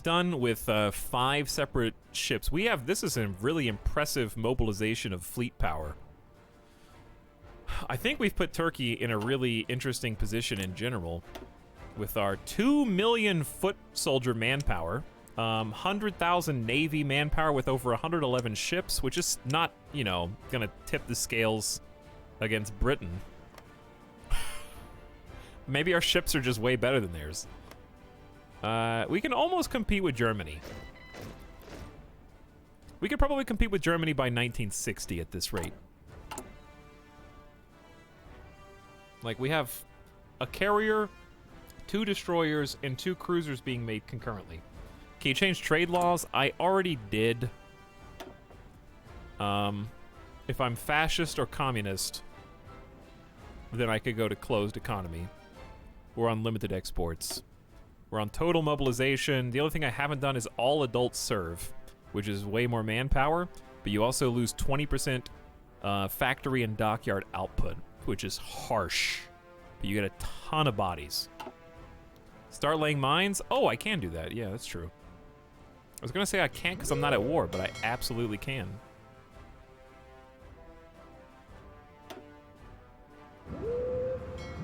done with 5 separate ships. This is a really impressive mobilization of fleet power. I think we've put Turkey in a really interesting position in general with our 2 million foot soldier manpower, 100,000 Navy manpower with over 111 ships, which is not, you know, gonna tip the scales against Britain. Maybe our ships are just way better than theirs. We can almost compete with Germany. We could probably compete with Germany by 1960 at this rate. Like, we have a carrier, 2 destroyers, and 2 cruisers being made concurrently. Can you change trade laws? I already did. If I'm fascist or communist, then I could go to closed economy. We're on limited exports. We're on total mobilization. The only thing I haven't done is all adults serve, which is way more manpower, but you also lose 20% factory and dockyard output, which is harsh. But you get a ton of bodies. Start laying mines? Oh, I can do that. Yeah, that's true. I was gonna say I can't because I'm not at war, but I absolutely can.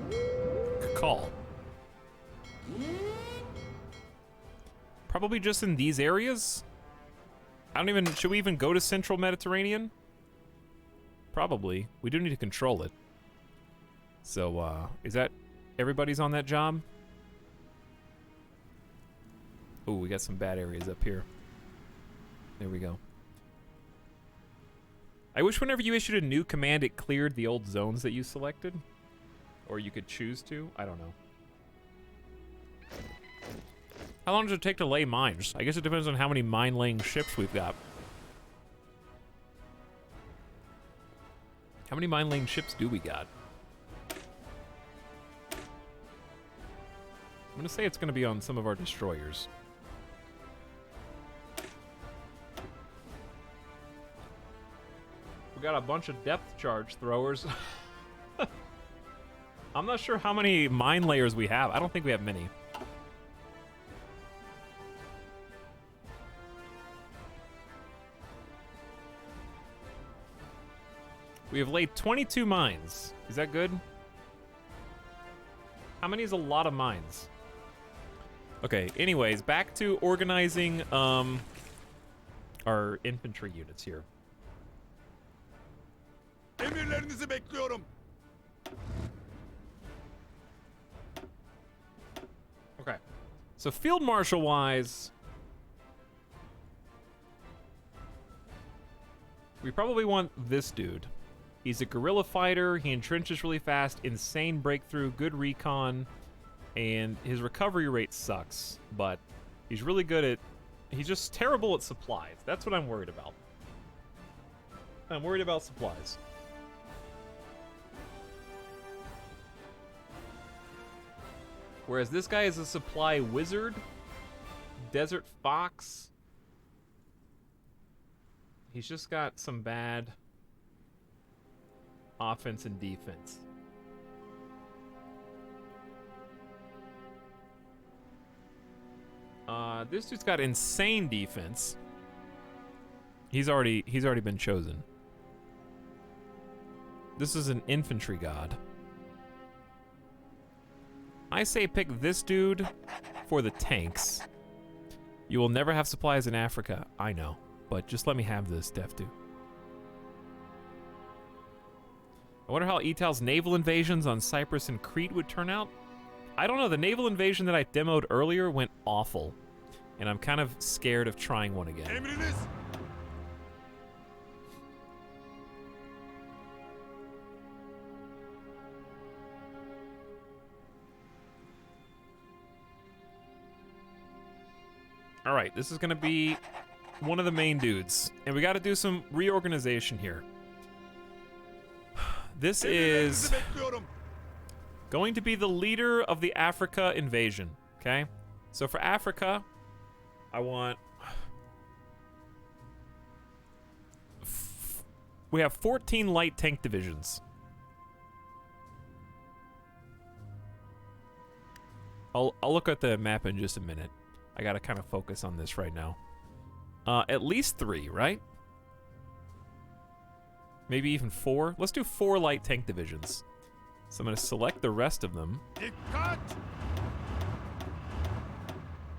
Good call. Probably just in these areas? Should we even go to Central Mediterranean? Probably. We do need to control it. So, is that everybody's on that job? Oh, we got some bad areas up here. There we go. I wish whenever you issued a new command, it cleared the old zones that you selected. Or you could choose to. I don't know. How long does it take to lay mines? I guess it depends on how many mine-laying ships we've got. How many mine-laying ships do we got? I'm gonna say it's gonna be on some of our destroyers. We got a bunch of depth charge throwers. I'm not sure how many mine layers we have. I don't think we have many. We have laid 22 mines. Is that good? How many is a lot of mines? Okay, anyways, back to organizing our infantry units here. Emirlerinizi bekliyorum. Okay. So field marshal wise, we probably want this dude. He's a guerrilla fighter, he entrenches really fast, insane breakthrough, good recon, and his recovery rate sucks, but he's really good at... He's just terrible at supplies. That's what I'm worried about. I'm worried about supplies. Whereas this guy is a supply wizard, desert fox. He's just got some bad offense and defense. This dude's got insane defense. He's already been chosen. This is an infantry god. I say pick this dude for the tanks. You will never have supplies in Africa, I know, but just let me have this, Def dude. I wonder how Etal's naval invasions on Cyprus and Crete would turn out. I don't know, the naval invasion that I demoed earlier went awful, and I'm kind of scared of trying one again. Emriniz. All right, this is gonna be one of the main dudes, and we gotta do some reorganization here. This is going to be the leader of the Africa invasion, okay? So for Africa, I want... We have 14 light tank divisions. I'll look at the map in just a minute. I gotta kind of focus on this right now. At least 3, right? Maybe even 4. Let's do 4 light tank divisions. So I'm gonna select the rest of them. Dikkat!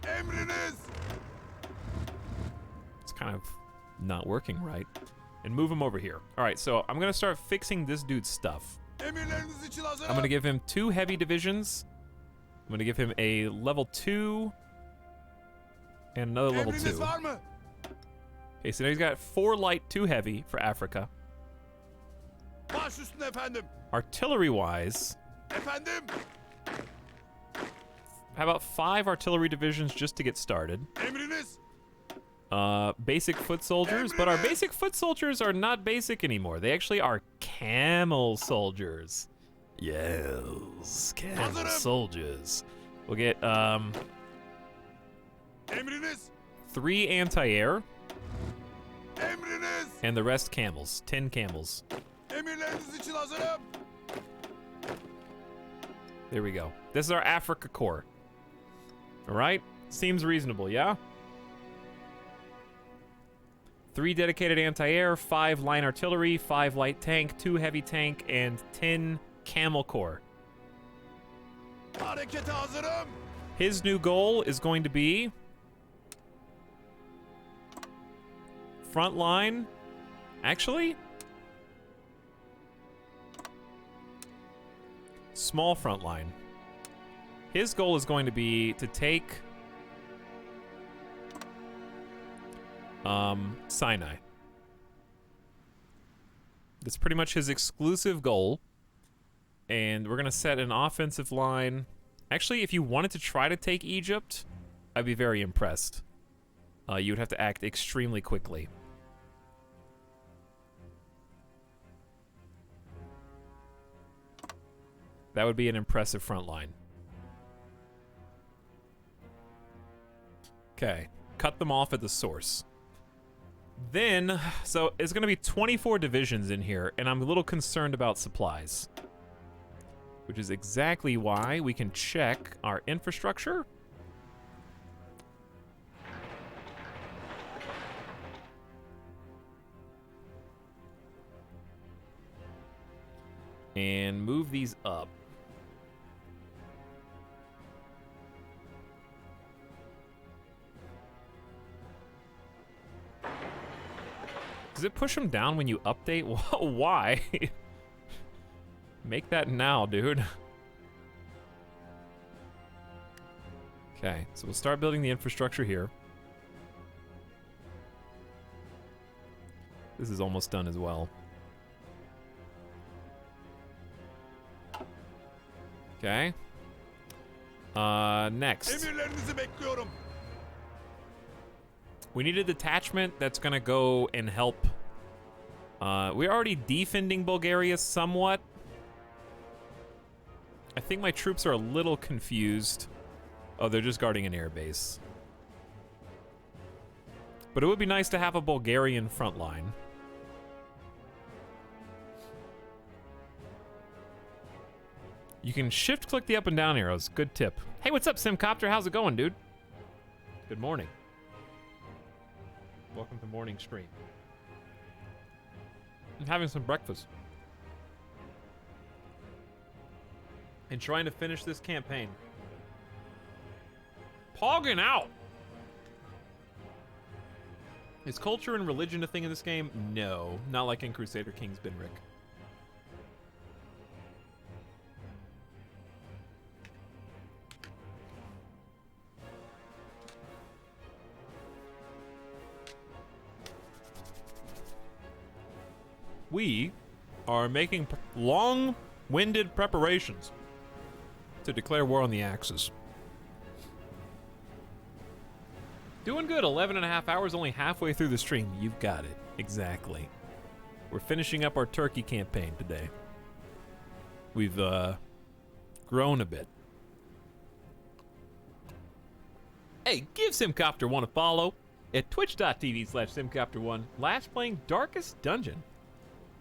Emriniz! It's kind of not working right. And move him over here. All right, so I'm gonna start fixing this dude's stuff. Emirleriniz için hazırım. I'm gonna give him 2 heavy divisions. I'm gonna give him a level 2 and another level 2. Emriniz var mı? Okay, so now he's got 4 light, 2 heavy for Africa. Baş üstüne efendim. Artillery-wise, Efendim? how about 5 artillery divisions just to get started? Emriniz? Basic foot soldiers, but our basic foot soldiers are not basic anymore. They actually are camel soldiers. Yes, camel Hazırım. soldiers. We'll get Emriniz? 3 anti-air Emriniz? and the rest camels. 10 camels. Emirleriniz için hazırım. There we go. This is our Africa Corps. All right? Seems reasonable, yeah? 3 dedicated anti-air, 5 line artillery, 5 light tank, 2 heavy tank, and 10 camel corps. Harekete hazırım. His new goal is going to be front line. Actually, small front line. His goal is going to be to take Sinai. That's pretty much his exclusive goal. And we're going to set an offensive line. Actually, if you wanted to try to take Egypt, I'd be very impressed. You would have to act extremely quickly. That would be an impressive front line. Okay, cut them off at the source. Then, so it's going to be 24 divisions in here, and I'm a little concerned about supplies. Which is exactly why we can check our infrastructure. And move these up. Does it push them down when you update? Why? Make that now, dude. Okay, so we'll start building the infrastructure here. This is almost done as well. Okay. Next. Emirlerinizi bekliyorum. We need a detachment that's gonna go and help. We're already defending Bulgaria somewhat. I think my troops are a little confused. Oh, they're just guarding an air base. But it would be nice to have a Bulgarian front line. You can shift-click the up and down arrows. Good tip. Hey, what's up, Simcopter? How's it going, dude? Good morning. Welcome to morning stream. I'm having some breakfast. And trying to finish this campaign. Pogging out! Is culture and religion a thing in this game? No. Not like in Crusader Kings Benric. We are making long-winded preparations to declare war on the Axis. Doing good, 11 and a half hours, only halfway through the stream. You've got it, exactly. We're finishing up our Turkey campaign today. We've grown a bit. Hey, give Simcopter1 a follow at twitch.tv/Simcopter1. Last playing Darkest Dungeon.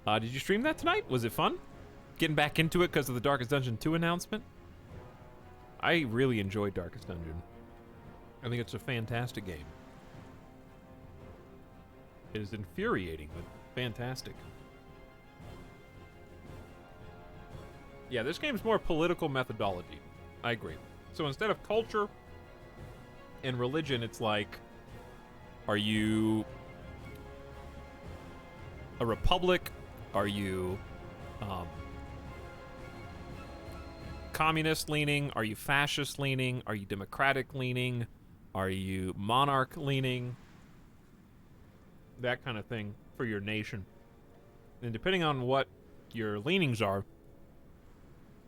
Did you stream that tonight? Was it fun? Getting back into it because of the Darkest Dungeon 2 announcement? I really enjoyed Darkest Dungeon. I think it's a fantastic game. It is infuriating, but fantastic. Yeah, this game's more political methodology. I agree. So instead of culture and religion, it's like, are you a republic? Are you communist leaning? Are you fascist leaning? Are you democratic leaning? Are you monarch leaning? That kind of thing for your nation. And depending on what your leanings are,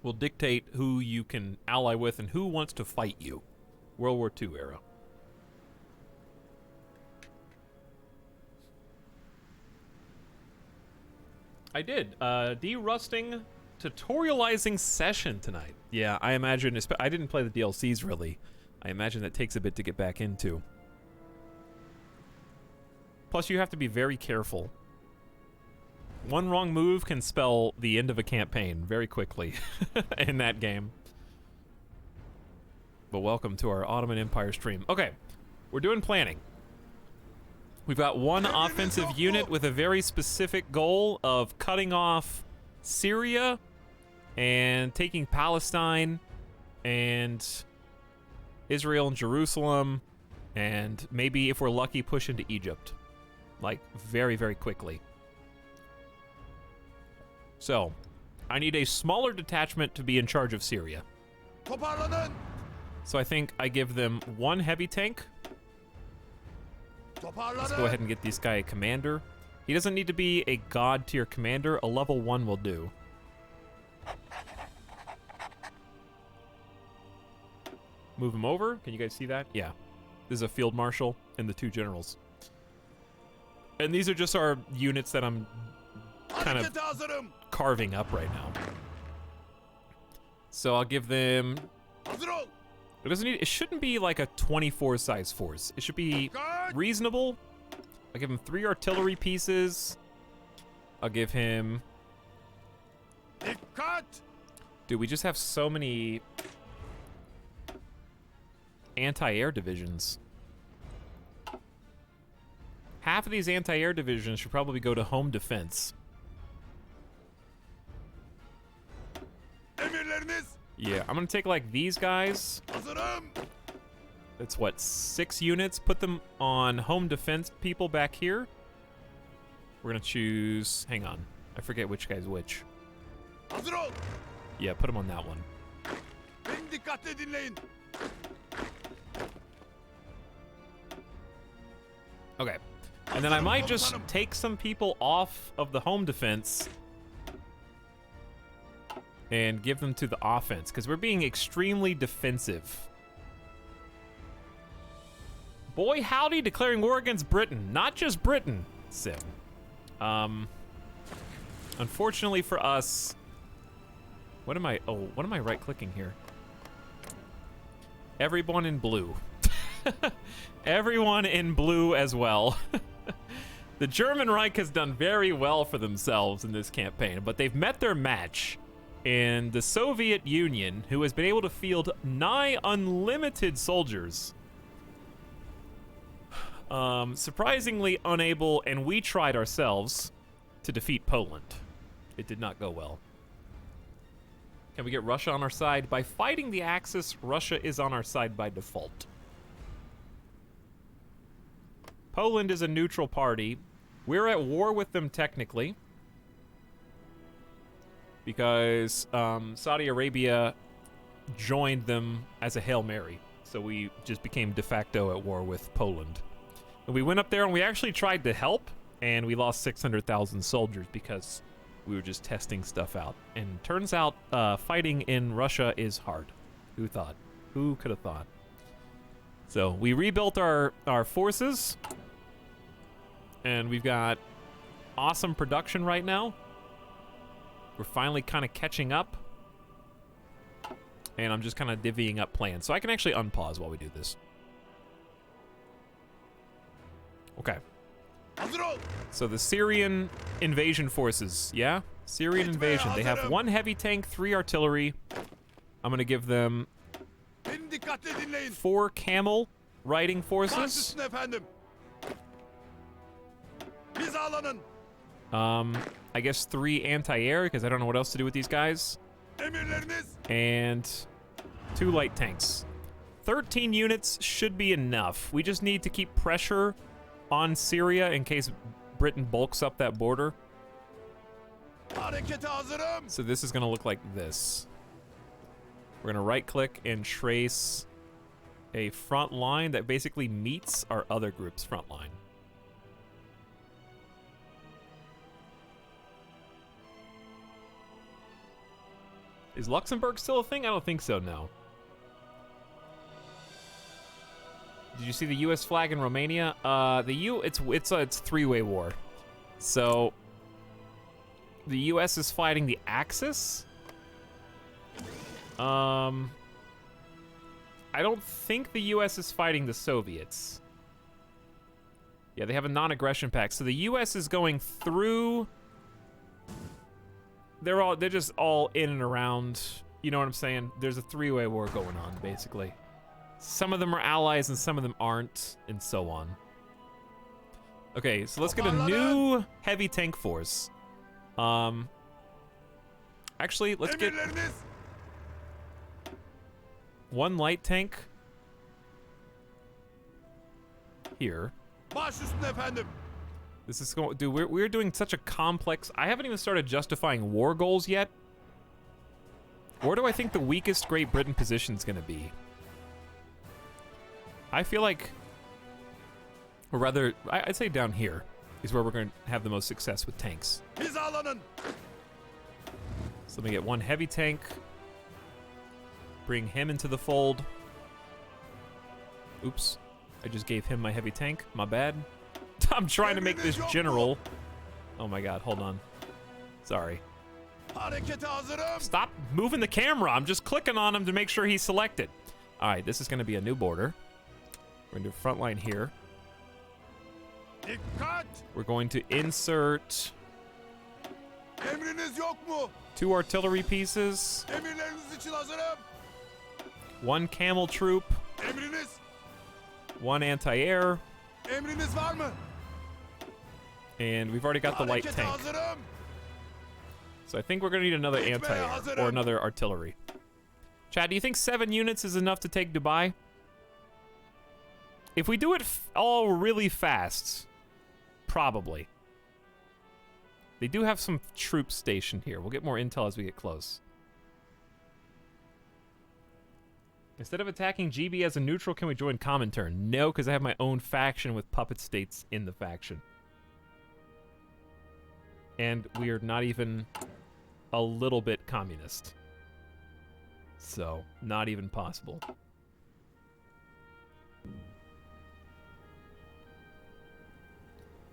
will dictate who you can ally with and who wants to fight you. World War II era. I did. De-rusting tutorializing session tonight. Yeah, I imagine... I didn't play the DLCs, really. I imagine that takes a bit to get back into. Plus, you have to be very careful. One wrong move can spell the end of a campaign very quickly in that game. But welcome to our Ottoman Empire stream. Okay, we're doing planning. We've got one offensive unit with a very specific goal of cutting off Syria and taking Palestine and Israel and Jerusalem, and maybe, if we're lucky, push into Egypt. Like, very, very quickly. So, I need a smaller detachment to be in charge of Syria. Toparlanın. So I think I give them one heavy tank. Let's go ahead and get this guy a commander. He doesn't need to be a god tier commander. A level 1 will do. Move him over. Can you guys see that? Yeah. This is a field marshal and the 2 generals. And these are just our units that I'm kind of carving up right now. So I'll give them... It shouldn't be like a 24 size force. It should be reasonable. I'll give him 3 artillery pieces. I'll give him... Dude, we just have so many anti-air divisions. Half of these anti-air divisions should probably go to home defense. Yeah, I'm gonna take like these guys. That's what, 6 units? Put them on home defense people back here. We're gonna choose, hang on, I forget which guy's which. Yeah, put them on that one. Okay, and then I might just take some people off of the home defense and give them to the offense, because we're being extremely defensive. Boy, howdy, declaring war against Britain. Not just Britain, Sim. Unfortunately for us... what am I right-clicking here? Everyone in blue. Everyone in blue as well. The German Reich has done very well for themselves in this campaign, but they've met their match. And the Soviet Union, who has been able to field nigh unlimited soldiers, surprisingly unable, and we tried ourselves, to defeat Poland. It did not go well. Can we get Russia on our side? By fighting the Axis, Russia is on our side by default. Poland is a neutral party. We're at war with them technically, because Saudi Arabia joined them as a Hail Mary. So we just became de facto at war with Poland. And we went up there and we actually tried to help, and we lost 600,000 soldiers because we were just testing stuff out. And turns out fighting in Russia is hard. Who thought? Who could have thought? So we rebuilt our forces, and we've got awesome production right now. We're finally kind of catching up, and I'm just kind of divvying up plans. So I can actually unpause while we do this. Okay. So the Syrian invasion forces, yeah? Syrian invasion. They have 1 heavy tank, 3 artillery. I'm going to give them 4 camel riding Baş forces. üstüne efendim. Hizalanın. I guess 3 anti-air, because I don't know what else to do with these guys. Emirleriniz. And 2 light tanks. 13 units should be enough. We just need to keep pressure on Syria in case Britain bulks up that border. Harekete hazırım. So this is gonna look like this. We're gonna right click and trace a front line that basically meets our other group's front line. Is Luxembourg still a thing? I don't think so, no. Did you see the U.S. flag in Romania? It's a three-way war. So the U.S. is fighting the Axis. I don't think the U.S. is fighting the Soviets. Yeah, they have a non-aggression pact. So the U.S. is going through. They're just all in and around. You know what I'm saying? There's a three-way war going on, basically. Some of them are allies and some of them aren't, and so on. Okay, so let's get a new heavy tank force. Actually, let's get Emirleriniz. 1 light tank here. Baş üstüne efendim. This is going, dude. We're doing such a complex. I haven't even started justifying war goals yet. Where do I think the weakest Great Britain position is going to be? I feel like, or rather, I'd say down here is where we're going to have the most success with tanks. Hizalanın. So let me get 1 heavy tank. Bring him into the fold. Oops. I just gave him my heavy tank. My bad. I'm trying to make this general. Oh my god, hold on. Sorry. Harekete hazırım. Stop moving the camera. I'm just clicking on him to make sure he's selected. All right, this is going to be a new border. We're going to do front line here. Dikkat. We're going to insert Emriniz yok mu? 2 artillery pieces, Emirleriniz için hazırım. 1 camel troop, Emriniz. 1 anti-air, Emriniz var mı? and we've already got the light Harekete tank. hazırım. So I think we're going to need another anti-air or another artillery. Chad, do you think 7 units is enough to take Dubai? If we do it all really fast, probably. They do have some troops stationed here. We'll get more intel as we get close. Instead of attacking GB as a neutral, can we join Comintern? No, because I have my own faction with puppet states in the faction. And we are not even a little bit communist. So, not even possible.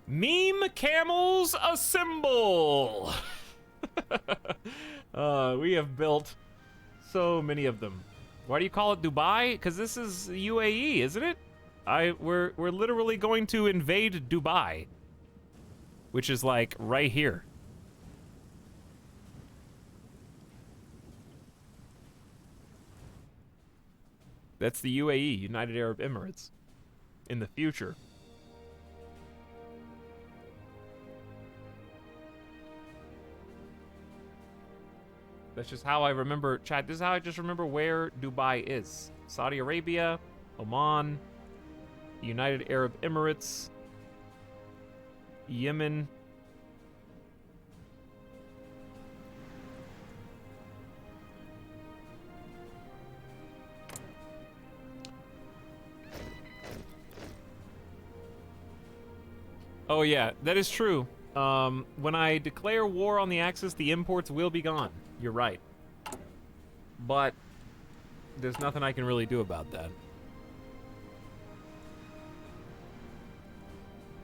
Meme camels assemble! We have built so many of them. Why do you call it Dubai? Because this is UAE, isn't it? We're literally going to invade Dubai, which is like right here. That's the UAE, United Arab Emirates, in the future. That's just how I remember, chat, this is how I just remember where Dubai is. Saudi Arabia, Oman, United Arab Emirates, Yemen. Oh yeah, that is true. When I declare war on the Axis, the imports will be gone. You're right. But there's nothing I can really do about that.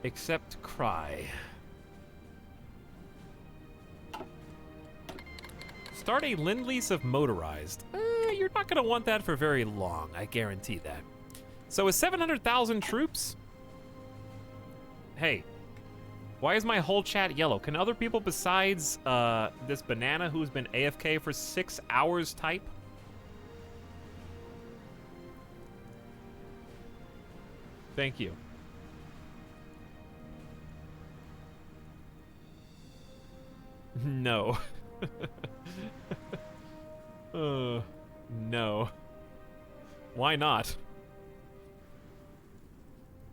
Except cry. Start a lend-lease of motorized. You're not going to want that for very long, I guarantee that. So with 700,000 troops? Hey. Why is my whole chat yellow? Can other people besides this banana who's been AFK for 6 hours type? Thank you. No. No. Why not?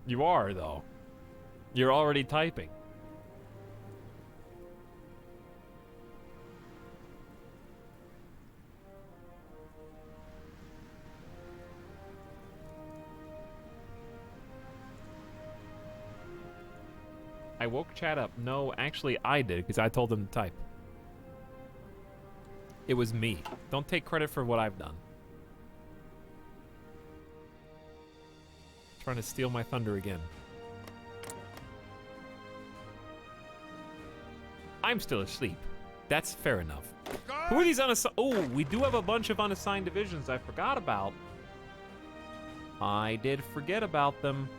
You are, though. You're already typing. I woke chat up. No, actually I did, because I told them to type. It was me. Don't take credit for what I've done. Trying to steal my thunder again. I'm still asleep. That's fair enough. Who are these unassigned? Oh, we do have a bunch of unassigned divisions I forgot about. I did forget about them.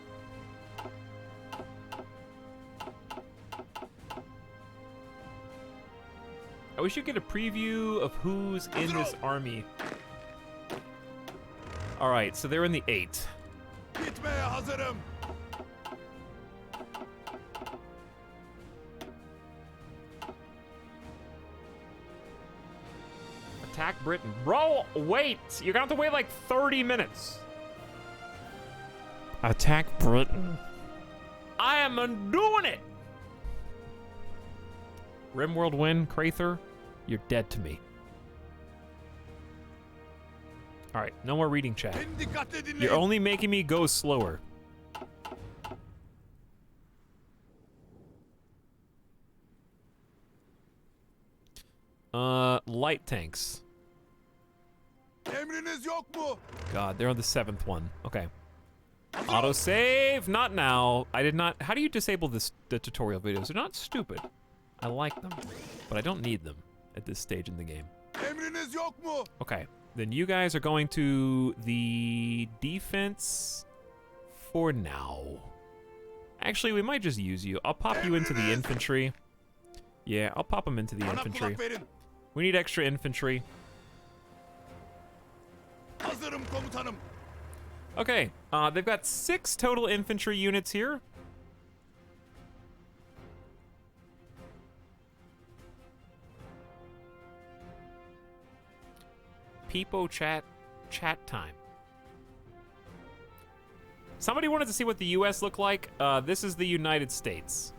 We should get a preview of who's in this army. All right, so they're in the 8. Gitmeye hazırım. Attack Britain. Bro, wait! You're gonna have to wait like 30 minutes. Attack Britain. I am doing it! Rimworld win, Crather. You're dead to me. All right, no more reading chat. Beni dikkatle dinleyin. You're only making me go slower. Light tanks. Emriniz yok mu? God, they're on the 7th one. Okay. Autosave, not now. I did not. How do you disable the tutorial videos? They're not stupid. I like them, but I don't need them at this stage in the game. Emriniz yok mu? Okay, then you guys are going to the defense for now. Actually, we might just use you. I'll pop you into the infantry. Yeah, I'll pop them into the Bana infantry. kulak verin. We need extra infantry. Hazırım komutanım. Okay, they've got 6 total infantry units here. Peepo chat time. Somebody wanted to see what the US looked like. This is the United States.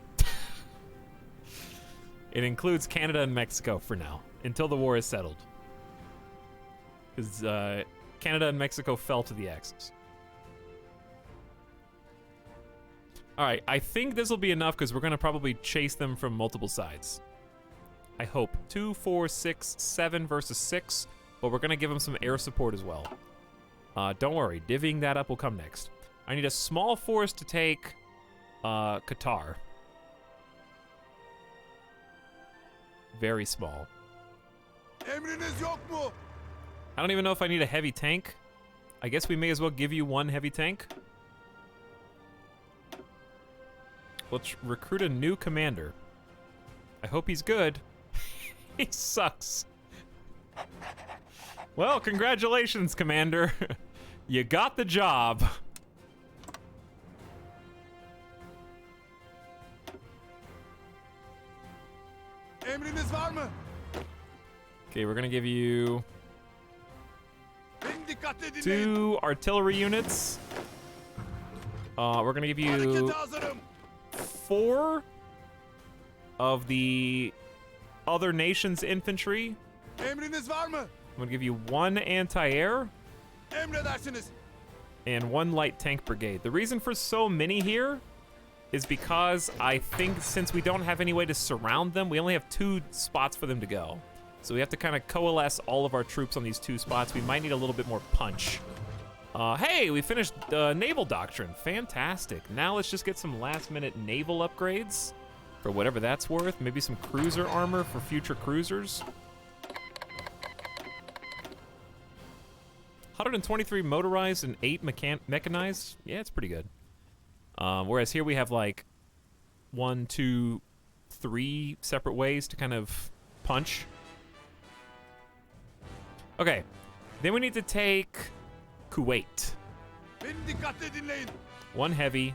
It includes Canada and Mexico for now, until the war is settled. Because Canada and Mexico fell to the Axis. All right, I think this will be enough because we're going to probably chase them from multiple sides. I hope. 2, 4, 6, 7 versus 6. But we're going to give them some air support as well. Don't worry, divvying that up will come next. I need a small force to take Qatar. Very small. Emriniz yok mu? I don't even know if I need a heavy tank. I guess we may as well give you one heavy tank. Let's recruit a new commander. I hope he's good. He sucks. Well, congratulations, Commander. You got the job. Emriniz var mı? Okay, we're gonna give you Beni dikkatle dinleyin. 2 artillery units. We're gonna give you Harekete hazırım. 4 of the other nation's infantry. Emriniz var mı? I'm gonna give you 1 anti-air Emredersiniz. and 1 light tank brigade. The reason for so many here is because I think since we don't have any way to surround them, we only have 2 spots for them to go. So we have to kind of coalesce all of our troops on these 2 spots. We might need a little bit more punch. Hey, we finished naval doctrine. Fantastic. Now let's just get some last-minute naval upgrades for whatever that's worth. Maybe some cruiser armor for future cruisers. 123 motorized and 8 mechanized. Yeah, it's pretty good. Whereas here we have like 1, 2, 3 separate ways to kind of punch. Okay, then we need to take Kuwait. Beni dikkatle dinleyin. 1 heavy.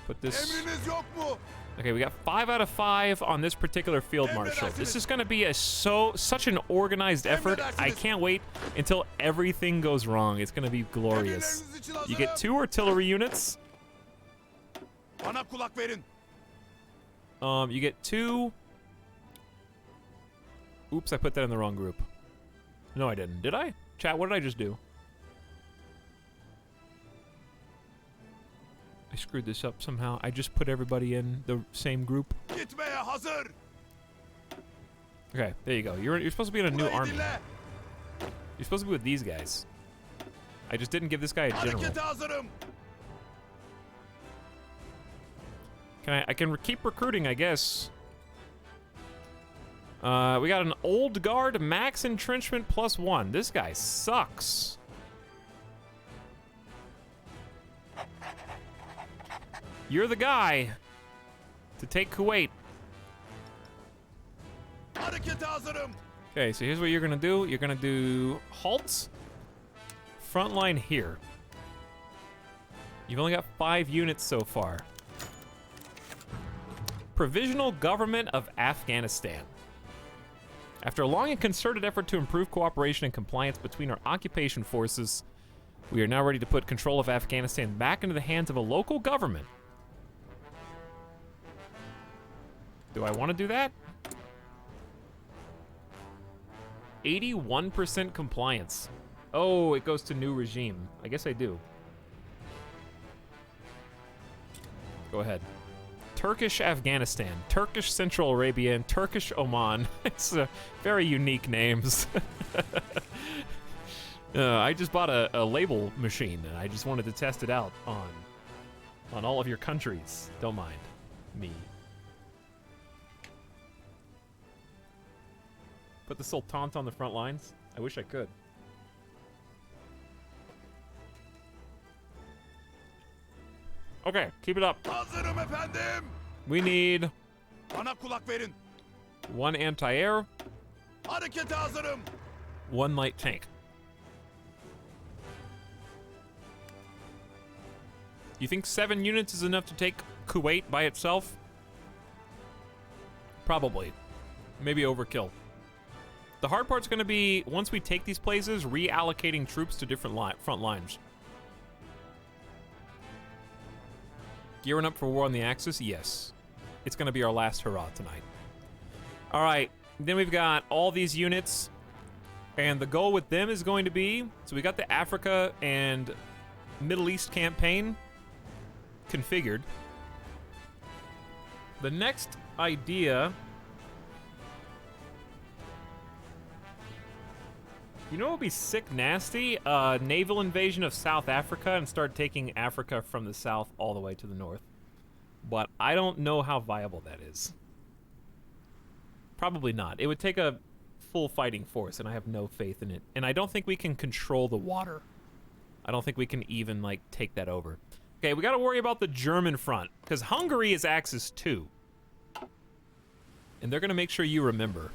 Put this... Emriniz yok mu? Okay, we got 5 out of 5 on this particular field marshal. This is going to be such an organized effort. I can't wait until everything goes wrong. It's going to be glorious. Emirleriniz için hazırım. You get 2 artillery units. Bana kulak verin. You get 2... Oops, I put that in the wrong group. No, I didn't. Did I? Chat, what did I just do? I screwed this up somehow. I just put everybody in the same group. Gitmeye hazır. Okay, there you go. You're supposed to be in a new Burayı army. dinle. You're supposed to be with these guys. I just didn't give this guy a general. Harekete hazırım. I can keep recruiting, I guess. We got an old guard max entrenchment +1. This guy sucks. You're the guy to take Kuwait. Harekete hazırım. Okay, so here's what you're gonna do. You're gonna do halt, front line here. You've only got 5 units so far. Provisional Government of Afghanistan. After a long and concerted effort to improve cooperation and compliance between our occupation forces, we are now ready to put control of Afghanistan back into the hands of a local government. Do I want to do that? 81% compliance. Oh, it goes to new regime. I guess I do. Go ahead. Turkish Afghanistan, Turkish Central Arabia, and Turkish Oman. It's very unique names. I just bought a label machine, and I just wanted to test it out on all of your countries. Don't mind me. Put the Sultan on the front lines? I wish I could. Okay, keep it up. Hazırım efendim. We need Bana kulak verin. 1 anti-air, Harekete hazırım. 1 light tank. You think 7 units is enough to take Kuwait by itself? Probably. Maybe overkill. The hard part's going to be, once we take these places, reallocating troops to different front lines. Gearing up for war on the Axis? Yes. It's going to be our last hurrah tonight. All right. Then we've got all these units. And the goal with them is going to be... So we got the Africa and Middle East campaign configured. The next idea... You know what would be sick nasty? Naval invasion of South Africa and start taking Africa from the south all the way to the north. But I don't know how viable that is. Probably not. It would take a full fighting force, and I have no faith in it. And I don't think we can control the water. I don't think we can even, like, take that over. Okay, we gotta worry about the German front, because Hungary is Axis 2. And they're gonna make sure you remember.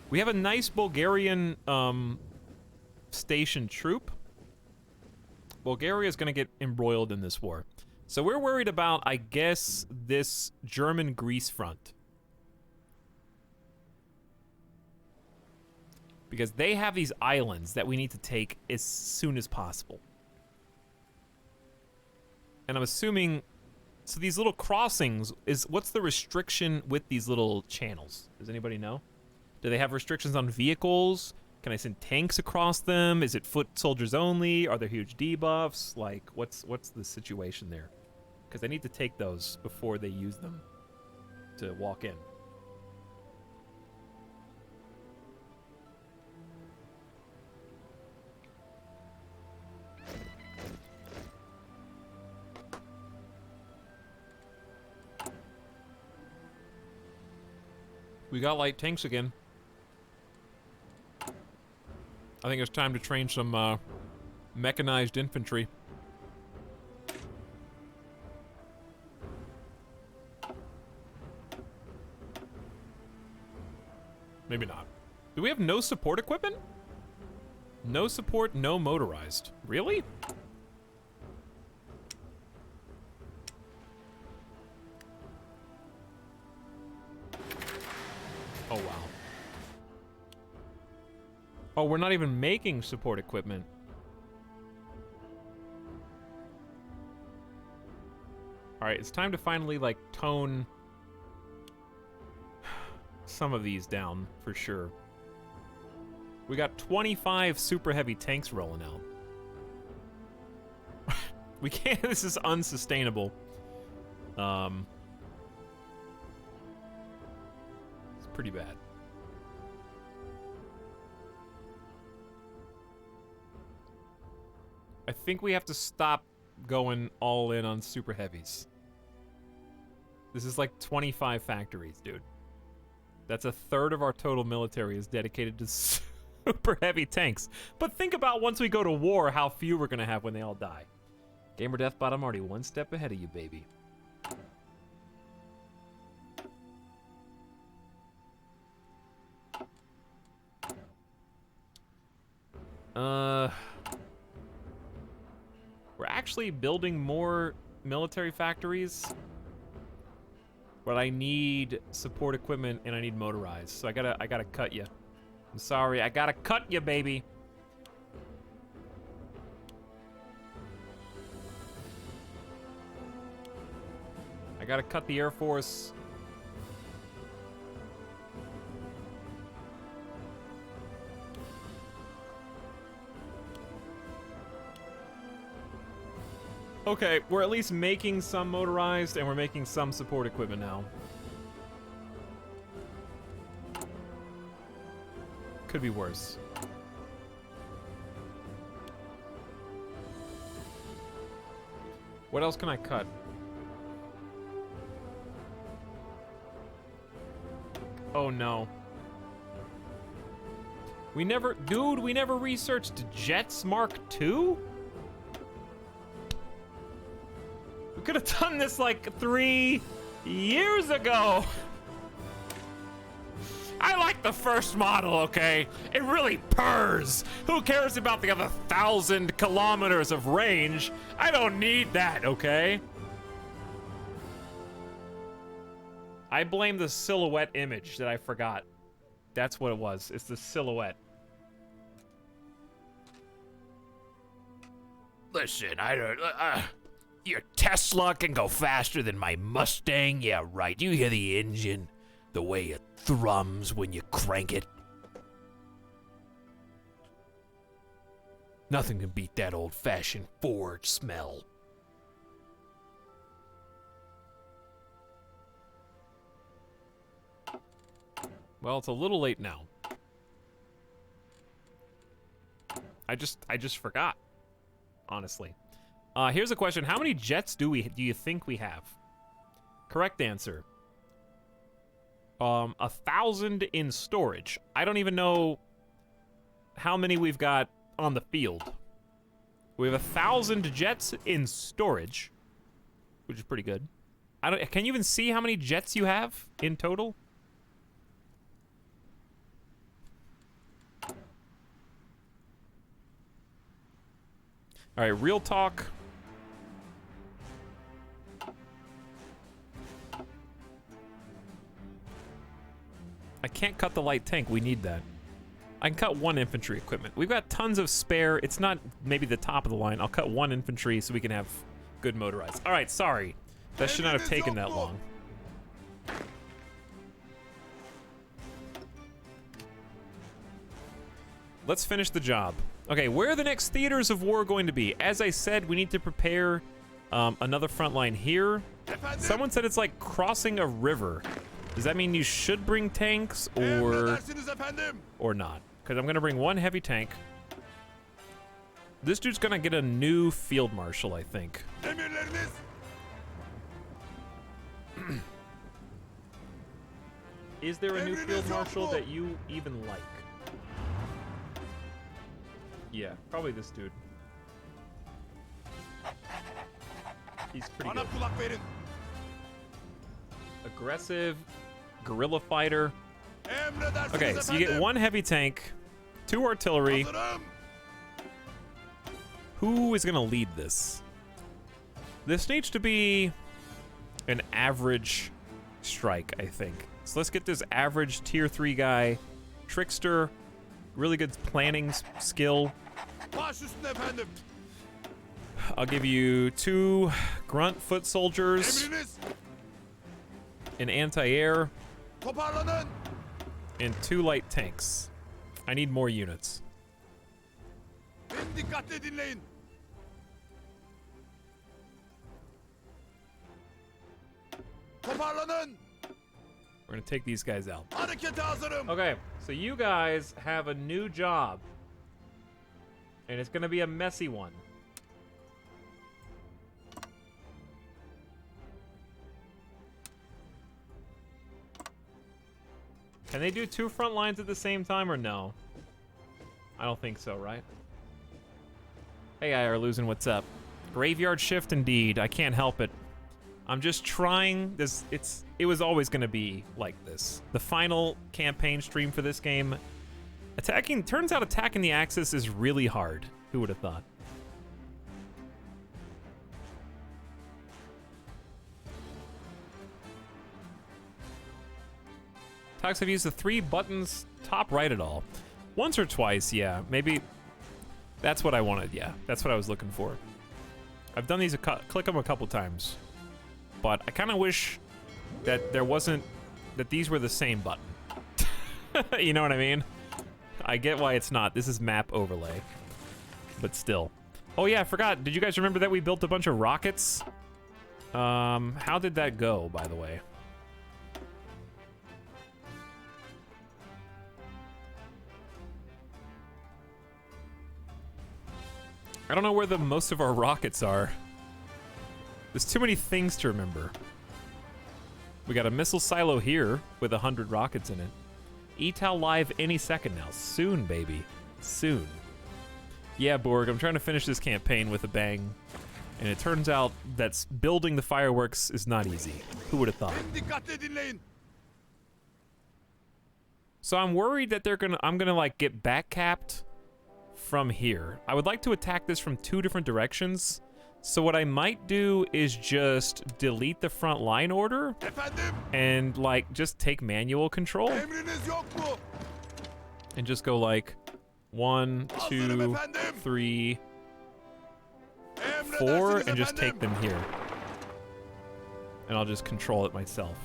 We have a nice Bulgarian station troop. Bulgaria is going to get embroiled in this war. So we're worried about, I guess, this German-Greece front. Because they have these islands that we need to take as soon as possible. And I'm assuming... So these little crossings, what's the restriction with these little channels? Does anybody know? Do they have restrictions on vehicles? Can I send tanks across them? Is it foot soldiers only? Are there huge debuffs? Like, what's the situation there? Because I need to take those before they use them to walk in. We got light tanks again. I think it's time to train some mechanized infantry. Maybe not. Do we have no support equipment? No support, no motorized. Really? Oh, we're not even making support equipment. Alright, it's time to finally, like, tone some of these down, for sure. We got 25 super heavy tanks rolling out. We can't, this is unsustainable. It's pretty bad. I think we have to stop going all in on super heavies. This is like 25 factories, dude. That's a third of our total military is dedicated to super heavy tanks. But think about once we go to war, how few we're gonna have when they all die. Gamer Deathbot, I'm already one step ahead of you, baby. We're actually building more military factories, but I need support equipment and I need motorized. So I gotta cut you. I'm sorry, I gotta cut you, baby. I gotta cut the Air Force. Okay, we're at least making some motorized, and we're making some support equipment now. Could be worse. What else can I cut? Oh no. We never researched Jets Mark II? We could have done this like 3 years ago. I like the first model, okay? It really purrs. Who cares about the other 1,000 kilometers of range? I don't need that, okay? I blame the silhouette image that I forgot. That's what it was. It's the silhouette. Listen, I don't... your Tesla can go faster than my Mustang? Yeah, right. You hear the engine? The way it thrums when you crank it? Nothing can beat that old-fashioned Ford smell. Well, it's a little late now. I just forgot, honestly. Here's a question: how many jets do you think we have? Correct answer. 1,000 in storage. I don't even know how many we've got on the field. We have 1,000 jets in storage, which is pretty good. Can you even see how many jets you have in total? All right, real talk. I can't cut the light tank. We need that. I can cut 1 infantry equipment. We've got tons of spare. It's not maybe the top of the line. I'll cut 1 infantry so we can have good motorized. All right, sorry. That should not have taken that long. Let's finish the job. Okay, where are the next theaters of war going to be? As I said, we need to prepare another front line here. Someone said it's like crossing a river. Does that mean you should bring tanks or not? Because I'm going to bring 1 heavy tank. This dude's going to get a new field marshal, I think. Is there a new field marshal that you even like? Yeah, probably this dude. He's pretty good. Aggressive, guerrilla fighter. Okay, so you get 1 heavy tank, 2 artillery. Who is gonna lead this? This needs to be an average strike, I think. So let's get this average tier 3 guy, Trickster, really good planning skill. Baş üstüne efendim. I'll give you 2 grunt foot soldiers, Emriniz. an anti-air, Toparlanın. and 2 light tanks. I need more units. Beni dikkatle dinleyin. Toparlanın. We're gonna take these guys out. Harekete hazırım. Okay, so you guys have a new job. And it's gonna be a messy one. Can they do 2 front lines at the same time or no? I don't think so, right? Hey, IR losing, what's up? Graveyard shift indeed. I can't help it. I'm just trying this. It was always going to be like this. The final campaign stream for this game, turns out attacking the Axis is really hard. Who would have thought? Tox, have used the 3 buttons top right at all? Once or twice, yeah. Maybe that's what I wanted, yeah. That's what I was looking for. I've done these, click them a couple times. But I kind of wish that that these were the same button. You know what I mean? I get why it's not. This is map overlay. But still. Oh yeah, I forgot. Did you guys remember that we built a bunch of rockets? How did that go, by the way? I don't know where most of our rockets are. There's too many things to remember. We got a missile silo here with 100 rockets in it. ETAL live any second now. Soon, baby. Soon. Yeah, Borg, I'm trying to finish this campaign with a bang. And it turns out that building the fireworks is not easy. Who would have thought? Beni dikkatle dinleyin. So I'm worried that I'm gonna like get back capped from here. I would like to attack this from 2 different directions. So what I might do is just delete the front line order Efendim. and like just take manual control Emriniz yok mu? and just go like 1, Hazırım 2, efendim. 3, 4 Emredersiniz and just efendim. take them here. And I'll just control it myself.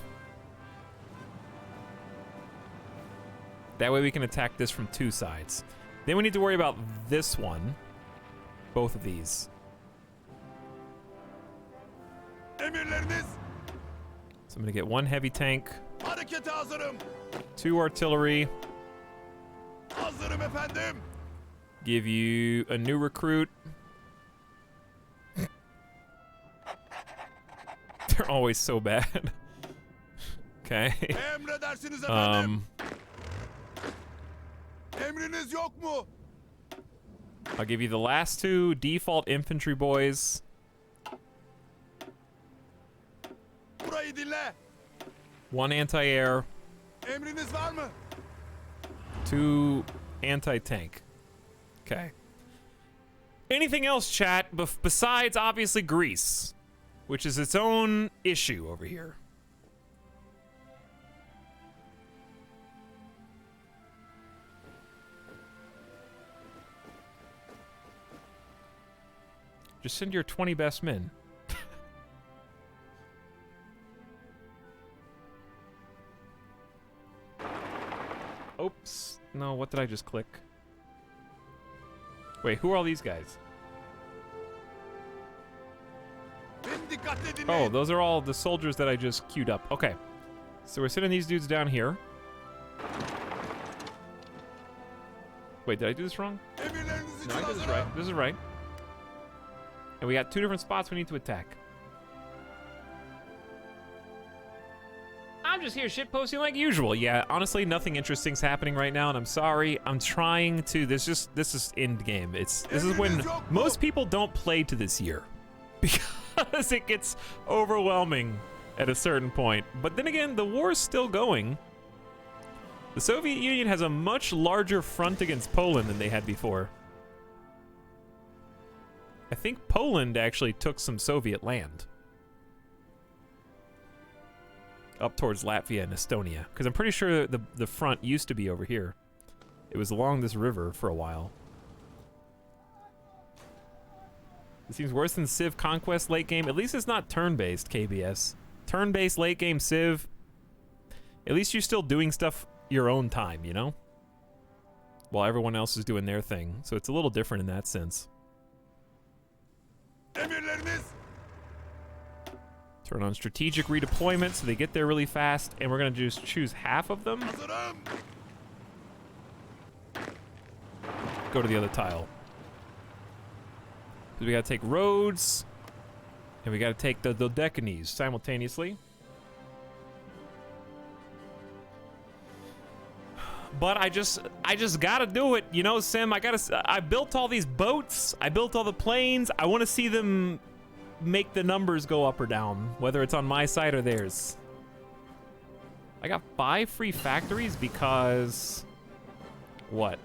That way we can attack this from 2 sides. Then we need to worry about this one. Both of these. Emirleriniz. So I'm gonna get 1 heavy tank, Harekete hazırım. 2 artillery, Hazırım efendim. give you a new recruit. They're always so bad. Okay. Emredersiniz efendim. Um, Emriniz yok mu? I'll give you the last 2 default infantry boys. Burayı dinle. 1 anti-air, Emriniz var mı? 2 anti-tank. Okay. Anything else, chat, besides obviously Greece, which is its own issue over here? Just send your 20 best men. Oops. No, what did I just click? Wait, who are all these guys? Beni dikkatle dinleyin. Oh, those are all the soldiers that I just queued up. Okay. So we're sending these dudes down here. Wait, did I do this wrong? Emirleriniz için No, I did this hazırım. right. This is right. And we got 2 different spots we need to attack. I'm just here shitposting like usual. Yeah, honestly, nothing interesting's happening right now, and I'm sorry. I'm trying to. This is end game. This is when most people don't play to this year because it gets overwhelming at a certain point. But then again, the war is still going. The Soviet Union has a much larger front against Poland than they had before. I think Poland actually took some Soviet land up towards Latvia and Estonia, because I'm pretty sure the front used to be over here. It was along this river for a while. It seems worse than Civ Conquest late game. At least it's not turn-based, KBS. Turn-based late game Civ. At least you're still doing stuff your own time, you know? While everyone else is doing their thing. So it's a little different in that sense. Emirleriniz. Turn on strategic redeployment so they get there really fast. And we're going to just choose half of them. Hazırım. Go to the other tile. Because we got to take roads. And we got to take the Dodecanese simultaneously. But I just gotta do it, you know, Sim. I built all these boats. I built all the planes. I want to see them make the numbers go up or down, whether it's on my side or theirs. I got 5 free factories because what?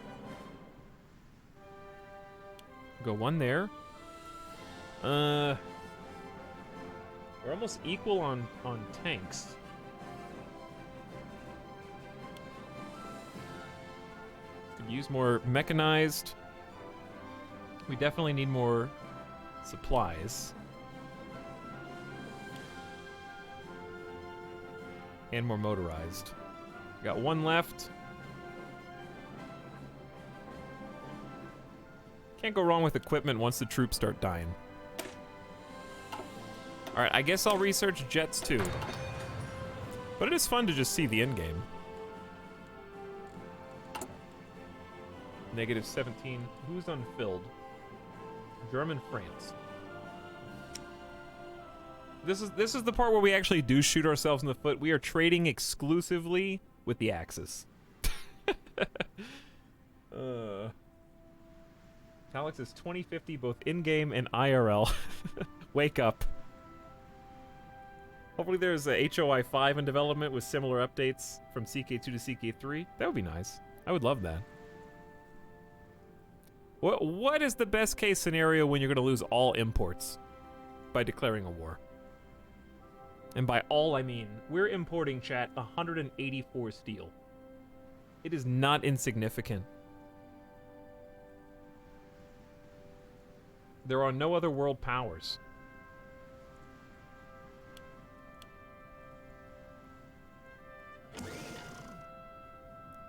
Go 1 there. We're almost equal on tanks. Could use more mechanized. We definitely need more supplies. And more motorized. We got 1 left. Can't go wrong with equipment once the troops start dying. Alright, I guess I'll research jets too. But it is fun to just see the end game. -17. Who's unfilled? German, France. This is the part where we actually do shoot ourselves in the foot. We are trading exclusively with the Axis. Alex is 2050 both in-game and IRL. Wake up. Hopefully there's a HOI 5 in development with similar updates from CK2 to CK3. That would be nice. I would love that. What is the best case scenario when you're going to lose all imports by declaring a war? And by all, I mean, we're importing, chat, 184 steel. It is not insignificant. There are no other world powers.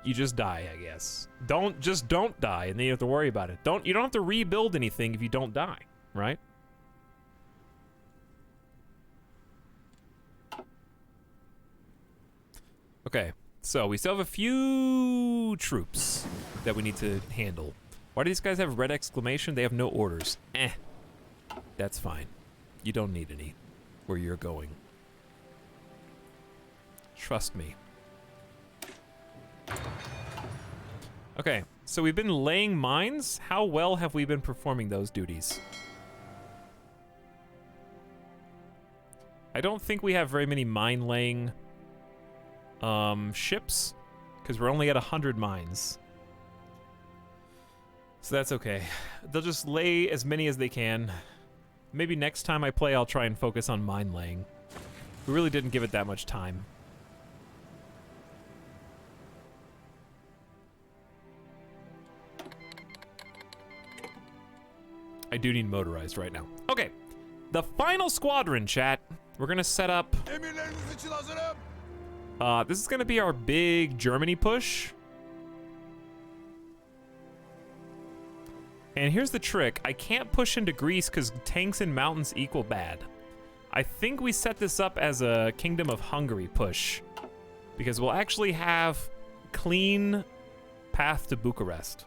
You just die, I guess. Don't die, and then you have to worry about it. You don't have to rebuild anything if you don't die, right? Okay, so we still have a few troops that we need to handle. Why do these guys have red exclamation? They have no orders. That's fine. You don't need any where you're going. Trust me. Okay, so we've been laying mines. How well have we been performing those duties? I don't think we have very many mine laying ships, because we're only at 100 mines. So that's okay. They'll just lay as many as they can. Maybe next time I play, I'll try and focus on mine laying. We really didn't give it that much time. I do need motorized right now. Okay, the final squadron, chat. We're gonna set up. Emirleriniz için hazırım. This is gonna be our big Germany push. And here's the trick. I can't push into Greece because tanks and mountains equal bad. I think we set this up as a Kingdom of Hungary push, because we'll actually have clean path to Bucharest.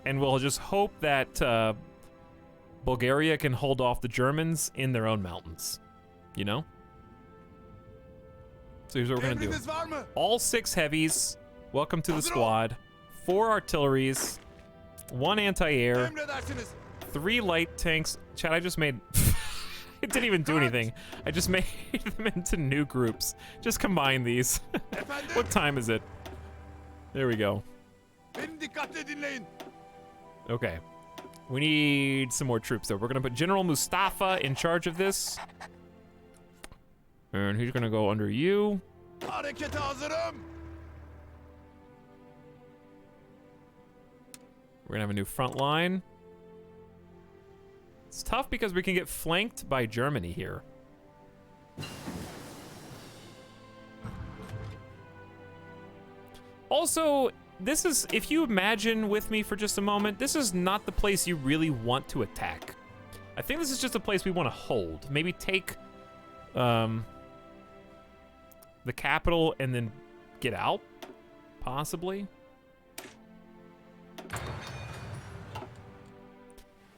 And we'll just hope that Bulgaria can hold off the Germans in their own mountains. You know? So here's what we're gonna do. Emriniz var mı? All 6 heavies, welcome to the squad. 4 artilleries, 1 anti-air, Emredersiniz. 3 light tanks. Chat, I just made... It didn't even do anything. I just made them into new groups. Just combine these. Efendim? What time is it? There we go. Beni dikkatle dinleyin. Okay. We need some more troops, though. We're going to put General Mustafa in charge of this. And he's going to go under you. Harekete hazırım. We're gonna have a new front line. It's tough because we can get flanked by Germany here. Also, this is, if you imagine with me for just a moment, this is not the place you really want to attack. I think this is just a place we want to hold. Maybe take the capital and then get out, possibly.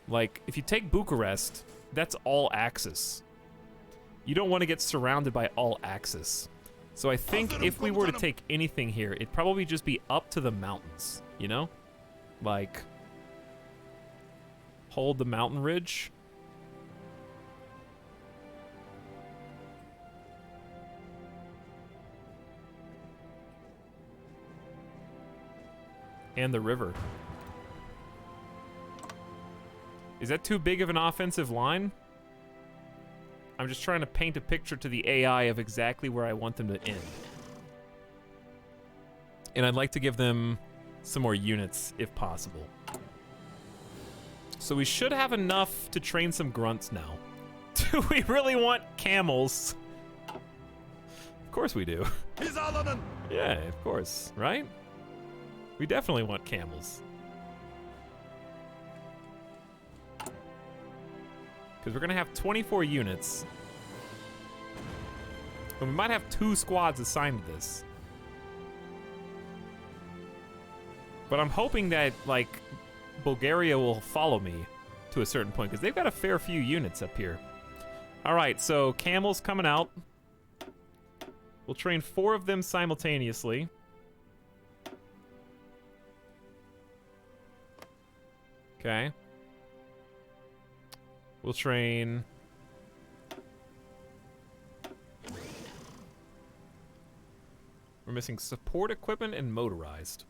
Like, if you take Bucharest, that's all Axis. You don't want to get surrounded by all Axis. So I think if we were to take anything here, it'd probably just be up to the mountains, you know? Like, hold the mountain ridge. And the river. Is that too big of an offensive line? I'm just trying to paint a picture to the AI of exactly where I want them to end. And I'd like to give them some more units if possible. So we should have enough to train some grunts now. Do we really want camels? Of course we do. Yeah, of course, right? We definitely want camels. Because we're going to have 24 units. And we might have 2 squads assigned to this. But I'm hoping that, like, Bulgaria will follow me to a certain point, because they've got a fair few units up here. Alright, so camels coming out. We'll train 4 of them simultaneously. Okay. We'll train... We're missing support equipment and motorized.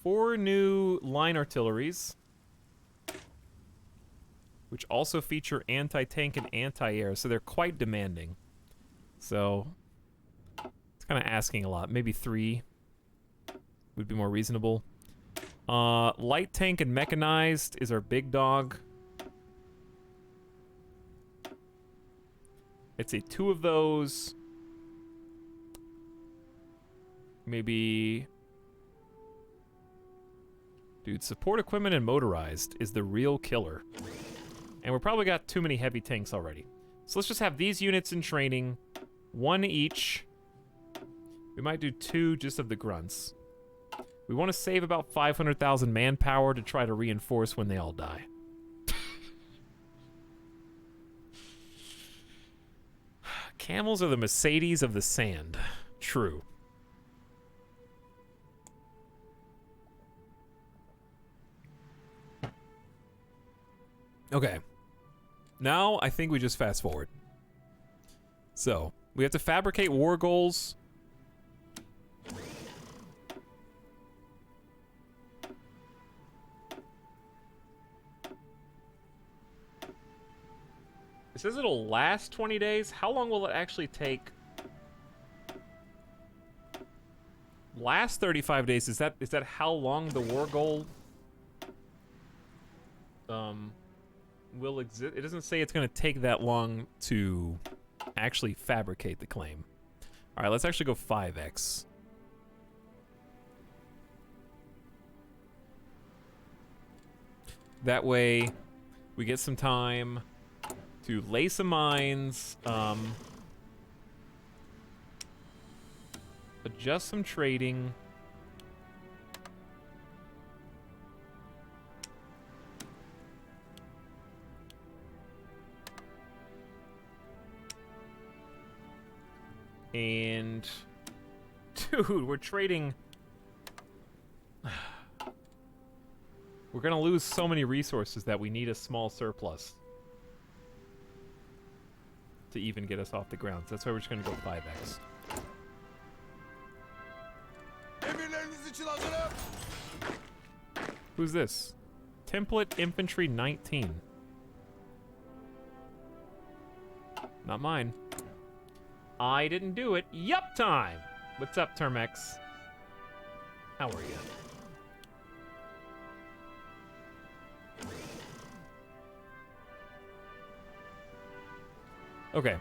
4 new line artilleries, which also feature anti-tank and anti-air, so they're quite demanding. So, it's kind of asking a lot. Maybe 3 would be more reasonable. Light tank and mechanized is our big dog. I'd say 2 of those. Maybe... Dude, support equipment and motorized is the real killer. And we're probably got too many heavy tanks already. So let's just have these units in training. 1 each. We might do 2 just of the grunts. We want to save about 500,000 manpower to try to reinforce when they all die. Camels are the Mercedes of the sand. True. Okay. Now, I think we just fast forward. So, we have to fabricate war goals. It says it'll last 20 days. How long will it actually take? Last 35 days, is that how long the war goal will exist? It doesn't say it's going to take that long to actually fabricate the claim. All right, let's actually go 5x. That way, we get some time to lay some mines, adjust some trading. And, dude, we're trading. We're gonna lose so many resources that we need a small surplus to even get us off the ground. So that's why we're just gonna go 5x. Emirleriniz için hazırım. Who's this? Template Infantry 19. Not mine. I didn't do it. Yup time! What's up, Termex? How are you? Okay.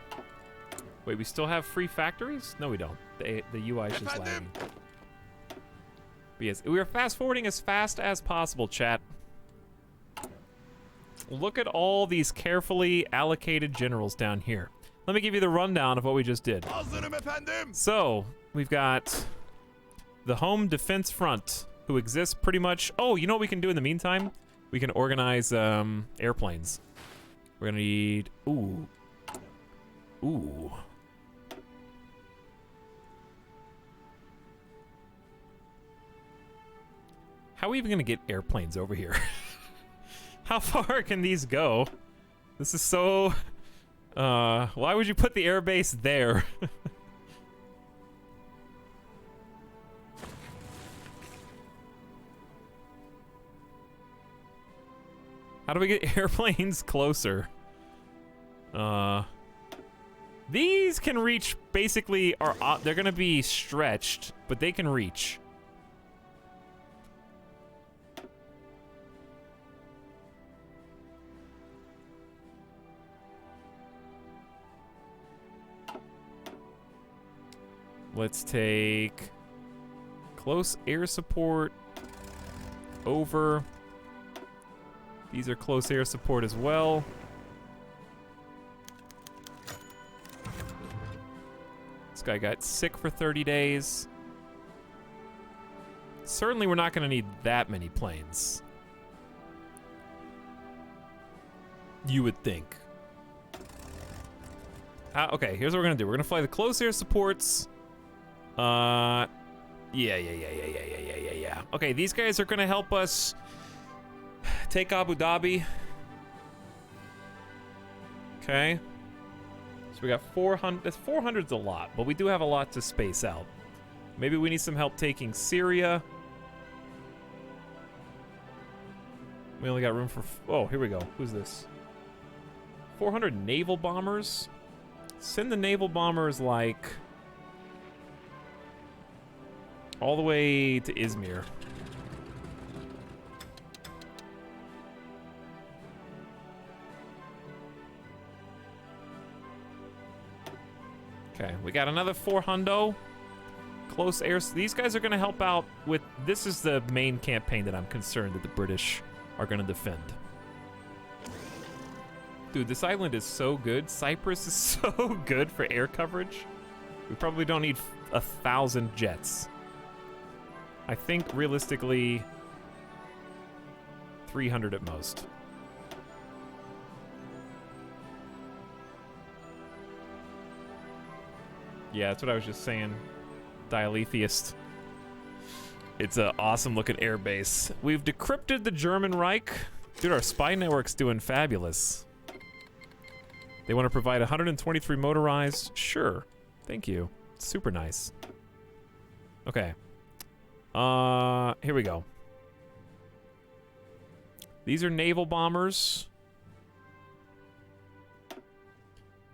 Wait, we still have free factories? No, we don't. The UI is just lagging. But yes, we are fast forwarding as fast as possible, chat. Look at all these carefully allocated generals down here. Let me give you the rundown of what we just did. Hazırım efendim. So, we've got the Home Defense Front, who exists pretty much... Oh, you know what we can do in the meantime? We can organize airplanes. We're gonna need... Ooh. Ooh. How are we even gonna get airplanes over here? How far can these go? This is so... why would you put the airbase there? How do we get airplanes closer? These can reach, basically, they're gonna be stretched, but they can reach. Let's take close air support over. These are close air support as well. This guy got sick for 30 days. Certainly we're not going to need that many planes. You would think. Okay, here's what we're going to do. We're going to fly the close air supports. Yeah. Okay, these guys are gonna help us take Abu Dhabi. Okay. So we got 400. 400's a lot, but we do have a lot to space out. Maybe we need some help taking Syria. We only got room for... Oh, here we go. Who's this? 400 naval bombers? Send the naval bombers, like... all the way to Izmir. Okay, we got another 400. Close air. These guys are going to help out with... This is the main campaign that I'm concerned that the British are going to defend. Dude, this island is so good. Cyprus is so good for air coverage. We probably don't need 1,000 jets. I think, realistically, 300 at most. Yeah, that's what I was just saying. Dialetheist. It's an awesome-looking airbase. We've decrypted the German Reich. Dude, our spy network's doing fabulous. They want to provide 123 motorized. Sure. Thank you. Super nice. Okay. Here we go. These are naval bombers.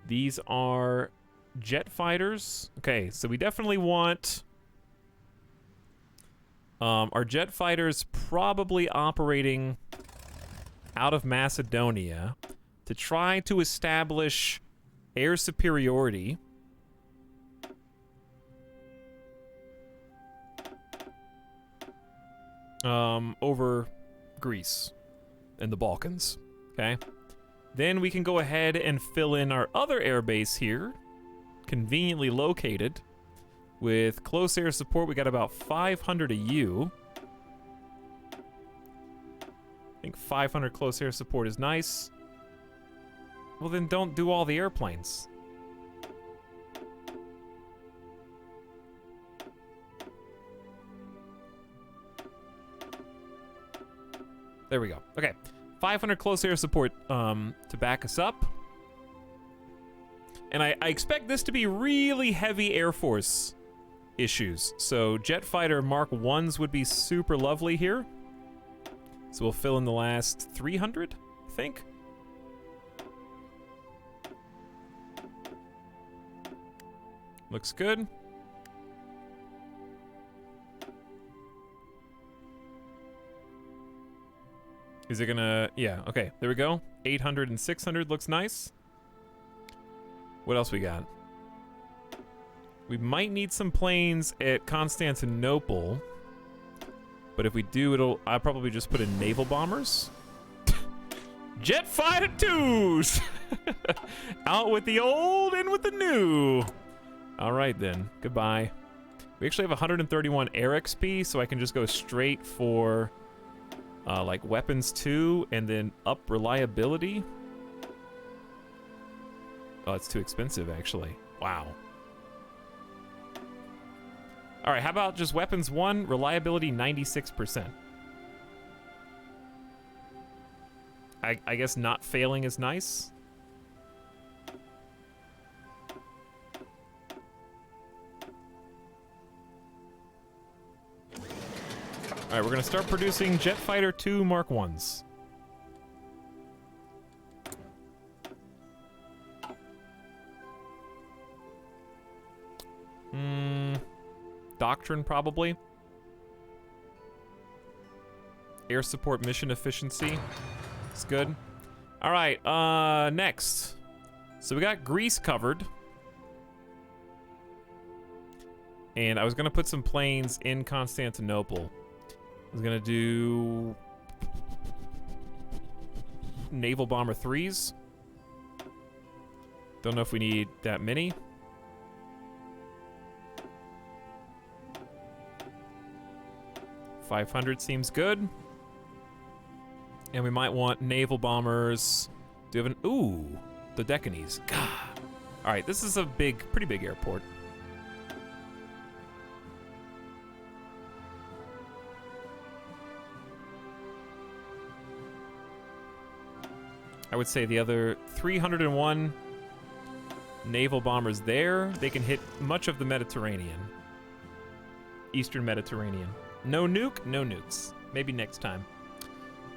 These are jet fighters. Okay, so we definitely want our jet fighters probably operating out of Macedonia to try to establish air superiority. Over Greece and the Balkans. Okay. Then we can go ahead and fill in our other air base here, conveniently located. With close air support, we got about 500 AU. I think 500 close air support is nice. Well, then don't do all the airplanes. There we go. Okay. 500 close air support to back us up. And I expect this to be really heavy Air Force issues. So jet fighter Mark 1s would be super lovely here. So we'll fill in the last 300, I think. Looks good. Is it gonna... Yeah, okay, there we go. 800 and 600 looks nice. What else we got? We might need some planes at Constantinople. But if we do, I'll probably just put in naval bombers. Jet fighter 2s! Out with the old, in with the new. All right then, goodbye. We actually have 131 air XP, so I can just go straight for like weapons 2 and then up reliability. Oh, it's too expensive actually. Wow. All right, how about just weapons 1, reliability 96%. I guess not failing is nice. All right, we're gonna start producing Jet Fighter 2 Mark 1s. Doctrine, probably. Air support mission efficiency. It's good. All right, next. So we got Greece covered. And I was gonna put some planes in Constantinople. I was gonna do naval bomber 3s. Don't know if we need that many. $500 seems good. And we might want naval bombers. Do you have an... Ooh, the Decanes. God. All right, this is a pretty big airport. I would say the other 301 naval bombers there, they can hit much of the Mediterranean. Eastern Mediterranean. No nuke, no nukes. Maybe next time.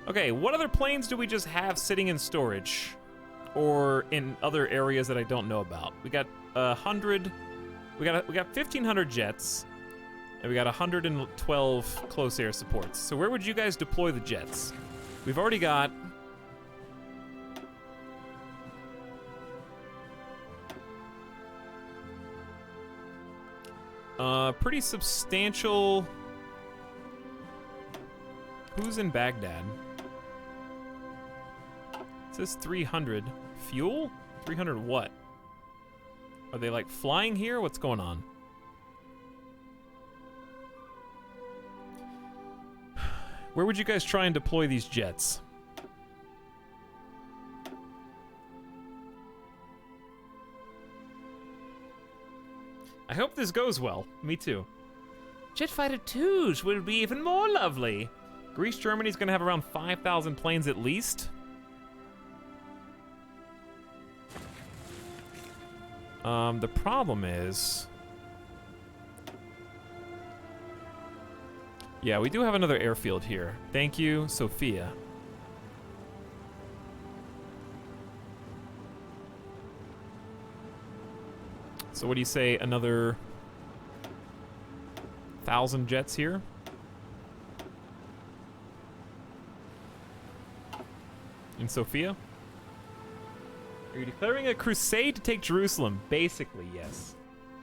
Okay, what other planes do we just have sitting in storage? Or in other areas that I don't know about? We got 100... We got 1,500 jets. And we got 112 close air supports. So where would you guys deploy the jets? We've already got... pretty substantial... Who's in Baghdad? It says 300. Fuel? 300 what? Are they like flying here? What's going on? Where would you guys try and deploy these jets? I hope this goes well. Me too. Jet Fighter 2s will be even more lovely. Greece, Germany's gonna have around 5,000 planes at least. The problem is... Yeah, we do have another airfield here. Thank you, Sophia. So what do you say, another 1,000 jets here? In Sophia? Are you declaring a crusade to take Jerusalem? Basically, yes.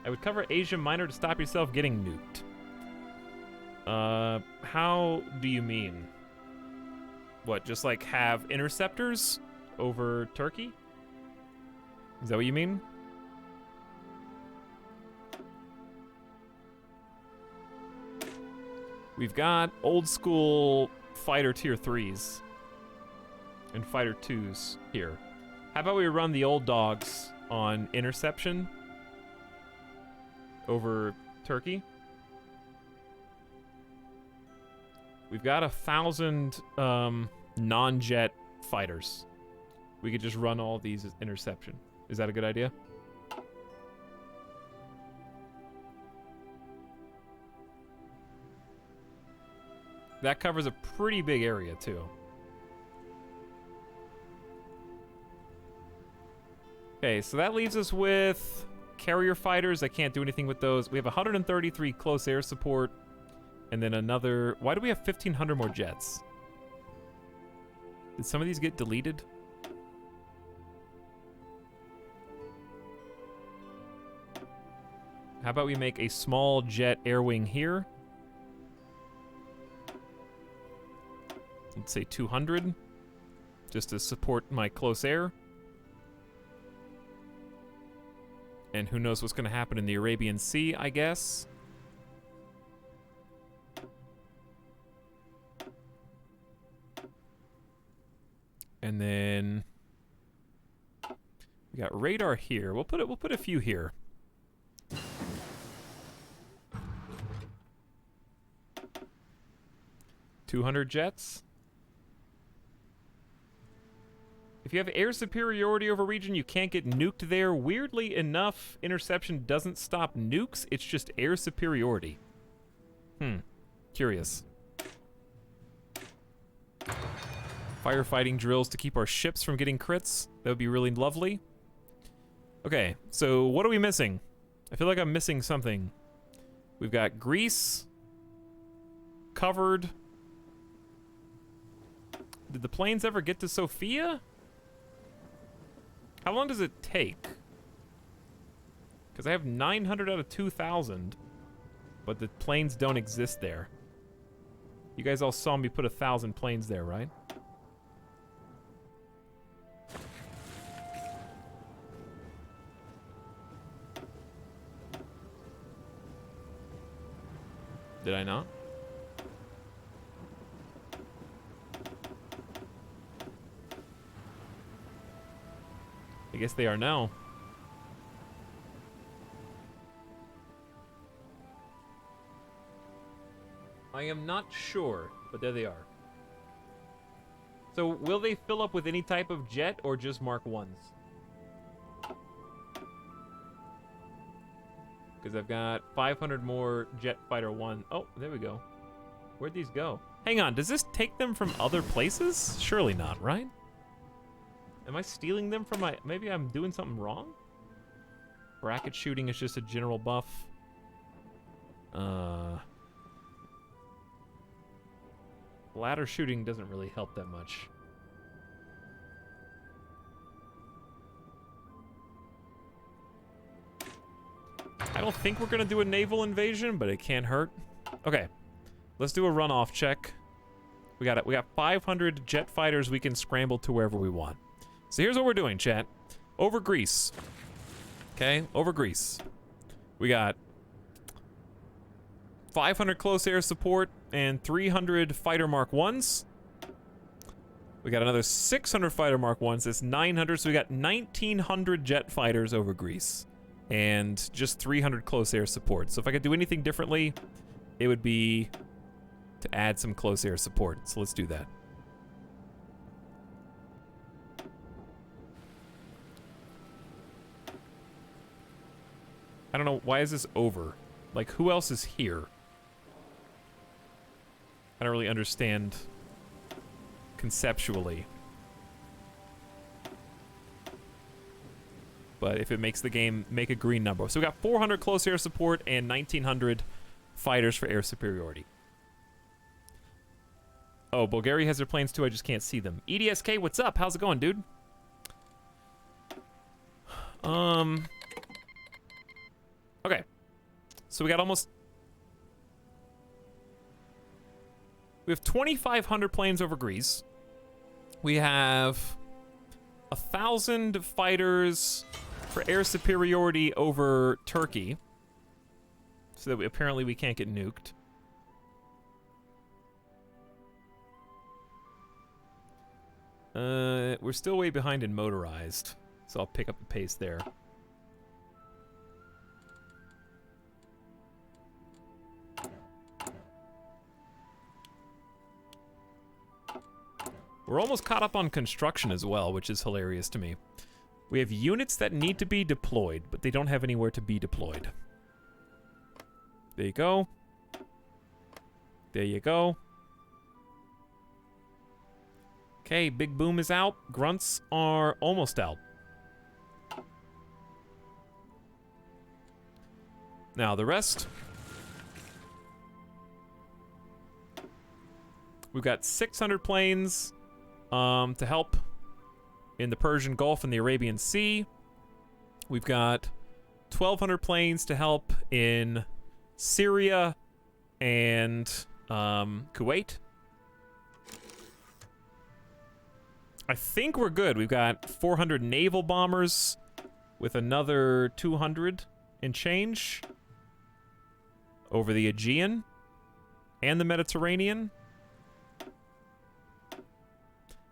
I would cover Asia Minor to stop yourself getting nuked. How do you mean? What, just like have interceptors over Turkey? Is that what you mean? We've got old school fighter tier 3s and fighter 2s here. How about we run the old dogs on interception over Turkey? We've got 1,000 non-jet fighters. We could just run all these as interception. Is that a good idea? That covers a pretty big area too. Okay, so that leaves us with carrier fighters. I can't do anything with those. We have 133 close air support. And then another... Why do we have 1,500 more jets? Did some of these get deleted? How about we make a small jet air wing here? Let's say 200, just to support my close air. And who knows what's going to happen in the Arabian Sea, I guess. And then we got radar here. We'll put a few here. $200 jets. If you have air superiority over a region, you can't get nuked there. Weirdly enough, interception doesn't stop nukes. It's just air superiority. Curious. Firefighting drills to keep our ships from getting crits. That would be really lovely. Okay, so what are we missing? I feel like I'm missing something. We've got Greece covered. Did the planes ever get to Sofia? How long does it take? Because I have 900 out of 2,000, but the planes don't exist there. You guys all saw me put 1,000 planes there, right? Did I not? I guess they are now. I am not sure, but there they are. So will they fill up with any type of jet or just Mark 1s? Because I've got 500 more jet fighter 1. Oh, there we go. Where'd these go? Hang on, does this take them from other places? Surely not, right? Am I stealing them from my... Maybe I'm doing something wrong? Bracket shooting is just a general buff. Ladder shooting doesn't really help that much. I don't think we're gonna do a naval invasion, but it can't hurt. Okay, let's do a runoff check. We got it. We got 500 jet fighters we can scramble to wherever we want. So here's what we're doing, chat. Over Greece. Okay, over Greece. We got 500 close air support and 300 fighter Mark 1s. We got another 600 fighter Mark 1s. That's 900. So we got 1,900 jet fighters over Greece. And just 300 close air support. So if I could do anything differently, it would be to add some close air support. So let's do that. I don't know, why is this over? Like, who else is here? I don't really understand conceptually. But if it makes the game make a green number. So we got 400 close air support and 1,900 fighters for air superiority. Oh, Bulgaria has their planes too, I just can't see them. EDSK, what's up? How's it going, dude? Okay. So we got almost... We have 2,500 planes over Greece. We have 1,000 fighters for air superiority over Turkey. So that apparently we can't get nuked. We're still way behind in motorized. So I'll pick up the pace there. We're almost caught up on construction as well, which is hilarious to me. We have units that need to be deployed, but they don't have anywhere to be deployed. There you go. There you go. Okay, Big Boom is out. Grunts are almost out. Now the rest. We've got 600 planes to help in the Persian Gulf and the Arabian Sea. We've got 1,200 planes to help in Syria and Kuwait. I think we're good. We've got 400 naval bombers with another 200 and change over the Aegean and the Mediterranean.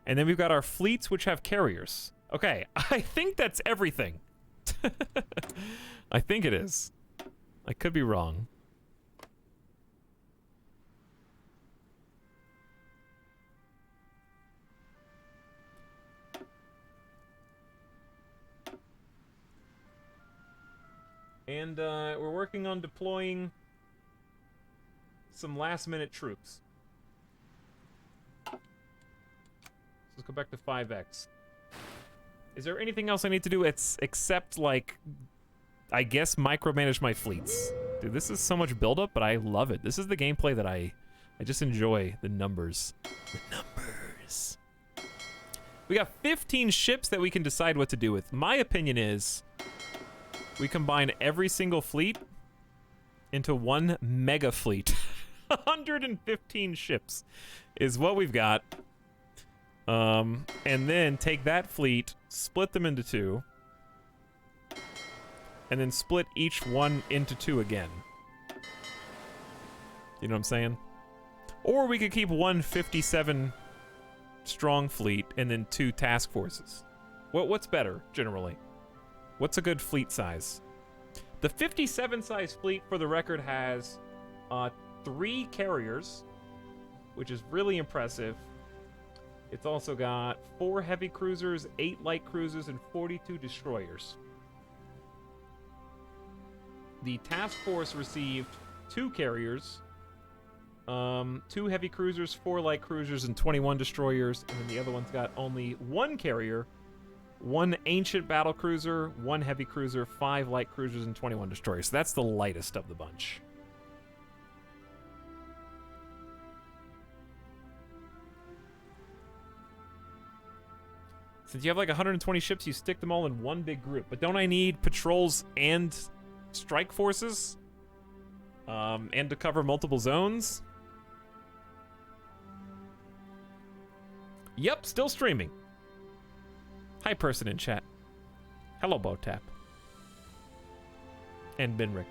And then we've got our fleets, which have carriers. Okay, I think that's everything. I think it is. I could be wrong. And we're working on deploying some last-minute troops. Let's go back to 5x. Is there anything else I need to do except, like, I guess micromanage my fleets? Dude, this is so much buildup, but I love it. This is the gameplay that I just enjoy. The numbers. The numbers. We got 15 ships that we can decide what to do with. My opinion is we combine every single fleet into one mega fleet. 115 ships is what we've got. And then take that fleet, split them into two, and then split each one into two again. You know what I'm saying? Or we could keep one 57 strong fleet and then two task forces. What's better, generally? What's a good fleet size? The 57 size fleet, for the record, has 3 carriers, which is really impressive. It's also got 4 heavy cruisers, 8 light cruisers, and 42 destroyers. The task force received 2 carriers, 2 heavy cruisers, 4 light cruisers, and 21 destroyers, and then the other one's got only 1 carrier, 1 ancient battle cruiser, 1 heavy cruiser, 5 light cruisers, and 21 destroyers. So that's the lightest of the bunch. Since you have like 120 ships, you stick them all in one big group. But don't I need patrols and strike forces? And to cover multiple zones? Yep, still streaming. Hi, person in chat. Hello, Botap. And Benrick.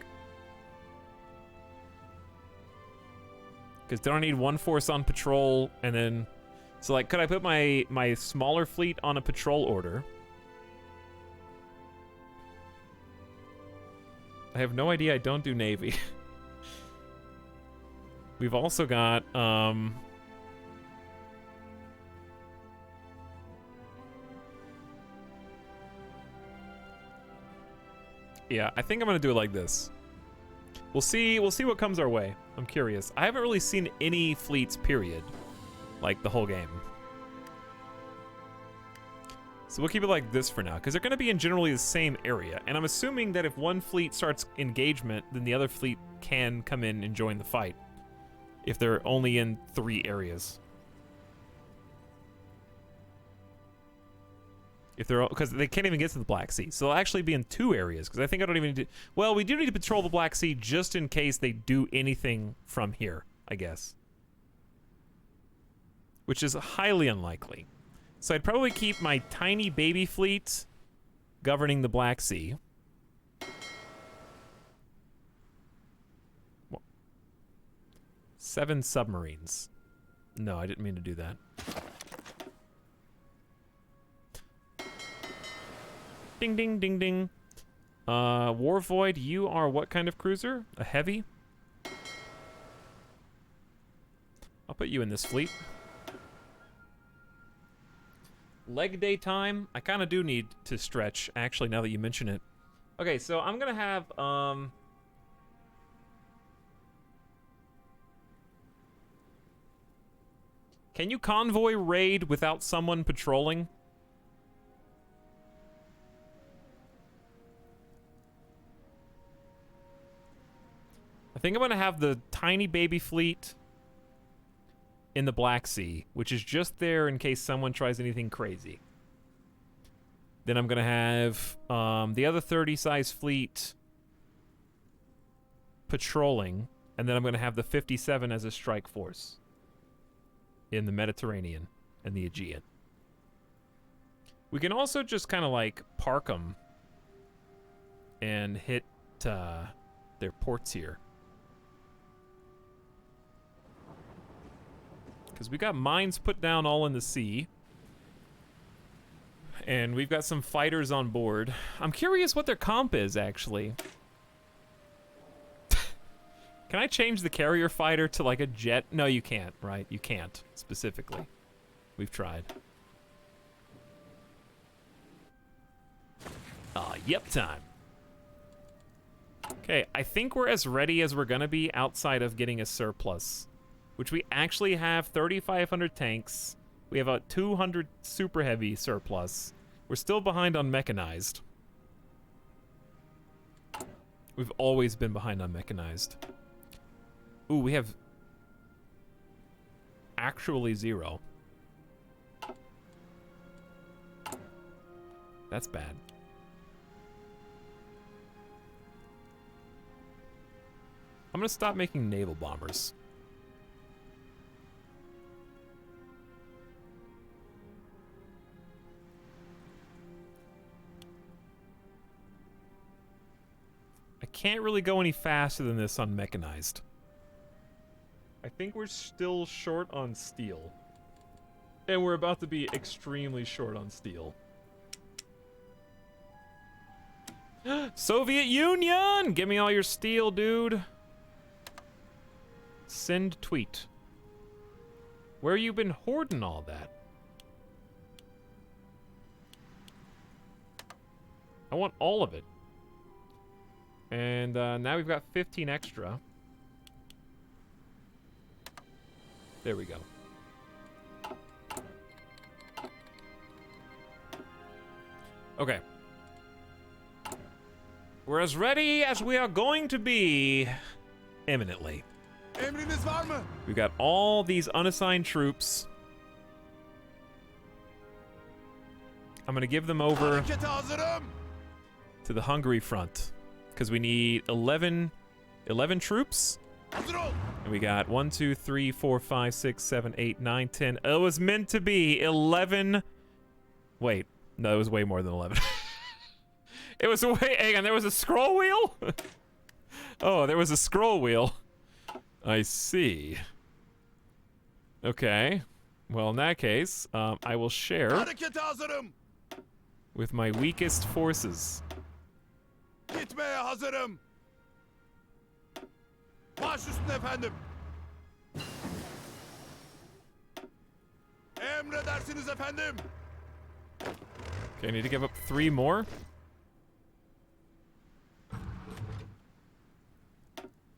Because don't I need one force on patrol and then... So, like, could I put my smaller fleet on a patrol order? I have no idea. I don't do Navy. We've also got, yeah, I think I'm gonna do it like this. We'll see what comes our way. I'm curious. I haven't really seen any fleets, period. Like, the whole game. So we'll keep it like this for now, because they're going to be in generally the same area. And I'm assuming that if one fleet starts engagement, then the other fleet can come in and join the fight. If they're only in 3 areas. If they're... Because they can't even get to the Black Sea. So they'll actually be in 2 areas, because I think I don't even need to... Well, we do need to patrol the Black Sea just in case they do anything from here, I guess. Which is highly unlikely. So I'd probably keep my tiny baby fleet governing the Black Sea. What? 7 submarines. No, I didn't mean to do that. Ding, ding, ding, ding. War Void, you are what kind of cruiser? A heavy? I'll put you in this fleet. Leg day time. I kind of do need to stretch, actually, now that you mention it. Okay, so I'm going to have, Can you convoy raid without someone patrolling? I think I'm going to have the tiny baby fleet in the Black Sea, which is just there in case someone tries anything crazy. Then I'm going to have the other 30-size fleet patrolling. And then I'm going to have the 57 as a strike force in the Mediterranean and the Aegean. We can also just kind of like park them and hit their ports here. Because we got mines put down all in the sea. And we've got some fighters on board. I'm curious what their comp is, actually. Can I change the carrier fighter to like a jet? No, you can't, right? You can't, specifically. We've tried. Yep time. Okay, I think we're as ready as we're gonna be outside of getting a surplus. Which we actually have 3,500 tanks. We have a 200 super heavy surplus. We're still behind on mechanized. We've always been behind on mechanized. Ooh, we have actually 0. That's bad. I'm gonna stop making naval bombers. I can't really go any faster than this on mechanized. I think we're still short on steel. And we're about to be extremely short on steel. Soviet Union! Give me all your steel, dude. Send tweet. Where you been hoarding all that? I want all of it. And now we've got 15 extra. There we go. Okay. We're as ready as we are going to be imminently. Emriniz var mı? We've got all these unassigned troops. I'm going to give them over Harekete hazırım. to the Hungary front. Because we need 11 troops. Hazır ol. And we got 1, 2, 3, 4, 5, 6, 7, 8, 9, 10. It was meant to be 11. Wait, no, it was way more than 11. It was way, hang on, there was a scroll wheel? Oh, there was a scroll wheel. I see. Okay. Well, in that case, I will share Harekete hazırım. with my weakest forces. Gitmeye hazırım. Baş üstüne efendim. Emredersiniz efendim. Okay, I need to give up 3 more.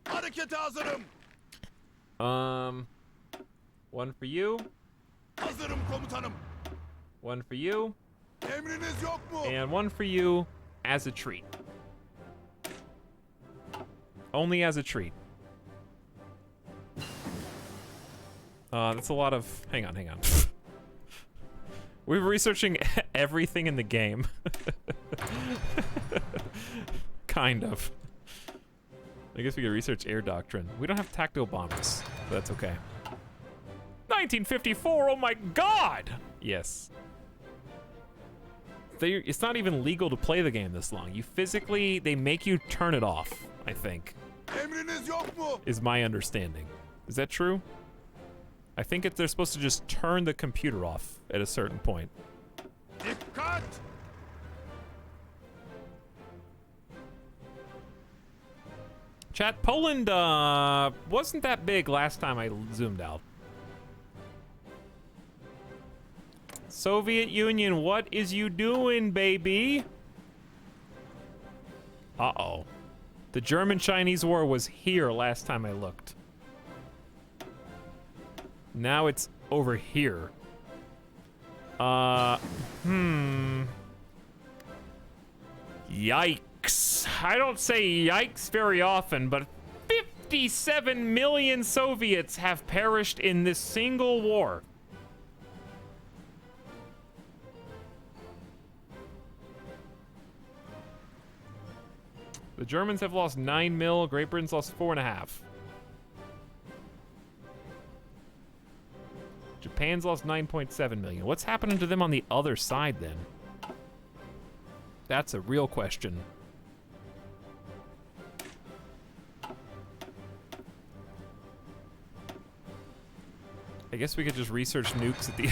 Harekete hazırım. 1 for you, Hazırım komutanım. 1 for you, Emriniz yok mu? and 1 for you as a treat. Only as a treat. That's a lot of... Hang on. We're researching everything in the game. Kind of. I guess we could research air doctrine. We don't have tactical bombers, but that's okay. 1954, oh my god! Yes. It's not even legal to play the game this long. They make you turn it off, I think. Emriniz yok mu? Is my understanding. Is that true? I think they're supposed to just turn the computer off at a certain point. Dikkat! Chat, Poland wasn't that big last time I zoomed out. Soviet Union, what is you doing, baby? Uh-oh. The German-Chinese War was here last time I looked. Now it's over here. Yikes. I don't say yikes very often, but 57 million Soviets have perished in this single war. The Germans have lost 9 mil. Great Britain's lost 4.5. Japan's lost 9.7 million. What's happening to them on the other side then? That's a real question. I guess we could just research nukes at the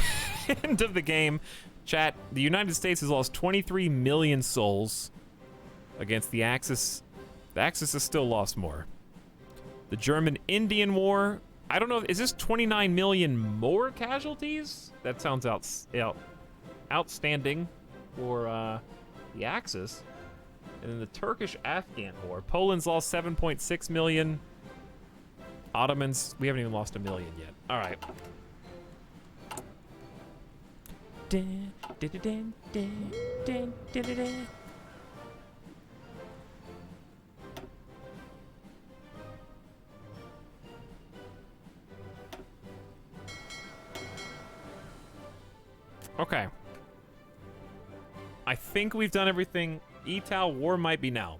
end of the game. Chat, the United States has lost 23 million souls against the Axis. The Axis has still lost more. The German-Indian War, I don't know, is this 29 million more casualties? That sounds outstanding for the Axis. And then the Turkish-Afghan War, Poland's lost 7.6 million. Ottomans, we haven't even lost 1 million yet. All right. Okay. I think we've done everything. ETAL, war might be now.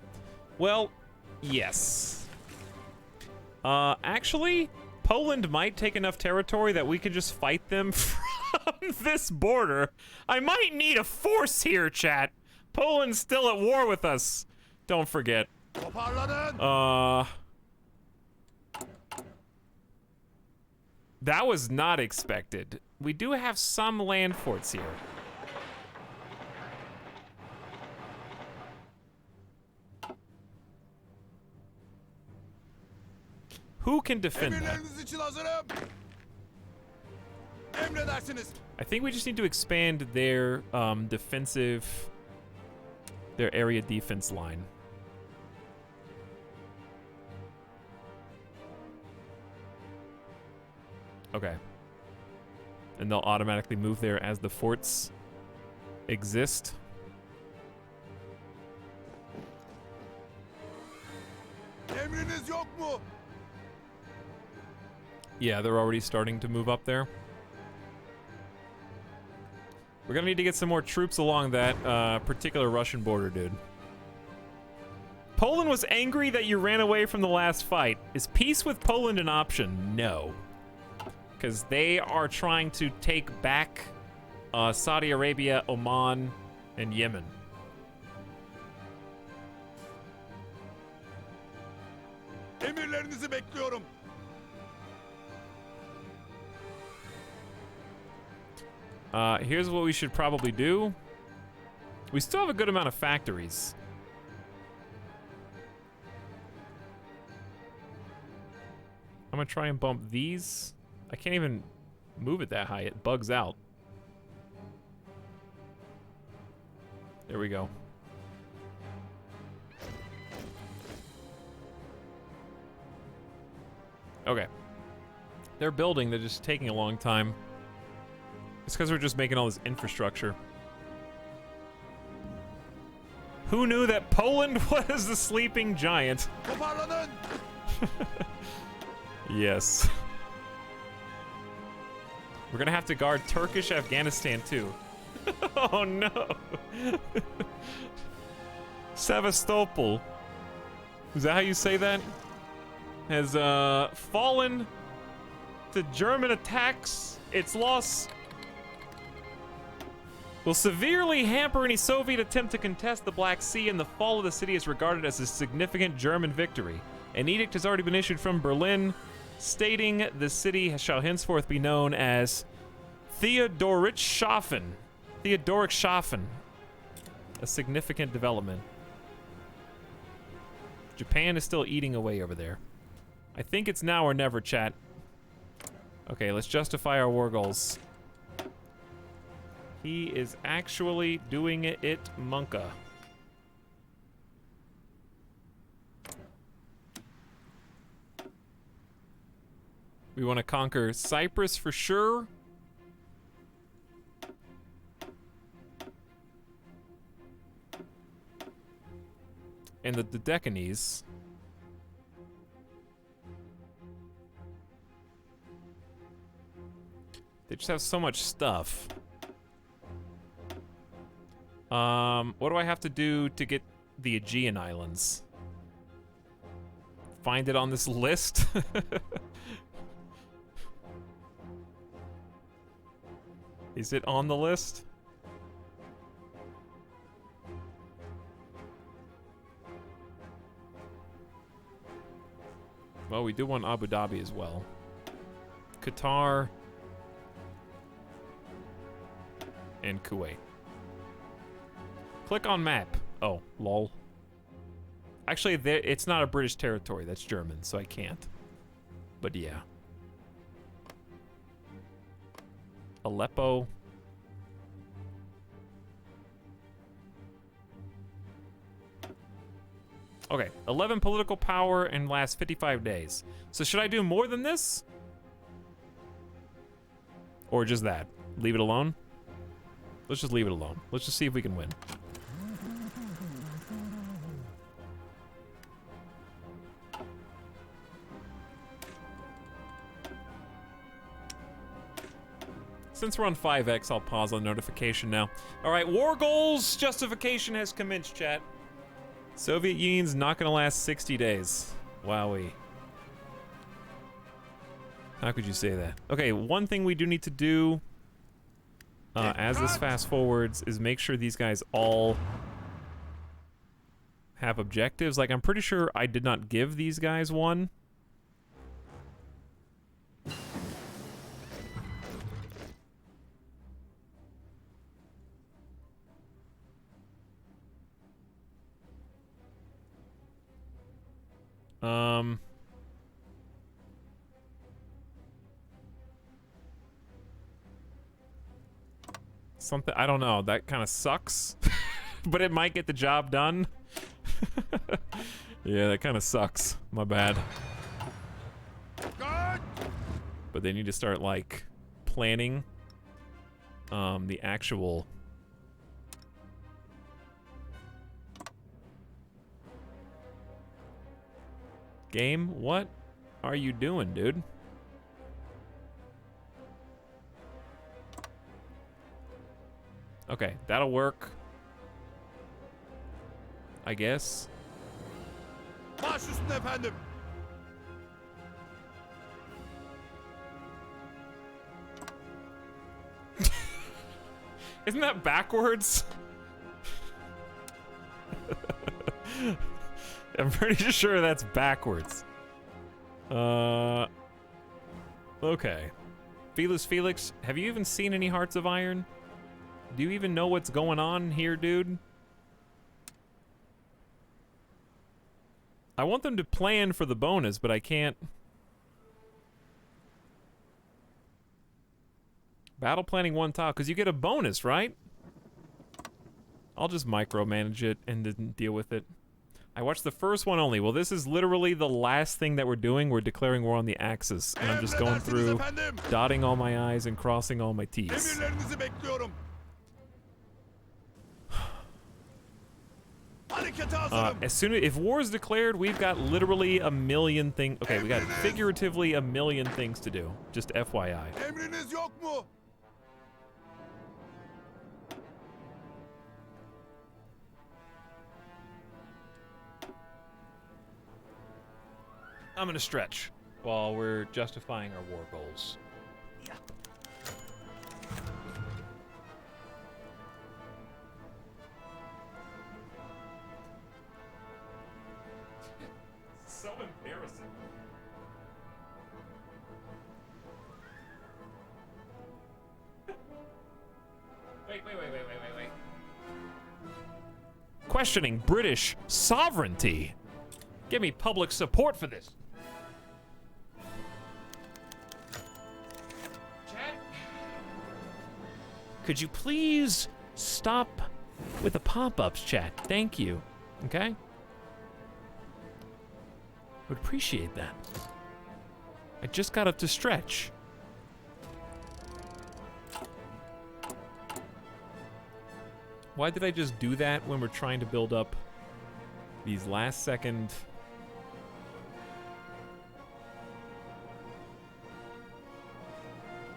Well, yes. Actually, Poland might take enough territory that we could just fight them from this border. I might need a force here, chat. Poland's still at war with us. Don't forget. That was not expected. We do have some land forts here. Who can defend that? Emirleriniz için hazırım. Emredersiniz. I think we just need to expand their their area defense line. Okay. And they'll automatically move there as the forts exist. Emriniz yok mu? Yeah, they're already starting to move up there. We're gonna need to get some more troops along that particular Russian border, dude. Poland was angry that you ran away from the last fight. Is peace with Poland an option? No. Because they are trying to take back Saudi Arabia, Oman, and Yemen. Emirlerinizi bekliyorum. Here's what we should probably do. We still have a good amount of factories. I'm gonna try and bump these. I can't even move it that high. It bugs out. There we go. Okay. They're building, they're just taking a long time. It's because we're just making all this infrastructure. Who knew that Poland was the sleeping giant? Toparlanın. Yes. We're gonna have to guard Turkish Afghanistan too. Oh no. Sevastopol. Is that how you say that? Has fallen to German attacks. Its loss will severely hamper any Soviet attempt to contest the Black Sea, and the fall of the city is regarded as a significant German victory. An edict has already been issued from Berlin stating the city shall henceforth be known as Theodorichshafen. Theodorichshafen. A significant development. Japan is still eating away over there. I think it's now or never, chat. Okay, let's justify our war goals. He is actually doing it, Monka. We want to conquer Cyprus for sure. And the Decanis. They just have so much stuff. What do I have to do to get the Aegean Islands? find it on this list. Is it on the list? Well, we do want Abu Dhabi as well. Qatar. And Kuwait. Click on map. Oh, lol. Actually, it's not a British territory. That's German, so I can't. But yeah. Aleppo. Okay, 11 political power and lasts 55 days. So should I do more than this? Or just that? Leave it alone? Let's just leave it alone. Let's just see if we can win. Since we're on 5x, I'll pause on notification now. All right, war goals justification has commenced, chat. Soviet Union's not gonna last 60 days. Wowee. How could you say that? Okay, one thing we do need to do as this fast forwards is make sure these guys all have objectives. Like, I'm pretty sure I did not give these guys one. Something, I don't know, that kind of sucks, but it might get the job done. Yeah, that kind of sucks, my bad. But they need to start, like, planning the actual game. What are you doing, dude? Okay, that'll work. I guess. Baş üstüne efendim. Isn't that backwards? I'm pretty sure that's backwards. Okay. Felix, have you even seen any Hearts of Iron? Do you even know what's going on here, dude? I want them to plan for the bonus, but I can't. Battle planning one tile, because you get a bonus, right? I'll just micromanage it and then deal with it. I watched the first one only. Well, this is literally the last thing that we're doing. We're declaring war on the Axis, and I'm just going through, dotting all my I's and crossing all my T's. Emirlerinizi bekliyorum. As soon as, if war is declared, we've got literally a million things. Okay, we got figuratively a million things to do. Just FYI. Emriniz yok mu? I'm gonna stretch while we're justifying our war goals. So embarrassing. Wait. Questioning British sovereignty. Give me public support for this. Chat? Could you please stop with the pop-ups, chat? Thank you. Okay? Would appreciate that. I just got up to stretch. Why did I just do that when we're trying to build up these last second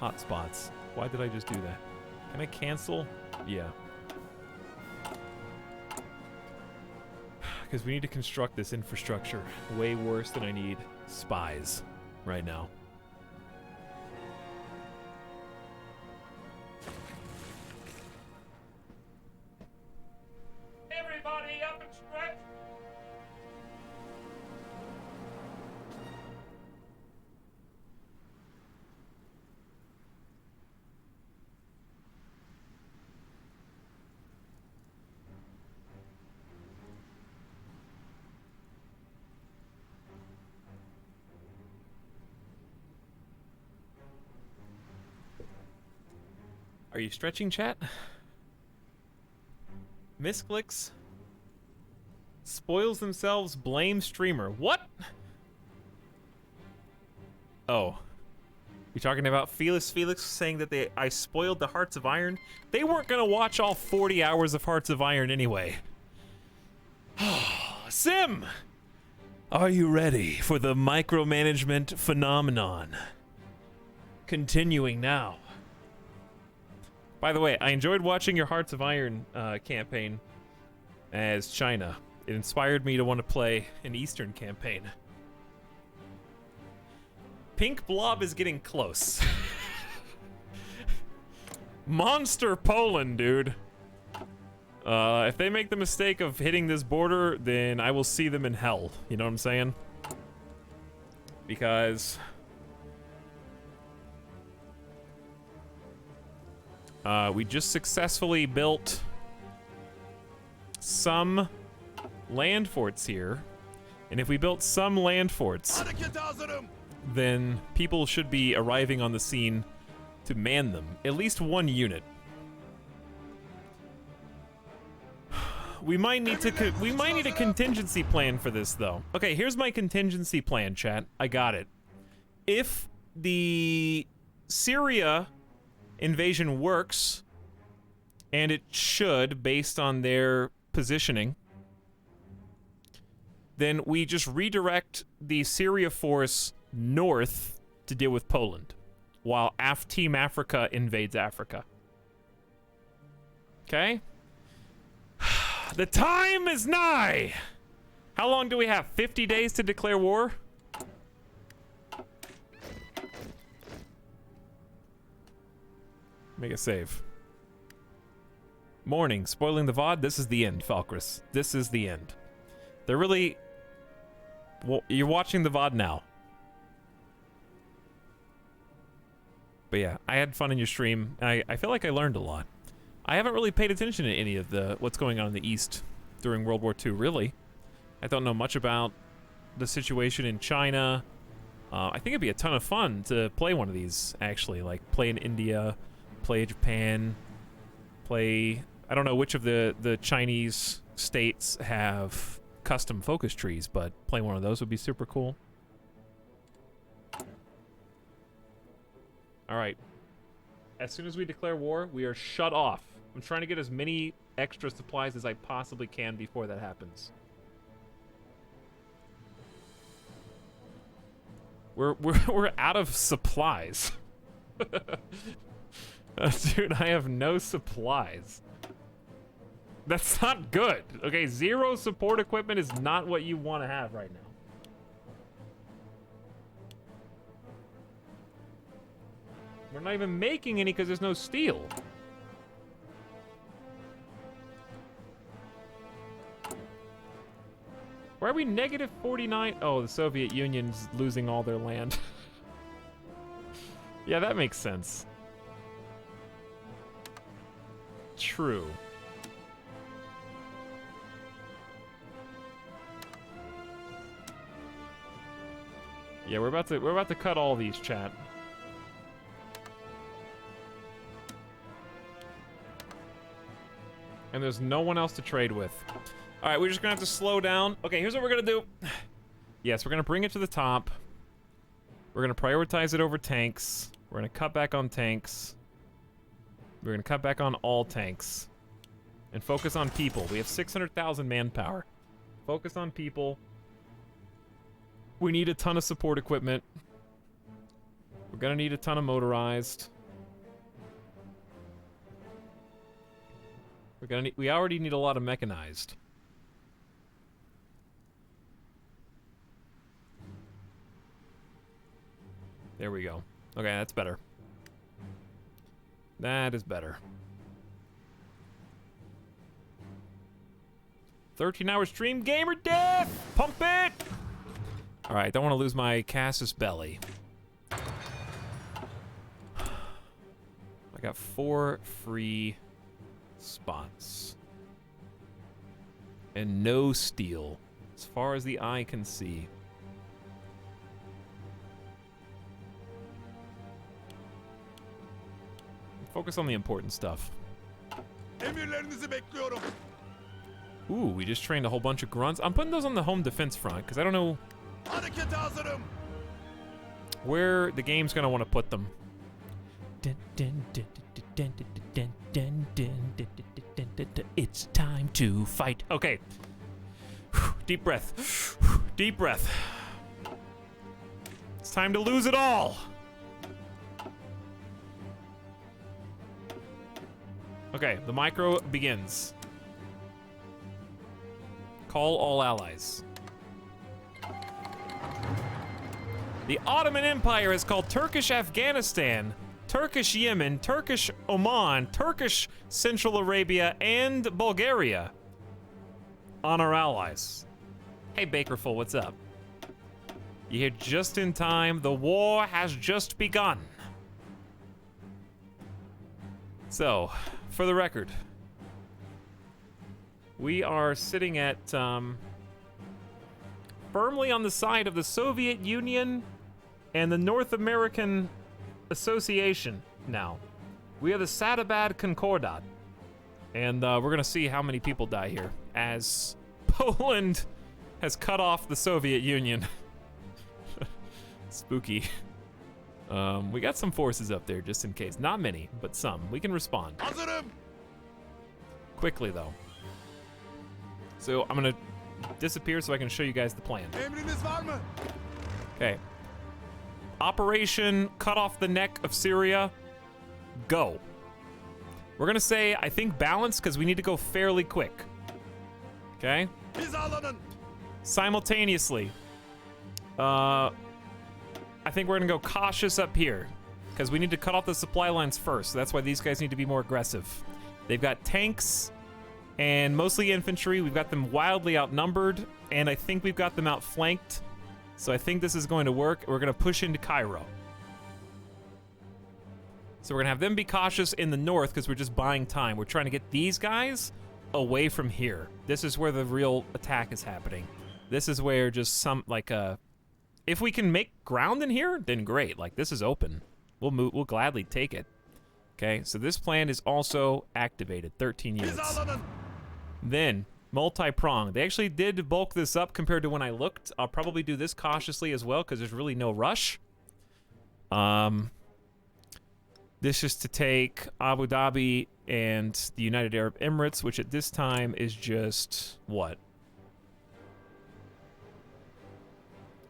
hotspots? Why did I just do that? Can I cancel? Yeah. Because we need to construct this infrastructure way worse than I need spies right now. Everybody up and stretch! Are you stretching, chat? Misclicks spoils themselves, blame streamer. What? Oh. You talking about Felix saying that I spoiled the Hearts of Iron? They weren't gonna watch all 40 hours of Hearts of Iron anyway. Sim! Are you ready for the micromanagement phenomenon? Continuing now. By the way, I enjoyed watching your Hearts of Iron campaign as China. It inspired me to want to play an Eastern campaign. Pink Blob is getting close. Monster Poland, dude. If they make the mistake of hitting this border, then I will see them in hell. You know what I'm saying? Because... we just successfully built some land forts here. And if we built some land forts, then people should be arriving on the scene to man them. At least one unit. We might need a contingency plan for this, though. Okay, here's my contingency plan, chat. I got it. If the Syria invasion works, and it should, based on their positioning, then we just redirect the Syria force north to deal with Poland, while Team Africa invades Africa. Okay? The time is nigh! How long do we have? 50 days to declare war? Make a save. Morning. Spoiling the VOD. This is the end, Falkris. This is the end. They're really... Well, you're watching the VOD now. But yeah, I had fun in your stream. I feel like I learned a lot. I haven't really paid attention to any of what's going on in the East during World War II, really. I don't know much about the situation in China. I think it'd be a ton of fun to play one of these, actually. Like, play in India... play Japan, play... I don't know which of the Chinese states have custom focus trees, but playing one of those would be super cool. Alright. As soon as we declare war, we are shut off. I'm trying to get as many extra supplies as I possibly can before that happens. We're out of supplies. Dude, I have no supplies. That's not good. Okay, 0 support equipment is not what you want to have right now. We're not even making any because there's no steel. Why are we negative 49? Oh, the Soviet Union's losing all their land. Yeah, that makes sense. True. Yeah, we're about to cut all these, chat. And there's no one else to trade with. All right, we're just gonna have to slow down. Okay, here's what we're gonna do. Yes, we're gonna bring it to the top. We're gonna prioritize it over tanks. We're gonna cut back on tanks. We're gonna cut back on all tanks. And focus on people. We have 600,000 manpower. Focus on people. We need a ton of support equipment. We're gonna need a ton of motorized. We already need a lot of mechanized. There we go. Okay, that's better. That is better. 13-hour stream, gamer death! Pump it! All right, don't want to lose my Casus Belli. I got 4 free spots. And no steel, as far as the eye can see. Focus on the important stuff. Emirlerinizi bekliyorum. Ooh, we just trained a whole bunch of grunts. I'm putting those on the home defense front, because I don't know Harekete hazırım. where the game's going to want to put them. It's time to fight. Okay. Deep breath. Deep breath. It's time to lose it all. Okay, the micro begins. Call all allies. The Ottoman Empire is called Turkish Afghanistan, Turkish Yemen, Turkish Oman, Turkish Central Arabia, and Bulgaria on our allies. Hey Bakerful, what's up? You here just in time. The war has just begun. So, for the record, we are sitting at firmly on the side of the Soviet Union and the North American Association now. We are the Sadabad Concordat. And we're going to see how many people die here as Poland has cut off the Soviet Union. Spooky. We got some forces up there just in case. Not many, but some. We can respond. Hazırım. Quickly, though. So I'm going to disappear so I can show you guys the plan. Emriniz var mı? Okay. Operation Cut Off the Neck of Syria. Go. We're going to say, I think, balance because we need to go fairly quick. Okay? Hizalanın. Simultaneously. I think we're going to go cautious up here because we need to cut off the supply lines first. So that's why these guys need to be more aggressive. They've got tanks and mostly infantry. We've got them wildly outnumbered, and I think we've got them outflanked. So I think this is going to work. We're going to push into Cairo. So we're going to have them be cautious in the north because we're just buying time. We're trying to get these guys away from here. This is where the real attack is happening. This is where just some, like, if we can make ground in here, then great. Like, this is open. We'll gladly take it. Okay, so this plan is also activated. 13 units. Hizalanın. Then, multi-prong. They actually did bulk this up compared to when I looked. I'll probably do this cautiously as well because there's really no rush. This is to take Abu Dhabi and the United Arab Emirates, which at this time is just, what?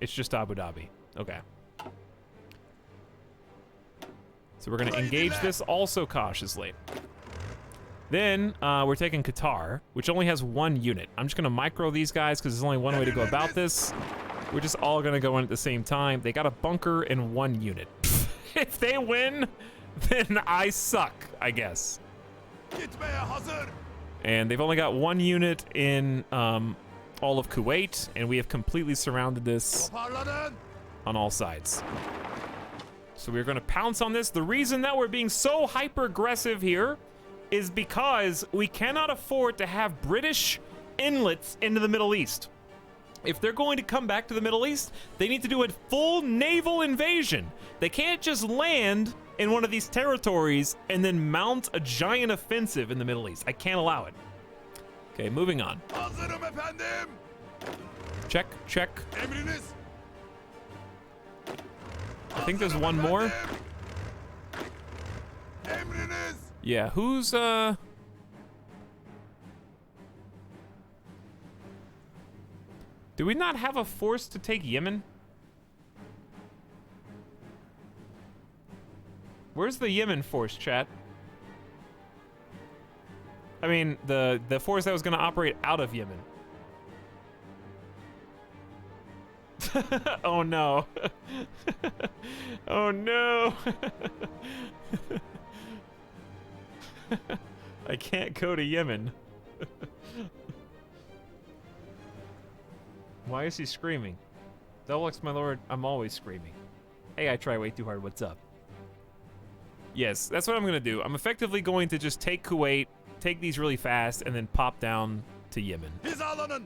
It's just Abu Dhabi. Okay. So we're going to engage this also cautiously. Then we're taking Qatar, which only has 1 unit. I'm just going to micro these guys because there's only one way to go about this. We're just all going to go in at the same time. They got a bunker and 1 unit. If they win, then I suck, I guess. Gitmeye hazır. And they've only got 1 unit in all of Kuwait, and we have completely surrounded this Toparlanın. on all sides. So we're going to pounce on this. The reason that we're being so hyper-aggressive here is because we cannot afford to have British inlets into the Middle East. If they're going to come back to the Middle East, they need to do a full naval invasion. They can't just land in one of these territories and then mount a giant offensive in the Middle East. I can't allow it. Okay, moving on. Hazırım efendim. Check, check. Emriniz. I think there's one more. Emriniz. Yeah, who's, do we not have a force to take Yemen? Where's the Yemen force, chat? I mean, the force that was going to operate out of Yemen. Oh no. Oh no. I can't go to Yemen. Why is he screaming? Double X, my lord, I'm always screaming. Hey, I try way too hard, what's up? Yes, that's what I'm gonna do. I'm effectively going to just take Kuwait, take these really fast, and then pop down to Yemen. Hizalanın.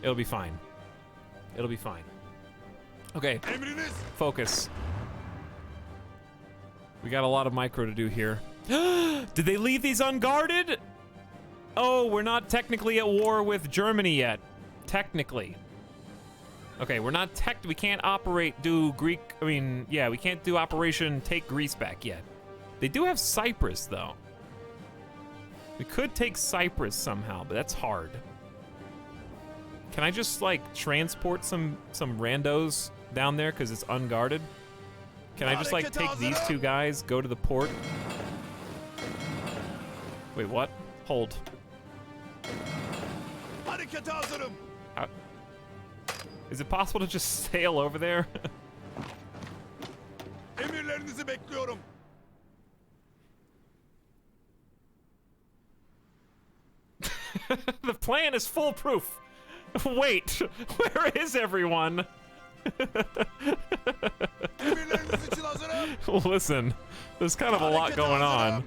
It'll be fine. It'll be fine. Okay, Emriniz. focus. We got a lot of micro to do here. Did they leave these unguarded? Oh, we're not technically at war with Germany yet. Technically. Okay, we're not we can't we can't do Operation Take Greece Back yet. They do have Cyprus, though. We could take Cyprus somehow, but that's hard. Can I just, like, transport some randos down there because it's unguarded? Can I just, like, take these two guys, go to the port? Wait, what? Hold. Harekete hazırım. Is it possible to just sail over there? Emirlerinizi bekliyorum. The plan is foolproof. Wait, where is everyone? Emirleriniz için hazırım. Listen, there's kind of a lot going on.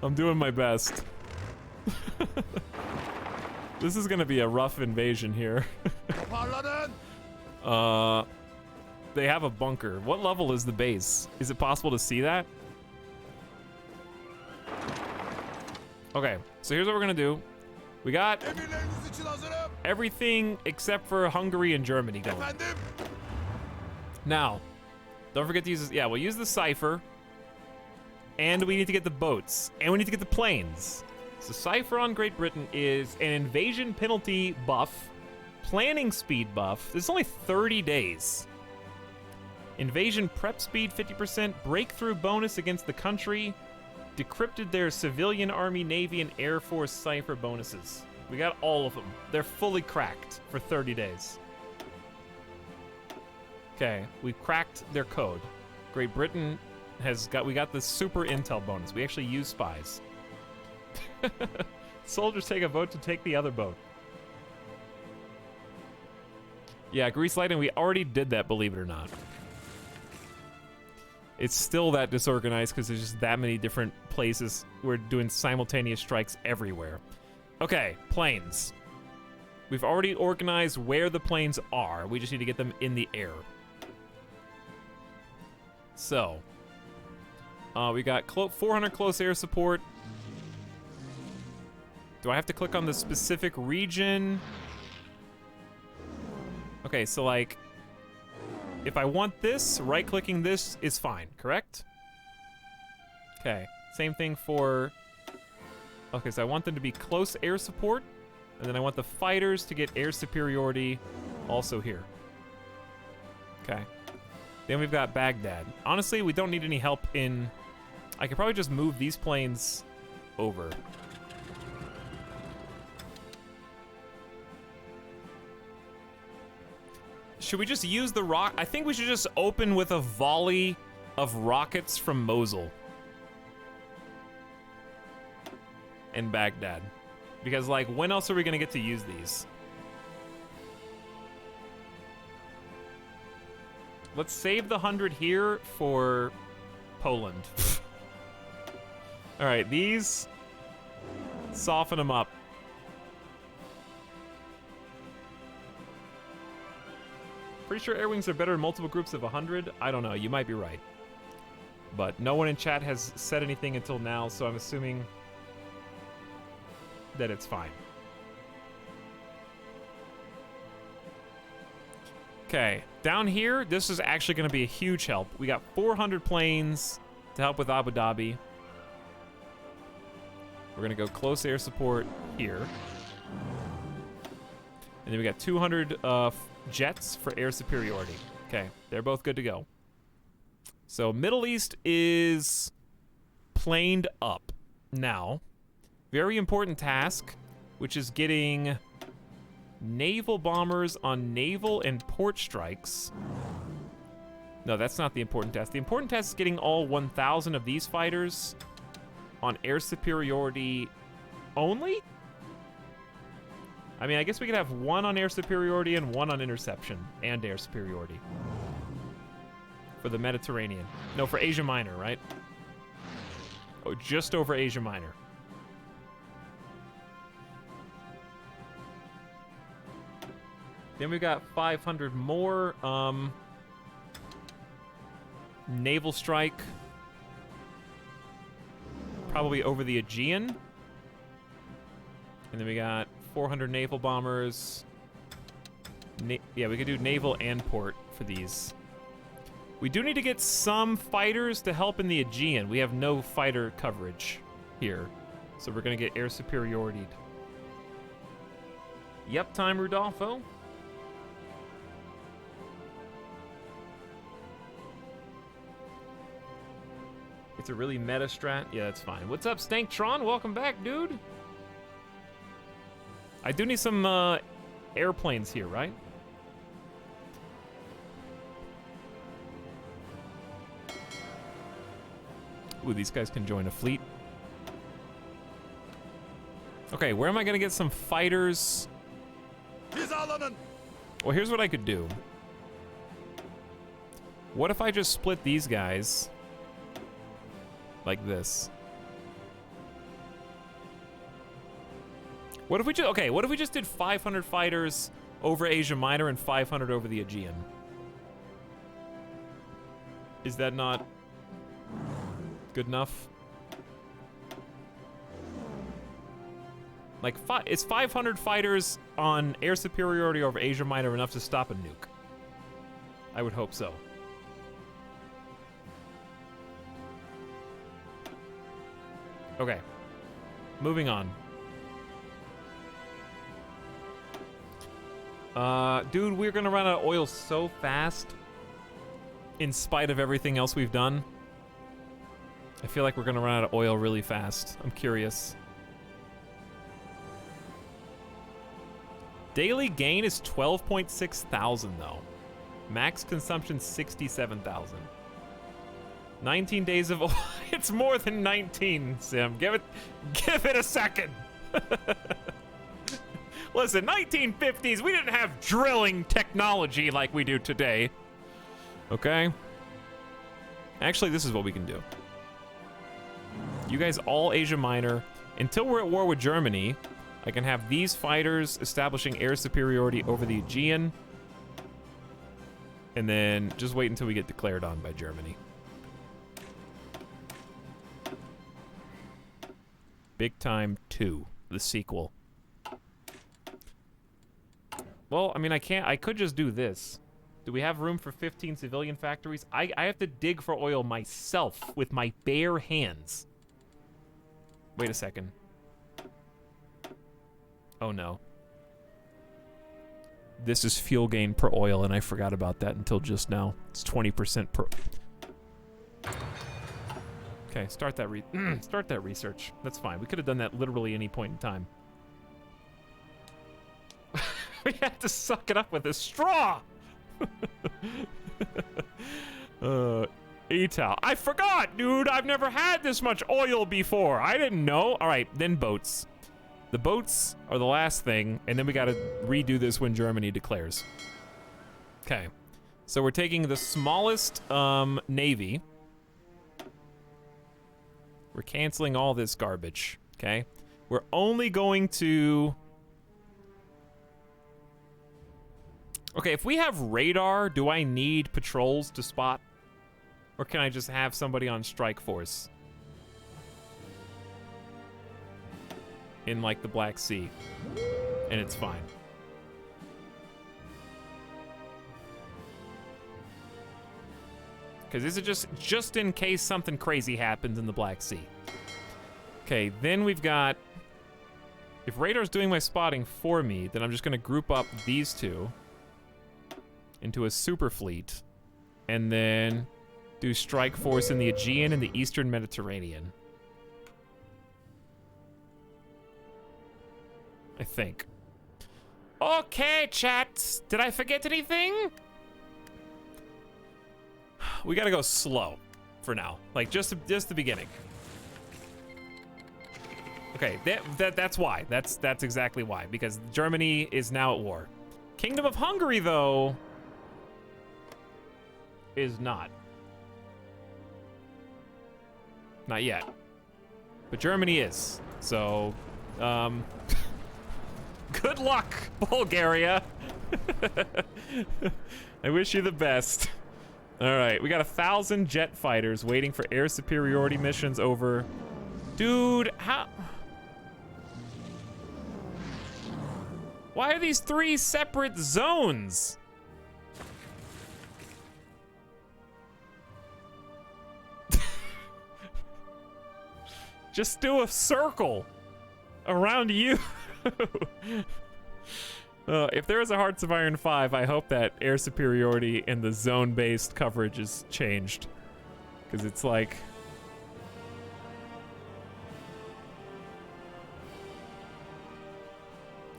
I'm doing my best. This is gonna be a rough invasion here. Toparlanın. They have a bunker. What level is the base? Is it possible to see that? Okay, so here's what we're gonna do. We got Emirleriniz için hazırım. everything except for Hungary and Germany going. Efendim. Now, don't forget to use this. Yeah, we'll use the cipher. And we need to get the boats. And we need to get the planes. So cipher on Great Britain is an invasion penalty buff, planning speed buff. This is only 30 days. Invasion prep speed 50%, breakthrough bonus against the country, decrypted their civilian army, navy, and air force cipher bonuses. We got all of them. They're fully cracked for 30 days. Okay, we've cracked their code. Great Britain we got the super intel bonus. We actually use spies. Soldiers take a boat to take the other boat. Yeah, Grease Lightning, we already did that, believe it or not. It's still that disorganized because there's just that many different places. We're doing simultaneous strikes everywhere. Okay, planes. We've already organized where the planes are. We just need to get them in the air. So, we got 400 close air support. Do I have to click on the specific region? Okay, so like, if I want this, right-clicking this is fine, correct? Okay, same thing for... Okay, so I want them to be close air support, and then I want the fighters to get air superiority also here. Okay. Then we've got Baghdad. Honestly, we don't need any help in... I could probably just move these planes over. Should we just use the rock? I think we should just open with a volley of rockets from Mosul and Baghdad. Because, like, when else are we gonna get to use these? Let's save the 100 here for Poland. All right, these, soften them up. Pretty sure air wings are better in multiple groups of 100. I don't know, you might be right. But no one in chat has said anything until now, so I'm assuming that it's fine. Okay, down here, this is actually going to be a huge help. We got 400 planes to help with Abu Dhabi. We're going to go close air support here. And then we got 200 jets for air superiority. Okay, they're both good to go. So Middle East is planed up. Now, very important task, which is getting Naval bombers on naval and port strikes. No, that's not the important test. The important test is getting all 1,000 of these fighters on air superiority only? I mean, I guess we could have one on air superiority and one on interception and air superiority. For the Mediterranean. No, for Asia Minor, right? Oh, just over Asia Minor. Then we got 500 more. Naval strike. Probably over the Aegean. And then we got 400 naval bombers. Yeah, we could do naval and port for these. We do need to get some fighters to help in the Aegean. We have no fighter coverage here. So we're going to get air superiority. Yep, time, Rudolfo. It's a really meta strat. Yeah, that's fine. What's up, Stanktron? Welcome back, dude. I do need some airplanes here, right? Ooh, these guys can join a fleet. Okay, where am I gonna get some fighters? Well, here's what I could do. What if I just split these guys like this? What if we just, okay, what if we just did 500 fighters over Asia Minor and 500 over the Aegean? Is that not good enough? Like, is 500 fighters on air superiority over Asia Minor enough to stop a nuke? I would hope so. Okay. Moving on. Dude, we're gonna run out of oil so fast. In spite of everything else we've done. I feel like we're gonna run out of oil really fast. I'm curious. Daily gain is 12.6 thousand though. Max consumption 67,000. 19 days of oil. It's more than 19, Sim. Give it a second. Listen, 1950s, we didn't have drilling technology like we do today. Okay? Actually, this is what we can do. You guys all Asia Minor. Until we're at war with Germany, I can have these fighters establishing air superiority over the Aegean. And then just wait until we get declared on by Germany. Big Time 2, the sequel. Well, I mean, I could just do this. Do we have room for 15 civilian factories? I have to dig for oil myself with my bare hands. Wait a second. Oh no. This is fuel gain per oil, and I forgot about that until just now. It's 20% per... Okay, start that research. That's fine. We could have done that literally any point in time. We had to suck it up with a straw! ETAL. I forgot, dude! I've never had this much oil before! I didn't know! Alright, then boats. The boats are the last thing, and then we gotta redo this when Germany declares. Okay. So we're taking the smallest navy. We're canceling all this garbage, okay? We're only going to... Okay, if we have radar, do I need patrols to spot? Or can I just have somebody on strike force? In, like, the Black Sea. And it's fine. Because this is just in case something crazy happens in the Black Sea. Okay, then we've got... If radar's doing my spotting for me, then I'm just going to group up these two into a super fleet, and then do strike force in the Aegean and the Eastern Mediterranean. I think. Okay, chat. Did I forget anything? We gotta go slow for now. Like, just the beginning. Okay, that's why. That's exactly why. Because Germany is now at war. Kingdom of Hungary, though, is not. Not yet. But Germany is. So, good luck, Bulgaria. I wish you the best. All right, we got 1,000 jet fighters waiting for air superiority missions over. Dude, how? Why are these 3 separate zones? Just do a circle around you. If there is a Hearts of Iron 5, I hope that air superiority and the zone-based coverage is changed. Because it's like...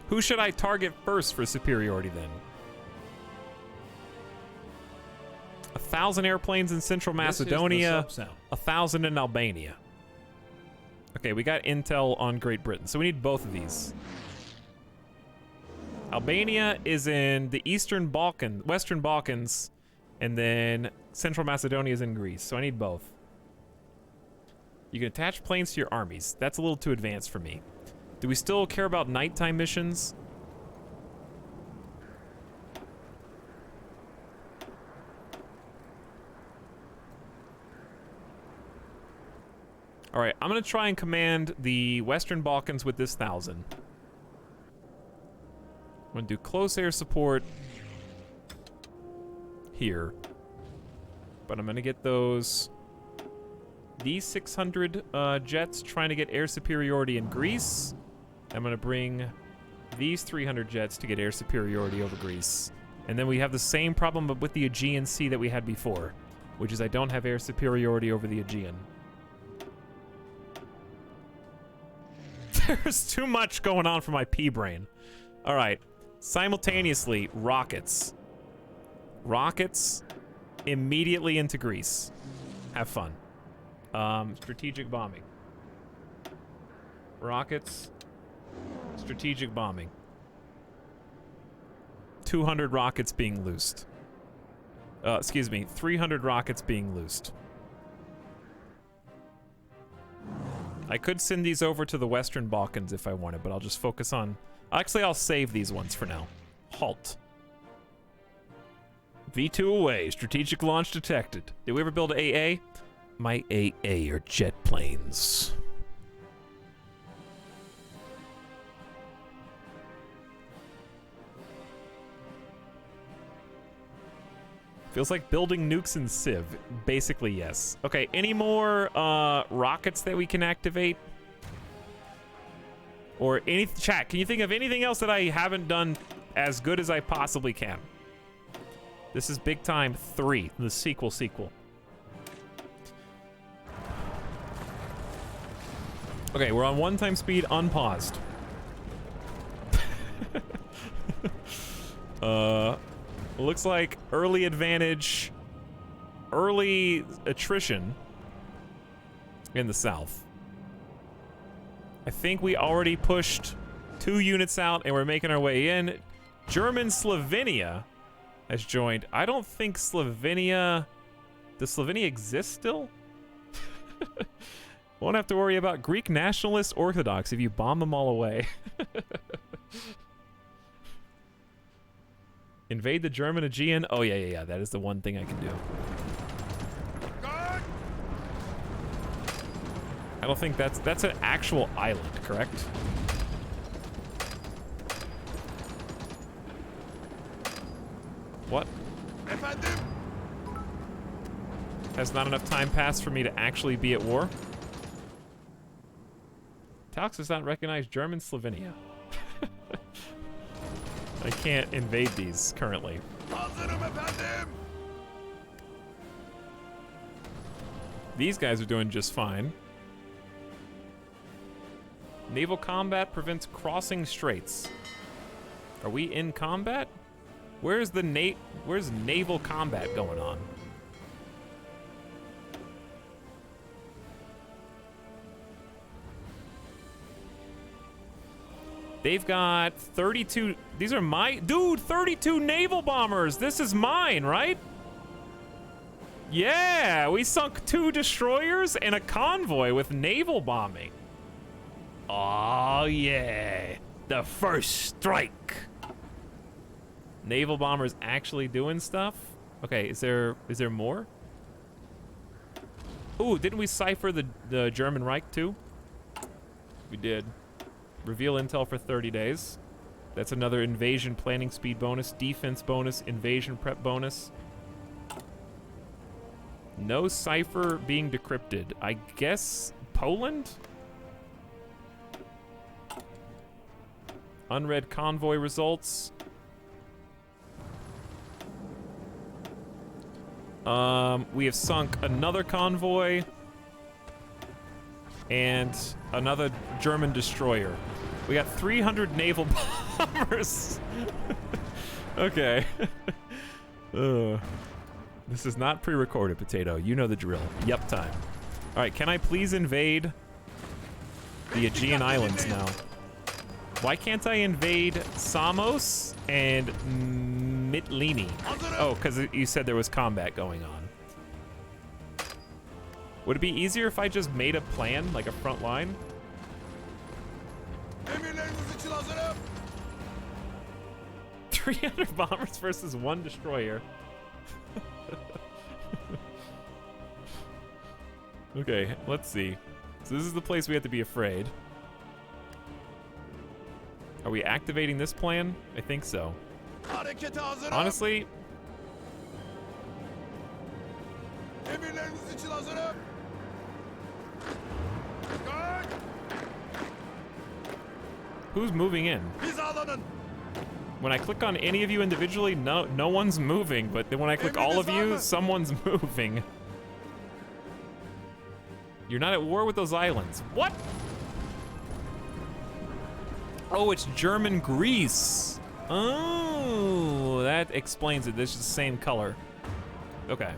Who should I target first for superiority then? 1,000 airplanes in Central Macedonia, 1,000 in Albania. Okay, we got intel on Great Britain, so we need both of these. Albania is in the Western Balkans, and then Central Macedonia is in Greece, so I need both. You can attach planes to your armies. That's a little too advanced for me. Do we still care about nighttime missions? All right, I'm gonna try and command the Western Balkans with this 1,000. I'm gonna do close air support here. But I'm gonna get these 600 jets trying to get air superiority in Greece. I'm gonna bring these 300 jets to get air superiority over Greece. And then we have the same problem with the Aegean Sea that we had before, which is I don't have air superiority over the Aegean. There's too much going on for my pea brain. All right, simultaneously, rockets. Rockets immediately into Greece. Have fun. Strategic bombing. Rockets. Strategic bombing. 200 rockets being loosed. Excuse me, 300 rockets being loosed. I could send these over to the Western Balkans if I wanted, but I'll just focus on... Actually, I'll save these ones for now. Halt. V2 away. Strategic launch detected. Did we ever build AA? My AA are jet planes. Feels like building nukes in Civ. Basically, yes. Okay, any more rockets that we can activate? Or any... Chat, can you think of anything else that I haven't done as good as I possibly can? This is Big Time 3, the sequel. Okay, we're on 1 time speed, unpaused. Looks like early advantage, early attrition in the south. I think we already pushed 2 units out and we're making our way in. German Slovenia has joined. I don't think Slovenia... Does Slovenia exist still? Won't have to worry about Greek nationalist Orthodox if you bomb them all away. Invade the German Aegean. Oh, yeah. That is the one thing I can do. I don't think that's an actual island, correct? What? Has not enough time passed for me to actually be at war? Talks does not recognize German Slovenia. I can't invade these currently. These guys are doing just fine. Naval combat prevents crossing straits. Are we in combat? Where's naval combat going on? They've got 32. These are my... Dude, 32 naval bombers. This is mine, right? Yeah, we sunk 2 destroyers and a convoy with naval bombing. Oh, yeah. The first strike. Naval bombers actually doing stuff? Okay, is there more? Ooh, didn't we cipher the German Reich too? We did. Reveal intel for 30 days. That's another invasion planning speed bonus, defense bonus, invasion prep bonus. No cipher being decrypted. I guess Poland? Unread convoy results. We have sunk another convoy and another German destroyer. We got 300 naval bombers. Okay. This is not pre-recorded, Potato. You know the drill. Yup time. All right, can I please invade the Aegean Islands now? Why can't I invade Samos and Mytilene? Oh, because you said there was combat going on. Would it be easier if I just made a plan, like a front line? Emirleriniz için hazırım. 300 bombers versus 1 destroyer. Okay, let's see. So this is the place we have to be afraid. Are we activating this plan? I think so. Harekete hazırım. Honestly, Emirleriniz için hazırım. Kaç! who's moving in? Hizalanın. When I click on any of you individually, no one's moving, but then when I click all of you, someone's moving. You're not at war with those islands. What? Oh, it's German Greece. Oh, that explains it. This is the same color. Okay.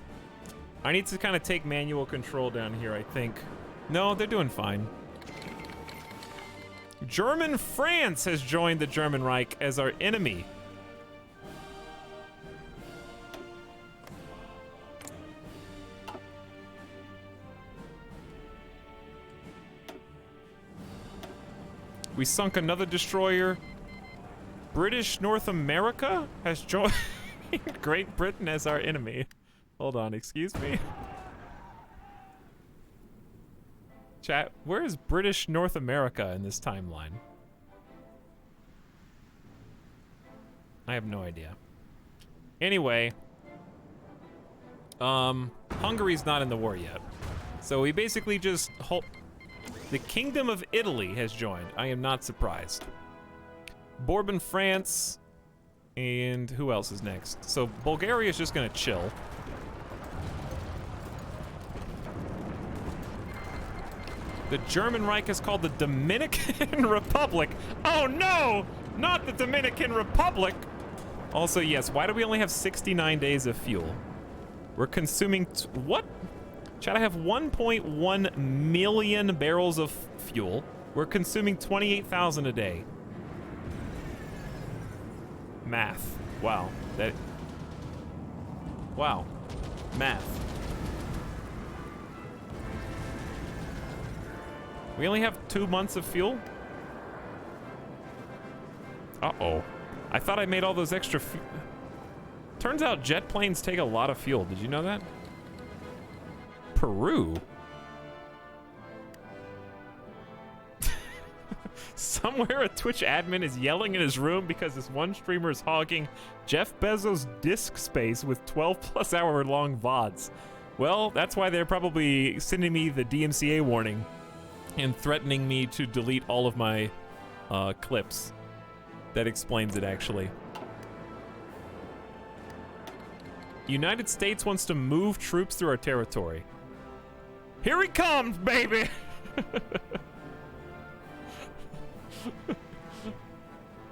I need to kind of take manual control down here, I think. No, they're doing fine. German France has joined the German Reich as our enemy. We sunk another destroyer. British North America has joined Great Britain as our enemy. Hold on, excuse me. Chat, where is British North America in this timeline? I have no idea. Anyway, Hungary's not in the war yet. So we basically just hold. The Kingdom of Italy has joined. I am not surprised. Bourbon, France, and who else is next? So Bulgaria is just gonna chill. The German Reich is called the Dominican Republic. Oh no! Not the Dominican Republic! Also, yes, why do we only have 69 days of fuel? We're consuming what? Chad, I have 1.1 million barrels of fuel. We're consuming 28,000 a day. Math. Wow. Wow. Math. We only have 2 months of fuel? Uh-oh. I thought I made all those extra Turns out jet planes take a lot of fuel. Did you know that? Peru? Somewhere a Twitch admin is yelling in his room because this one streamer is hogging Jeff Bezos' disk space with 12+ hour long VODs. Well, that's why they're probably sending me the DMCA warning and threatening me to delete all of my clips. That explains it, actually. United States wants to move troops through our territory. Here he comes, baby!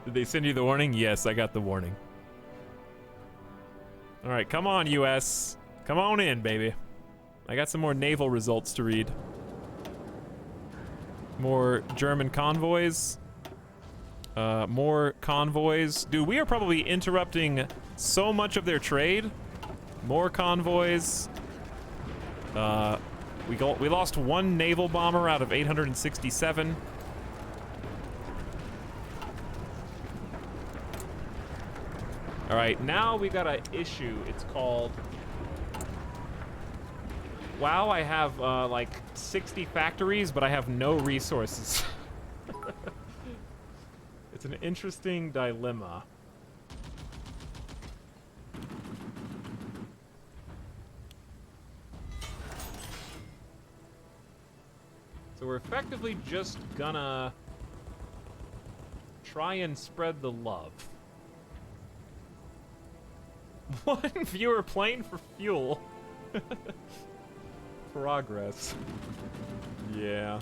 Did they send you the warning? Yes, I got the warning. All right, come on, U.S. Come on in, baby. I got some more naval results to read. More German convoys. More convoys. Dude, we are probably interrupting so much of their trade. More convoys. We lost one naval bomber out of 867. All right, now we got an issue. It's called... Wow, I have like 60 factories, but I have no resources. It's an interesting dilemma. So we're effectively just gonna try and spread the love. One viewer plane for fuel. Progress. Yeah.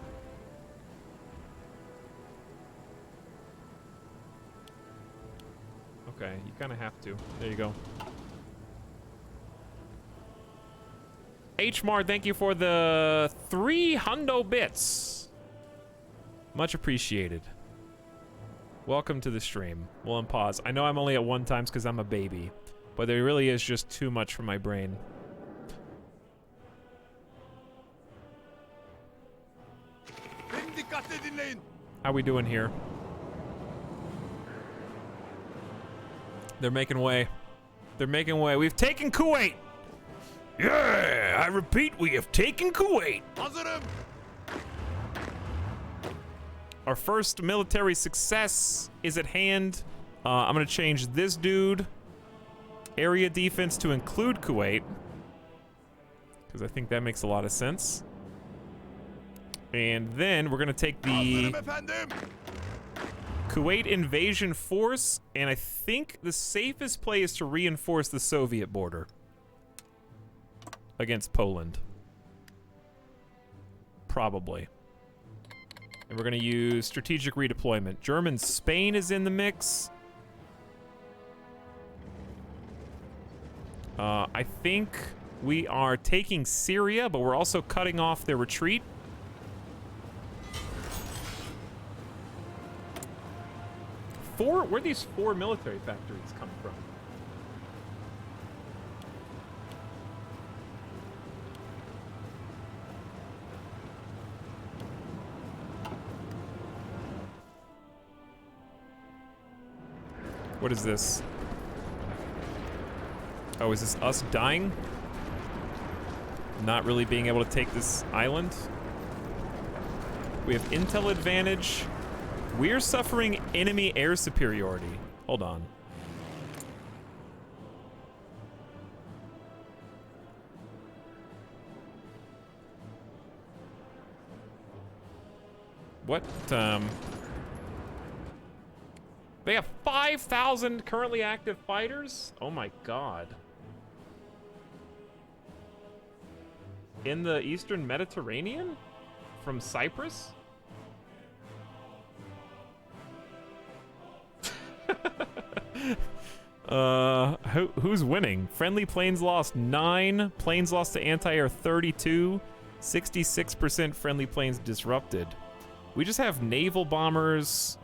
Okay, you kind of have to. There you go. HMAR, thank you for the 3 hundo bits. Much appreciated. Welcome to the stream. We'll unpause. I know I'm only at 1 times because I'm a baby, but there really is just too much for my brain. How we doing here? They're making way. They're making way. We've taken Kuwait! Yeah, I repeat, we have taken Kuwait. Hazırım. Our first military success is at hand. I'm gonna change this dude area defense to include Kuwait, because I think that makes a lot of sense. And then we're gonna take the Hazırım efendim. Kuwait invasion force, and I think the safest play is to reinforce the Soviet border against Poland. Probably. And we're gonna use strategic redeployment. German Spain is in the mix. I think we are taking Syria, but we're also cutting off their retreat. Where'd these 4 military factories come from? What is this? Oh, is this us dying? Not really being able to take this island? We have intel advantage. We're suffering enemy air superiority. Hold on. What, They have 5,000 currently active fighters? Oh my god. In the Eastern Mediterranean? From Cyprus? Who's winning? Friendly planes lost 9, planes lost to anti-air 32, 66% friendly planes disrupted. We just have naval bombers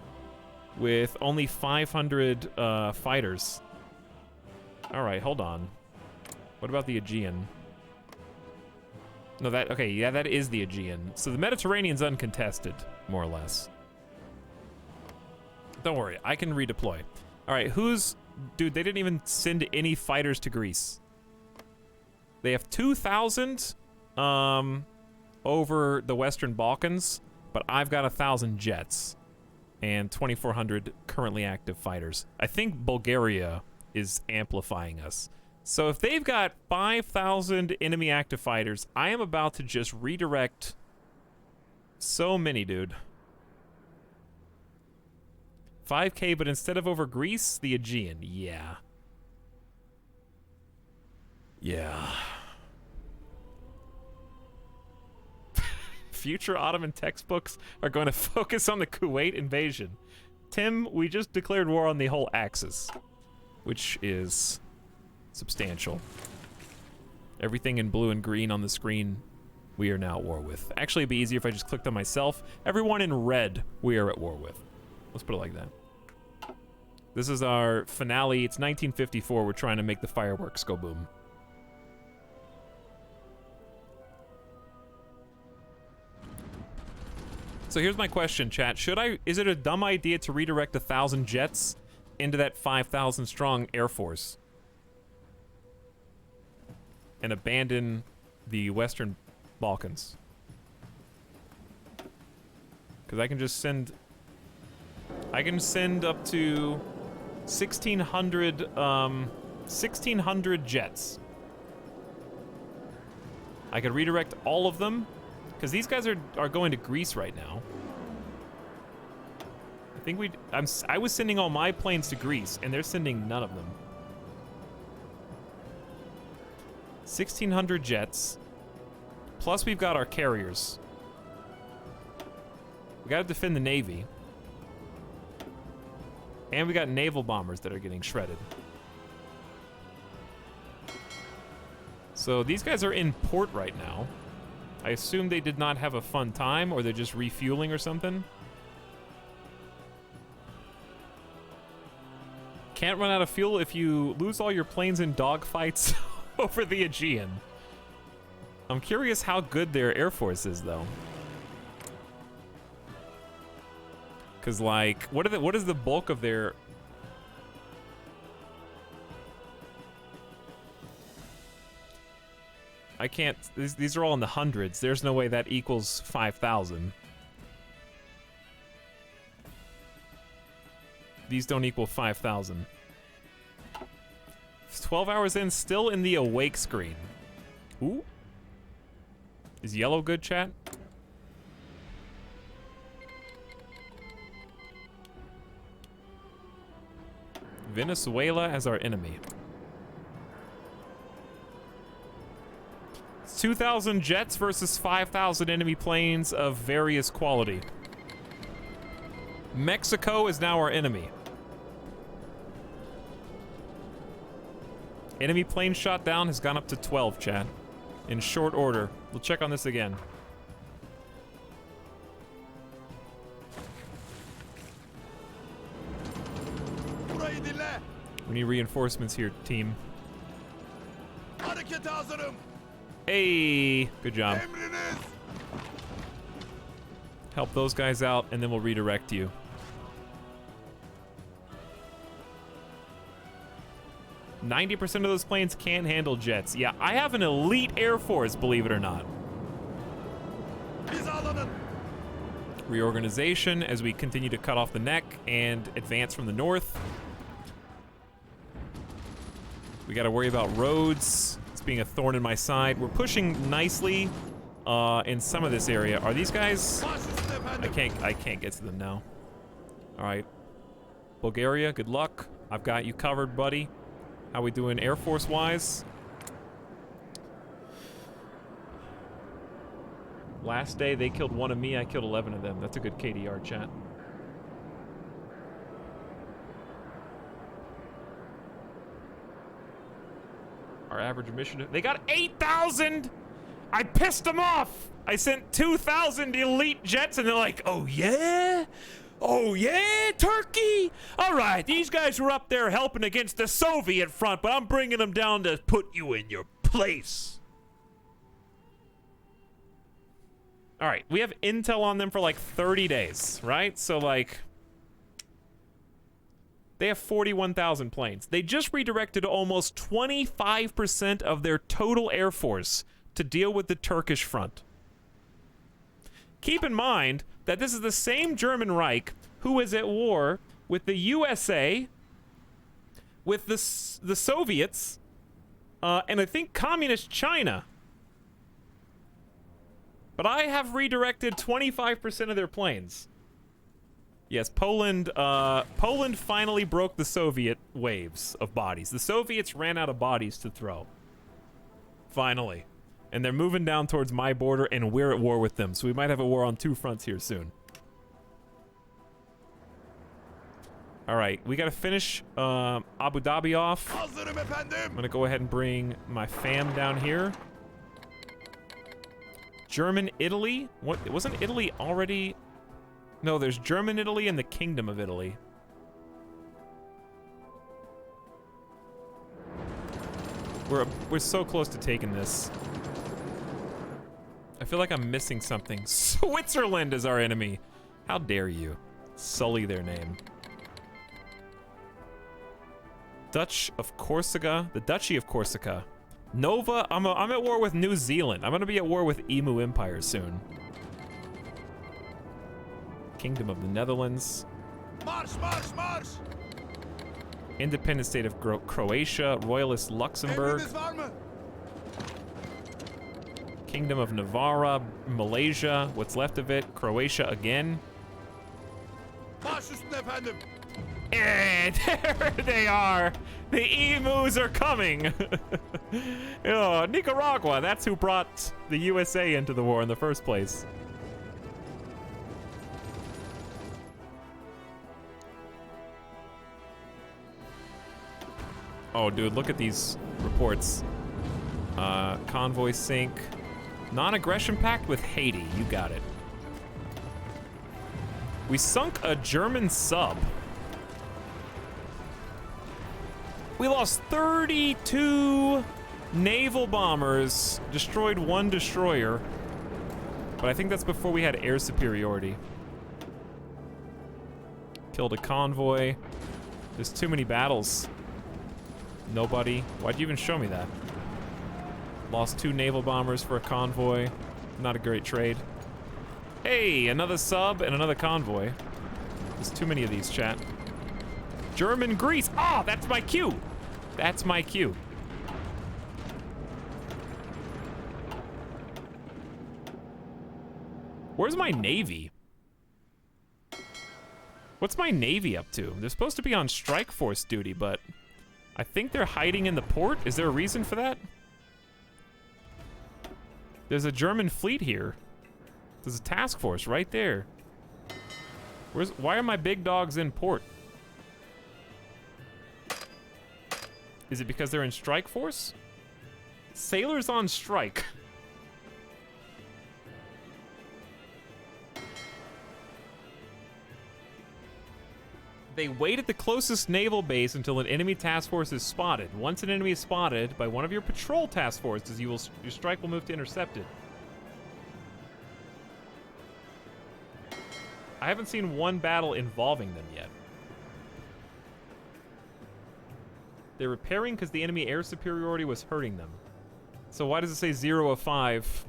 with only 500 fighters. All right, hold on. What about the Aegean? No, okay, yeah, that is the Aegean. So the Mediterranean's uncontested, more or less. Don't worry, I can redeploy. All right, dude, they didn't even send any fighters to Greece. They have 2,000 over the Western Balkans, but I've got 1,000 jets and 2,400 currently active fighters. I think Bulgaria is amplifying us. So if they've got 5,000 enemy active fighters, I am about to just redirect so many, dude. 5K, but instead of over Greece, the Aegean. Yeah. Yeah. Future Ottoman textbooks are going to focus on the Kuwait invasion. Tim, we just declared war on the whole Axis, which is substantial. Everything in blue and green on the screen, we are now at war with. Actually, it'd be easier if I just clicked on myself. Everyone in red, we are at war with. Let's put it like that. This is our finale. It's 1954. We're trying to make the fireworks go boom. So here's my question, chat. Is it a dumb idea to redirect 1,000 jets into that 5,000 strong Air Force? And abandon the Western Balkans? Because I can just send... I can send up to 1,600 jets. I could redirect all of them. Because these guys are going to Greece right now. I think I was sending all my planes to Greece, and they're sending none of them. 1,600 jets. Plus we've got our carriers. We gotta defend the Navy. And we got naval bombers that are getting shredded. So these guys are in port right now. I assume they did not have a fun time, or they're just refueling or something. Can't run out of fuel if you lose all your planes in dogfights over the Aegean. I'm curious how good their Air Force is, though. Because, like, what is the bulk of their... I can't... These are all in the hundreds. There's no way that equals 5,000. These don't equal 5,000. 12 hours in, still in the awake screen. Ooh. Is yellow good, chat? Venezuela as our enemy. 2,000 jets versus 5,000 enemy planes of various quality. Mexico is now our enemy. Enemy plane shot down has gone up to 12, chat. In short order. We'll check on this again. We need reinforcements here, team. Harekete hazırım. Hey, good job. Emriniz. Help those guys out, and then we'll redirect you. %90 of those planes can't handle jets. Yeah, I have an elite Air Force, believe it or not. Hizalanın. Reorganization as we continue to cut off the neck and advance from the north. We got to worry about roads. It's being a thorn in my side. We're pushing nicely in some of this area. Are these guys? I can't get to them now. All right. Bulgaria, good luck. I've got you covered, buddy. How we doing Air Force wise? Last day they killed 1 of me, I killed 11 of them. That's a good KDR, chat. Our average mission, they got 8,000! I pissed them off! I sent 2,000 elite jets and they're like, oh yeah? Oh yeah, Turkey? All right, these guys were up there helping against the Soviet front, but I'm bringing them down to put you in your place. All right, we have intel on them for like 30 days, right? So like, they have 41,000 planes. They just redirected almost 25% of their total air force to deal with the Turkish front. Keep in mind that this is the same German Reich who is at war with the USA, with the Soviets, and I think communist China. But I have redirected 25% of their planes. Yes, Poland finally broke the Soviet waves of bodies. The Soviets ran out of bodies to throw. Finally. And they're moving down towards my border, and we're at war with them. So we might have a war on 2 fronts here soon. All right, we gotta finish Abu Dhabi off. Hazırım I'm efendim. gonna go ahead and bring my fam down here. German Italy? What? Wasn't Italy already? No, there's German Italy and the Kingdom of Italy. We're so close to taking this. I feel like I'm missing something. Switzerland is our enemy. How dare you sully their name? Dutch of Corsica, the Duchy of Corsica. Nova, I'm at war with New Zealand. I'm gonna be at war with Emu Empire soon. Kingdom of the Netherlands. Marş marş marş. Independent state of Croatia, Royalist Luxembourg. Emriniz var mı? Kingdom of Navarra, Malaysia, what's left of it, Croatia again. Baş üstüne efendim. And there they are! The emus are coming! Oh, Nicaragua, that's who brought the USA into the war in the first place. Oh, dude, look at these reports. Convoy sink. Non-aggression pact with Haiti, you got it. We sunk a German sub. We lost 32 naval bombers, destroyed 1 destroyer. But I think that's before we had air superiority. Killed a convoy. There's too many battles. Nobody. Why'd you even show me that? Lost 2 naval bombers for a convoy. Not a great trade. Hey, another sub and another convoy. There's too many of these, chat. German Greece. Oh, that's my cue. That's my cue. Where's my navy? What's my navy up to? They're supposed to be on strike force duty, but I think they're hiding in the port. Is there a reason for that? There's a German fleet here. There's a task force right there. Why are my big dogs in port? Is it because they're in strike force? Sailors on strike. They wait at the closest naval base until an enemy task force is spotted. Once an enemy is spotted by one of your patrol task forces, your strike will move to intercept it. I haven't seen one battle involving them yet. They're repairing because the enemy air superiority was hurting them. So why does it say 0 of 5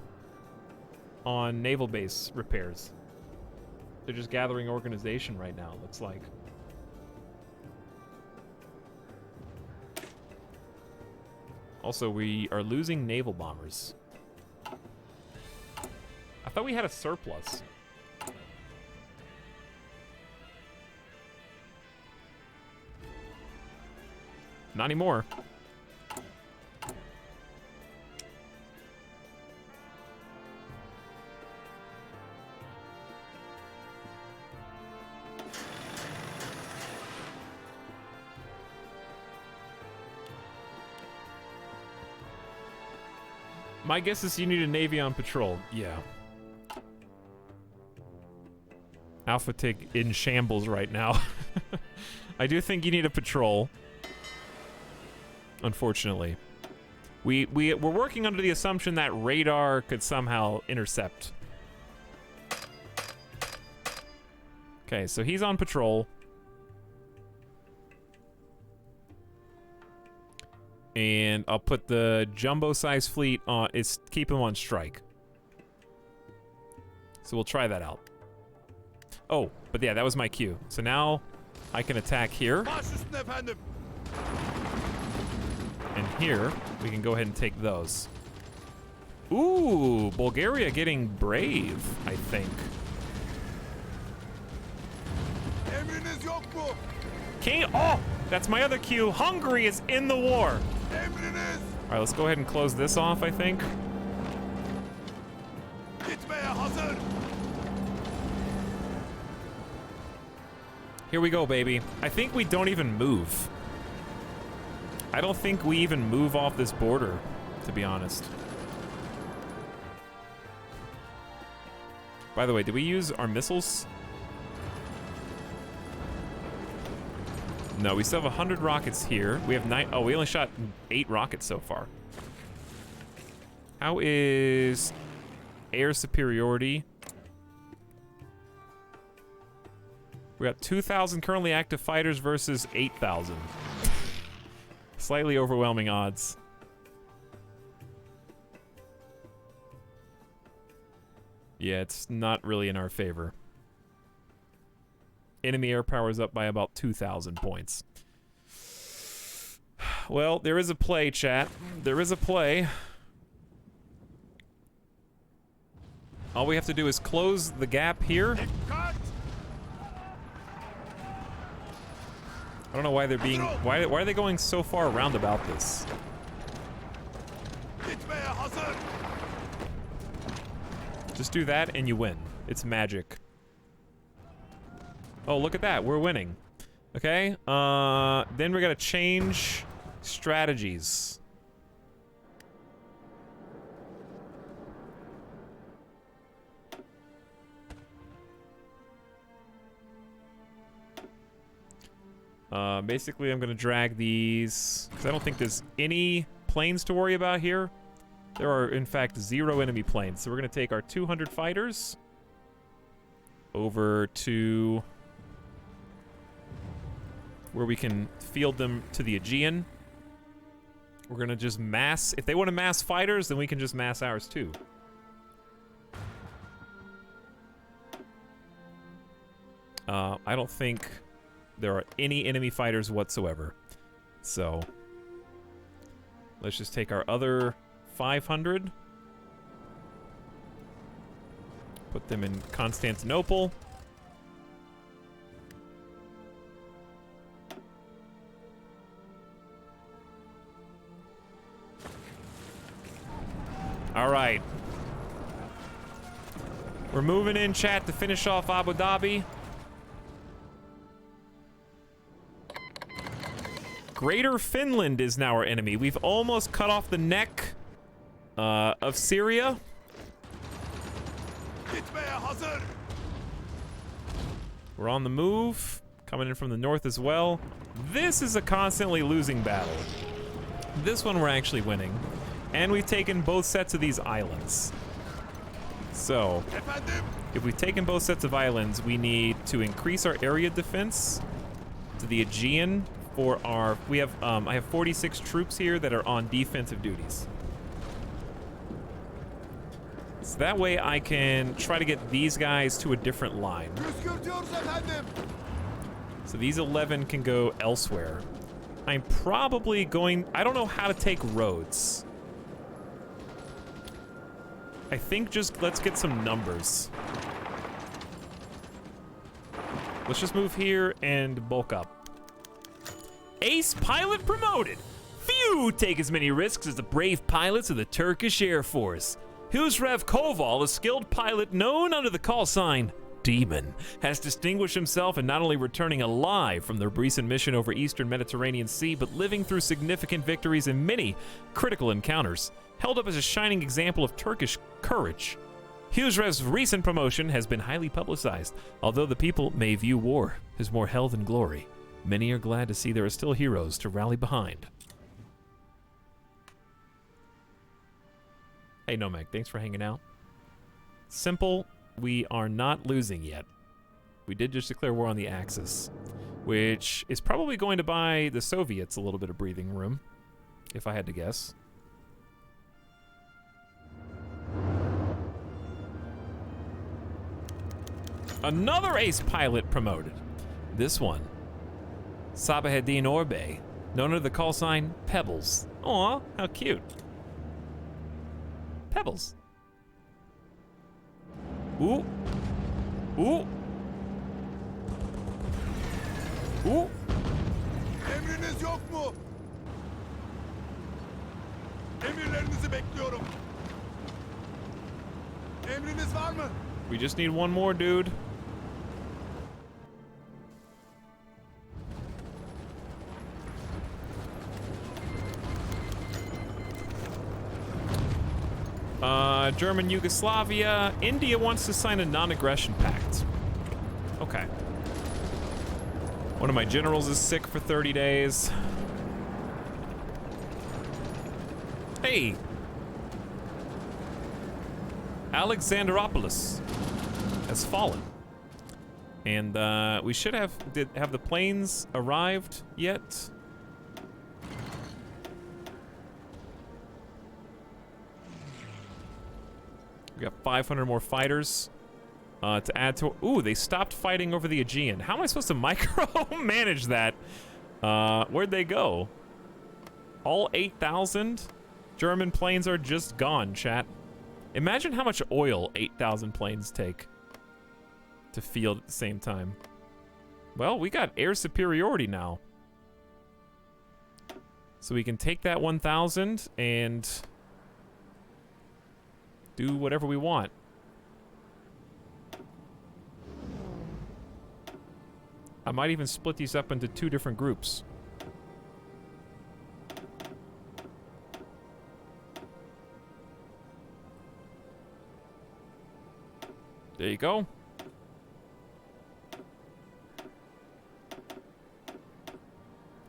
on naval base repairs? They're just gathering organization right now, it looks like. Also, we are losing naval bombers. I thought we had a surplus. Not anymore. My guess is you need a navy on patrol. Yeah. Alpha Tick in shambles right now. I do think you need a patrol. Unfortunately. We're working under the assumption that radar could somehow intercept. Okay, so he's on patrol. And I'll put the jumbo-size fleet on. Keep him on strike. So we'll try that out. Oh, but yeah, that was my cue. So now I can attack here. And here, we can go ahead and take those. Ooh, Bulgaria getting brave, I think. King, oh, that's my other cue. Hungary is in the war. All right, let's go ahead and close this off, I think. Here we go, baby. I think we don't even move. I don't think we even move off this border, to be honest. By the way, did we use our missiles? No, we still have 100 rockets here. We have 9. Oh, we only shot 8 rockets so far. How is air superiority? We got 2,000 currently active fighters versus 8,000. Slightly overwhelming odds. Yeah, it's not really in our favor. Enemy air power is up by about 2,000 points. Well, there is a play, chat. There is a play. All we have to do is close the gap here. I don't know why they're being... Why are they going so far around about this? Just do that and you win. It's magic. Oh, look at that. We're winning. Okay. Then we're gonna change strategies. Basically, I'm gonna drag these because I don't think there's any planes to worry about here. There are, in fact, 0 enemy planes. So we're gonna take our 200 fighters over to where we can field them to the Aegean. We're gonna just mass. If they want to mass fighters, then we can just mass ours too. I don't think there are any enemy fighters whatsoever. So let's just take our other 500. Put them in Constantinople. All right. We're moving in, chat, to finish off Abu Dhabi. Greater Finland is now our enemy. We've almost cut off the neck of Syria. We're on the move, coming in from the north as well. This is a constantly losing battle. This one we're actually winning. And we've taken both sets of these islands. So, if we've taken both sets of islands, we need to increase our area defense to the Aegean for our... We have, I have 46 troops here that are on defensive duties. So that way I can try to get these guys to a different line. So these 11 can go elsewhere. I'm probably going... I don't know how to take roads. I think just let's get some numbers. Let's just move here and bulk up. Ace pilot promoted. Few take as many risks as the brave pilots of the Turkish Air Force. Huzrev Koval, a skilled pilot known under the call sign Demon, has distinguished himself in not only returning alive from the recent mission over Eastern Mediterranean Sea, but living through significant victories in many critical encounters, held up as a shining example of Turkish courage. Huzrev's recent promotion has been highly publicized. Although the people may view war as more hell than glory, many are glad to see there are still heroes to rally behind. Hey Nomag, thanks for hanging out. Simple, we are not losing yet. We did just declare war on the Axis, which is probably going to buy the Soviets a little bit of breathing room, if I had to guess. Another ace pilot promoted. This one, Sabaheddin Orbe, known under the call sign Pebbles. Aw, how cute. Pebbles. Ooh. Ooh. Ooh. Emriniz yok mu? Emirlerinizi bekliyorum. Emriniz var mı? We just need one more, dude. German Yugoslavia. India wants to sign a non-aggression pact. Okay. One of my generals is sick for 30 days. Hey! Alexandropolis has fallen. And we should have the planes arrived yet? We got 500 more fighters to add to. Ooh, they stopped fighting over the Aegean. How am I supposed to micro-manage that? Where'd they go? All 8,000 German planes are just gone, chat. Imagine how much oil 8,000 planes take to field at the same time. Well, we got air superiority now. So we can take that 1,000 and do whatever we want. I might even split these up into 2 different groups. There you go.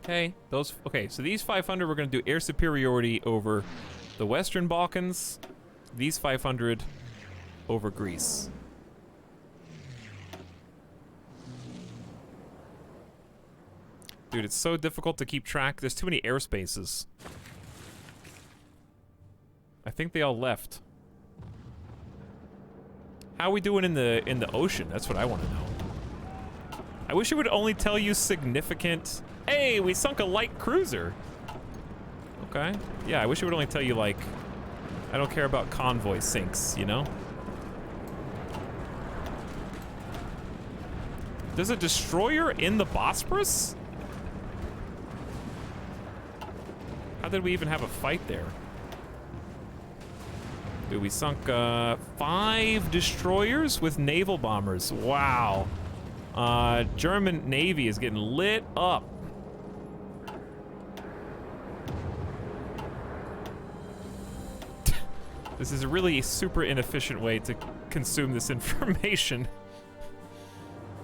Okay, so these 500 we're going to do air superiority over the Western Balkans. These 500 over Greece. Dude, it's so difficult to keep track. There's too many airspaces. I think they all left. How are we doing in the ocean? That's what I want to know. I wish it would only tell you significant. Hey, we sunk a light cruiser. Okay. Yeah, I wish it would only tell you, like, I don't care about convoy sinks, you know? There's a destroyer in the Bosporus? How did we even have a fight there? Dude, we sunk 5 destroyers with naval bombers. Wow. German Navy is getting lit up. This is a really super inefficient way to consume this information.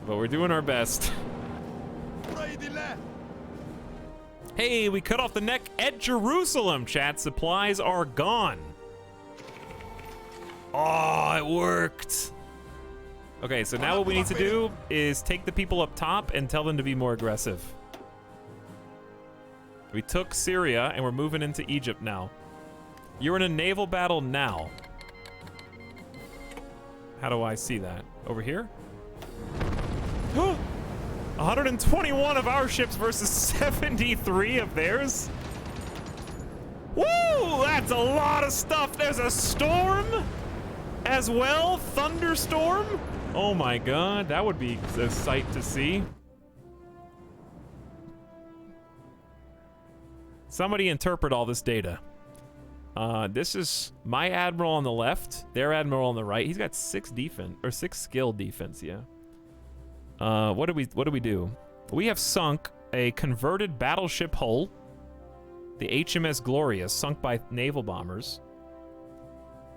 But we're doing our best. Hey, we cut off the neck at Jerusalem, chat. Supplies are gone. Oh, it worked. Okay, so now what we need to do is take the people up top and tell them to be more aggressive. We took Syria and we're moving into Egypt now. You're in a naval battle now. How do I see that? Over here? 121 of our ships versus 73 of theirs? Woo! That's a lot of stuff. There's a storm as well. Thunderstorm. Oh my god, that would be a sight to see. Somebody interpret all this data. This is my admiral on the left, their admiral on the right. He's got 6 defense or 6 skill defense, yeah. What do we do? We have sunk a converted battleship hull, the HMS Gloria, sunk by naval bombers.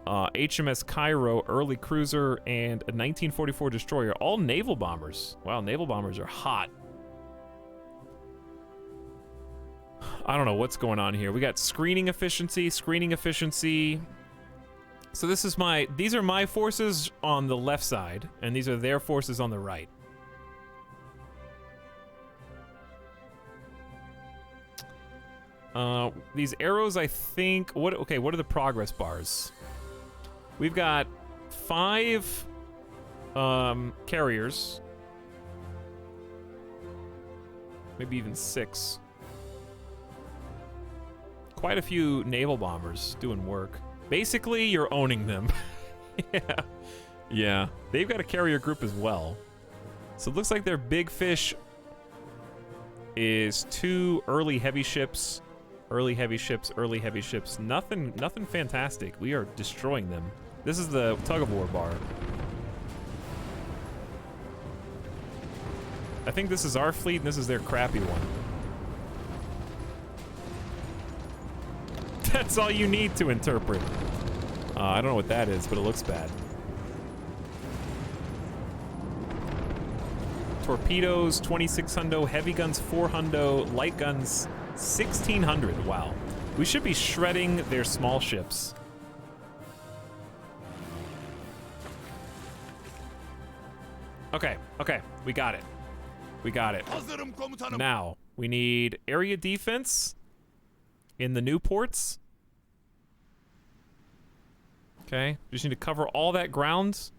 HMS Cairo, early cruiser, and a 1944 destroyer, all naval bombers. Wow, naval bombers are hot. I don't know what's going on here. We got screening efficiency. So these are my forces on the left side, and these are their forces on the right. These arrows, I think, what are the progress bars? We've got 5 carriers. Maybe even 6. Quite a few naval bombers doing work. Basically, you're owning them. Yeah. They've got a carrier group as well. So it looks like their big fish is 2 early heavy ships. Early heavy ships. Nothing fantastic. We are destroying them. This is the tug-of-war bar. I think this is our fleet and this is their crappy one. That's all you need to interpret. I don't know what that is, but it looks bad. Torpedoes, 2,600. Heavy guns, 400. Light guns, 1,600. Wow. We should be shredding their small ships. Okay, okay. We got it. We got it. Hazırım komutanım. Now, we need area defense in the new ports. Okay, we just need to cover all that ground,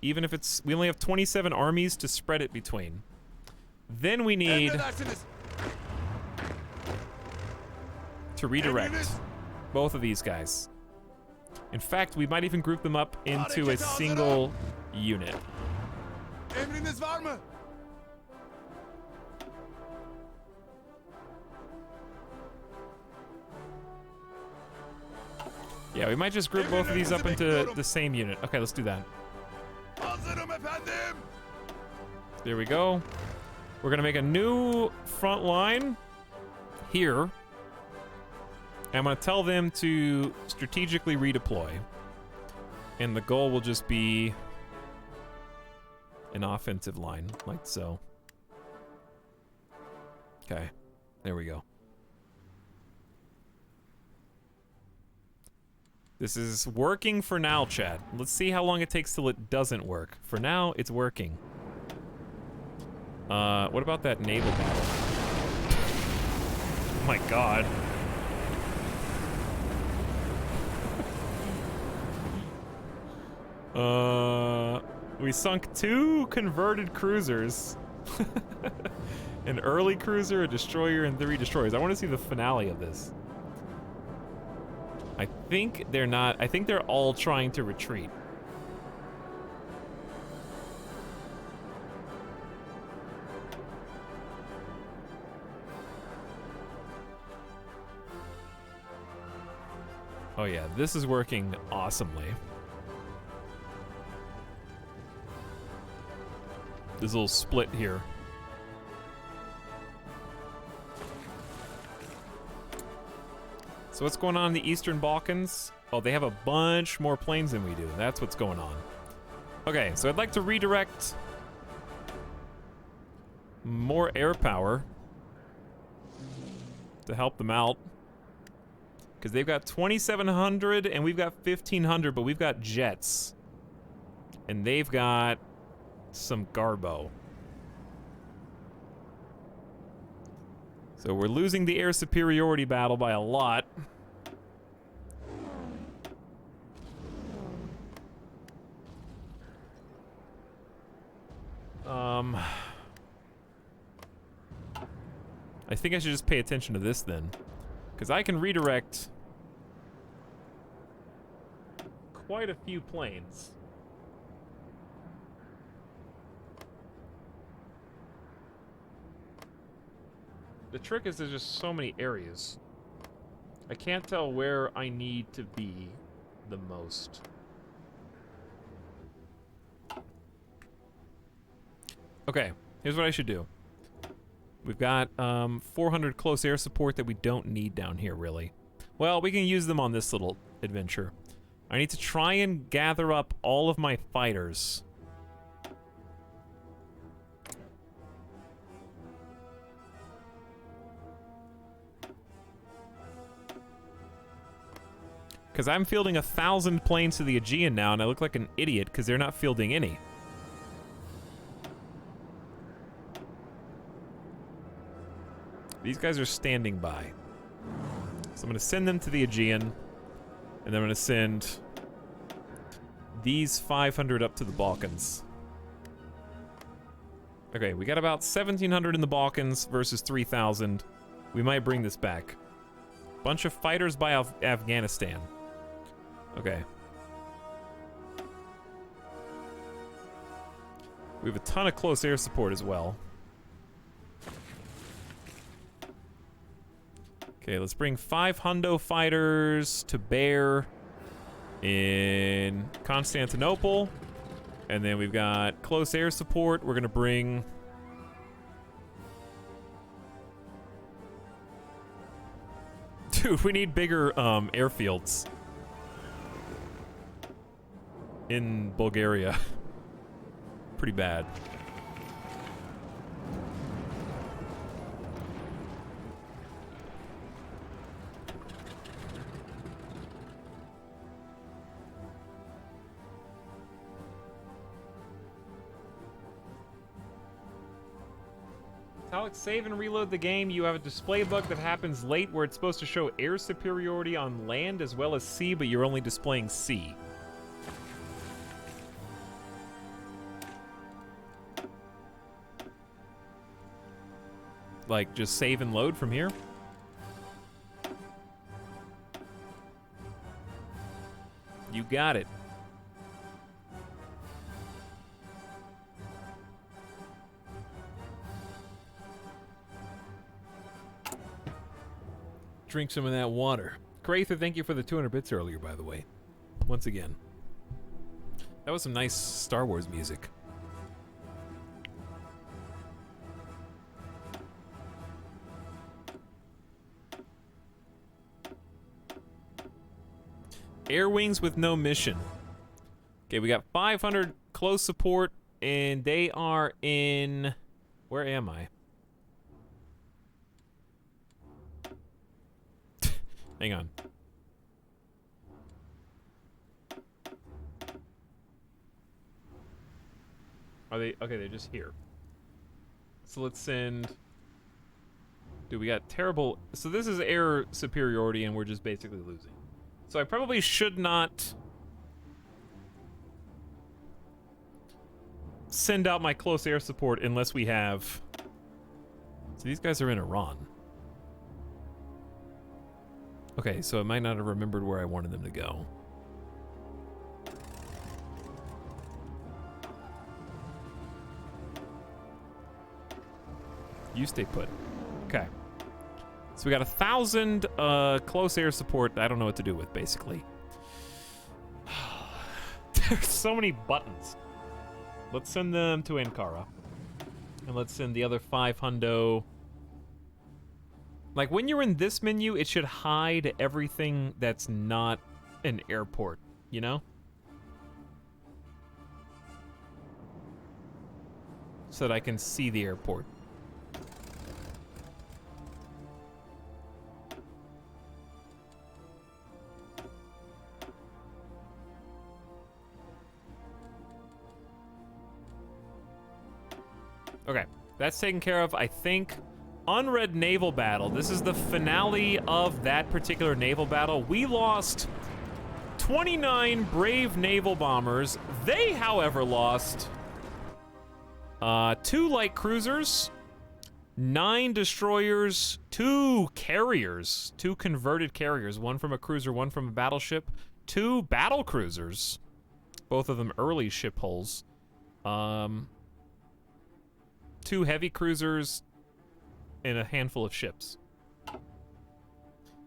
even if it's, we only have 27 armies to spread it between. Then we need Emredersiniz. to redirect both of these guys. In fact, we might even group them up into a single unit. Emriniz var mı? Yeah, we might just group both of these up into the same unit. Okay, let's do that. Hazırım efendim. There we go. We're gonna make a new front line here. And I'm gonna tell them to strategically redeploy. And the goal will just be an offensive line, like so. Okay, there we go. This is working for now, chat. Let's see how long it takes till it doesn't work. For now, it's working. What about that naval battle? Oh my god. We sunk 2 converted cruisers. An early cruiser, a destroyer, and 3 destroyers. I want to see the finale of this. I think they're not. I think they're all trying to retreat. Oh yeah, this is working awesomely. This little split here. So what's going on in the Eastern Balkans? Oh, they have a bunch more planes than we do. That's what's going on. Okay, so I'd like to redirect more air power to help them out. Because they've got 2,700 and we've got 1,500, but we've got jets. And they've got some garbo. So we're losing the air superiority battle by a lot. I think I should just pay attention to this then. Because I can redirect quite a few planes. The trick is there's just so many areas. I can't tell where I need to be the most. Okay, here's what I should do. We've got 400 close air support that we don't need down here, really. Well, we can use them on this little adventure. I need to try and gather up all of my fighters. Because I'm fielding 1,000 planes to the Aegean now, and I look like an idiot because they're not fielding any. These guys are standing by. So I'm going to send them to the Aegean, and then I'm going to send these 500 up to the Balkans. Okay, we got about 1,700 in the Balkans versus 3,000. We might bring this back. Bunch of fighters by Afghanistan. Okay. We have a ton of close air support as well. Okay, let's bring 5 hundo fighters to bear in Constantinople. And then we've got close air support. We're going to bring... Dude, we need bigger airfields. in Bulgaria. Pretty bad. Alex, save and reload the game. You have a display bug that happens late where it's supposed to show air superiority on land as well as sea, but you're only displaying sea. Like, just save and load from here? You got it. Drink some of that water. Crather, thank you for the 200 bits earlier, by the way. Once again. That was some nice Star Wars music. Air wings with no mission. Okay, we got 500 close support, and they are in... Where am I? Hang on. Are they... Okay, they're just here. So let's send... Dude, we got terrible... So this is air superiority, and we're just basically losing. So I probably should not... send out my close air support unless we have... So these guys are in Iran. Okay, so I might not have remembered where I wanted them to go. You stay put. Okay. So we got 1,000 close air support I don't know what to do with, basically. There's so many buttons. Let's send them to Ankara. And let's send the other 500... Like, when you're in this menu, it should hide everything that's not an airport, you know? So that I can see the airport. Okay, that's taken care of, I think. Unread naval battle. This is the finale of that particular naval battle. We lost 29 brave naval bombers. They, however, lost 2 light cruisers, 9 destroyers, 2 carriers, 2 converted carriers, one from a cruiser, one from a battleship, 2 battle cruisers, both of them early ship hulls, 2 heavy cruisers, and a handful of ships.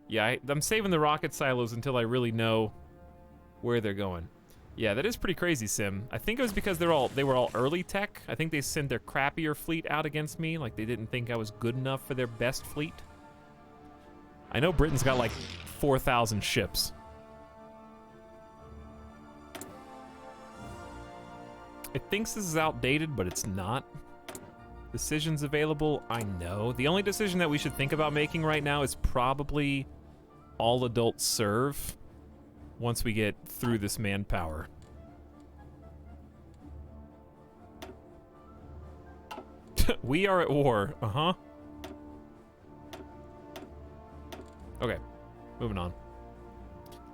Yeah, I'm saving the rocket silos until I really know where they're going. Yeah, that is pretty crazy, Sim. I think it was because they were all early tech. I think they sent their crappier fleet out against me, like they didn't think I was good enough for their best fleet. I know Britain's got like 4,000 ships. It thinks this is outdated, but it's not. Decisions available, I know. The only decision that we should think about making right now is probably all adults serve once we get through this manpower. We are at war, uh-huh. Okay, moving on.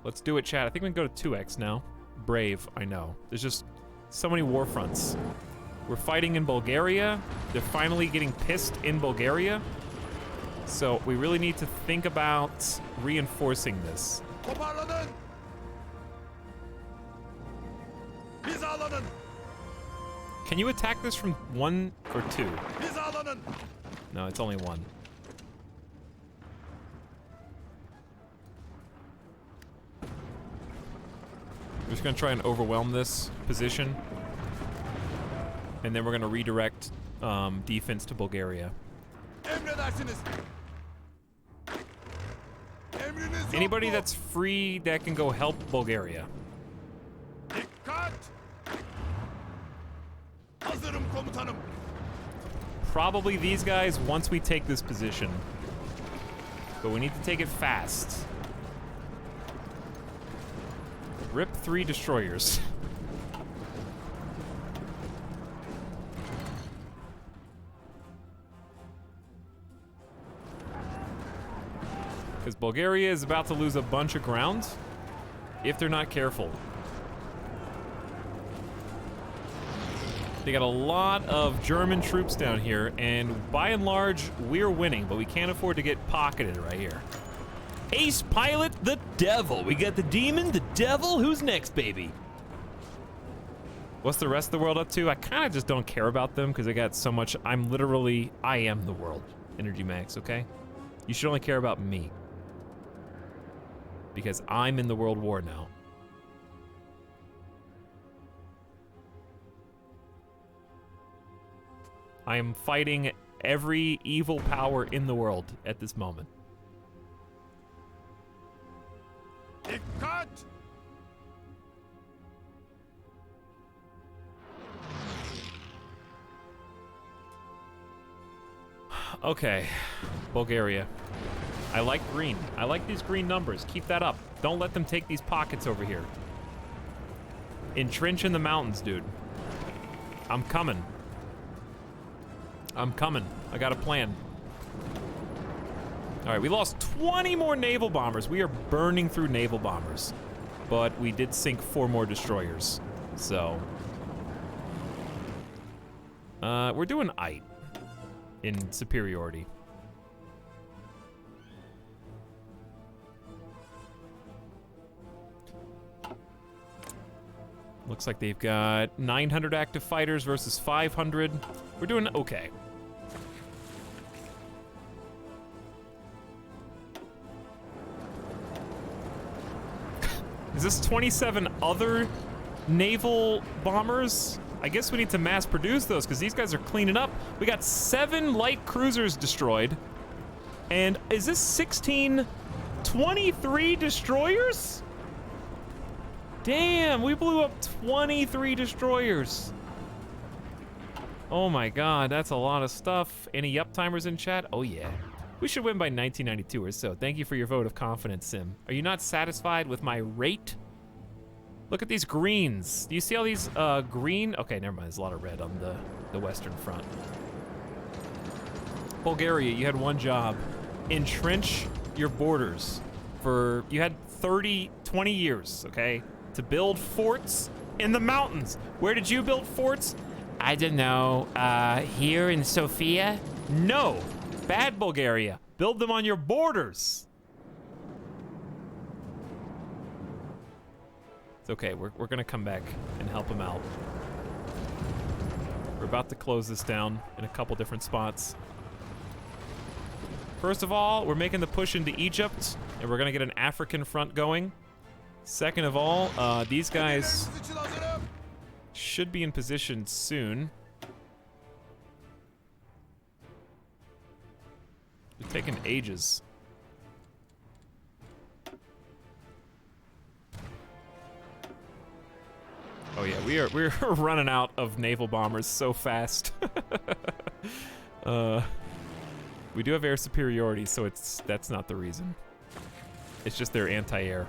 Let's do it, chat. I think we can go to 2x now. Brave, I know. There's just so many war fronts. We're fighting in Bulgaria. They're finally getting pissed in Bulgaria. So we really need to think about reinforcing this. Toparlanın. Hizalanın. Can you attack this from 1 or 2? Hizalanın. No, it's only 1. We're just gonna try and overwhelm this position. And then we're gonna redirect defense to Bulgaria. Emredersiniz. Emriniz yok Anybody mu? that's free that can go help Bulgaria. Dikkat. probably these guys once we take this position. But we need to take it fast. Rip 3 destroyers. Because Bulgaria is about to lose a bunch of ground if they're not careful. They got a lot of German troops down here, and by and large, we're winning, but we can't afford to get pocketed right here. Ace Pilot, the devil. We got the demon, the devil. Who's next, baby? What's the rest of the world up to? I kind of just don't care about them because they got so much. I am the world. Energy Max, okay? You should only care about me. Because I'm in the world war now. I am fighting every evil power in the world at this moment. Dikkat! Okay, Bulgaria. I like green. I like these green numbers. Keep that up. Don't let them take these pockets over here. Entrench in the mountains, dude. I'm coming. I'm coming. I got a plan. All right, we lost 20 more naval bombers. We are burning through naval bombers. But we did sink 4 more destroyers. So. We're doing aight in superiority. Looks like they've got 900 active fighters versus 500. We're doing okay. Is this 27 other naval bombers? I guess we need to mass produce those because these guys are cleaning up. We got 7 light cruisers destroyed. And is this 23 destroyers? Damn, we blew up 23 destroyers. Oh my god, that's a lot of stuff. Any uptimers in chat? Oh yeah. We should win by 1992 or so. Thank you for your vote of confidence, Sim. Are you not satisfied with my rate? Look at these greens. Do you see all these green? Okay, never mind. There's a lot of red on the western front. Bulgaria, you had one job. Entrench your borders for, you had 20 years, okay? To build forts in the mountains. Where did you build forts? I don't know. Here in Sofia? No. Bad Bulgaria. Build them on your borders. It's okay. We're going to come back and help them out. We're about to close this down in a couple different spots. First of all, we're making the push into Egypt, and we're going to get an African front going. Second of all, these guys should be in position soon. It's taking ages. Oh yeah, we're running out of naval bombers so fast. We do have air superiority, so that's not the reason. It's just their anti-air.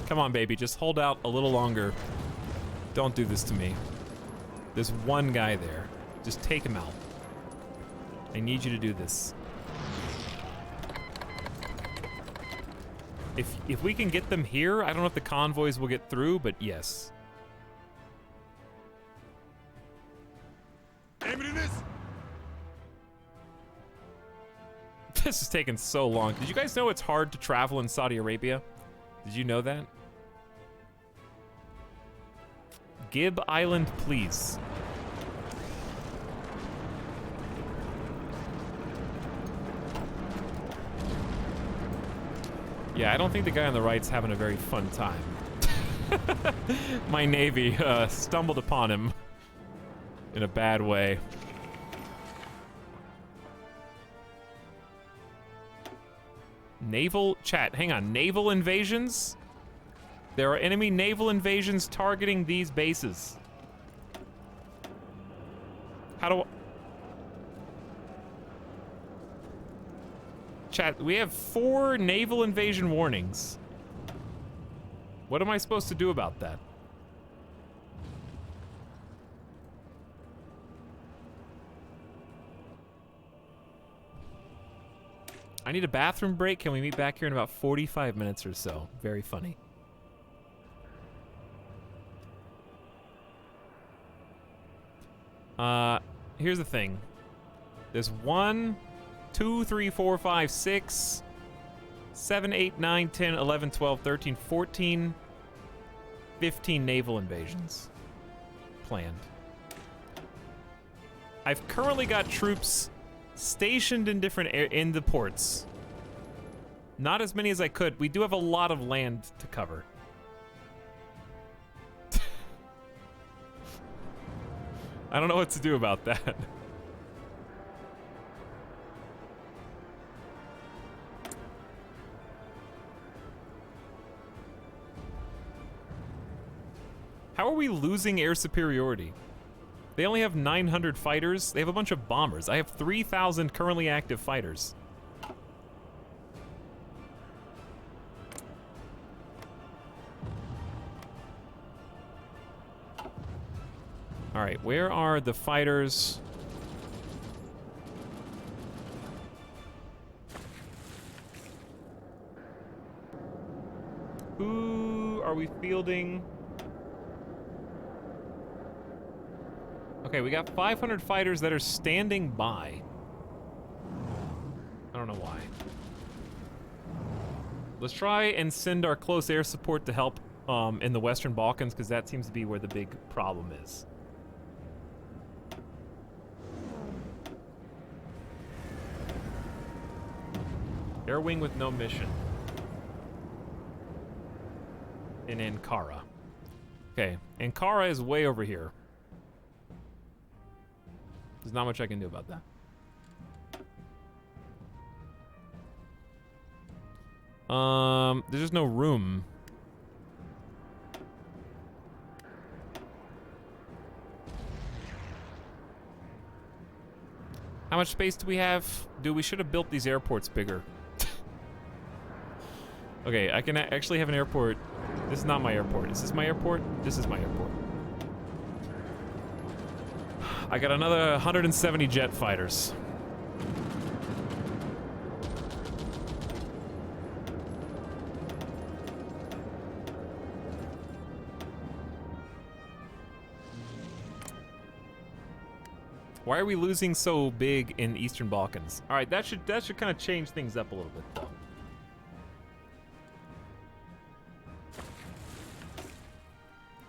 Come on, baby, just hold out a little longer. Don't do this to me. There's one guy there. Just take him out. I need you to do this. If we can get them here, I don't know if the convoys will get through, but yes. Emriniz! This is taking so long. Did you guys know it's hard to travel in Saudi Arabia? Did you know that? Gib Island, please. Yeah, I don't think the guy on the right's having a very fun time. My navy stumbled upon him in a bad way. Naval chat, hang on, naval invasions? There are enemy naval invasions targeting these bases. How do... Chat, we have 4 naval invasion warnings. What am I supposed to do about that? I need a bathroom break. Can we meet back here in about 45 minutes or so? Very funny. Here's the thing. There's 1, 2, 3, 4, 5, 6, 7, 8, 9, 10, 11, 12, 13, 14, 15 naval invasions planned. I've currently got troops stationed in different in the ports. Not as many as I could. We do have a lot of land to cover. I don't know what to do about that. How are we losing air superiority? They only have 900 fighters. They have a bunch of bombers. I have 3,000 currently active fighters. All right, where are the fighters? Who are we fielding? Okay, we got 500 fighters that are standing by. I don't know why. Let's try and send our close air support to help in the Western Balkans, because that seems to be where the big problem is. Air wing with no mission. In Ankara. Okay, Ankara is way over here. There's not much I can do about that. There's just no room. How much space do we have? Dude, we should have built these airports bigger. Okay, I can actually have an airport. This is not my airport. Is this my airport? This is my airport. I got another 170 jet fighters. Why are we losing so big in Eastern Balkans? All right, that should kind of change things up a little bit, though.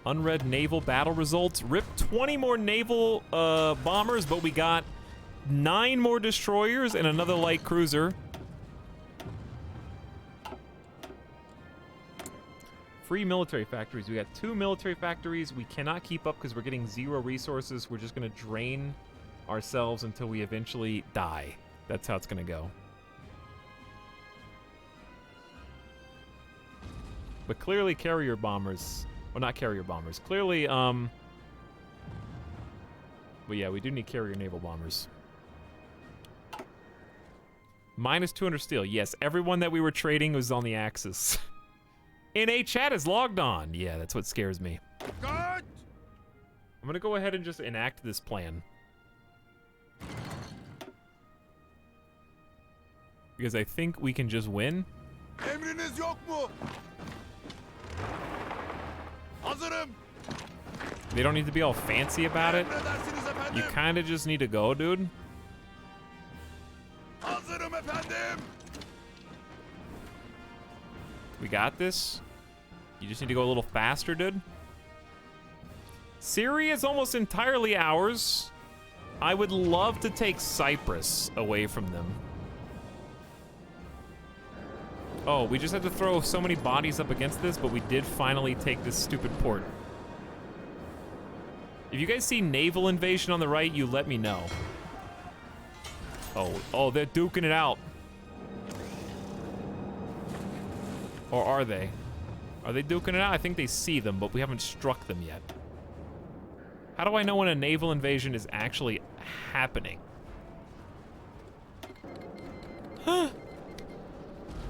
Unread naval battle results. RIP 20 more naval bombers, but we got 9 more destroyers and another light cruiser. Free military factories. We got 2 military factories. We cannot keep up because we're getting 0 resources. We're just going to drain ourselves until we eventually die. That's how it's going to go. But clearly carrier bombers... Well, not carrier bombers. Clearly, but yeah, we do need carrier naval bombers. Minus 200 steel. Yes, everyone that we were trading was on the Axis. NA chat is logged on. Yeah, that's what scares me. Good. I'm gonna go ahead and just enact this plan. Because I think we can just win. Emriniz yok mu? Hazırım. They don't need to be all fancy about it. Emredersiniz efendim. You kind of just need to go, dude. Hazırım efendim. We got this. You just need to go a little faster, dude. Syria is almost entirely ours. I would love to take Cyprus away from them. Oh, we just had to throw so many bodies up against this, but we did finally take this stupid port. If you guys see naval invasion on the right, you let me know. Oh, they're duking it out. Or are they? Are they duking it out? I think they see them, but we haven't struck them yet. How do I know when a naval invasion is actually happening? Huh.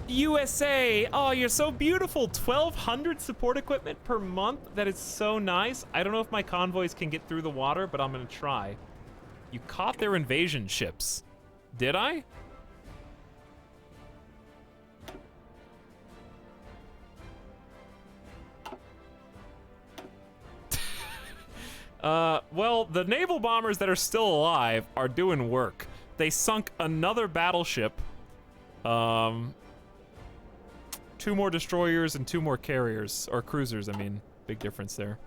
USA! Oh, you're so beautiful! 1,200 support equipment per month? That is so nice. I don't know if my convoys can get through the water, but I'm gonna try. You caught their invasion ships. Did I? Well, the naval bombers that are still alive are doing work. They sunk another battleship. 2 more destroyers and 2 more carriers, or cruisers, I mean. Big difference there.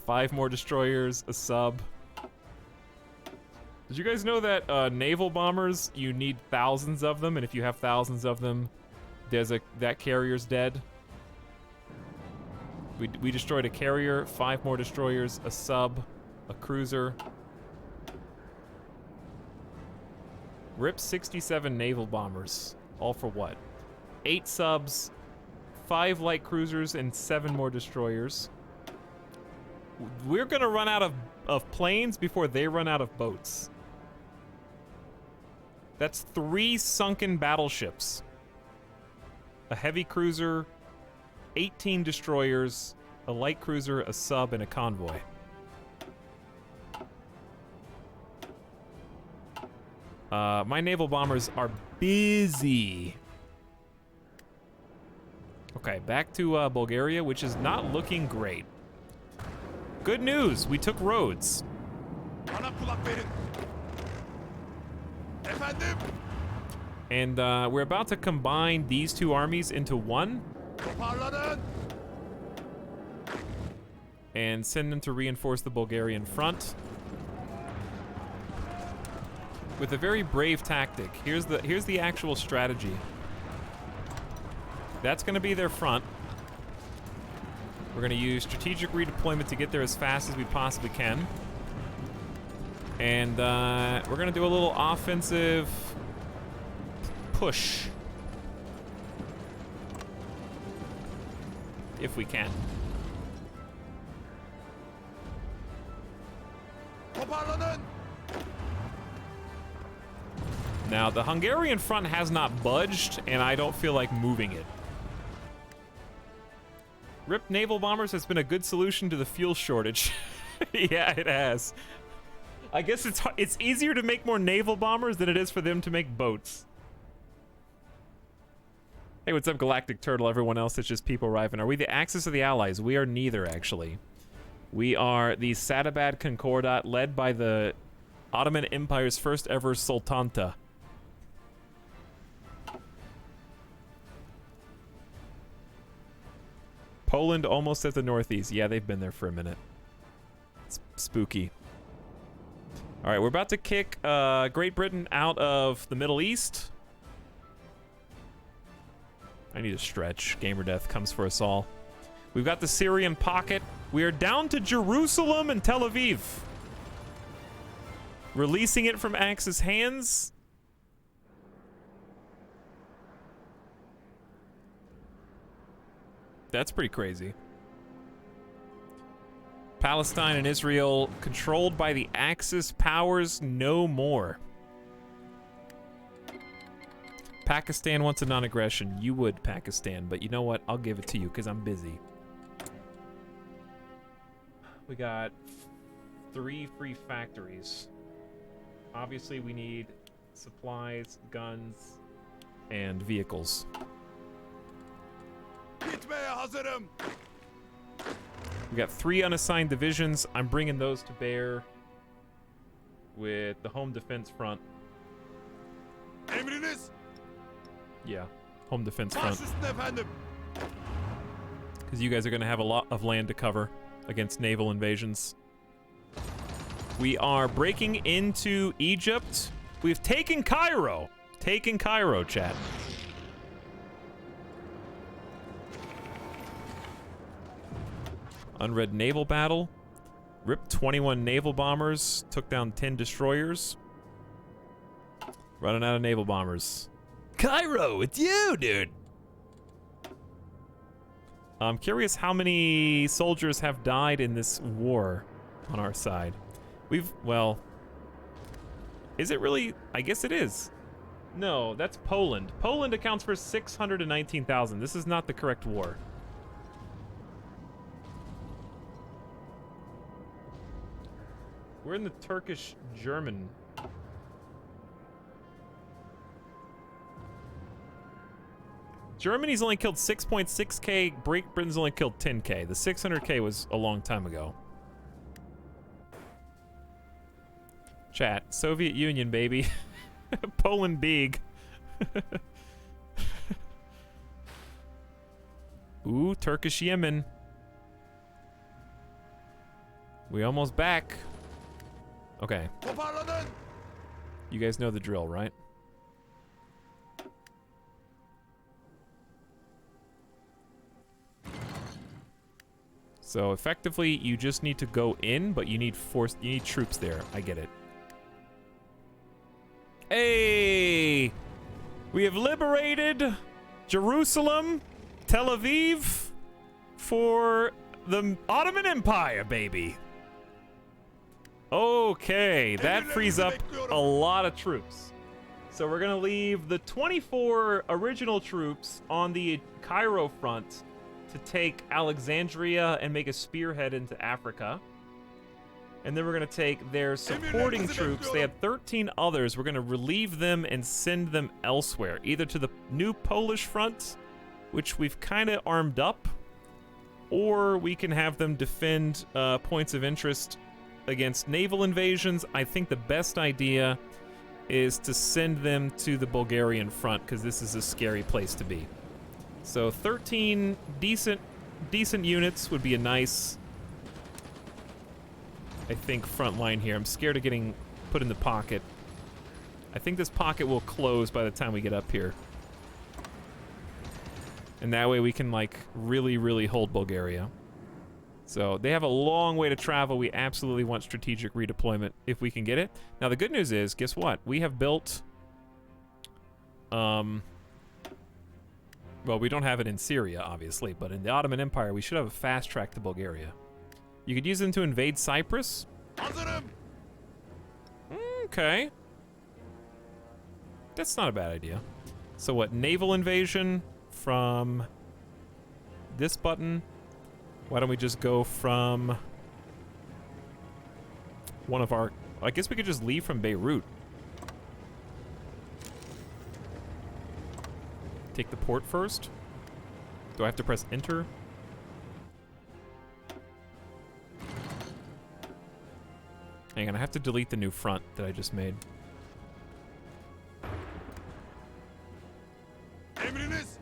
Five more destroyers, a sub. Did you guys know that naval bombers, you need thousands of them, and if you have thousands of them, that carrier's dead? We destroyed a carrier, 5 more destroyers, a sub, a cruiser. RIP 67 naval bombers. All for what? 8 subs, 5 light cruisers, and 7 more destroyers. We're gonna run out of planes before they run out of boats. That's 3 sunken battleships. A heavy cruiser, 18 destroyers, a light cruiser, a sub, and a convoy. My naval bombers are busy. Okay, back to Bulgaria, which is not looking great. Good news, we took Rhodes. Bana kulak verin. Efendim? And we're about to combine these 2 armies into one Toparlanın. and send them to reinforce the Bulgarian front. With a very brave tactic. Here's the actual strategy. That's gonna be their front. We're gonna use strategic redeployment to get there as fast as we possibly can. And we're gonna do a little offensive push. If we can. Toparlanın. Now, the Hungarian front has not budged, and I don't feel like moving it. RIP naval bombers has been a good solution to the fuel shortage. Yeah, it has. I guess it's easier to make more naval bombers than it is for them to make boats. Hey, what's up, Galactic Turtle? Everyone else, it's just people arriving. Are we the Axis or the Allies? We are neither, actually. We are the Sadabad Concordat, led by the Ottoman Empire's first ever Sultanta. Poland almost at the northeast. Yeah, they've been there for a minute. It's spooky. All right, we're about to kick Great Britain out of the Middle East. I need a stretch. Gamer Death comes for us all. We've got the Syrian pocket. We are down to Jerusalem and Tel Aviv. Releasing it from Axis hands. That's pretty crazy. Palestine and Israel controlled by the Axis powers no more. Pakistan wants a non-aggression. You would, Pakistan, but you know what? I'll give it to you because I'm busy. We got 3 free factories. Obviously, we need supplies, guns, and vehicles. Gitmeye hazırım. We got 3 unassigned divisions. I'm bringing those to bear with the home defense front. Emriniz. Yeah, home defense front. Baş üstüne efendim. Because you guys are going to have a lot of land to cover against naval invasions. We are breaking into Egypt. We've taken Cairo. Taken Cairo, chat. Unread naval battle. Ripped 21 naval bombers. Took down 10 destroyers. Running out of naval bombers. Cairo, it's you, dude. I'm curious how many soldiers have died in this war on our side. Well, is it really? I guess it is. No, that's Poland. Poland accounts for 619,000. This is not the correct war. We're in the Turkish-German. Germany's only killed 6.6k, Great Britain's only killed 10k. The 600k was a long time ago. Chat, Soviet Union, baby. Poland big. Ooh, Turkish Yemen. We almost back. Okay. Toparlanın. You guys know the drill, right? So effectively, you just need to go in, but you need troops there. I get it. Hey! We have liberated Jerusalem, Tel Aviv for the Ottoman Empire, baby. Okay, that frees up a lot of troops. So we're gonna leave the 24 original troops on the Cairo front to take Alexandria and make a spearhead into Africa. And then we're gonna take their supporting troops. They had 13 others. We're gonna relieve them and send them elsewhere, either to the new Polish front, which we've kind of armed up, or we can have them defend points of interest against naval invasions. I think the best idea is to send them to the Bulgarian front, because this is a scary place to be. So 13 decent units would be a nice, I think, front line here. I'm scared of getting put in the pocket. I think this pocket will close by the time we get up here. And that way we can, like, really hold Bulgaria. So they have a long way to travel. We absolutely want strategic redeployment if we can get it. Now the good news is, guess what? We have built, well, we don't have it in Syria, obviously, but in the Ottoman Empire, we should have a fast track to Bulgaria. You could use them to invade Cyprus. Hazırım. Okay. That's not a bad idea. So what, naval invasion from this button? Why don't we just go from one of our... I guess we could just leave from Beirut. Take the port first. Do I have to press enter? Hang on, I have to delete the new front that I just made. Emriniz.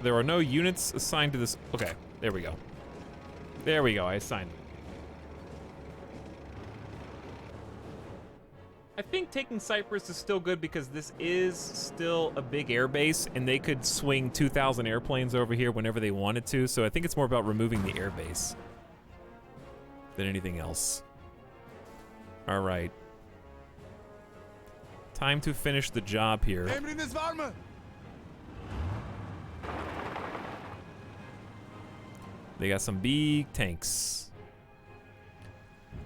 There are no units assigned to this. Okay, there we go. There we go, I assigned them. I think taking Cyprus is still good because this is still a big air base and they could swing 2,000 airplanes over here whenever they wanted to, so I think it's more about removing the air base than anything else. All right. Time to finish the job here. Emriniz var mı? They got some big tanks.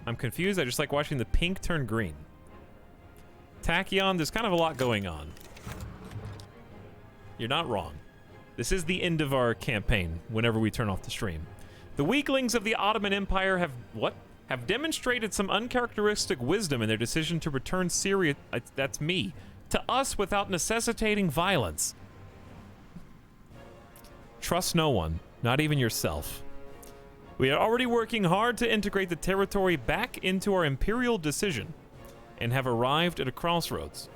I'm confused. I just like watching the pink turn green. Tachyon, there's kind of a lot going on. You're not wrong. This is the end of our campaign whenever we turn off the stream. The weaklings of the Ottoman Empire have demonstrated some uncharacteristic wisdom in their decision to return Syria, that's me, to us without necessitating violence. Trust no one. Not even yourself. We are already working hard to integrate the territory back into our imperial decision and have arrived at a crossroads.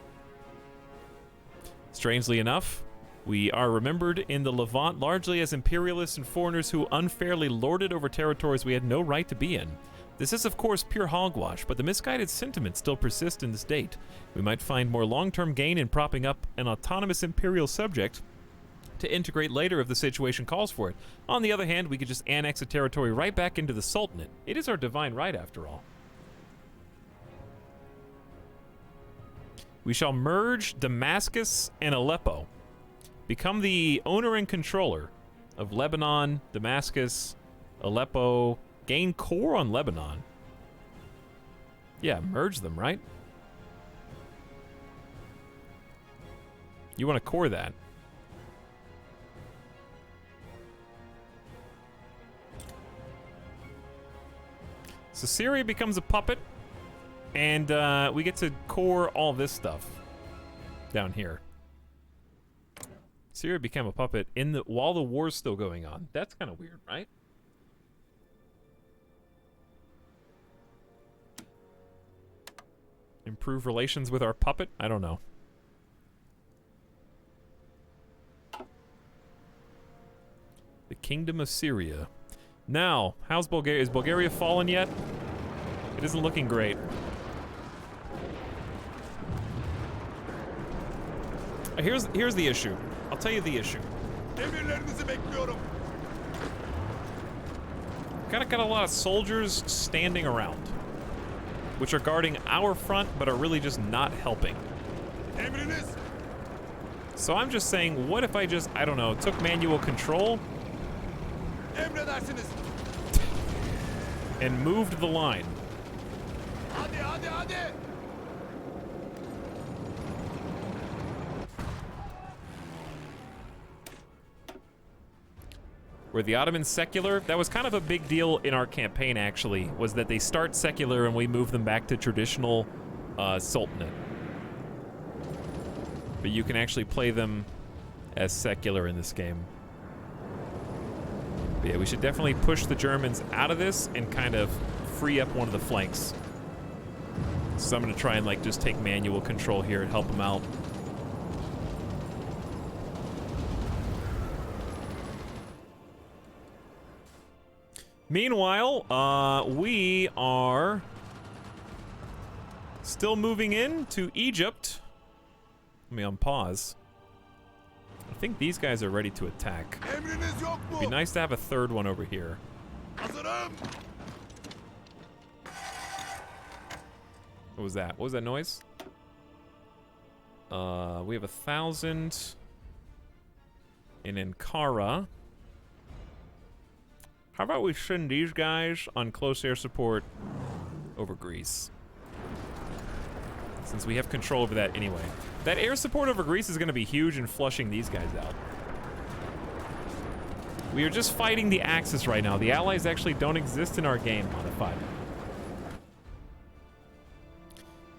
Strangely enough, we are remembered in the Levant largely as imperialists and foreigners who unfairly lorded over territories we had no right to be in. This is of course pure hogwash, but the misguided sentiment still persists in this date. We might find more long-term gain in propping up an autonomous imperial subject to integrate later if the situation calls for it. On the other hand, we could just annex a territory right back into the Sultanate. It is our divine right, after all. We shall merge Damascus and Aleppo. Become the owner and controller of Lebanon, Damascus, Aleppo. Gain core on Lebanon. Yeah, merge them, right? You want to core that. So Syria becomes a puppet, and we get to core all this stuff down here. Syria became a puppet while the war's still going on. That's kind of weird, right? Improve relations with our puppet? I don't know. The Kingdom of Syria. Now, how's Bulgaria? Is Bulgaria fallen yet? It isn't looking great. Here's the issue. I'll tell you the issue. Emirlerinizi bekliyorum. Got a lot of soldiers standing around, which are guarding our front, but are really just not helping. Emriniz. So I'm just saying, what if I just, I don't know, took manual control Emredersiniz. and moved the line? Hadi hadi hadi. Were the Ottomans secular? That was kind of a big deal in our campaign, actually, was that they start secular and we move them back to traditional sultanate. But you can actually play them as secular in this game. But yeah, we should definitely push the Germans out of this and kind of free up one of the flanks. So I'm going to try and like just take manual control here and help them out. Meanwhile, we are still moving in to Egypt. Let me unpause. I think these guys are ready to attack. Emriniz yok mu? It'd be nice to have a third one over here. Hazırım. What was that? What was that noise? We have 1,000 in Ankara. How about we send these guys on close air support over Greece? Since we have control over that anyway. That air support over Greece is going to be huge in flushing these guys out. We are just fighting the Axis right now. The Allies actually don't exist in our game, Modified.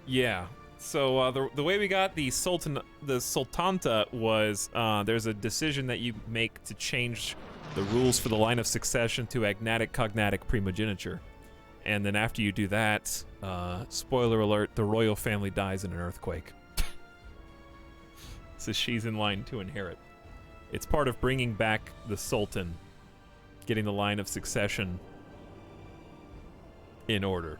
Yeah. So the way we got the Sultanta was there's a decision that you make to change the rules for the line of succession to agnatic cognatic primogeniture. And then after you do that, spoiler alert, the royal family dies in an earthquake. So she's in line to inherit. It's part of bringing back the Sultan, getting the line of succession in order.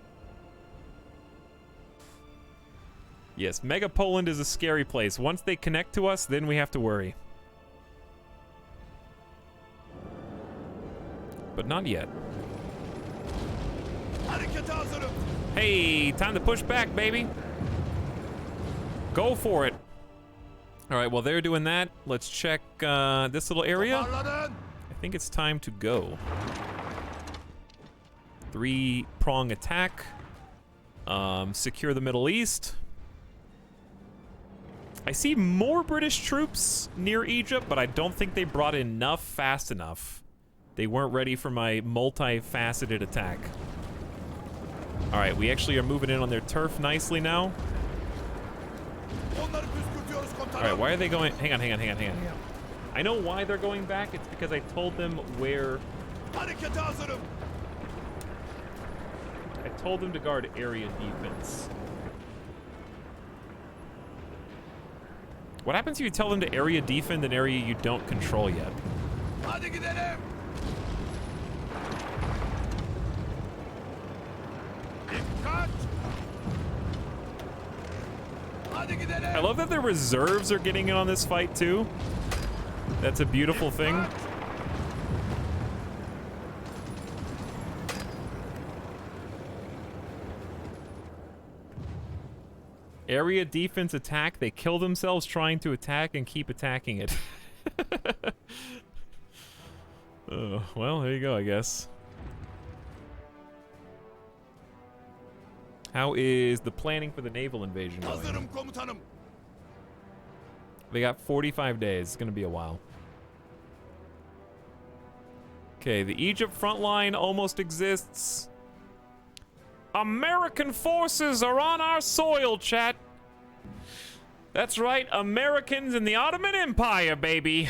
Yes, Mega Poland is a scary place. Once they connect to us, then we have to worry. But not yet. Harekete hazırım. Hey, time to push back, baby. Go for it. All right, while they're doing that, let's check this little area. Parladın. I think it's time to go. 3-prong attack. Secure the Middle East. I see more British troops near Egypt, but I don't think they brought enough fast enough. They weren't ready for my multifaceted attack. All right, we actually are moving in on their turf nicely now. Onları püskürtüyoruz komutanım. All right, why are they going? Hang on. I know why they're going back. It's because I told them where. Harekete hazırım. I told them to guard area defense. What happens if you tell them to area defend an area you don't control yet? Hadi gidelim. Dikkat. Hadi gidelim. I love that the reserves are getting in on this fight too. That's a beautiful thing. Dikkat. Area defense attack. They kill themselves trying to attack and keep attacking it. Oh, well, there you go, I guess. How is the planning for the naval invasion going? Hazırım komutanım. They got 45 days. It's going to be a while. Okay, the Egypt front line almost exists. American forces are on our soil, chat. That's right, Americans in the Ottoman Empire, baby.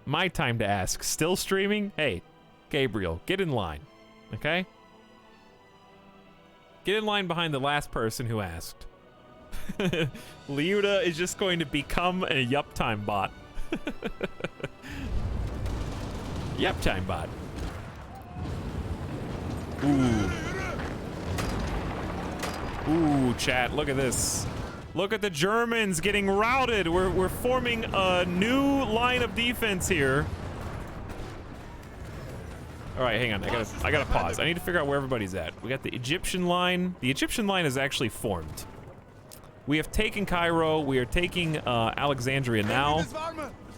My time to ask. Still streaming? Hey, Gabriel, get in line, okay? Get in line behind the last person who asked. Liuda is just going to become a Yup-Time bot. Yup-Time bot. Ooh. Ooh, chat, look at this. Look at the Germans getting routed. We're forming a new line of defense here. All right, hang on. I gotta pause. I need to figure out where everybody's at. We got the Egyptian line. The Egyptian line is actually formed. We have taken Cairo. We are taking Alexandria now.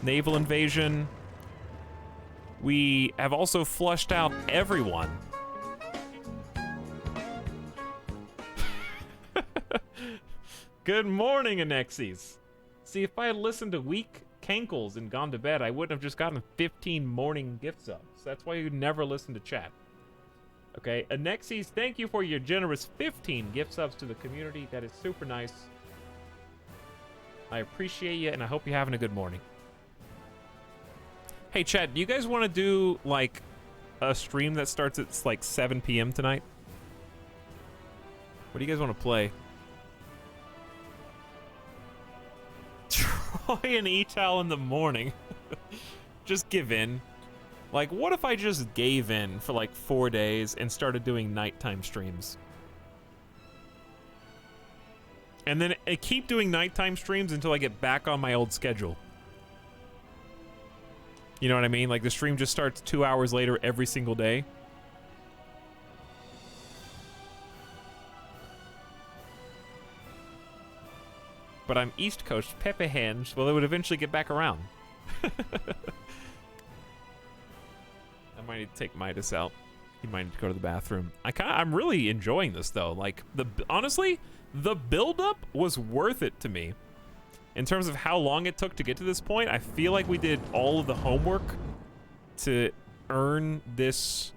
Naval invasion. We have also flushed out everyone. Good morning, Anexes. See, if I had listened to weak cankles and gone to bed, I wouldn't have just gotten 15 morning gift subs. That's why you never listen to chat. Okay, Anexes, thank you for your generous 15 gift subs to the community. That is super nice. I appreciate you, and I hope you're having a good morning. Hey, chat, do you guys want to do, like, a stream that starts at, like, 7 p.m. tonight? What do you guys want to play? Troy and Etal in the morning. Just give in. Like, what if I just gave in for like 4 days and started doing nighttime streams? And then I keep doing nighttime streams until I get back on my old schedule. You know what I mean? Like, the stream just starts 2 hours later every single day. But I'm East Coast Pepe Hands, well, it would eventually get back around. I might need to take Midas out. He might need to go to the bathroom. I'm really enjoying this though. Like, honestly, the build-up was worth it to me. In terms of how long it took to get to this point, I feel like we did all of the homework to earn this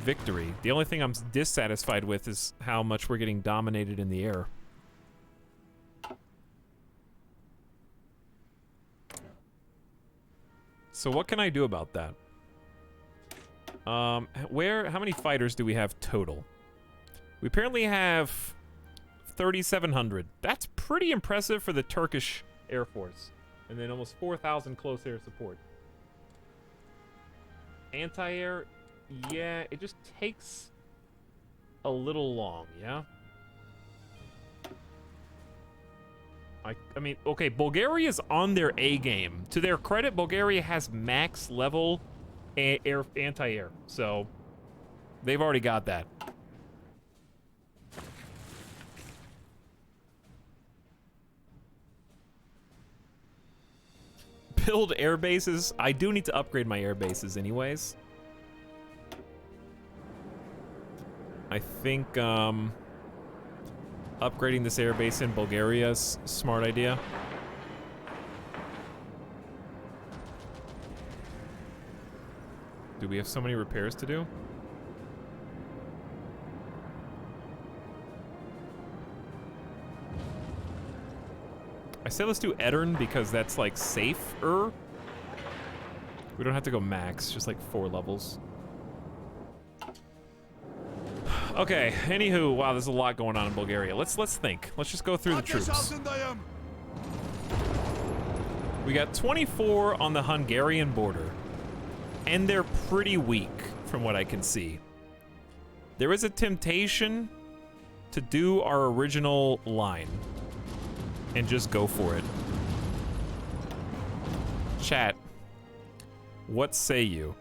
victory. The only thing I'm dissatisfied with is how much we're getting dominated in the air. So what can I do about that? How many fighters do we have total? We apparently have 3,700. That's pretty impressive for the Turkish Air Force. And then almost 4,000 close air support. Anti-air, yeah, it just takes a little long, yeah? I mean, okay, Bulgaria's on their A game. To their credit, Bulgaria has max level anti-air, so they've already got that. Build air bases. I do need to upgrade my air bases anyways. I think, upgrading this air base in Bulgaria is a smart idea. Do we have so many repairs to do? I say let's do Edirne because that's like safer. We don't have to go max, just like 4 levels. Okay, anywho, wow, there's a lot going on in Bulgaria. Let's think. Let's just go through the troops. We got 24 on the Hungarian border, and they're pretty weak from what I can see. There is a temptation to do our original line and just go for it. Chat, what say you?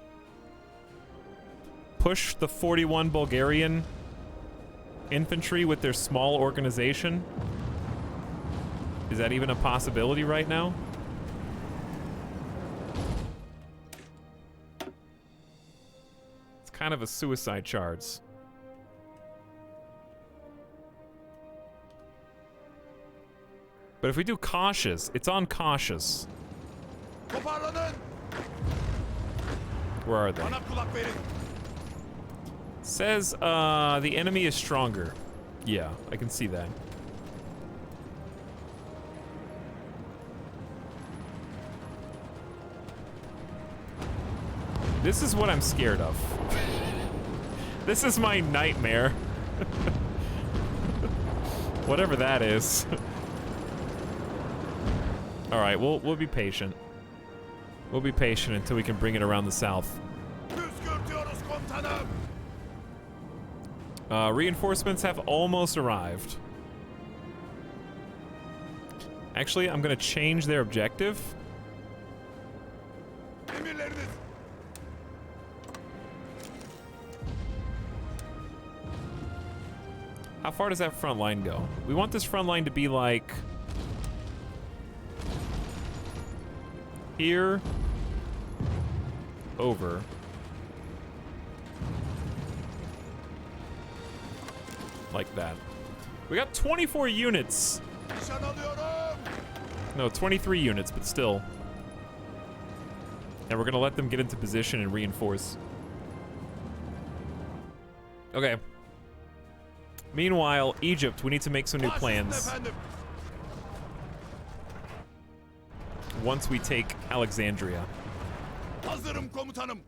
Push the 41 Bulgarian infantry with their small organization? Is that even a possibility right now? It's kind of a suicide charge. But if we do cautious, it's on cautious. Toparlanın. Where are they? Bana kulak verin. Says, the enemy is stronger. Yeah, I can see that. This is what I'm scared of. This is my nightmare. Whatever that is. All right, we'll be patient. We'll be patient until we can bring it around the south. Püskürtüyoruz komutanım. Reinforcements have almost arrived. Actually, I'm gonna change their objective. Emirleriniz. How far does that front line go? We want this front line to be like here, over. Like that. We got 24 units. Nişan alıyorum. No, 23 units, but still. And we're gonna let them get into position and reinforce. Okay. Meanwhile, Egypt, we need to make some new Baş üstüne plans efendim. once we take Alexandria. Hazırım komutanım.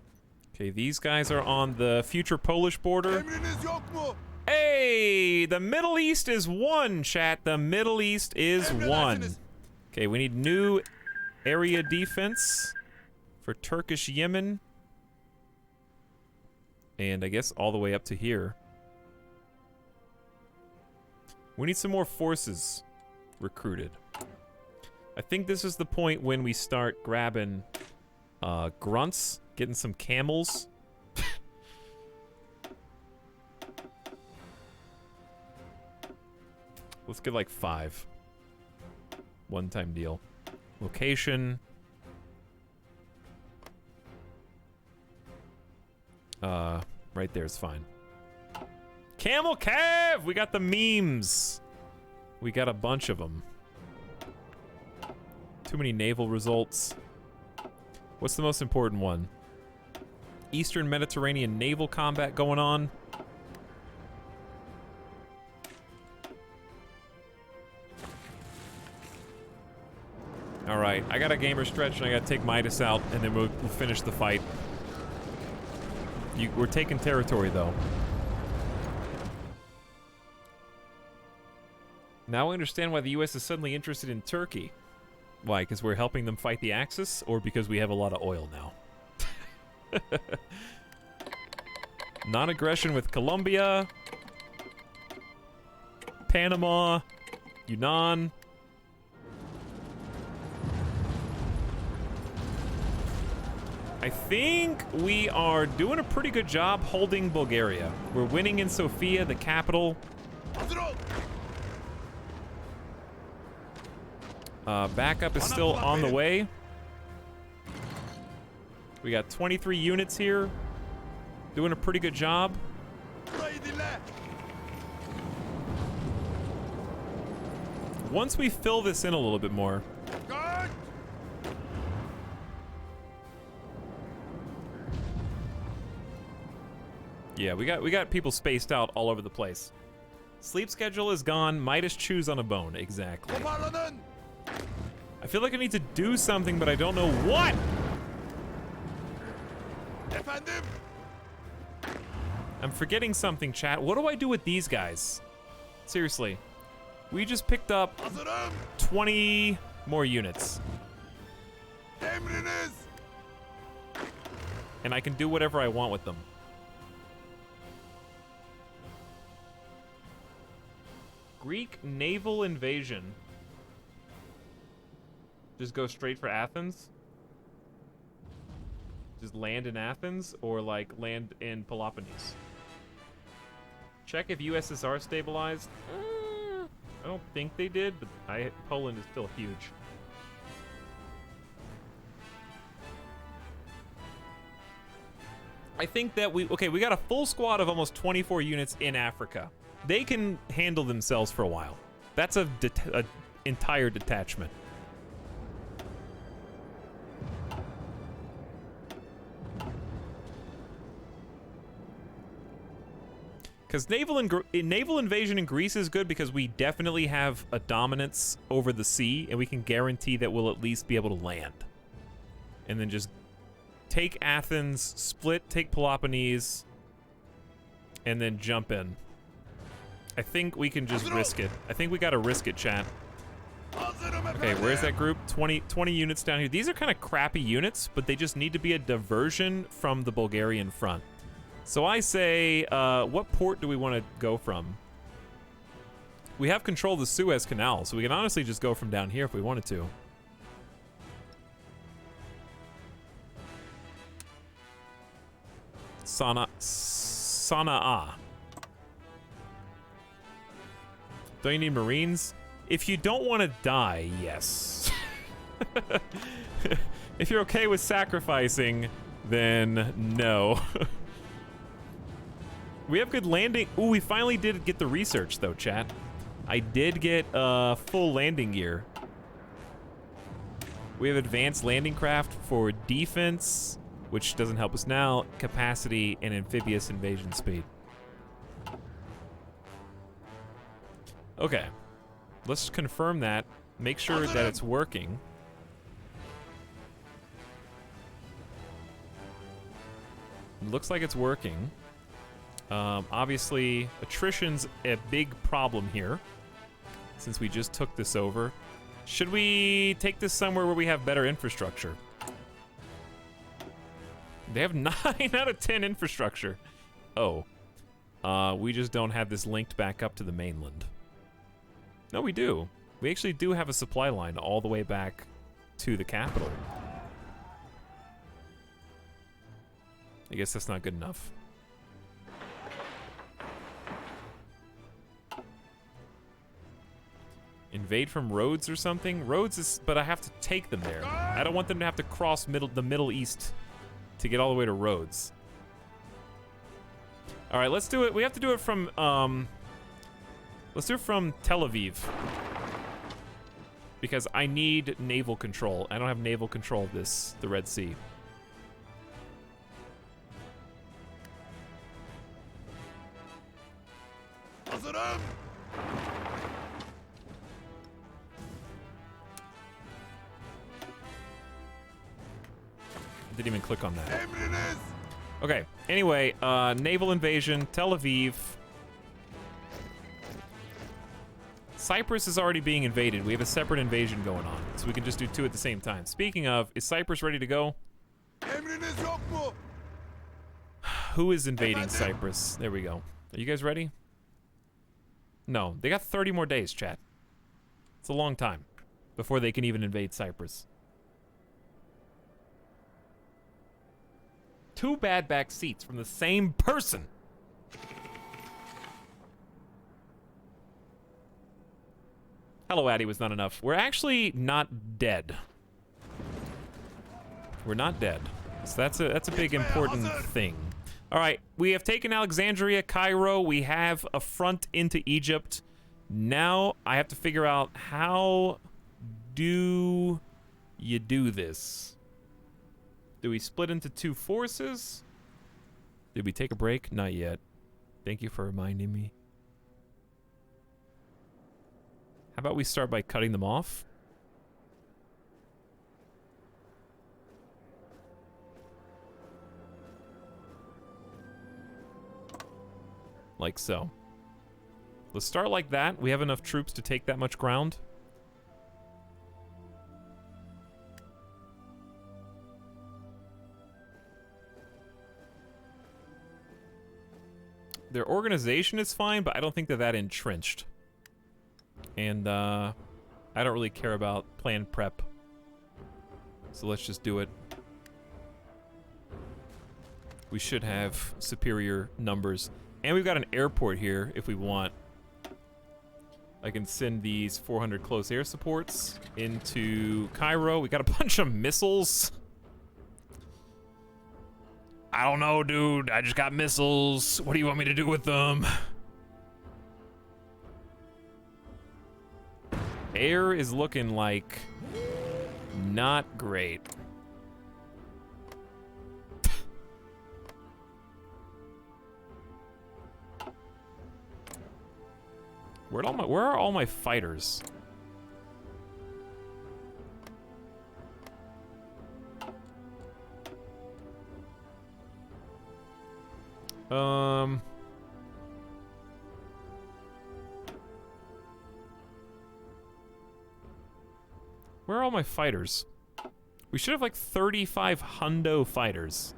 Okay, these guys are on the future Polish border. Emriniz yok mu? Hey, the Middle East is one, chat. The Middle East is one. Emredersiniz. Okay, we need new area defense for Turkish Yemen. And I guess all the way up to here. We need some more forces recruited. I think this is the point when we start grabbing grunts, getting some camels. Let's get like 5. One-time deal. Location. Right there is fine. Camel Cav! We got the memes. We got a bunch of them. Too many naval results. What's the most important one? Eastern Mediterranean naval combat going on. All right, I got a gamer stretch and I got to take Midas out and then we'll finish the fight. We're taking territory though. Now I understand why the US is suddenly interested in Turkey. Why? Because we're helping them fight the Axis, or because we have a lot of oil now? Non-aggression with Colombia, Panama, Yunnan. I think we are doing a pretty good job holding Bulgaria. We're winning in Sofia, the capital. Hazır ol. Backup is still on the way. We got 23 units here. Doing a pretty good job. Burayı dinle. Once we fill this in a little bit more. Dikkat. Yeah, we got people spaced out all over the place. Sleep schedule is gone. Midas chews on a bone. Exactly. Toparlanın. I feel like I need to do something, but I don't know what. Efendim. I'm forgetting something, chat. What do I do with these guys? Seriously. We just picked up Hazırım. 20 more units. Emriniz. And I can do whatever I want with them. Greek naval invasion. Just go straight for Athens? Just land in Athens or like land in Peloponnese? Check if USSR stabilized. I don't think they did, but Poland is still huge. I think that we got a full squad of almost 24 units in Africa. They can handle themselves for a while. That's a entire detachment. Because naval invasion in Greece is good because we definitely have a dominance over the sea, and we can guarantee that we'll at least be able to land. And then just take Athens, take Peloponnese, and then jump in. I think we can just risk it. I think we gotta risk it, chat. Okay, where's that group? 20 units down here. These are kind of crappy units, but they just need to be a diversion from the Bulgarian front. So I say, what port do we want to go from? We have control of the Suez Canal, so we can honestly just go from down here if we wanted to. Sana'a. Don't you need Marines? If you don't want to die, yes. If you're okay with sacrificing, then no. We have good landing. Ooh, we finally did get the research, though, chat. I did get full landing gear. We have advanced landing craft for defense, which doesn't help us now, capacity, and amphibious invasion speed. Okay. Let's confirm that. Make sure that it's working. Looks like it's working. Obviously, attrition's a big problem here, since we just took this over. Should we take this somewhere where we have better infrastructure? They have 9 out of 10 infrastructure. Oh. We just don't have this linked back up to the mainland. No, we do. We actually do have a supply line all the way back to the capital. I guess that's not good enough. Invade from Rhodes or something? Rhodes is, but I have to take them there. I don't want them to have to cross the Middle East to get all the way to Rhodes. All right, let's do it. We have to do it from, let's do it from Tel Aviv. Because I need naval control. I don't have naval control of this, the Red Sea. Didn't even click on that. Okay, anyway, naval invasion, Tel Aviv. Cyprus is already being invaded. We have a separate invasion going on, so we can just do 2 at the same time. Speaking of, is Cyprus ready to go? Who is invading Cyprus? There we go. Are you guys ready? No, they got 30 more days, chat. It's a long time before they can even invade Cyprus. 2 bad back seats from the same person. Hello, Addy was not enough. We're actually not dead. We're not dead. So that's a big important thing. All right, we have taken Alexandria, Cairo. We have a front into Egypt. Now I have to figure out how do you do this? Do we split into 2 forces? Did we take a break? Not yet. Thank you for reminding me. How about we start by cutting them off? Like so. Let's start like that. We have enough troops to take that much ground. Their organization is fine, but I don't think they're that entrenched. And I don't really care about planned prep. So let's just do it. We should have superior numbers. And we've got an airport here if we want. I can send these 400 close air supports into Cairo. We got a bunch of missiles. I don't know, dude. I just got missiles. What do you want me to do with them? Air is looking like not great. Where are all my fighters? Where are all my fighters? We should have like 35 hundo fighters.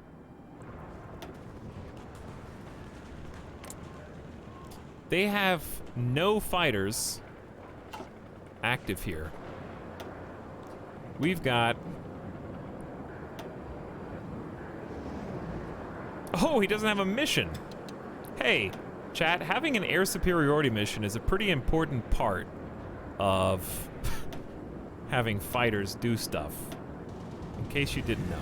They have no fighters active here. We've got... Oh, he doesn't have a mission. Hey, chat, having an air superiority mission is a pretty important part of having fighters do stuff. In case you didn't know.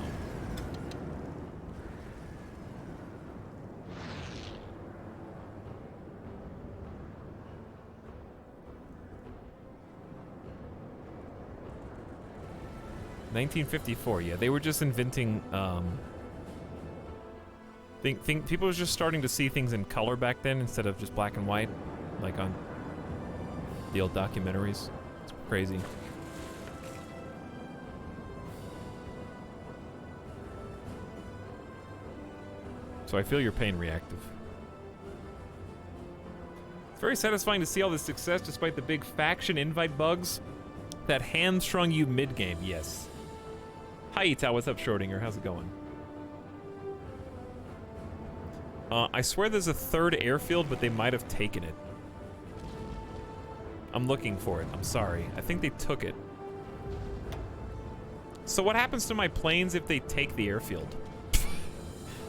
$1954, yeah, they were just inventing, people were just starting to see things in color back then instead of just black and white, like on the old documentaries. It's crazy. So I feel your pain, Reactive. It's very satisfying to see all this success despite the big faction invite bugs that hamstrung you mid-game, yes. Hi, Ita, what's up, Schrodinger? How's it going? I swear there's a third airfield, but they might have taken it. I'm looking for it. I'm sorry. I think they took it. So what happens to my planes if they take the airfield?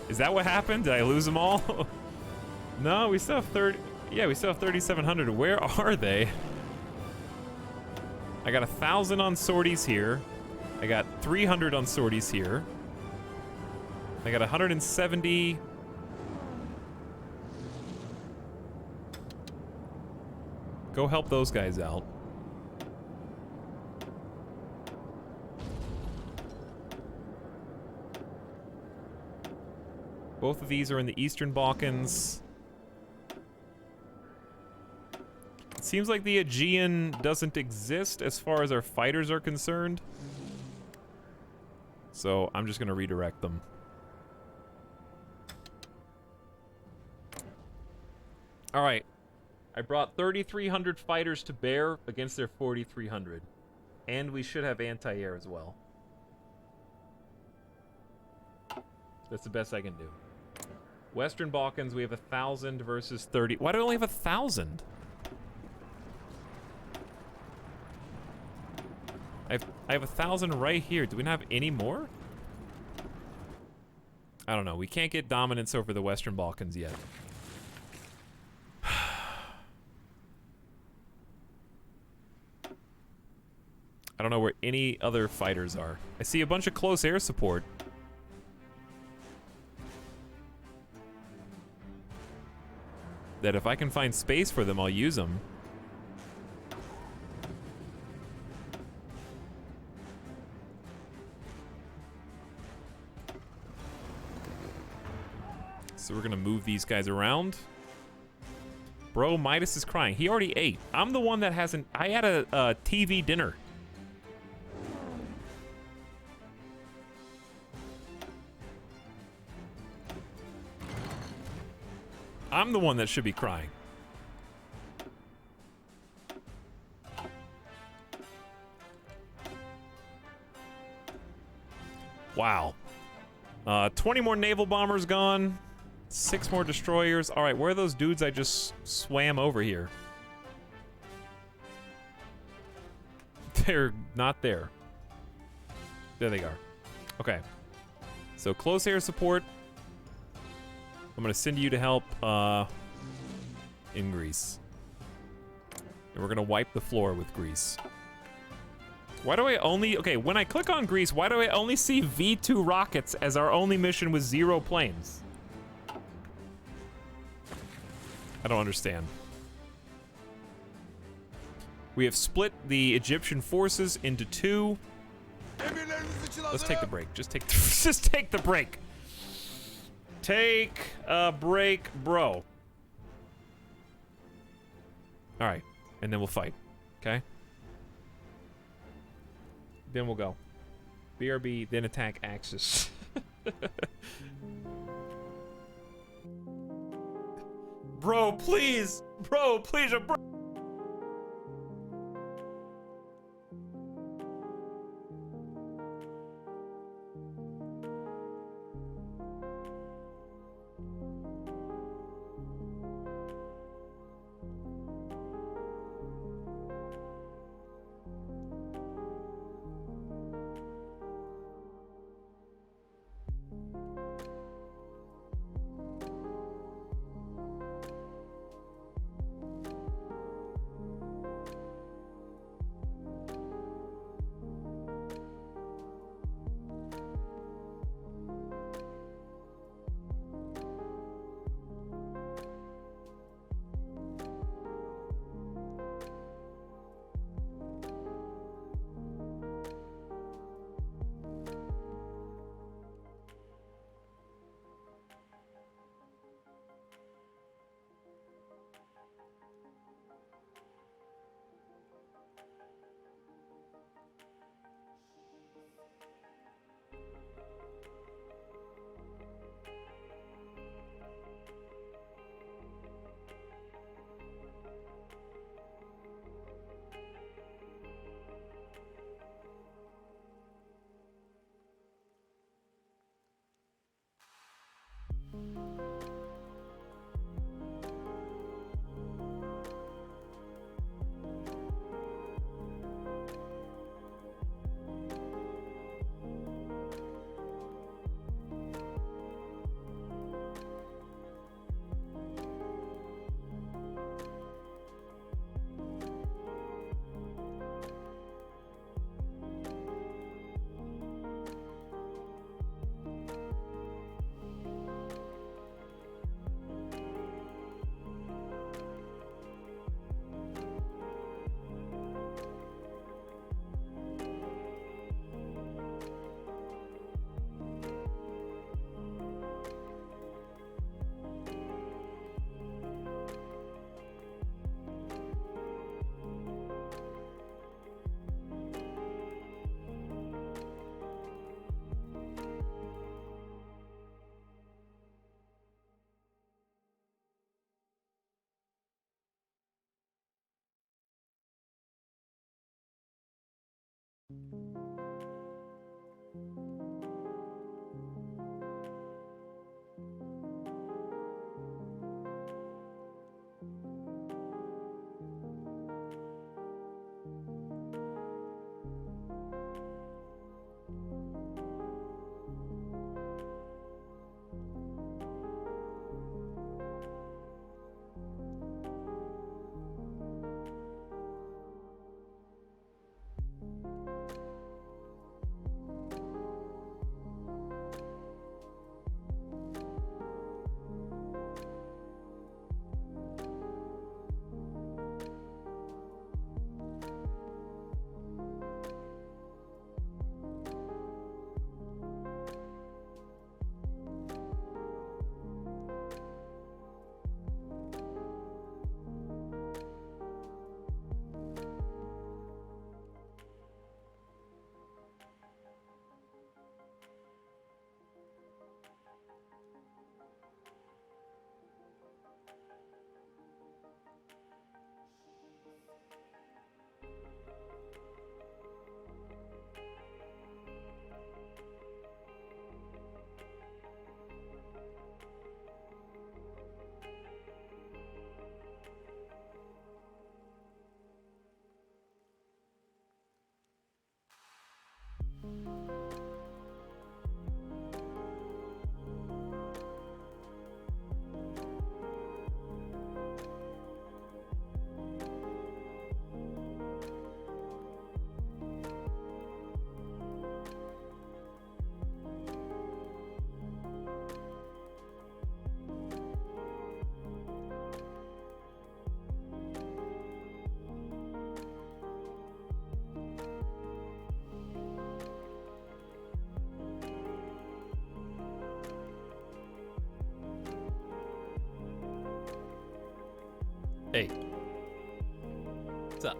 Is that what happened? Did I lose them all? No, we still have 30... Yeah, we still have 3,700. Where are they? I got 1,000 on sorties here. I got 300 on sorties here. I got 170. Go help those guys out. Both of these are in the Eastern Balkans. It seems like the Aegean doesn't exist as far as our fighters are concerned. So I'm just gonna redirect them. All right, I brought 3,300 fighters to bear against their 4,300, and we should have anti-air as well. That's the best I can do. Western Balkans, we have 1,000 versus 30. Why do I only have 1,000? I have 1,000 right here. Do we not have any more? I don't know. We can't get dominance over the Western Balkans yet. I don't know where any other fighters are. I see a bunch of close air support. That if I can find space for them, I'll use them. So we're gonna move these guys around. Bro, Midas is crying. He already ate. I'm the one that hasn't... I had a TV dinner. I'm the one that should be crying. Wow. 20 more naval bombers gone. 6 more destroyers. All right, where are those dudes I just swam over here? They're not there. There they are. Okay. So close air support. I'm gonna send you to help in Greece. And we're gonna wipe the floor with Greece. Why do I only... Okay, when I click on Greece, why do I only see V2 rockets as our only mission with 0 planes? I don't understand. We have split the Egyptian forces into 2. Emirleriniz için Let's take the hazırım. break. Just take just take the break. Take a break, bro. All right, and then we'll fight. Okay. Then we'll go. BRB, then attack Axis. Bro, please. Bro, please. Bro. Hey. What's up?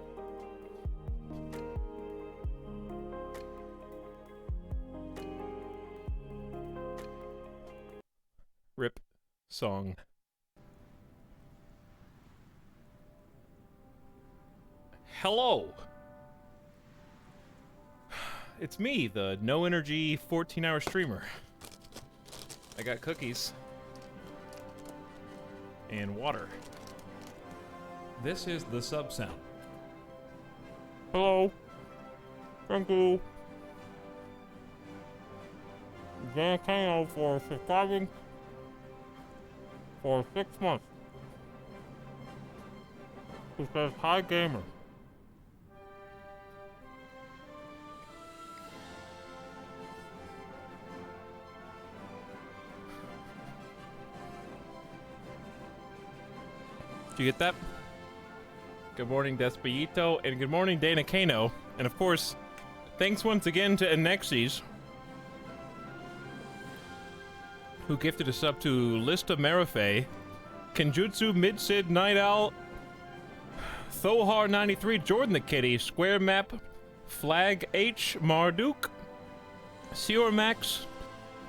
Rip song. Hello. It's me, the no energy 14-hour streamer. I got cookies and water. This is the sub sound. Hello. Thank you. Volcano for subscribing for 6 months. Who says hi gamer? Did you get that? Good morning, Despacito, and good morning, Dana Kano. And of course, thanks once again to Anexis, who gifted us up to Lista Marife, Kenjutsu, Mid-Sid, Night Owl, Thohar93, Jordan the Kitty, Square Map, Flag H, Marduk, Seor Max,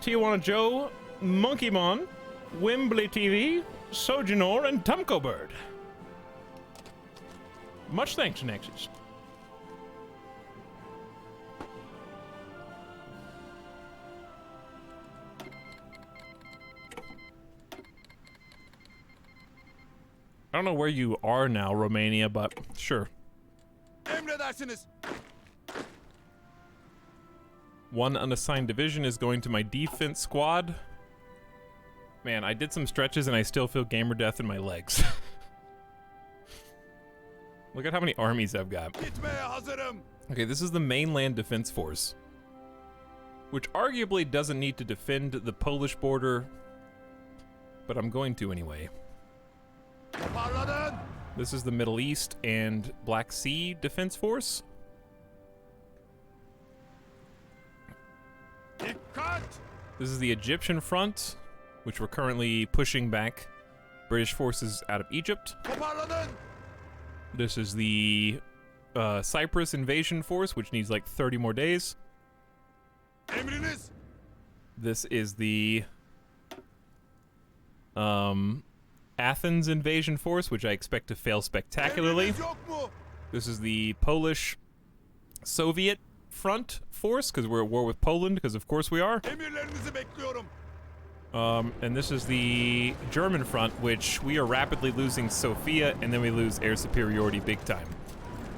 Tijuana Joe, Monkeymon, Wembley TV, Sojanor, and Tumco Bird. Much thanks, Nexus. I don't know where you are now, Romania, but sure. Emredersiniz. One unassigned division is going to my defense squad. Man, I did some stretches and I still feel gamer death in my legs. Look at how many armies I've got. Gitmeye hazırım. Okay, this is the mainland defense force, which arguably doesn't need to defend the Polish border, but I'm going to anyway. Toparlanın. This is the Middle East and Black Sea Defense Force. Dikkat. This is the Egyptian front, which we're currently pushing back British forces out of Egypt. Toparlanın. This is the Cyprus invasion force, which needs like 30 more days. Emriniz. This is the Athens invasion force, which I expect to fail spectacularly. Emriniz yok mu? This is the Polish Soviet front force, because we're at war with Poland, because of course we are. Emirlerinizi bekliyorum. And this is the German front, which we are rapidly losing Sofia, and then we lose air superiority big time.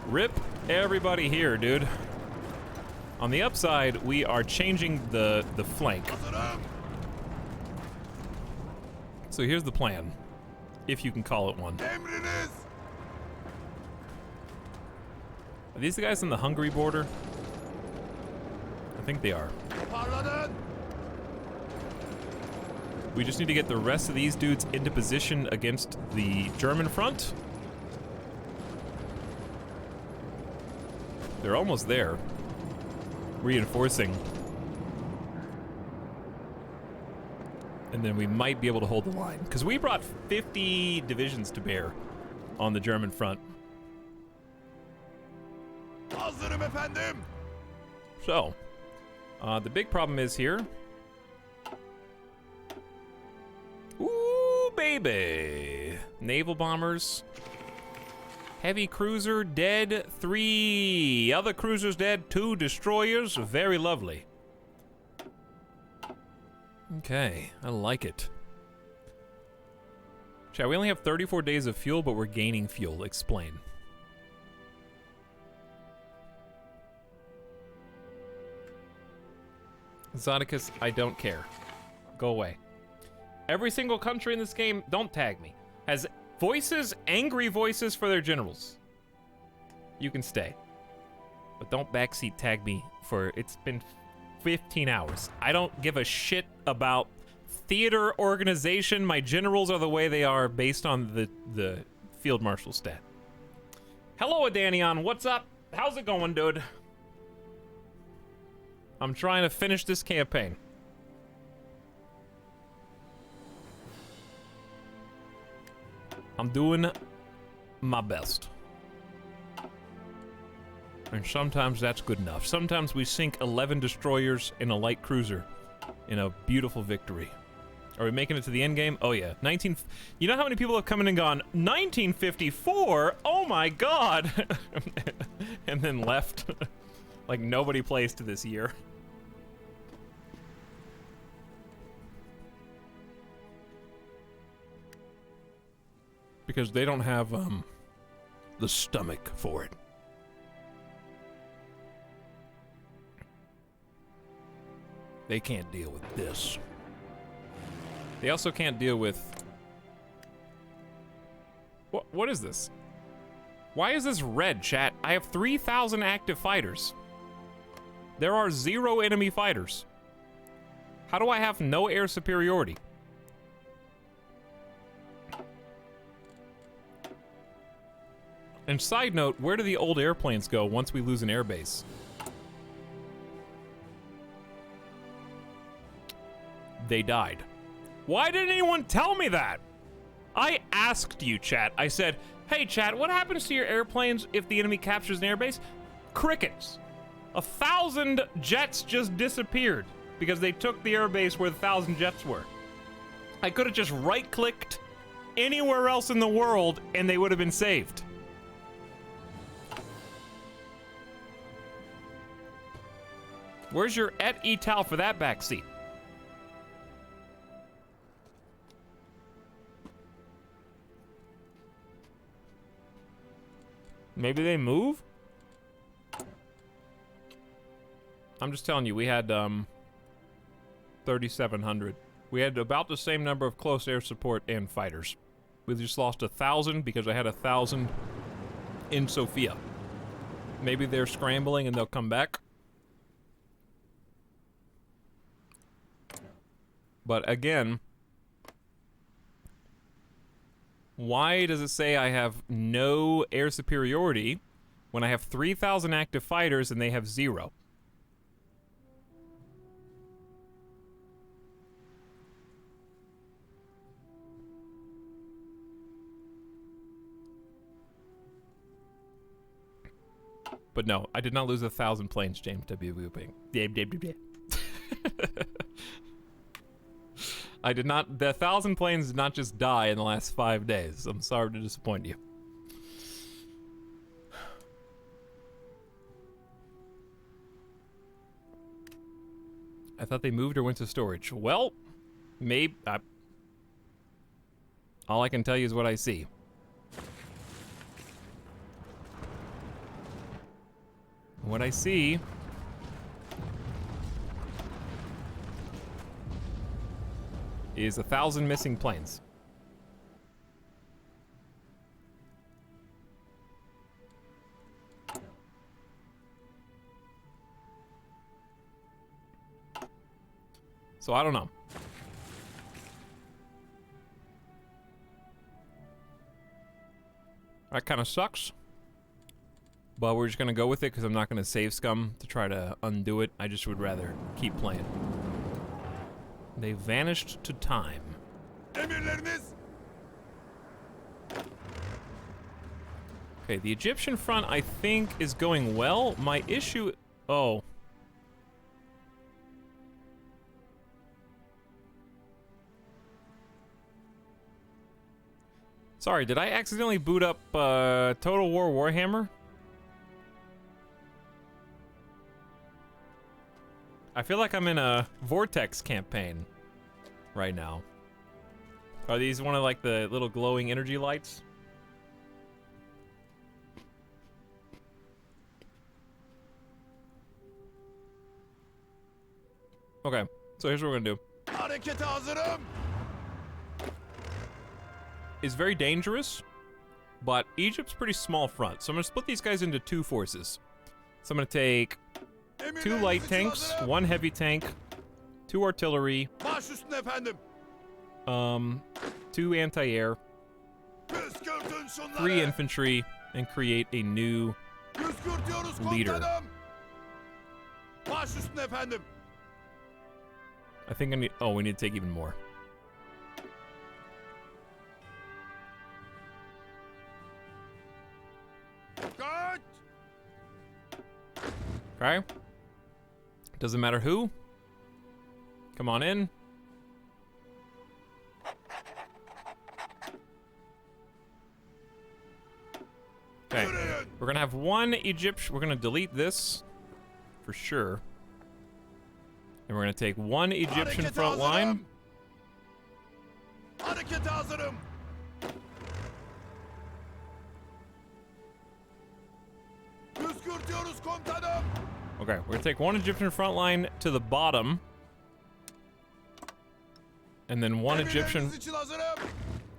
Rip everybody here, dude. On the upside, we are changing the flank. Hazırım. So here's the plan, if you can call it one. Emriniz. Are these the guys on the Hungary border? I think they are. Toparlanın. We just need to get the rest of these dudes into position against the German front. They're almost there. Reinforcing. And then we might be able to hold the line. Because we brought 50 divisions to bear on the German front. Hazırım efendim. So, the big problem is here. Ooh, baby. Naval bombers. Heavy cruiser dead. 3 other cruisers dead. 2 destroyers. Very lovely. Okay, I like it. Chat, we only have 34 days of fuel, but we're gaining fuel. Explain. Zonicus, I don't care. Go away. Every single country in this game, don't tag me, has voices, angry voices for their generals. You can stay. But don't backseat tag me for, it's been 15 hours. I don't give a shit about theater organization. My generals are the way they are based on the field marshal stat. Hello, Adanion. What's up? How's it going, dude? I'm trying to finish this campaign. I'm doing my best. And sometimes that's good enough. Sometimes we sink 11 destroyers in a light cruiser in a beautiful victory. Are we making it to the end game? Oh yeah. You know how many people have come in and gone, 1954? Oh my god! And then left. Like nobody plays to this year. Because they don't have, the stomach for it. They can't deal with this. They also can't deal with... What is this? Why is this red, chat? I have 3,000 active fighters. There are 0 enemy fighters. How do I have no air superiority? And side note, where do the old airplanes go once we lose an airbase? They died. Why didn't anyone tell me that? I asked you, chat. I said, hey, chat, what happens to your airplanes if the enemy captures an airbase? Crickets. 1,000 jets just disappeared because they took the airbase where the 1,000 jets were. I could have just right-clicked anywhere else in the world and they would have been saved. Where's your et etal for that backseat? Maybe they move? I'm just telling you, we had 3,700. We had about the same number of close air support and fighters. We just lost 1,000 because I had 1,000 in Sofia. Maybe they're scrambling and they'll come back. But again, why does it say I have no air superiority when I have 3,000 active fighters and they have 0? But no, I did not lose 1,000 planes, James W. Whooping. I did not. The 1,000 planes did not just die in the last 5 days. I'm sorry to disappoint you. I thought they moved or went to storage. Well, maybe. All I can tell you is what I see. What I see is 1,000 missing planes. So I don't know. That kind of sucks. But we're just gonna go with it because I'm not gonna save scum to try to undo it. I just would rather keep playing. They vanished to time. Emirleriniz. Okay, the Egyptian front I think is going well. My issue... Oh. Sorry, did I accidentally boot up Total War Warhammer? I feel like I'm in a Vortex campaign right now. Are these one of like the little glowing energy lights? Okay, so here's what we're gonna do. Harekete hazırım. It's very dangerous, but Egypt's pretty small front, so I'm gonna split these guys into 2 forces. So I'm gonna take 2 light tanks, 1 heavy tank, 2 artillery, Baş üstüne efendim. 2 anti-air, Püskürtün şunları. 3 infantry, and create a new Püskürtüyoruz leader. komutanım. Baş üstüne efendim. I think I need... Oh, we need to take even more. Okay. Doesn't matter who. Come on in. Okay. We're gonna have one Egyptian. We're gonna delete this for sure. And we're gonna take one Egyptian front line. Hareket hazırım. Püskürtüyoruz komutanım. Okay, we're gonna take one Egyptian front line to the bottom. And then one Egyptian. Emirleriniz için hazırım.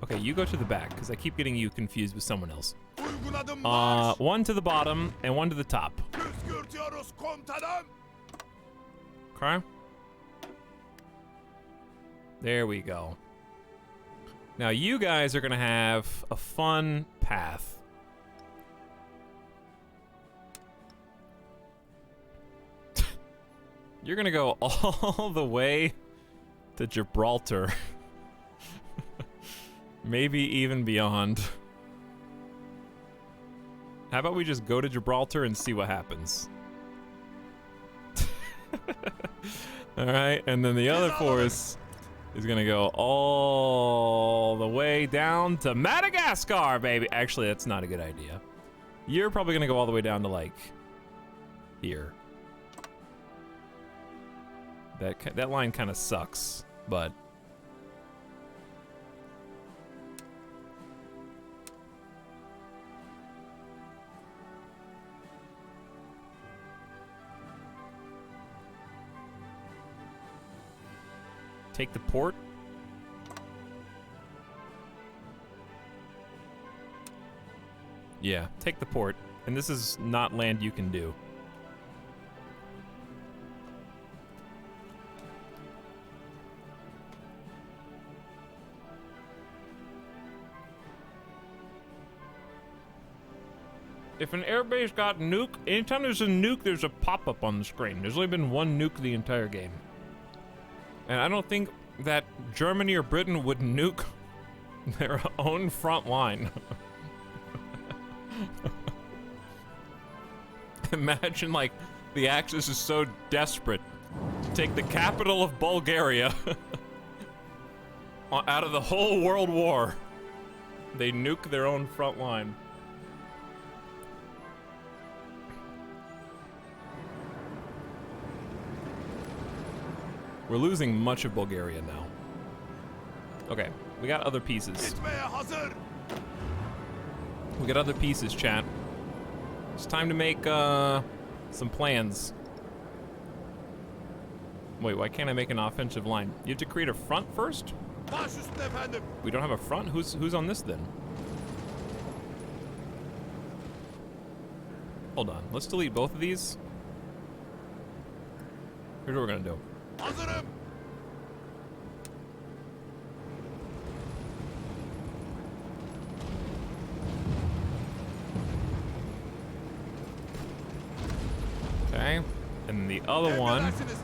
Okay, you go to the back, because I keep getting you confused with someone else. Uyguladım marş. One to the bottom and one to the top. Püskürtüyoruz komutanım. Okay. There we go. Now you guys are gonna have a fun path. You're gonna go all the way to Gibraltar. Maybe even beyond. How about we just go to Gibraltar and see what happens? Alright, and then the other force is gonna go all the way down to Madagascar, baby! Actually, that's not a good idea. You're probably gonna go all the way down to, like, here. That line kind of sucks, but... Take the port. Yeah, take the port. And this is not land you can do. If an airbase got nuked, anytime there's a nuke, there's a pop-up on the screen. There's only been one nuke the entire game. And I don't think that Germany or Britain would nuke their own front line. Imagine, like, the Axis is so desperate to take the capital of Bulgaria out of the whole World War. They nuke their own front line. We're losing much of Bulgaria now. Okay, we got other pieces. Gitmeye hazır. We got other pieces, chat. It's time to make some plans. Wait, why can't I make an offensive line? You have to create a front first? Baş üstüne efendim. We don't have a front? Who's on this then? Hold on, let's delete both of these. Here's what we're gonna do. Hazırım. Okay, and the other one. Emredersiniz.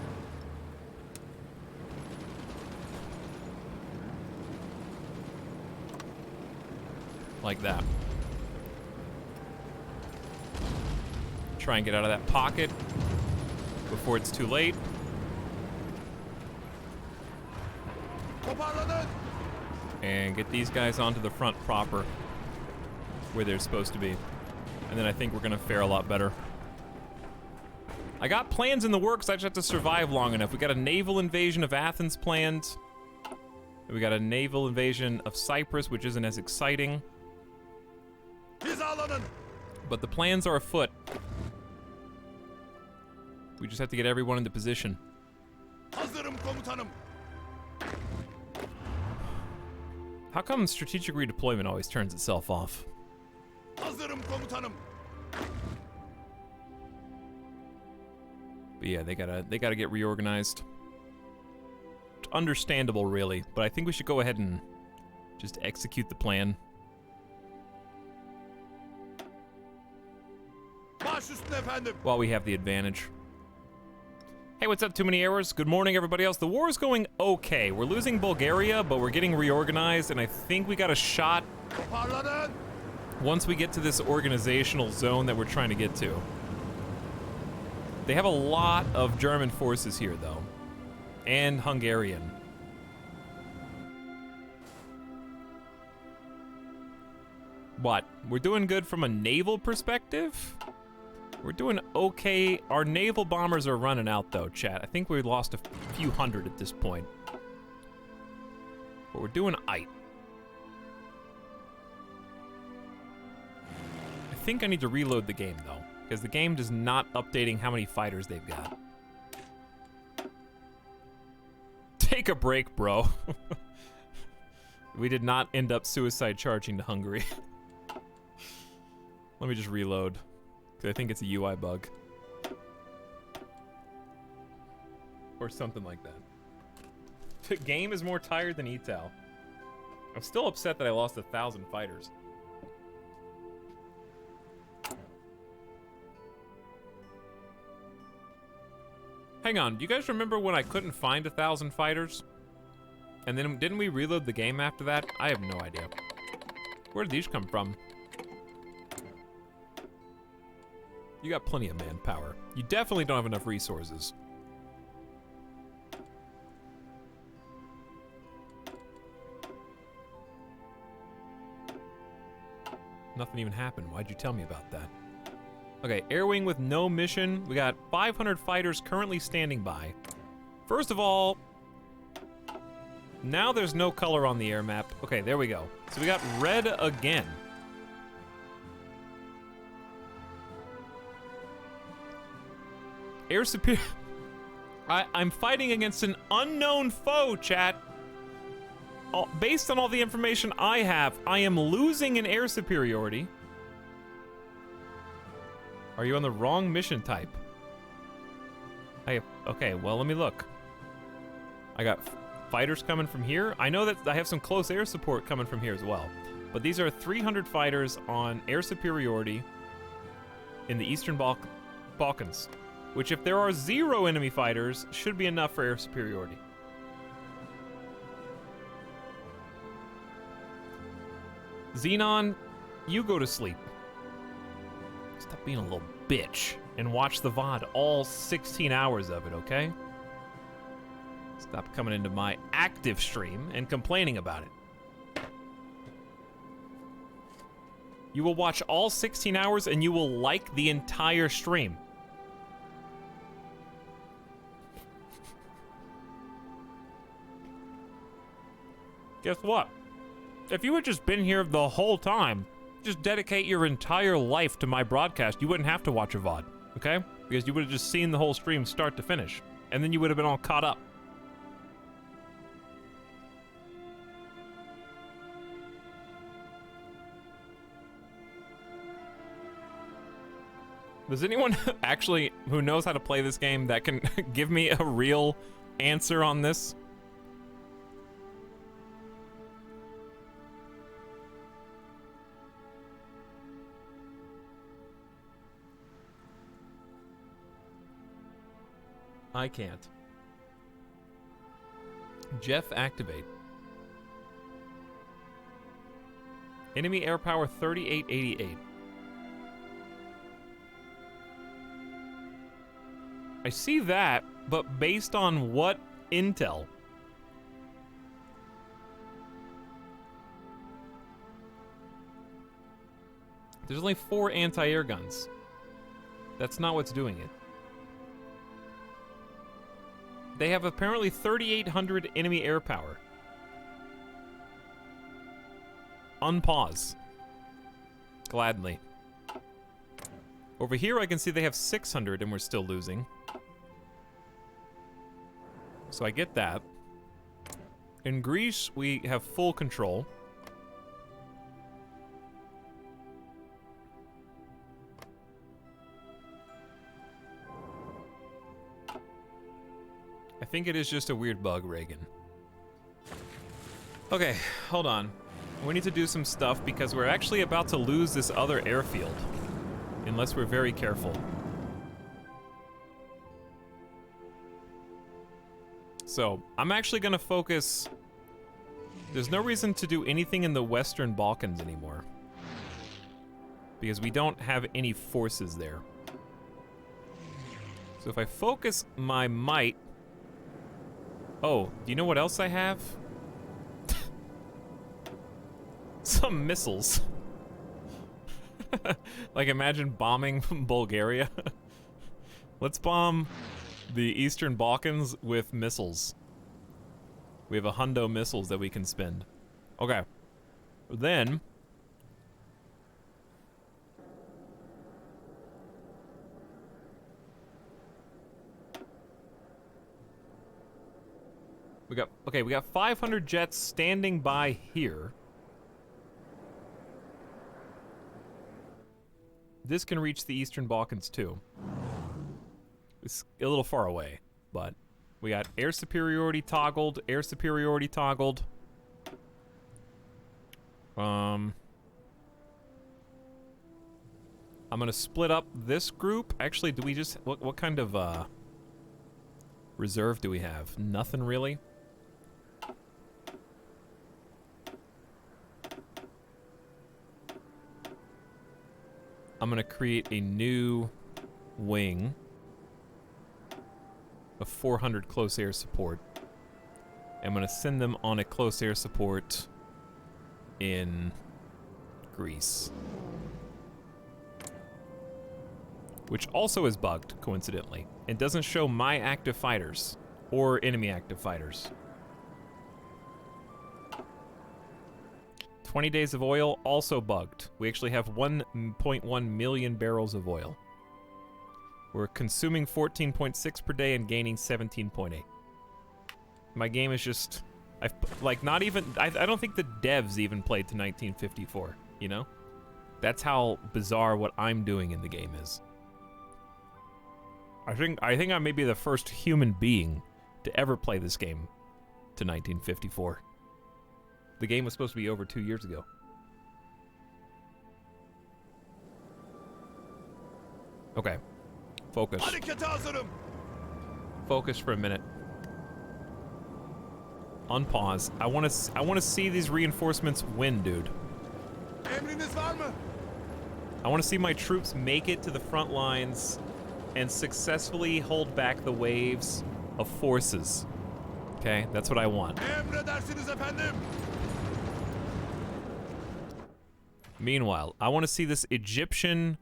Like that. Try and get out of that pocket before it's too late. Toparlanın. And get these guys onto the front proper, where they're supposed to be. And then I think we're gonna fare a lot better. I got plans in the works, I just have to survive long enough. We got a naval invasion of Athens planned. We got a naval invasion of Cyprus, which isn't as exciting. Hizalanın. But the plans are afoot. We just have to get everyone into position. Hazırım komutanım. How come strategic redeployment always turns itself off? Hazırım komutanım. But yeah, they gotta get reorganized. It's understandable, really, but I think we should go ahead and just execute the plan. Baş üstüne efendim. While we have the advantage. Hey, what's up, Too Many Errors? Good morning, everybody else. The war is going okay. We're losing Bulgaria, but we're getting reorganized, and I think we got a shot Toparlanın. once we get to this organizational zone that we're trying to get to. They have a lot of German forces here, though. And Hungarian. What? We're doing good from a naval perspective? We're doing okay. Our naval bombers are running out, though, chat. I think we lost a few hundred at this point. But we're doing aight. I think I need to reload the game, though, because the game is not updating how many fighters they've got. Take a break, bro. We did not end up suicide charging to Hungary. Let me just reload, because I think it's a UI bug. Or something like that. The game is more tired than ETAL. I'm still upset that I lost 1,000 fighters. Hang on, do you guys remember when I couldn't find 1,000 fighters? And then didn't we reload the game after that? I have no idea. Where did these come from? You got plenty of manpower. You definitely don't have enough resources. Nothing even happened. Why'd you tell me about that? Okay, air wing with no mission. We got 500 fighters currently standing by. First of all, now there's no color on the air map. Okay, there we go. So we got red again. Air superior. I'm fighting against an unknown foe, chat. Based on all the information I have, I am losing in air superiority. Are you on the wrong mission type? Okay, well, let me look. I got fighters coming from here. I know that I have some close air support coming from here as well. But these are 300 fighters on air superiority in the Eastern Balkans. Which, if there are 0 enemy fighters, should be enough for air superiority. Xenon, you go to sleep. Stop being a little bitch and watch the VOD, all 16 hours of it, okay? Stop coming into my active stream and complaining about it. You will watch all 16 hours and you will like the entire stream. Guess what? If you had just been here the whole time, just dedicate your entire life to my broadcast, you wouldn't have to watch a VOD, okay? Because you would have just seen the whole stream start to finish, and then you would have been all caught up. Does anyone actually who knows how to play this game that can give me a real answer on this? I can't. Jeff, activate. Enemy air power 3888. I see that, but based on what intel? There's only 4 anti-air guns. That's not what's doing it. They have apparently 3,800 enemy air power. Unpause. Gladly. Over here I can see they have 600 and we're still losing. So I get that. In Greece, we have full control. I think it is just a weird bug, Reagan. Okay, hold on. We need to do some stuff because we're actually about to lose this other airfield. Unless we're very careful. So, I'm actually gonna focus... There's no reason to do anything in the Western Balkans anymore. Because we don't have any forces there. So if I focus my might... Oh, do you know what else I have? Some missiles. Like, imagine bombing Bulgaria. Let's bomb the Eastern Balkans with missiles. We have a hundo missiles that we can spend. Okay. Then... we got 500 jets standing by here. This can reach the Eastern Balkans too. It's a little far away, but we got air superiority toggled, air superiority toggled. I'm gonna split up this group. Actually, do we just what kind of reserve do we have? Nothing really. I'm gonna create a new wing of 400 close air support. I'm gonna send them on a close air support in Greece. Which also is bugged, coincidentally. It doesn't show my active fighters or enemy active fighters. 20 days of oil, also bugged. We actually have 1.1 million barrels of oil. We're consuming 14.6 per day and gaining 17.8. My game is just... like, not even... I don't think the devs even played to 1954, you know? That's how bizarre what I'm doing in the game is. I think I may be the first human being to ever play this game to 1954. The game was supposed to be over 2 years ago. Okay. Focus. Harekete hazırım. Focus for a minute. Unpause. I want to see these reinforcements win, dude. Emriniz var mı? I want to see my troops make it to the front lines and successfully hold back the waves of forces. Okay, that's what I want. Emredersiniz efendim. Meanwhile, I want to see this Egyptian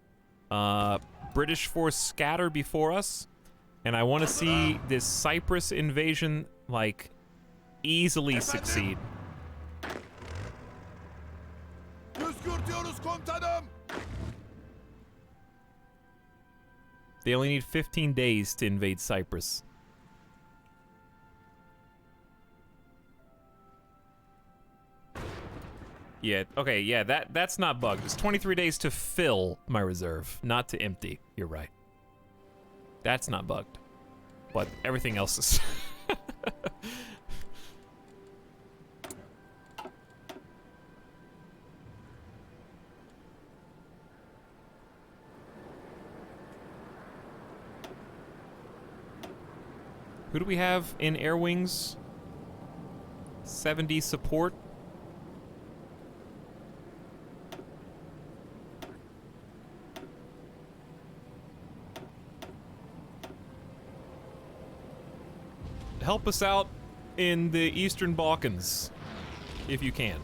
British force scatter before us, and I want to see this Cyprus invasion, like, easily succeed. Püskürtüyoruz komutanım. They only need 15 days to invade Cyprus. Yeah, okay, yeah, that's not bugged. It's 23 days to fill my reserve, not to empty. You're right. That's not bugged. But everything else is... Who do we have in air wings? 70 support. Help us out in the Eastern Balkans, if you can.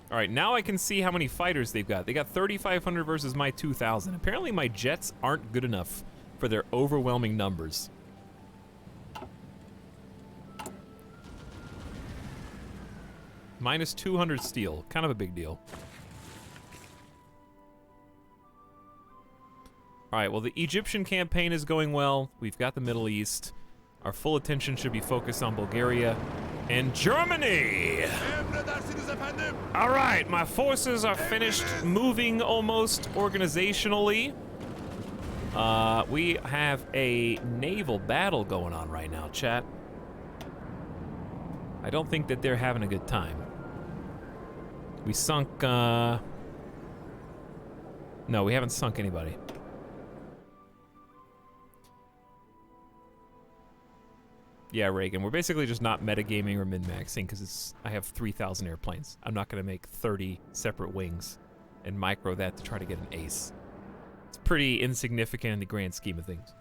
All right, now I can see how many fighters they've got. They got 3,500 versus my 2,000. Apparently my jets aren't good enough for their overwhelming numbers. Minus 200 steel, kind of a big deal. All right, well, the Egyptian campaign is going well. We've got the Middle East. Our full attention should be focused on Bulgaria and Germany. Emredersiniz efendim. All right, my forces are finished moving almost organizationally. We have a naval battle going on right now, chat. I don't think that they're having a good time. We sunk, no, we haven't sunk anybody. Yeah, Reagan, we're basically just not metagaming or min-maxing because I have 3,000 airplanes. I'm not going to make 30 separate wings and micro that to try to get an ace. pretty insignificant in the grand scheme of things.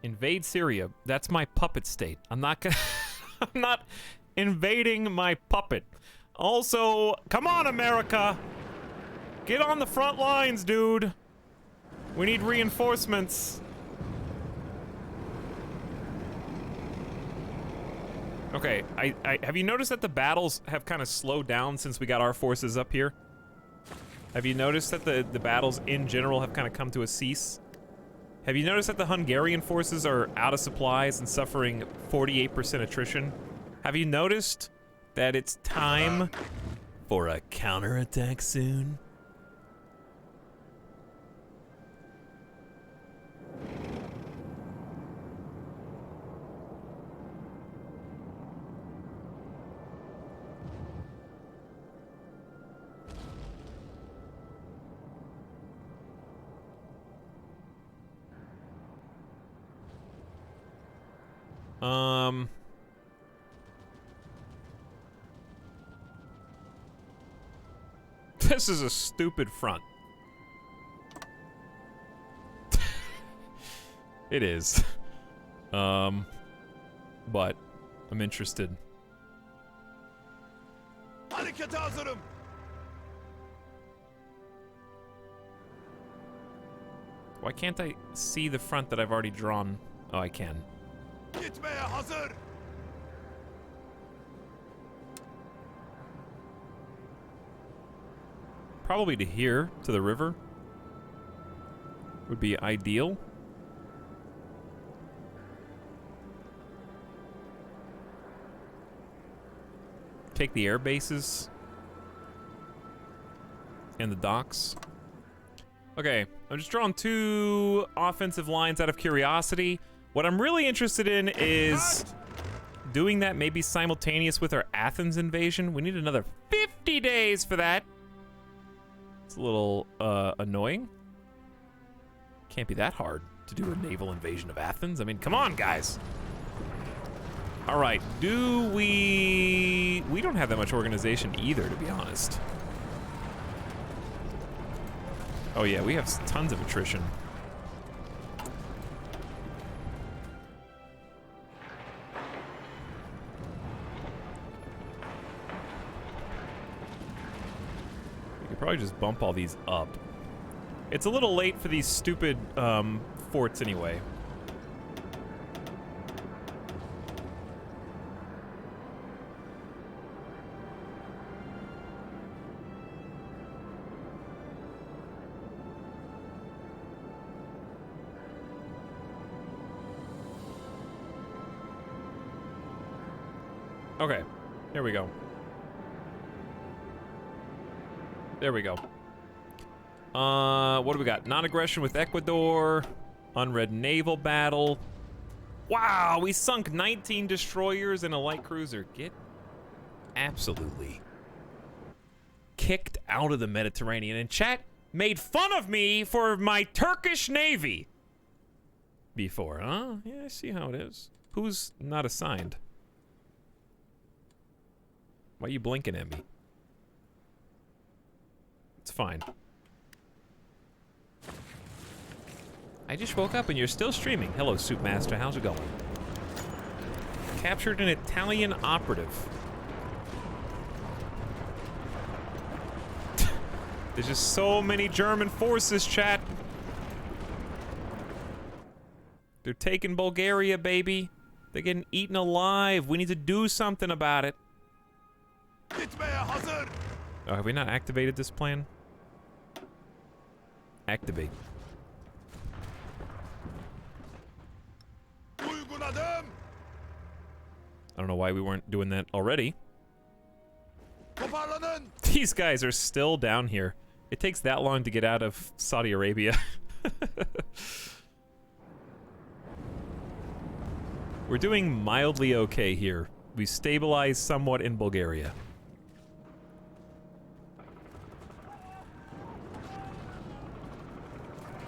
Invade Syria. That's my puppet state. I'm not gonna... I'm not invading my puppet. Also, come on, America! Get on the front lines, dude! We need reinforcements. Okay, I have you noticed that the battles have kind of slowed down since we got our forces up here? Have you noticed that the battles in general have kind of come to a cease? Have you noticed that the Hungarian forces are out of supplies and suffering 48% attrition? Have you noticed that it's time for a counterattack soon? This is a stupid front. It is. But I'm interested. Harekete hazırım. Why can't I see the front that I've already drawn? Oh, I can. Gitmeye hazır. Probably to here, to the river, would be ideal. Take the air bases and the docks. Okay, I'm just drawing 2 offensive lines out of curiosity. What I'm really interested in is doing that maybe simultaneous with our Athens invasion. We need another 50 days for that. It's a little annoying. Can't be that hard to do a naval invasion of Athens. I mean, come on, guys. All right, we don't have that much organization either, to be honest. Oh yeah, we have tons of attrition. Probably just bump all these up. It's a little late for these stupid forts anyway. Okay, here we go. There we go. What do we got? Non-aggression with Ecuador. Unread naval battle. Wow, we sunk 19 destroyers and a light cruiser. Get absolutely kicked out of the Mediterranean. And chat made fun of me for my Turkish Navy before, huh? Yeah, I see how it is. Who's not assigned? Why are you blinking at me? It's fine. I just woke up and you're still streaming. Hello, Soup Master. How's it going? Captured an Italian operative. There's just so many German forces, chat. They're taking Bulgaria, baby. They're getting eaten alive. We need to do something about it. Gitmeye hazır. Oh, have we not activated this plan? Activate. Uyguladım. I don't know why we weren't doing that already. Toparlanın. These guys are still down here. It takes that long to get out of Saudi Arabia. We're doing mildly okay here. We stabilized somewhat in Bulgaria.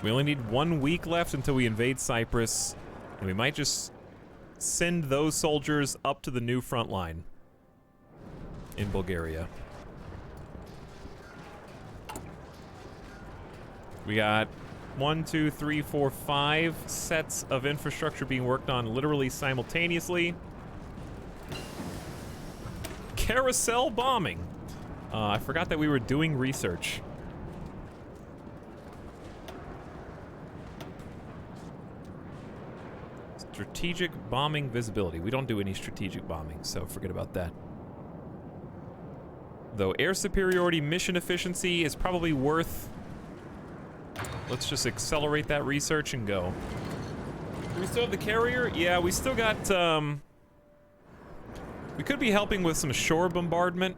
We only need 1 week left until we invade Cyprus, and we might just send those soldiers up to the new front line in Bulgaria. We got 1, 2, 3, 4, 5 sets of infrastructure being worked on literally simultaneously. Carousel bombing. I forgot that we were doing research. Strategic bombing visibility. We don't do any strategic bombing, so forget about that. Though air superiority mission efficiency is probably worth... Let's just accelerate that research and go. Do we still have the carrier? Yeah, we still got, we could be helping with some shore bombardment.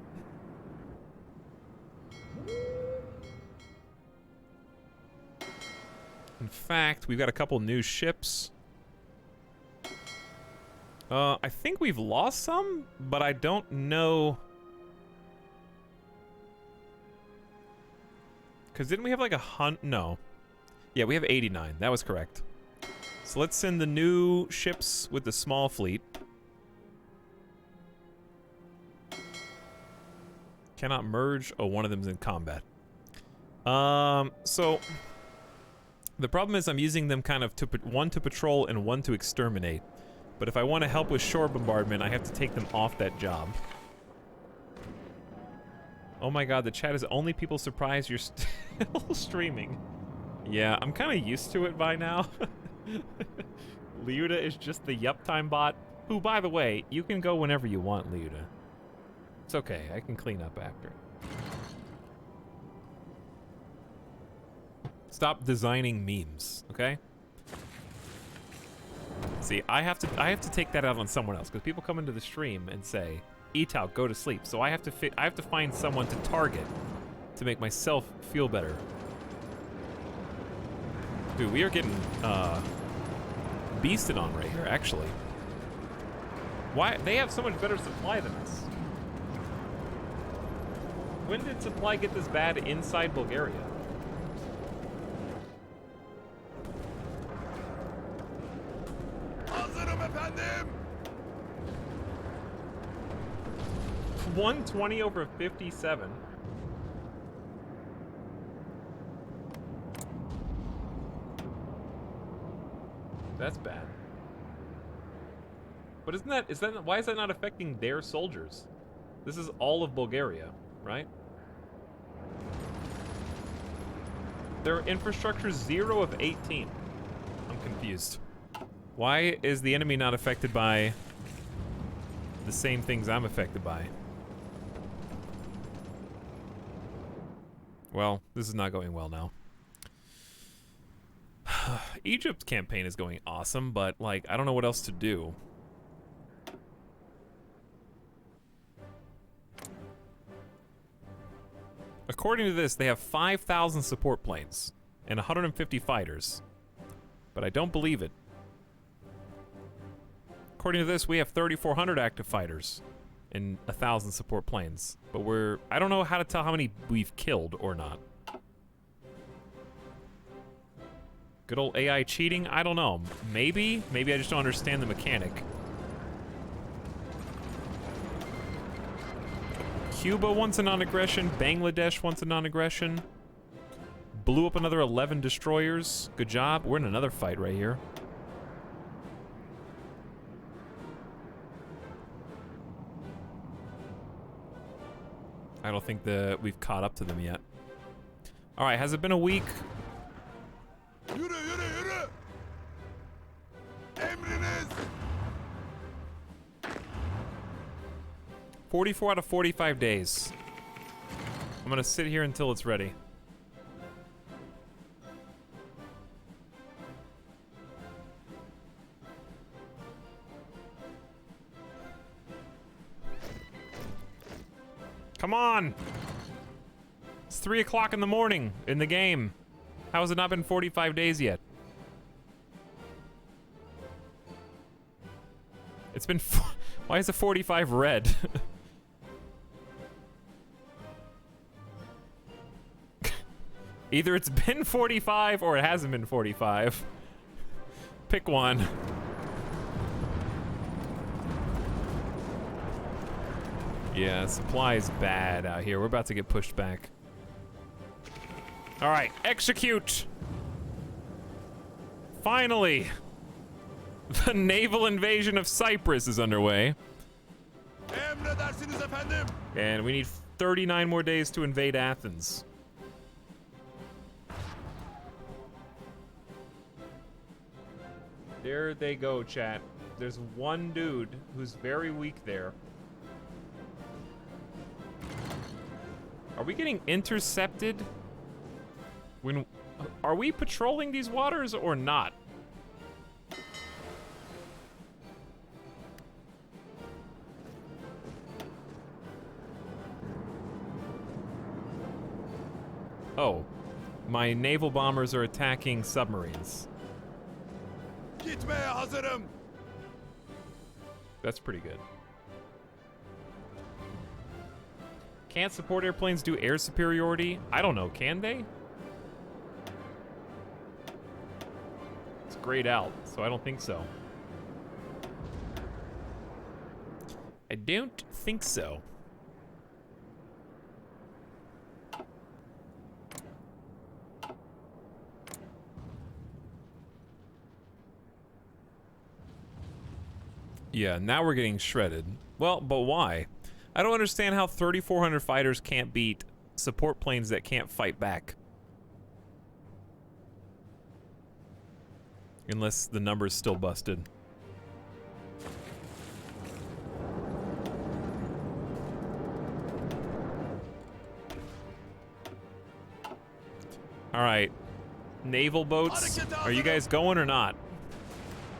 In fact, we've got a couple new ships. I think we've lost some, but I don't know. Because didn't we have like No. Yeah, we have 89. That was correct. So let's send the new ships with the small fleet. Cannot merge. Oh, one of them's in combat. So the problem is I'm using them kind of one to patrol and one to exterminate. But if I want to help with shore bombardment, I have to take them off that job. Oh my god, the chat is only people surprised you're still streaming. Yeah, I'm kind of used to it by now. Liuda is just the Yuptime bot, who, by the way, you can go whenever you want, Liuda. It's okay, I can clean up after. Stop designing memes, okay? See, I have to take that out on someone else, because people come into the stream and say, "Etal, go to sleep." So I have to find someone to target to make myself feel better. Dude, we are getting beasted on right here, actually. Why? They have so much better supply than us. When did supply get this bad inside Bulgaria? Hazırım efendim. 120 over 57. That's bad. But why is that not affecting their soldiers? This is all of Bulgaria, right? Their infrastructure 0 of 18. I'm confused. Why is the enemy not affected by the same things I'm affected by? Well, this is not going well now. Egypt's campaign is going awesome, but, like, I don't know what else to do. According to this, they have 5,000 support planes and 150 fighters. But I don't believe it. According to this, we have 3,400 active fighters and 1,000 support planes. But I don't know how to tell how many we've killed or not. Good old AI cheating? I don't know. Maybe I just don't understand the mechanic. Cuba wants a non-aggression. Bangladesh wants a non-aggression. Blew up another 11 destroyers. Good job. We're in another fight right here. I don't think we've caught up to them yet. All right, has it been a week? Yürü yürü yürü. Emriniz. 44 out of 45 days. I'm gonna sit here until it's ready. Come on! It's 3 o'clock in the morning in the game. How has it not been 45 days yet? It's been... Why is the 45 red? Either it's been 45 or it hasn't been 45. Pick one. Yeah, supply is bad out here. We're about to get pushed back. All right, execute! Finally! The naval invasion of Cyprus is underway. Emredersiniz efendim. And we need 39 more days to invade Athens. There they go, chat. There's one dude who's very weak there. Are we getting intercepted? Are we patrolling these waters or not? Oh, my naval bombers are attacking submarines. Gitmeye hazırım. That's pretty good. Can't support airplanes do air superiority? I don't know, can they? It's grayed out, so I don't think so. I don't think so. Yeah, now we're getting shredded. Well, but why? I don't understand how 3,400 fighters can't beat support planes that can't fight back. Unless the number's still busted. All right, naval boats, are you guys going or not?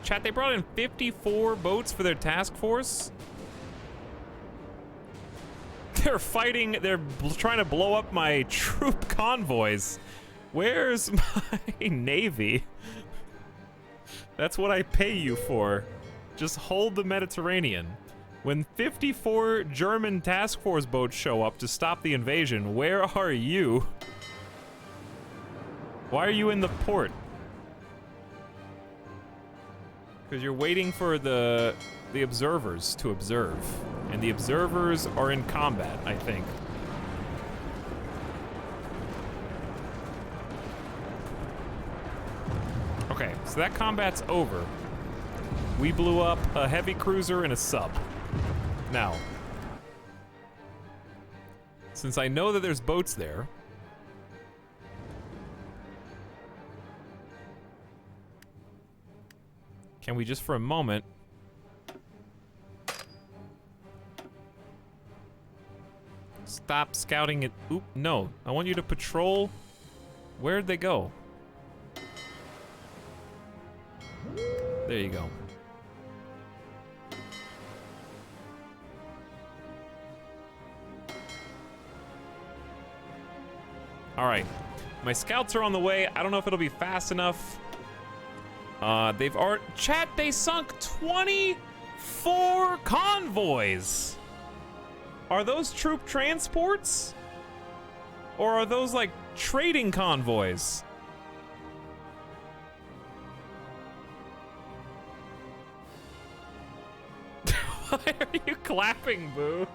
Chat, they brought in 54 boats for their task force. They're fighting, they're trying to blow up my troop convoys. Where's my navy? That's what I pay you for. Just hold the Mediterranean. When 54 German task force boats show up to stop the invasion, where are you? Why are you in the port? Because you're waiting for the observers to observe. And the observers are in combat, I think. Okay, so that combat's over. We blew up a heavy cruiser and a sub. Now, since I know that there's boats there, can we just for a moment stop scouting it? Oop, no. I want you to patrol. Where'd they go? There you go. All right. My scouts are on the way. I don't know if it'll be fast enough. They've already... Chat, they sunk 24 convoys! Are those troop transports? Or are those, like, trading convoys? Why are you clapping, Boo?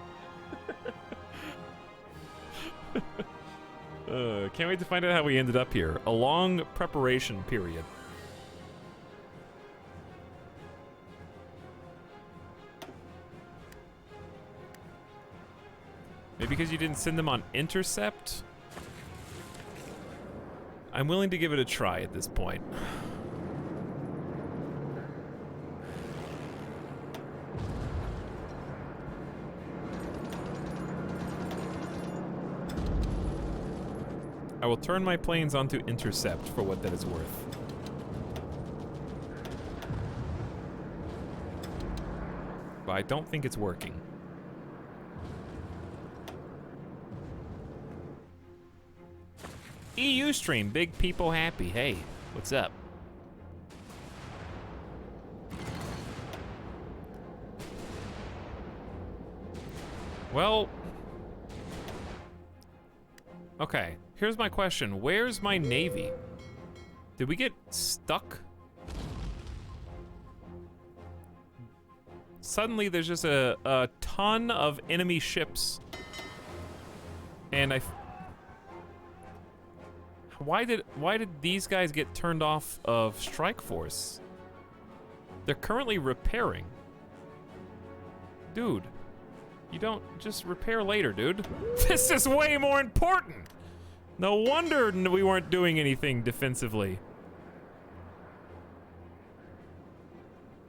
Can't wait to find out how we ended up here. A long preparation period. Maybe because you didn't send them on intercept? I'm willing to give it a try at this point. I will turn my planes onto intercept for what that is worth. But I don't think it's working. EU stream, big people happy. Hey, what's up? Well, okay, here's my question. Where's my navy? Did we get stuck? suddenly there's just a ton of enemy ships. And why did these guys get turned off of Strike Force? They're currently repairing. Dude, you don't just repair later, dude. This is way more important. No wonder we weren't doing anything defensively.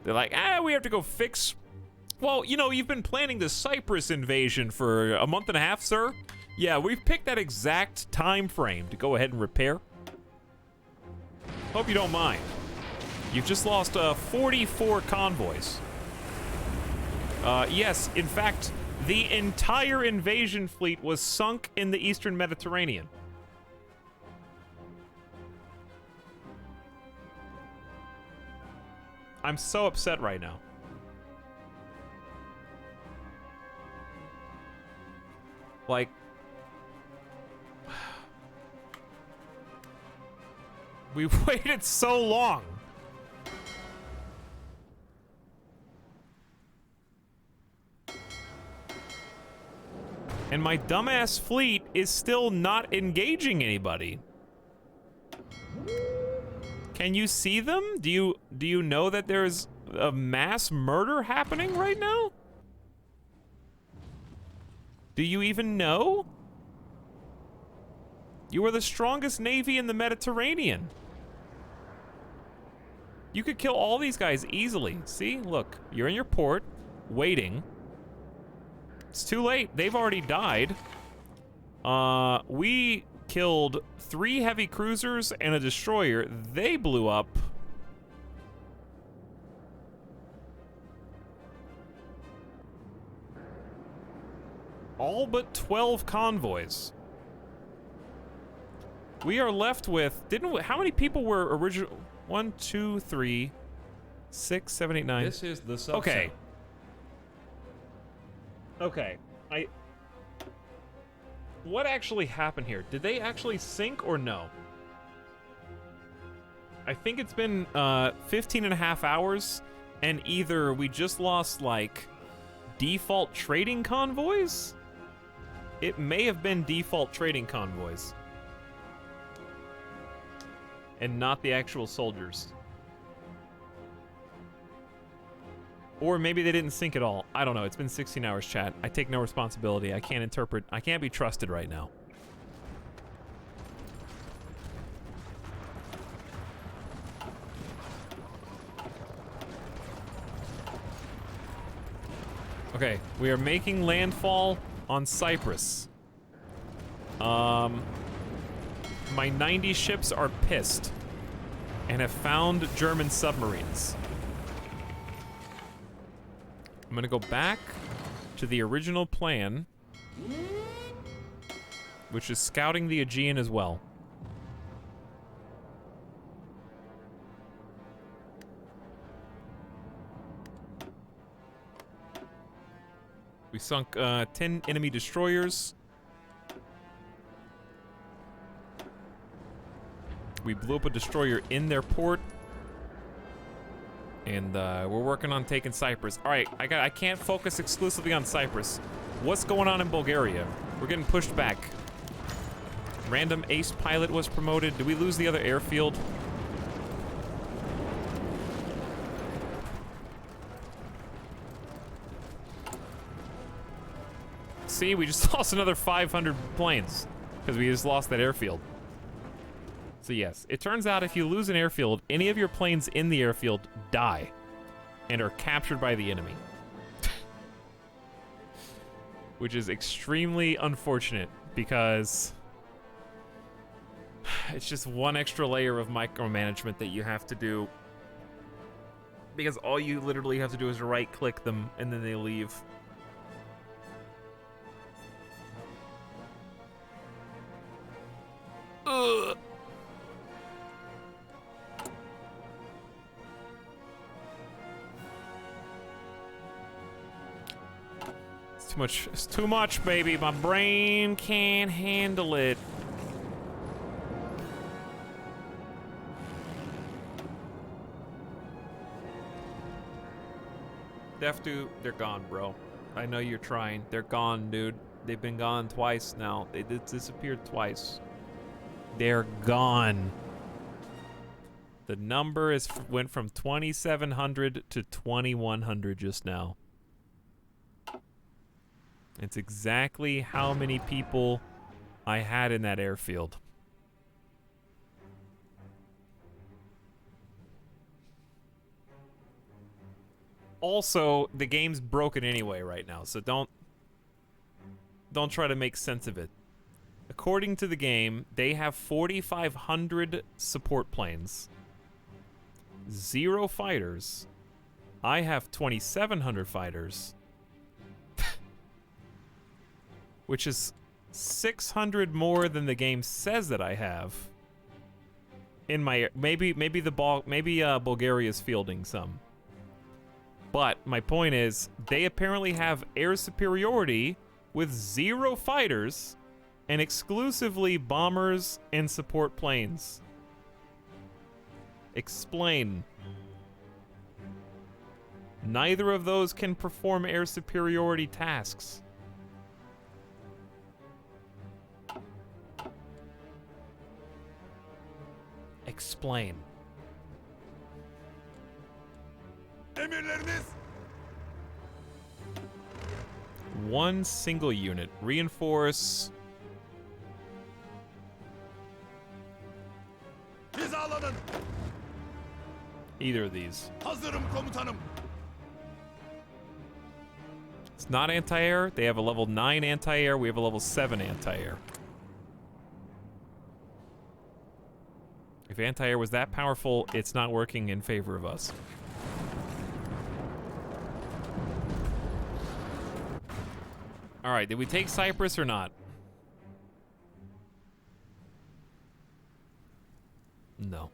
They're like, we have to go fix. Well, you know, you've been planning the Cyprus invasion for a month and a half, sir. Yeah, we've picked that exact time frame to go ahead and repair. Hope you don't mind. You've just lost 44 convoys. Yes, in fact, the entire invasion fleet was sunk in the Eastern Mediterranean. I'm so upset right now. Like, we waited so long. And my dumbass fleet is still not engaging anybody. Can you see them? Do you know that there's a mass murder happening right now? Do you even know? You are the strongest navy in the Mediterranean. You could kill all these guys easily. See, look, you're in your port, waiting. It's too late. They've already died. We killed 3 heavy cruisers and a destroyer. They blew up. All but 12 convoys. We are left with, how many people were original? 1, 2, 3, 6, 7, 8, 9. This is the subset. Okay. Okay. What actually happened here? Did they actually sink or no? I think it's been 15 and a half hours, and either we just lost, like, default trading convoys? It may have been default trading convoys. And not the actual soldiers. Or maybe they didn't sink at all. I don't know. It's been 16 hours, chat. I take no responsibility. I can't interpret. I can't be trusted right now. Okay, we are making landfall on Cyprus. My 90 ships are pissed and have found German submarines. I'm gonna go back to the original plan, which is scouting the Aegean as well. We sunk 10 enemy destroyers. We blew up a destroyer in their port. And we're working on taking Cyprus. All right, I can't focus exclusively on Cyprus. What's going on in Bulgaria? We're getting pushed back. Random ace pilot was promoted. Did we lose the other airfield? See, we just lost another 500 planes because we just lost that airfield. So yes, it turns out if you lose an airfield, any of your planes in the airfield die and are captured by the enemy. Which is extremely unfortunate because it's just one extra layer of micromanagement that you have to do. Because all you literally have to do is right-click them and then they leave. Ugh. It's too much. It's too much, baby. My brain can't handle it. Def have to. They're gone, bro. I know you're trying. They're gone, dude. They've been gone twice now. They disappeared twice. They're gone. The number went from 2,700 to 2,100 just now. It's exactly how many people I had in that airfield. Also, the game's broken anyway right now, so don't try to make sense of it. According to the game, they have 4,500 support planes. 0 fighters. I have 2,700 fighters. Which is 600 more than the game says that I have. In my maybe Bulgaria's fielding some. But my point is, they apparently have air superiority with 0 fighters and exclusively bombers and support planes. Explain. Neither of those can perform air superiority tasks. Explain. Emirleriniz. One single unit. Reinforce. Hizalanın. Either of these. Hazırım komutanım. It's not anti-air. They have a level 9 anti-air. We have a level 7 anti-air. If anti-air was that powerful, it's not working in favor of us. All right, did we take Cyprus or not? No.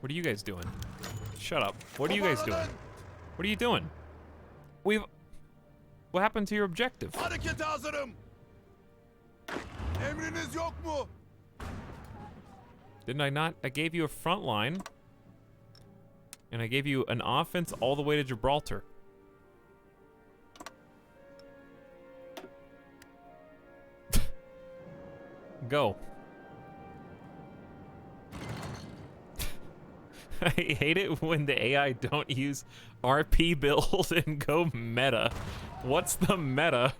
What are you guys doing? Shut up. What are you guys doing? What are you doing? What happened to your objective? Harekete hazırım. Emriniz yok mu? Didn't I not? I gave you a front line. And I gave you an offense all the way to Gibraltar. Go. I hate it when the AI don't use RP build and go meta. What's the meta?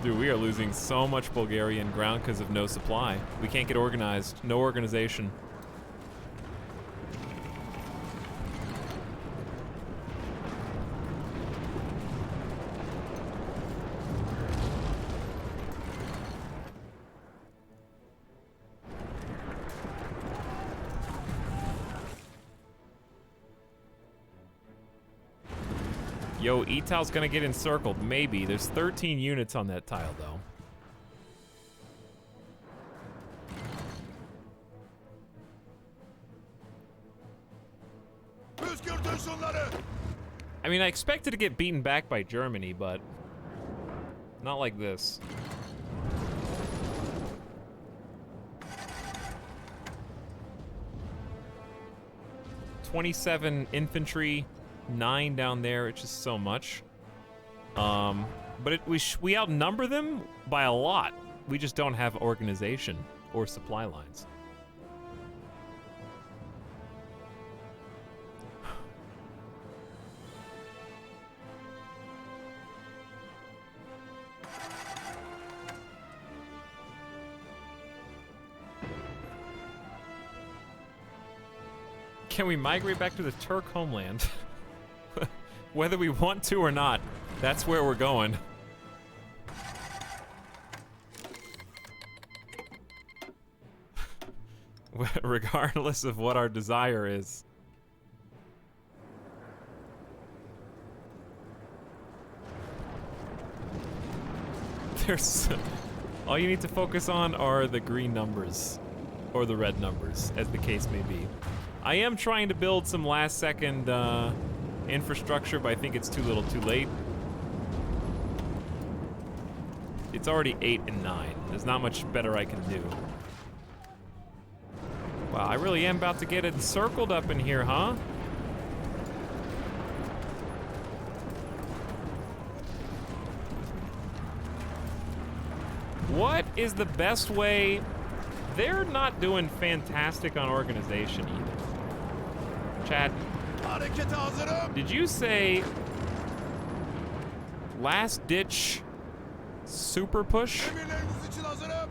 Dude, we are losing so much Bulgarian ground because of no supply. We can't get organized. No organization. Yo, Etal's gonna get encircled. Maybe. There's 13 units on that tile, though. Püskürtün şunları. I mean, I expected to get beaten back by Germany, but not like this. "27 infantry, 9 down there." It's just so much. But we outnumber them by a lot. We just don't have organization or supply lines. Can we migrate back to the Turk homeland? Whether we want to or not, that's where we're going. Regardless of what our desire is. There's... all you need to focus on are the green numbers. Or the red numbers, as the case may be. I am trying to build some last-second infrastructure, but I think it's too little too late. It's already 8 and 9. There's not much better I can do. Wow, I really am about to get encircled up in here, huh? What is the best way? They're not doing fantastic on organization either. Chat, Harekete hazırım. did you say last ditch super push? Emirleriniz için hazırım.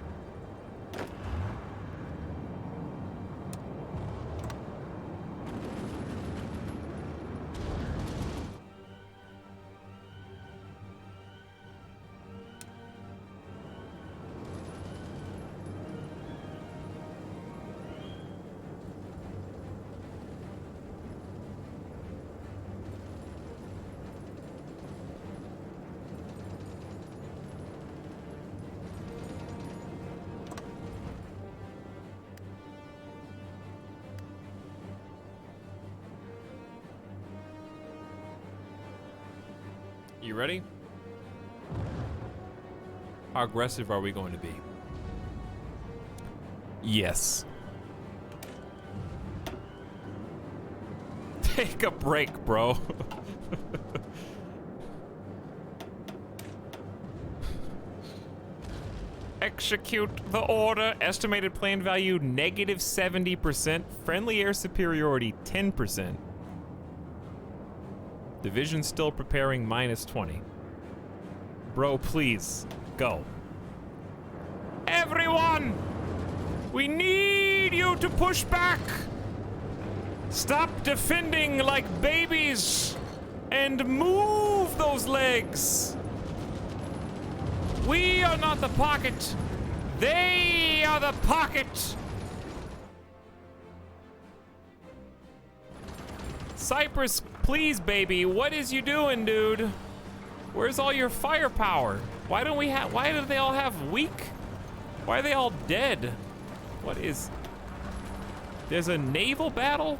You ready? How aggressive are we going to be? Yes. Take a break, bro. Execute the order. Estimated plane value negative 70%. Friendly air superiority 10%. Division still preparing minus 20. Bro, please, go. Everyone! We need you to push back! Stop defending like babies! And move those legs! We are not the pocket! They are the pocket! Cyprus, please, baby, what is you doing, dude? Where's all your firepower? Why don't we have? Why do they all have weak? Why are they all dead? What is? There's a naval battle?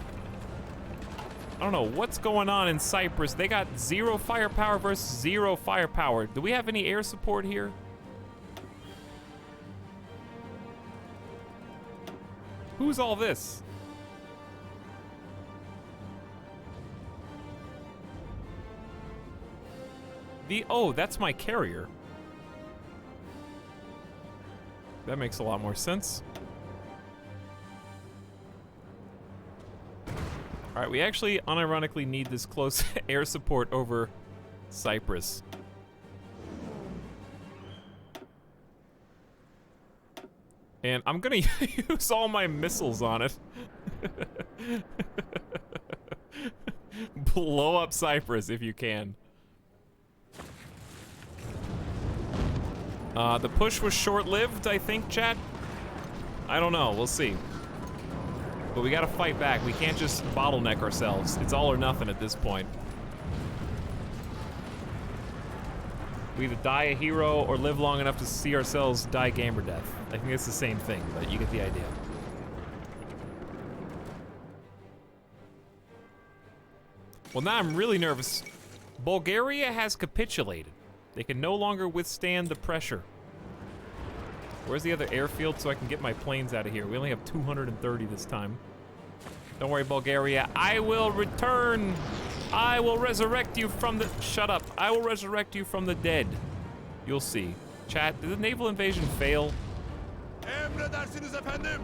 I don't know what's going on in Cyprus. They got 0 firepower versus 0 firepower. Do we have any air support here? Who's all this? Oh, that's my carrier. That makes a lot more sense. All right, we actually unironically need this close air support over Cyprus. And I'm gonna use all my missiles on it. Blow up Cyprus if you can. The push was short-lived, I think, chat. I don't know, we'll see. But we gotta fight back. We can't just bottleneck ourselves. It's all or nothing at this point. We either die a hero or live long enough to see ourselves die gamer death. I think it's the same thing, but you get the idea. Well, now I'm really nervous. Bulgaria has capitulated. They can no longer withstand the pressure. Where's the other airfield so I can get my planes out of here? We only have 230 this time. Don't worry, Bulgaria. I will return. I will resurrect you from the... Shut up. I will resurrect you from the dead. You'll see. Chat, did the naval invasion fail? Emredersiniz efendim.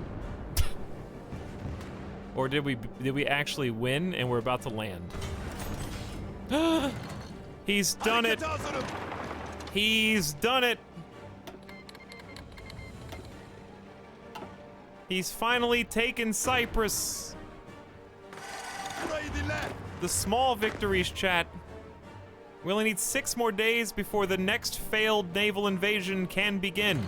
Or did we actually win and we're about to land? He's done it. Harekete hazırım. He's done it. He's finally taken Cyprus. Burayı dinle. The small victories, chat. We only need 6 more days before the next failed naval invasion can begin.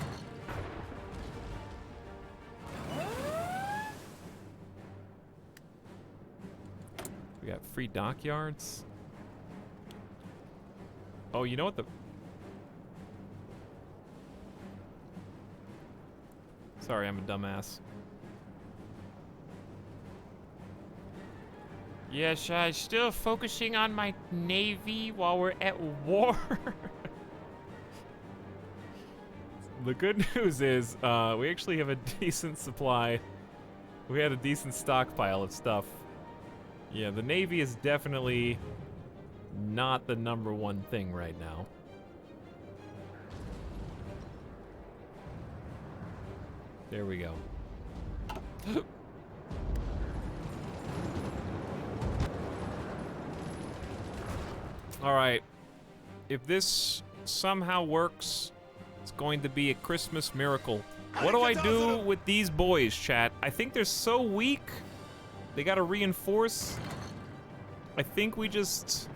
We got free dockyards. Oh, you know what the... Sorry, I'm a dumbass. Yes, still focusing on my navy while we're at war. The good news is, we actually have a decent supply. We had a decent stockpile of stuff. Yeah, the navy is definitely not the #1 thing right now. There we go. All right. If this somehow works, it's going to be a Christmas miracle. What do I do with these boys, chat? I think they're so weak. They gotta reinforce. I think we just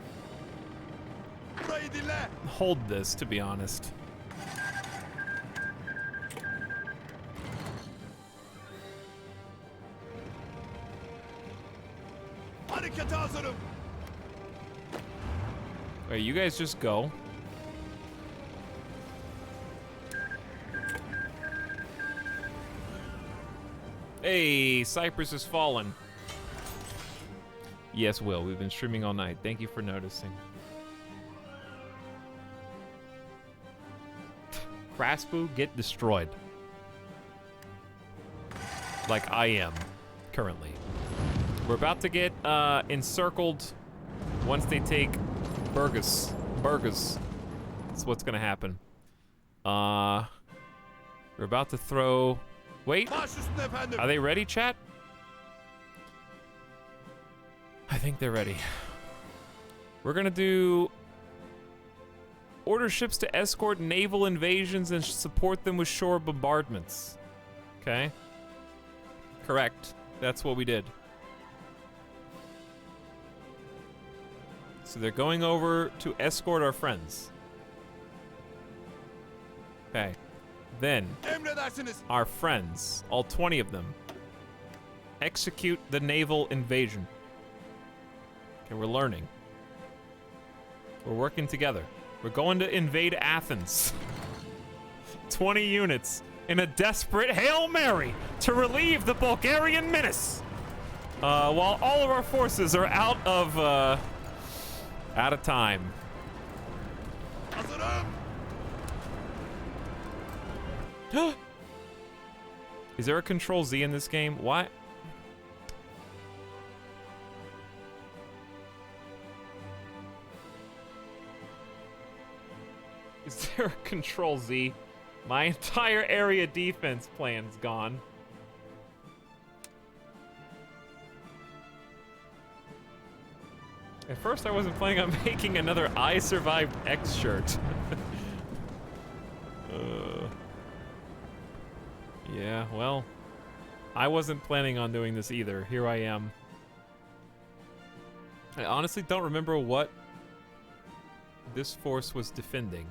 Burayı dinle. hold this, to be honest. Harekete hazırım. Alright, you guys just go. Hey, Cyprus has fallen. Yes, Will. We've been streaming all night. Thank you for noticing. Kraspu, get destroyed. Like I am, currently. We're about to get encircled once they take Burgas. That's what's gonna happen. We're about to throw... Wait, Baş üstüne efendim. are they ready, chat? I think they're ready. We're gonna do... Order ships to escort naval invasions and support them with shore bombardments. Okay? Correct. That's what we did. So they're going over to escort our friends. Okay. Then, Emredersiniz. our friends, all 20 of them, execute the naval invasion. Okay, we're learning. We're working together. We're going to invade Athens. 20 units in a desperate Hail Mary to relieve the Bulgarian menace. While all of our forces are out of time. Hazırım. Is there a Control Z in this game? What? Is there a Control Z? My entire area defense plan's gone. At first I wasn't planning on making another I Survived X shirt. Yeah, well, I wasn't planning on doing this either. Here I am. I honestly don't remember what this force was defending.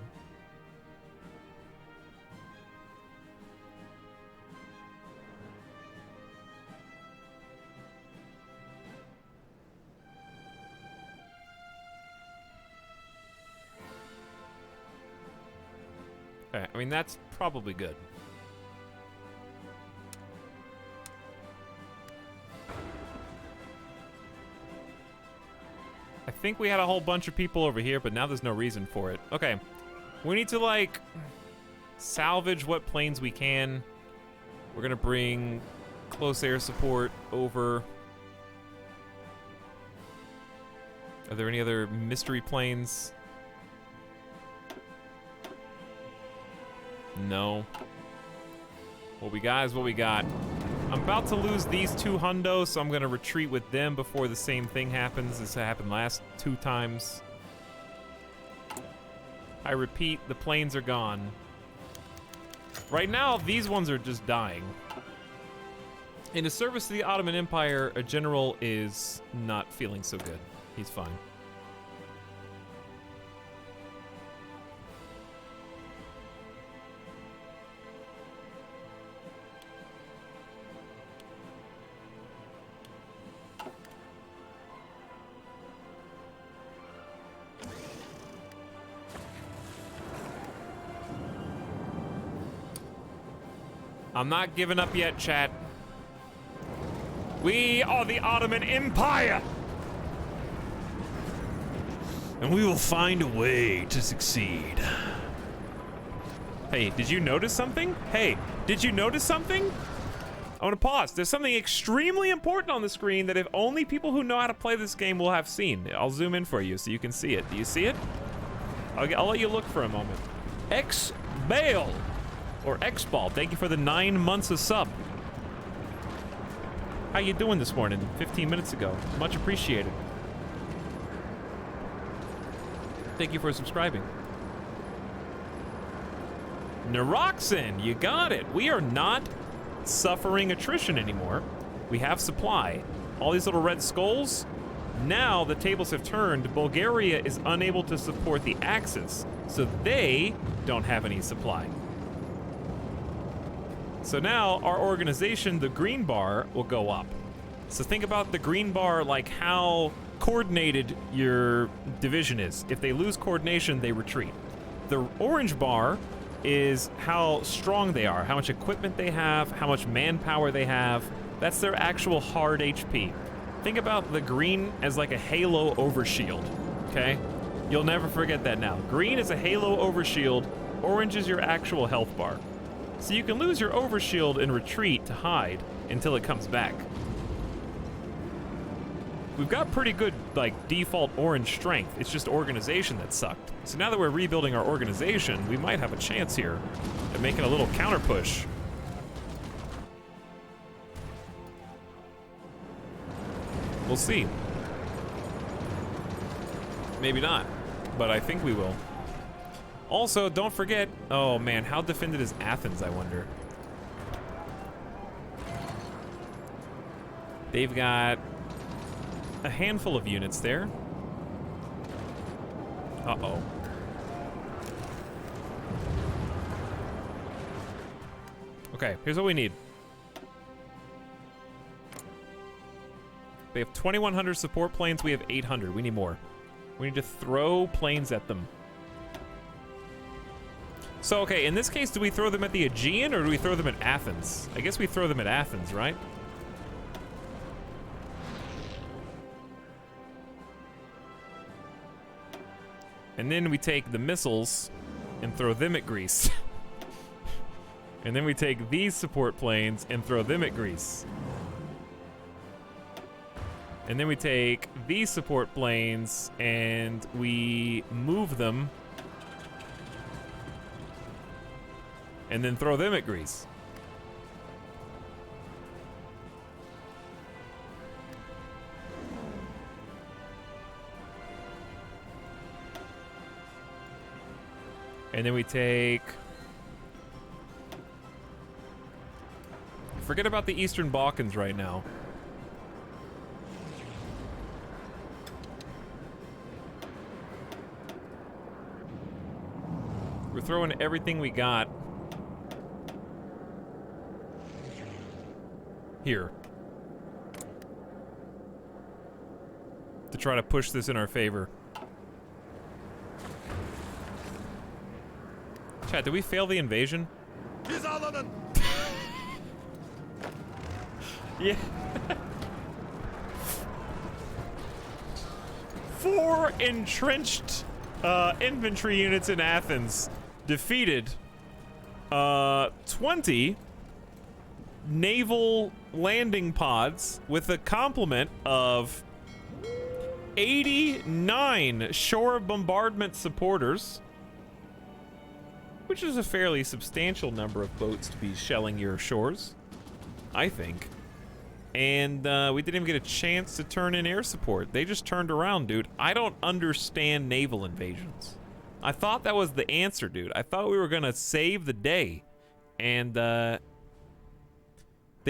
Okay, I mean, that's probably good. I think we had a whole bunch of people over here, but now there's no reason for it. Okay, we need to, like, salvage what planes we can. We're gonna bring close air support over. Are there any other mystery planes? No. What we got is what we got. I'm about to lose these two hundos, so I'm gonna retreat with them before the same thing happens as happened last 2 times. I repeat, the planes are gone. Right now, these ones are just dying. In the service of the Ottoman Empire, a general is not feeling so good. He's fine. I'm not giving up yet, chat. We are the Ottoman Empire! And we will find a way to succeed. Hey, did you notice something? Hey, did you notice something? I want to pause. There's something extremely important on the screen that if only people who know how to play this game will have seen. I'll zoom in for you so you can see it. Do you see it? I'll let you look for a moment. Ex-Bail. Or X-Ball, thank you for the 9 months of sub. How you doing this morning? 15 minutes ago. Much appreciated. Thank you for subscribing. Neroxin, you got it. We are not suffering attrition anymore. We have supply. All these little red skulls, now the tables have turned. Bulgaria is unable to support the Axis, so they don't have any supply. So now our organization, the green bar, will go up. So think about the green bar like how coordinated your division is. If they lose coordination, they retreat. The orange bar is how strong they are, how much equipment they have, how much manpower they have. That's their actual hard HP. Think about the green as like a halo overshield, okay? You'll never forget that now. Green is a halo overshield, orange is your actual health bar. So you can lose your overshield and retreat to hide until it comes back. We've got pretty good, like, default orange strength. It's just organization that sucked. So now that we're rebuilding our organization, we might have a chance here at making a little counter push. We'll see. Maybe not, but I think we will. Also, don't forget, oh man, how defended is Athens, I wonder? They've got a handful of units there. Uh-oh. Okay, here's what we need. They have 2,100 support planes, we have 800. We need more. We need to throw planes at them. So, okay, in this case, do we throw them at the Aegean or do we throw them at Athens? I guess we throw them at Athens, right? And then we take the missiles and throw them at Greece. And then we take these support planes and throw them at Greece. And then we take these support planes and we move them and then throw them at Greece. And then we take... Forget about the Eastern Balkans right now. We're throwing everything we got here to try to push this in our favor. Chat, did we fail the invasion? Yeah. 4 entrenched infantry units in Athens defeated 20 naval landing pods with a complement of 89 shore bombardment supporters, which is a fairly substantial number of boats to be shelling your shores, I think. And we didn't even get a chance to turn in air support. They just turned around, dude. I don't understand naval invasions. I thought that was the answer, dude. I thought we were gonna save the day. And they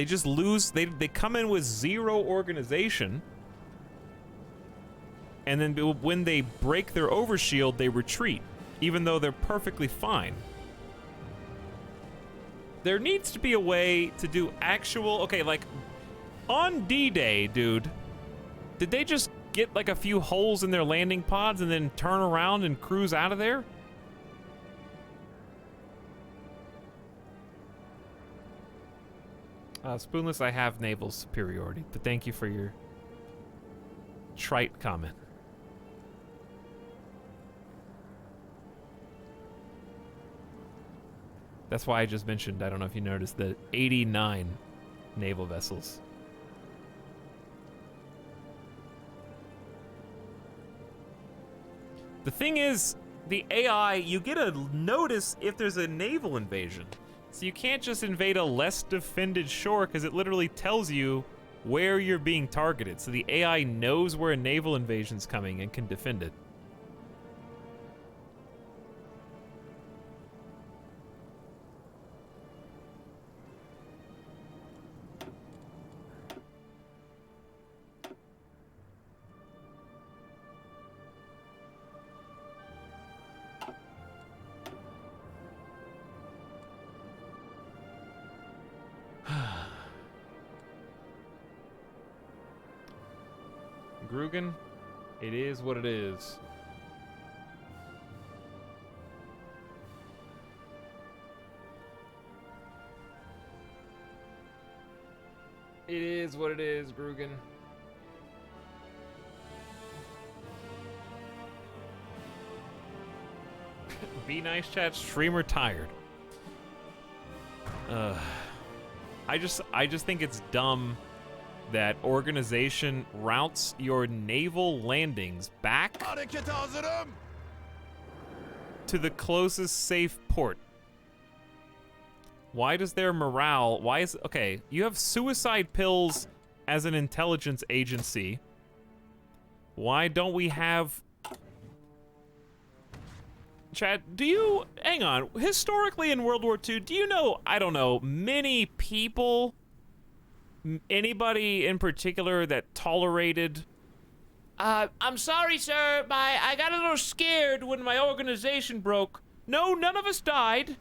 just lose. They come in with 0 organization. And then when they break their overshield, they retreat, even though they're perfectly fine. There needs to be a way to do actual, okay, like on D-Day, dude, did they just get like a few holes in their landing pods and then turn around and cruise out of there? Spoonless, I have naval superiority, but thank you for your trite comment. That's why I just mentioned, I don't know if you noticed, the 89 naval vessels. The thing is, the AI, you get a notice if there's a naval invasion. So you can't just invade a less defended shore because it literally tells you where you're being targeted. So the AI knows where a naval invasion's coming and can defend it. Grugan, it is what it is. It is what it is, Grugan. Be nice, chat. Streamer tired. I just think it's dumb that organization routes your naval landings back Hareket hazırım. to the closest safe port. Why does their morale, okay, you have suicide pills as an intelligence agency. Why don't we have... Chad, hang on, historically in World War II, do you know, I don't know, many people, anybody in particular that tolerated... I'm sorry, sir, I got a little scared when my organization broke. No, none of us died.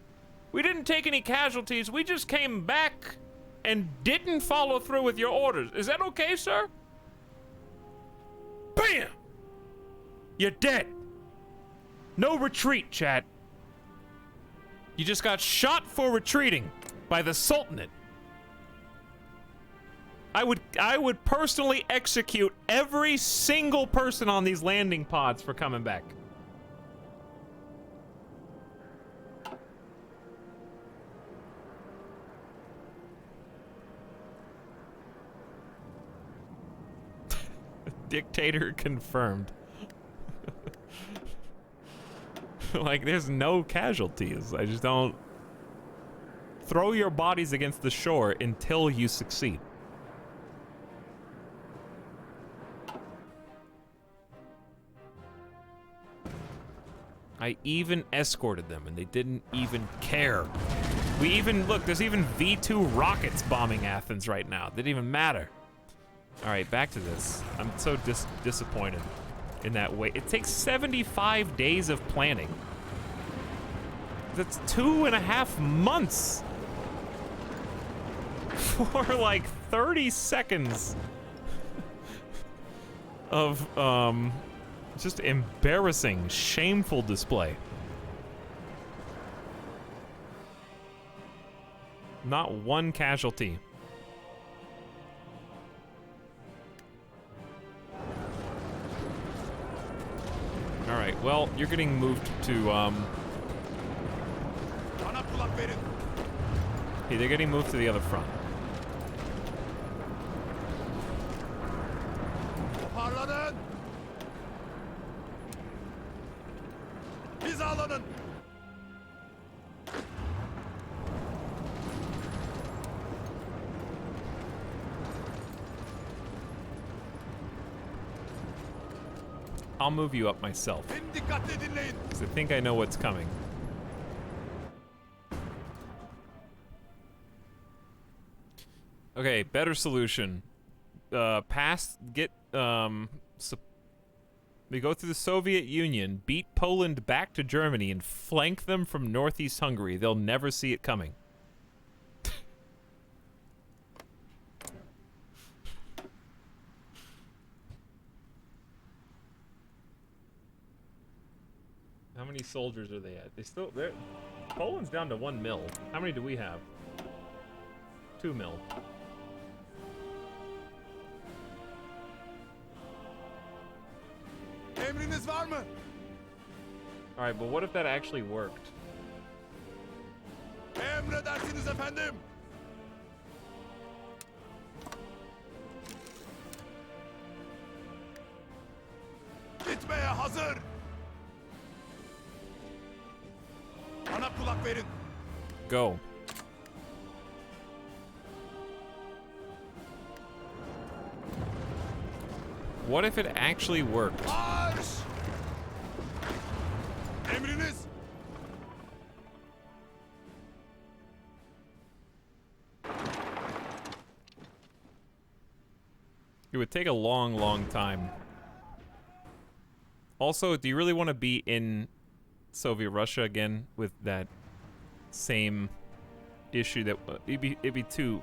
We didn't take any casualties, we just came back and didn't follow through with your orders. Is that okay, sir? BAM! You're dead. No retreat, chat. You just got shot for retreating by the Sultanate. I would personally execute every single person on these landing pods for coming back. Dictator confirmed. Like, there's no casualties. I just don't... Throw your bodies against the shore until you succeed. I even escorted them, and they didn't even care. Look, there's even V2 rockets bombing Athens right now. Didn't even matter. All right, back to this. I'm so disappointed in that way. It takes 75 days of planning. That's 2.5 months for like 30 seconds of just embarrassing, shameful display. Not one casualty. All right, well, you're getting moved to, Bana kulak verin. hey, they're getting moved to the other front. Parlanın. Hizalanın. I'll move you up myself, Beni dikkatle dinleyin. because I think I know what's coming. Okay, better solution. We go through the Soviet Union, beat Poland back to Germany, and flank them from northeast Hungary. They'll never see it coming. How many soldiers are they at? Poland's down to 1 mil. How many do we have? 2 mil. Emriniz var mı? Alright, but what if that actually worked? Emredersiniz efendim. Gitmeye hazır. Bana kulak verin. Go. What if it actually worked? Marş! Emriniz. It would take a long, long time. Also, do you really want to be in Soviet Russia again with that same issue that it'd be too...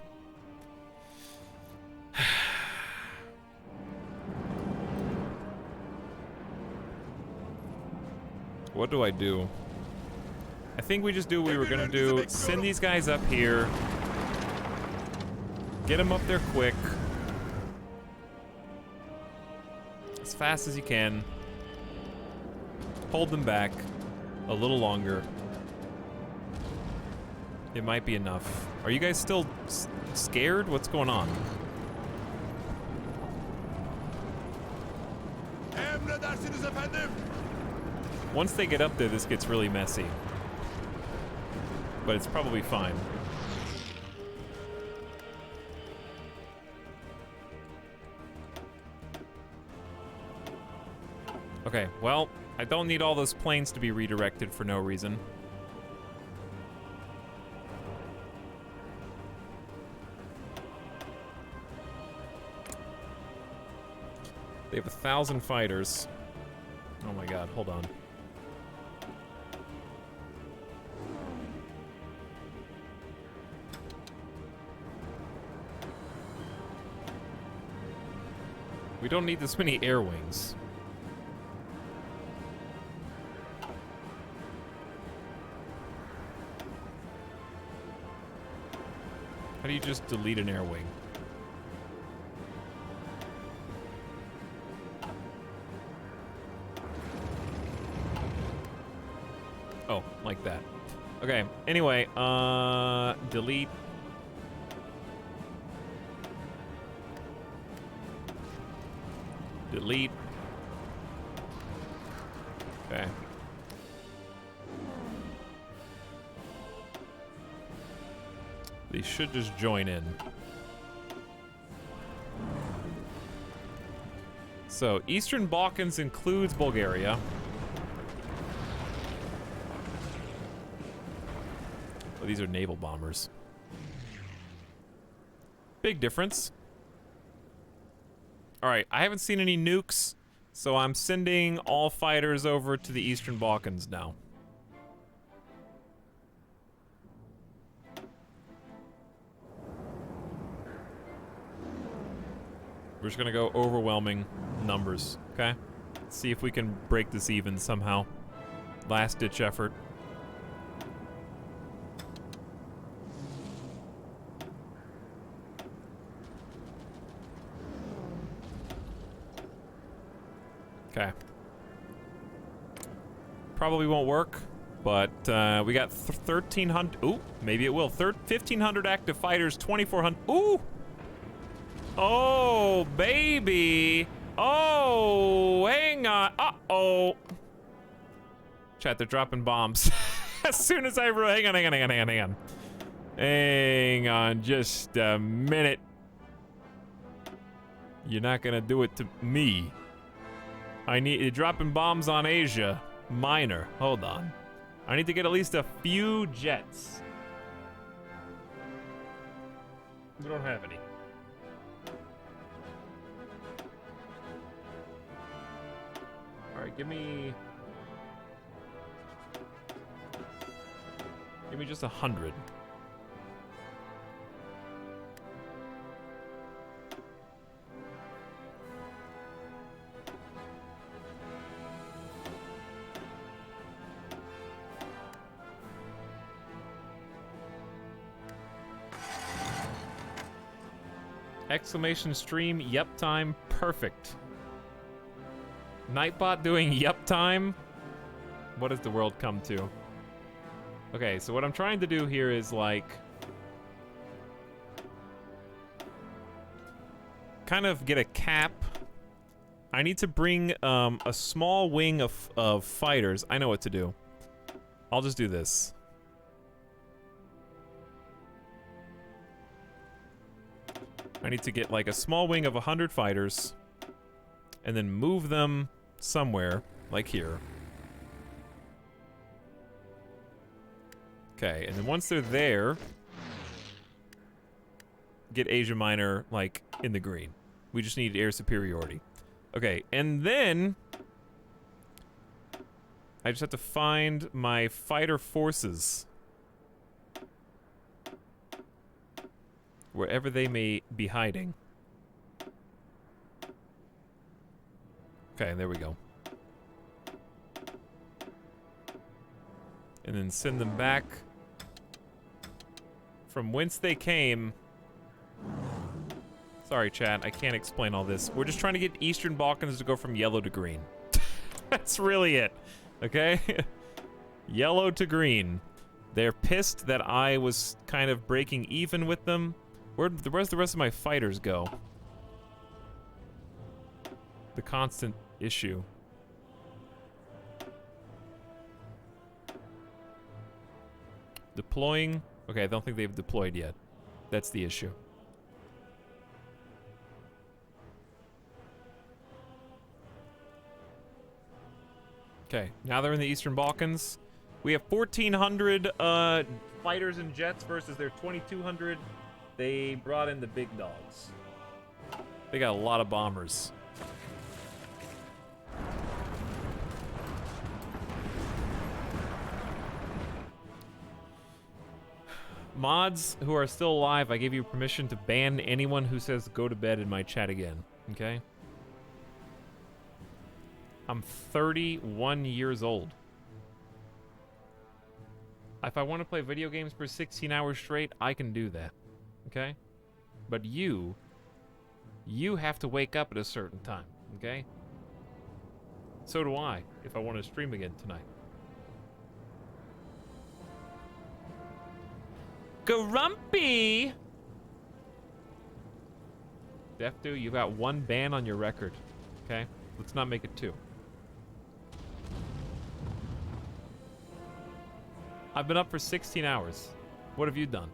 What do I do? I think we just do what we were gonna do. Send these guys up here. Get them up there quick. As fast as you can. Hold them back a little longer. It might be enough. Are you guys still scared? What's going on? Emredersiniz efendim. Once they get up there, this gets really messy. But it's probably fine. Okay, well, I don't need all those planes to be redirected for no reason. They have 1,000 fighters. Oh my god, hold on. We don't need this many air wings. How do you just delete an air wing? Oh, like that. Okay, anyway, delete. Delete. Okay. They should just join in. So, Eastern Balkans includes Bulgaria. Oh, these are naval bombers. Big difference. Alright, I haven't seen any nukes, so I'm sending all fighters over to the Eastern Balkans now. We're just gonna go overwhelming numbers, okay? Let's see if we can break this even somehow. Last ditch effort. Okay. Probably won't work, but we got 1,300. Ooh, maybe it will. 1,500 active fighters, 2,400. Ooh! Oh, baby! Oh, hang on. Uh-oh. Chat, they're dropping bombs. As soon as I... Hang on. Hang on just a minute. You're not gonna do it to me. You're dropping bombs on Asia. Minor. Hold on. I need to get at least a few jets. We don't have any. Alright, give me just 100. Exclamation stream, yep time, perfect. Nightbot doing yep time? What does the world come to? Okay, so what I'm trying to do here is like... kind of get a cap. I need to bring a small wing of fighters. I know what to do. I'll just do this. I need to get like a small wing of 100 fighters. and then move them somewhere, like here. Okay, and then once they're there, get Asia Minor, like, in the green. We just need air superiority. Okay, and then I just have to find my fighter forces. Wherever they may be hiding. Okay, there we go. And then send them back from whence they came. Sorry, chat, I can't explain all this. We're just trying to get Eastern Balkans to go from yellow to green. That's really it, okay? Yellow to green. They're pissed that I was kind of breaking even with them. Where's the rest of my fighters go? The constant issue. Deploying. Okay, I don't think they've deployed yet. That's the issue. Okay, now they're in the Eastern Balkans. We have 1,400 fighters and jets versus their 2,200. They brought in the big dogs. They got a lot of bombers. Mods who are still alive, I gave you permission to ban anyone who says go to bed in my chat again, okay? I'm 31 years old. If I want to play video games for 16 hours straight, I can do that, okay? But you have to wake up at a certain time, okay? So do I, if I want to stream again tonight. Grumpy! Defdu, you got 1 ban on your record, okay? Let's not make it 2. I've been up for 16 hours. What have you done?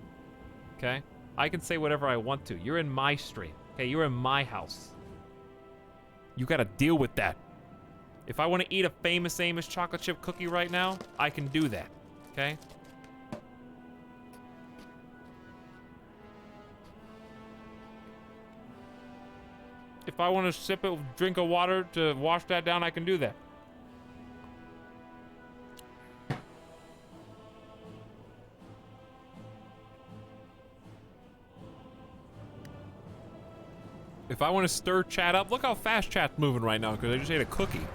Okay? I can say whatever I want to. You're in my stream. Okay, you're in my house. You gotta deal with that. If I want to eat a Famous Amos chocolate chip cookie right now, I can do that. Okay? If I want to sip a drink of water to wash that down, I can do that. If I want to stir chat up, look how fast chat's moving right now because I just ate a cookie.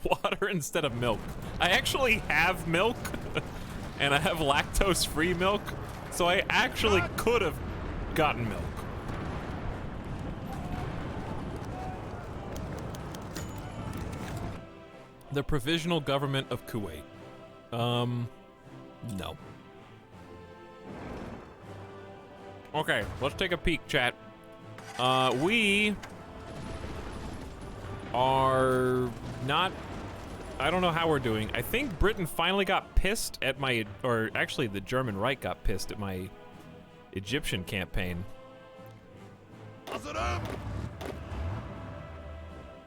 Water instead of milk. I actually have milk, and I have lactose-free milk, so I actually could have gotten milk. The Provisional Government of Kuwait. No. Okay, let's take a peek, chat. We are not... I don't know how we're doing. I think Britain finally got pissed at my... Or actually, the German Reich got pissed at my Egyptian campaign. Hazırım.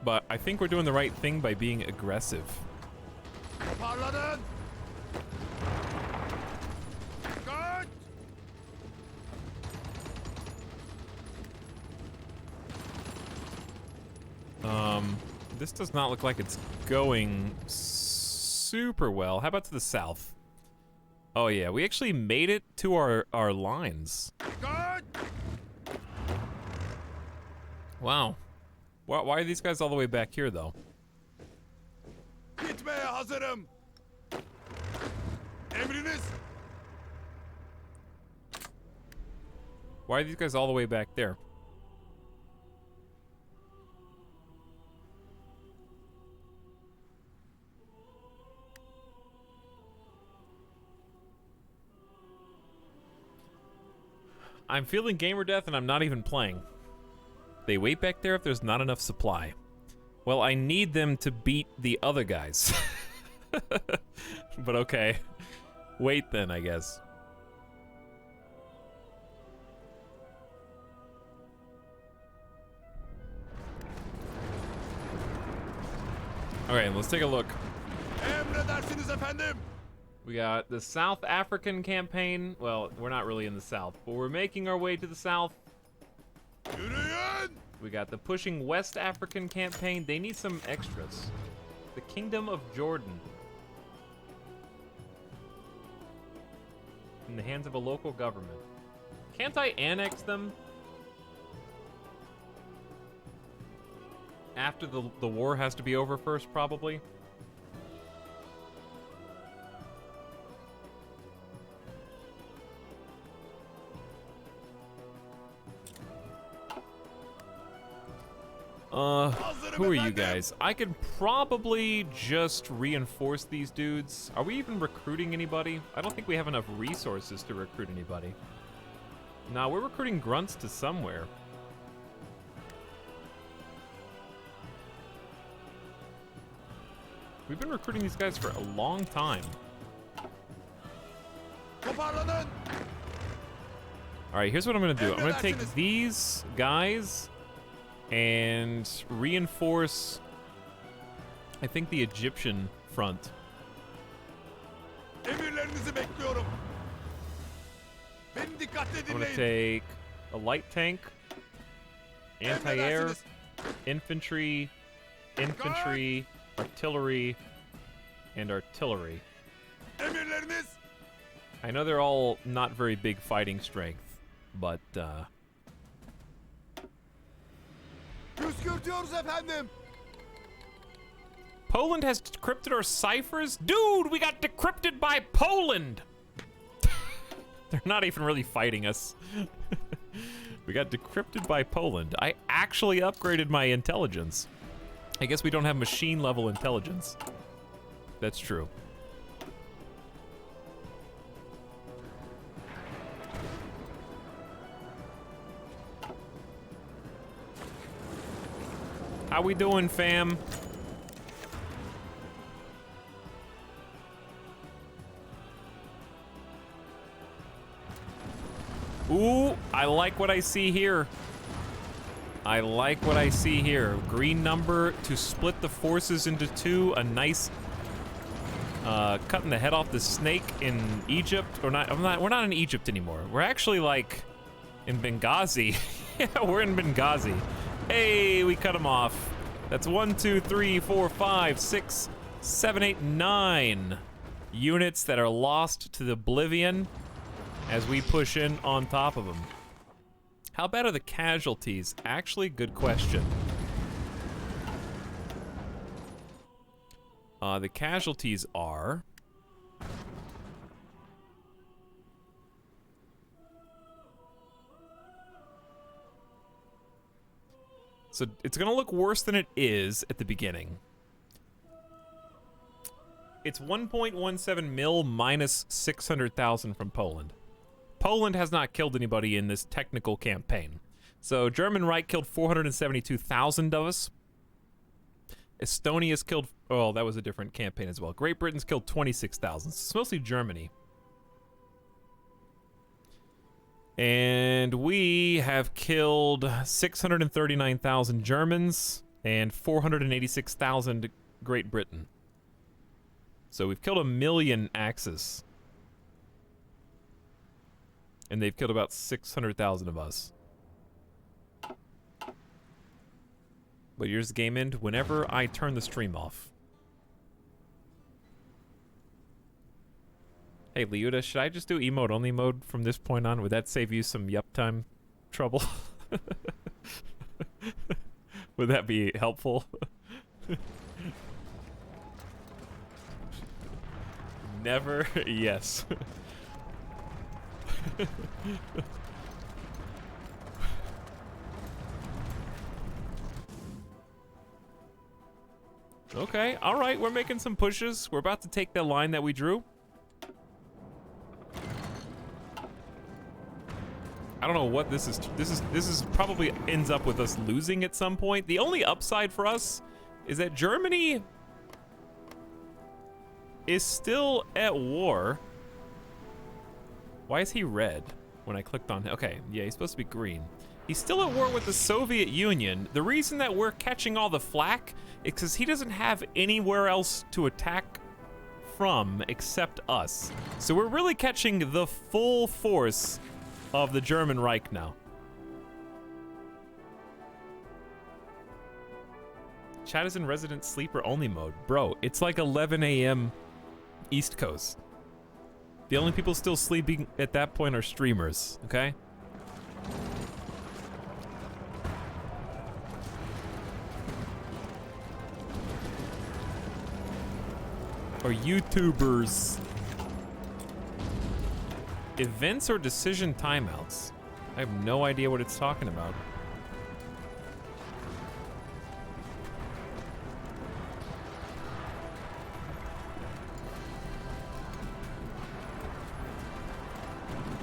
But I think we're doing the right thing by being aggressive. Toparlanın. Dikkat. This does not look like it's going super well. How about to the south? Oh yeah, we actually made it to our lines. Dikkat. Wow. Why are these guys all the way back here, though? Gitmeye hazırım. Emriniz. Why are these guys all the way back there? I'm feeling gamer death and I'm not even playing. They wait back there if there's not enough supply. Well, I need them to beat the other guys. But okay. Wait then, I guess. Okay, let's take a look. Emredersiniz efendim. We got the South African campaign. Well, we're not really in the South, but we're making our way to the South. Yürüyün. We got the pushing West African campaign. They need some extras. The Kingdom of Jordan. In the hands of a local government. Can't I annex them? After the war has to be over first, probably. Who are you guys? I could probably just reinforce these dudes. Are we even recruiting anybody? I don't think we have enough resources to recruit anybody. Nah, we're recruiting grunts to somewhere. We've been recruiting these guys for a long time. Toparlanın. Alright, here's what I'm gonna do. I'm gonna take these guys and reinforce, I think, the Egyptian front. Emirlerinizi bekliyorum. Beni dikkatle I'm gonna dinleyin. take a light tank, anti-air, Emredersiniz. infantry, artillery, and artillery. Emirleriniz. I know they're all not very big fighting strength, but Püskürtüyoruz efendim. Poland has decrypted our ciphers? Dude, we got decrypted by Poland! They're not even really fighting us. We got decrypted by Poland. I actually upgraded my intelligence. I guess we don't have machine level intelligence. That's true. How we doing, fam? Ooh, I like what I see here. I like what I see here. Green number to split the forces into two. A nice cutting the head off the snake in Egypt. Or not, we're not in Egypt anymore. We're actually like in Benghazi. Yeah, we're in Benghazi. Hey, we cut him off. That's 1, 2, 3, 4, 5, 6, 7, 8, 9 units that are lost to the oblivion as we push in on top of them. How bad are the casualties? Actually, good question. The casualties are... So it's gonna look worse than it is at the beginning. It's 1.17 mil minus 600,000 from Poland. Poland has not killed anybody in this technical campaign. So German Reich killed 472,000 of us. Estonia's killed, oh, that was a different campaign as well. Great Britain's killed 26,000. So it's mostly Germany. And we have killed 639,000 Germans and 486,000 Great Britain. So we've killed 1 million Axis. And they've killed about 600,000 of us. But here's the game end whenever I turn the stream off. Hey, Liuda, should I just do emote only mode from this point on? Would that save you some yup time trouble? Would that be helpful? Never, yes. Okay, all right, we're making some pushes. We're about to take the line that we drew. I don't know what this is. This is probably ends up with us losing at some point. The only upside for us is that Germany is still at war. Why is he red when I clicked on him? Okay, yeah, he's supposed to be green. He's still at war with the Soviet Union. The reason that we're catching all the flack Because he doesn't have anywhere else to attack from except us. So we're really catching the full force of the German Reich now. Chat is in resident sleeper only mode. Bro, it's like 11 a.m. East Coast. The only people still sleeping at that point are streamers, okay? Or YouTubers. Events or decision timeouts? I have no idea what it's talking about.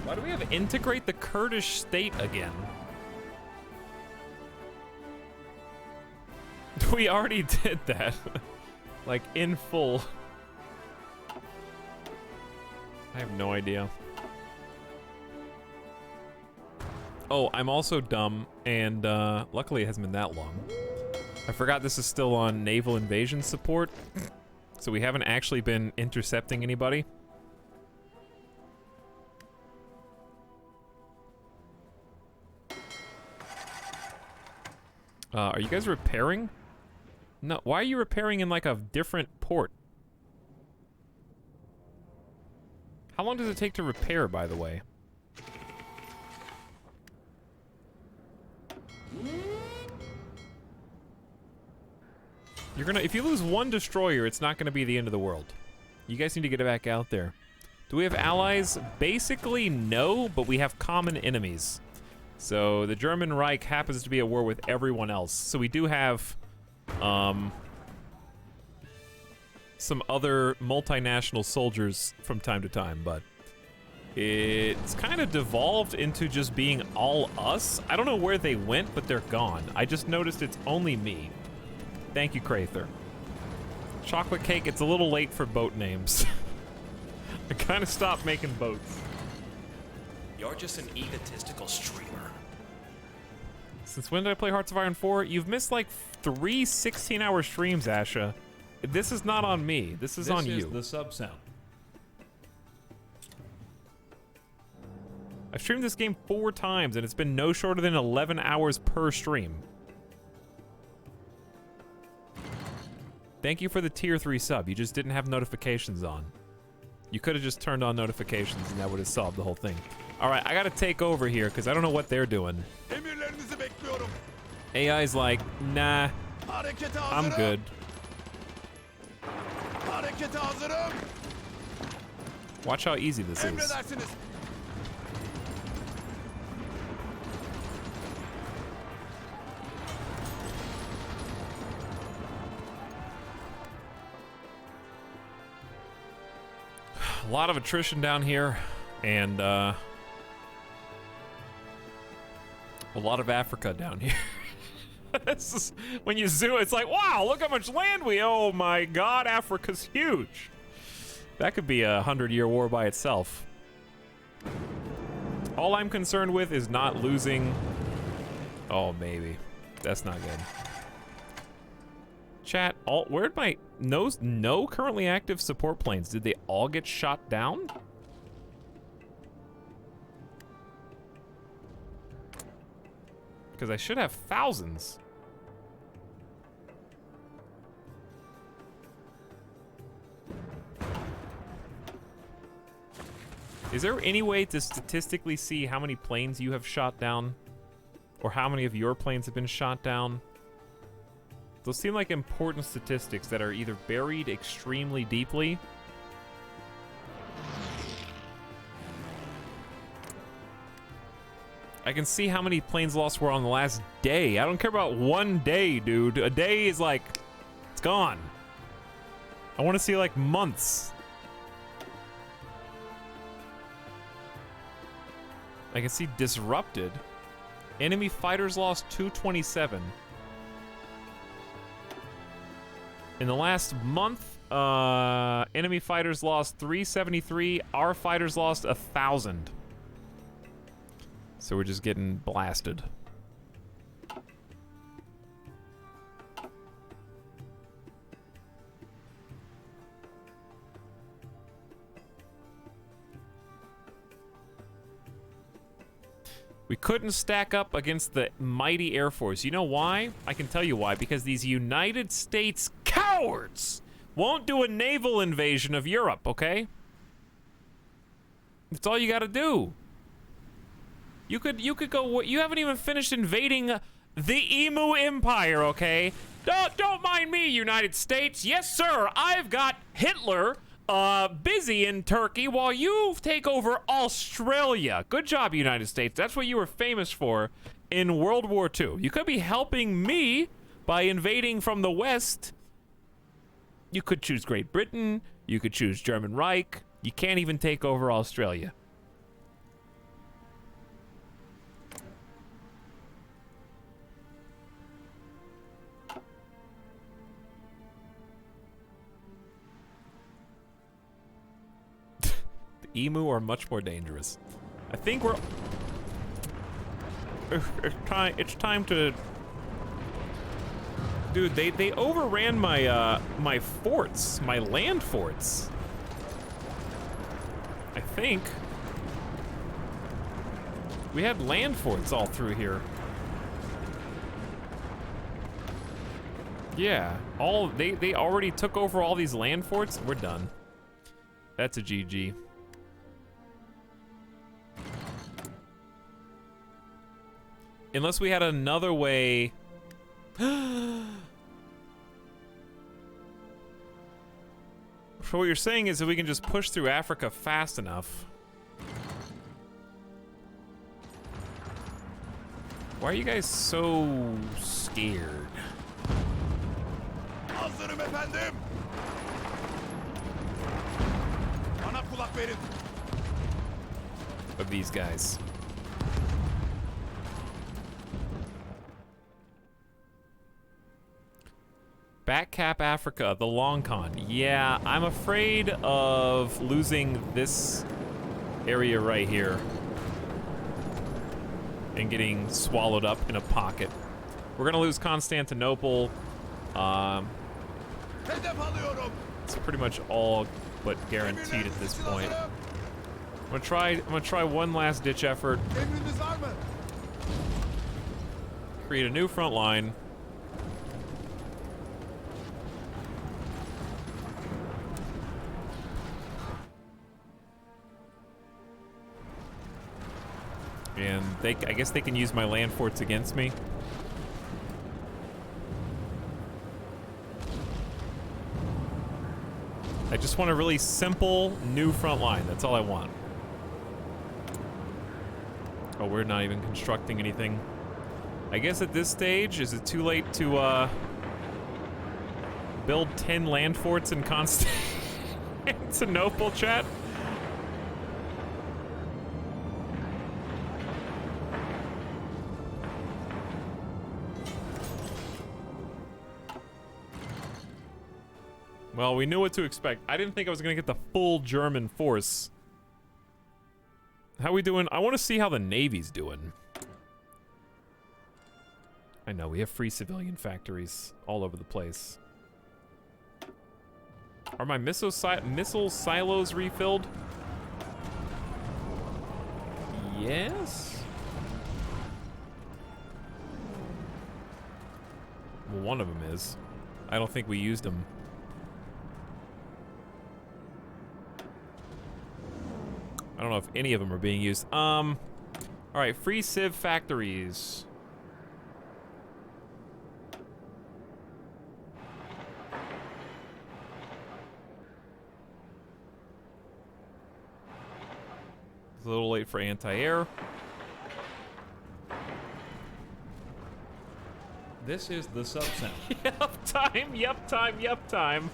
Why do we have integrate the Kurdish state again? We already did that. Like, in full. I have no idea. Oh, I'm also dumb, and luckily it hasn't been that long. I forgot this is still on naval invasion support, so we haven't actually been intercepting anybody. Are you guys repairing? No, why are you repairing in like a different port? How long does it take to repair, by the way? You're gonna, if you lose one destroyer, it's not gonna be the end of the world. You guys need to get it back out there. Do we have allies? Basically, no, but we have common enemies. So the German Reich happens to be at war with everyone else. So we do have some other multinational soldiers from time to time, but it's kind of devolved into just being all us. I don't know where they went, but they're gone. I just noticed it's only me. Thank you, Crather. Chocolate cake, it's a little late for boat names. I kind of stopped making boats. You're just an egotistical streamer. Since when did I play Hearts of Iron 4? You've missed like 3 16-hour streams, Asha. This is not on me. This is on you. This is the sub sound. I've streamed this game 4 times, and it's been no shorter than 11 hours per stream. Thank you for the tier 3 sub. You just didn't have notifications on. You could have just turned on notifications, and that would have solved the whole thing. All right, I gotta take over here, because I don't know what they're doing. Emirlerinizi bekliyorum. AI's like, nah, Harekete I'm hazırım. good. Harekete hazırım. Watch how easy this is. Emredersiniz. A lot of attrition down here, and a lot of Africa down here. This is, when you zoom, it's like, wow, look how much land we. Oh my God, Africa's huge. That could be a 100-year war by itself. All I'm concerned with is not losing. Oh, maybe. That's not good. Chat, where'd my no currently active support planes? Did they all get shot down? Because I should have thousands. Is there any way to statistically see how many planes you have shot down? Or how many of your planes have been shot down? Those seem like important statistics that are either buried extremely deeply. I can see how many planes lost were on the last day. I don't care about one day, dude. A day is like, it's gone. I want to see like months. I can see disrupted. Enemy fighters lost 227. In the last month, enemy fighters lost 373. Our fighters lost 1,000. So we're just getting blasted. We couldn't stack up against the mighty Air Force. You know why? I can tell you why. Because these United States cowards won't do a naval invasion of Europe, okay? That's all you gotta do. You could go, you haven't even finished invading the Emu Empire, okay? Don't mind me, United States. Yes, sir, I've got Hitler busy in Turkey while you take over Australia. Good job, United States. That's what you were famous for in World War II. You could be helping me by invading from the West. You could choose Great Britain. You could choose German Reich. You can't even take over Australia. Emu are much more dangerous. I think we're... It's time to... Dude, they overran my, my forts. My land forts. I think. We had land forts all through here. Yeah. They already took over all these land forts? We're done. That's a GG. Unless we had another way. So what you're saying is that we can just push through Africa fast enough. Why are you guys so scared? Hazırım efendim. Bana kulak verin. Of these guys. Backcap Africa, the long con. Yeah, I'm afraid of losing this area right here and getting swallowed up in a pocket. We're gonna lose Constantinople. Hedef alıyorum. It's pretty much all but guaranteed at this point. I'm gonna try one last ditch effort. Emriniz var mı? Create a new front line. And I guess they can use my land forts against me. I just want a really simple new front line. That's all I want. Oh, we're not even constructing anything. I guess at this stage, is it too late to build 10 land forts in Constantinople, chat? Well, we knew what to expect. I didn't think I was gonna get the full German force. How we doing? I want to see how the Navy's doing. I know, we have free civilian factories all over the place. Are my missile silos refilled? Yes? Well, one of them is. I don't think we used them. I don't know if any of them are being used. All right, free civ factories. It's a little late for anti-air. This is the sub-sound. Yup time, yup time, yup time.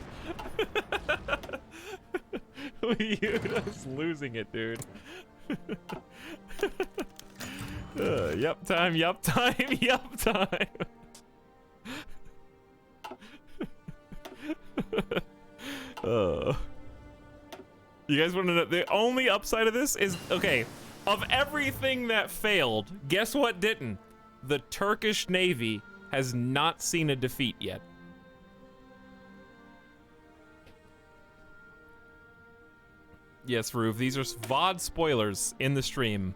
Yuda's losing it, dude. Yup time, yup time, yup time. You guys want to know, the only upside of this is, okay, of everything that failed, guess what didn't? The Turkish Navy has not seen a defeat yet. Yes, Roof, these are VOD spoilers in the stream.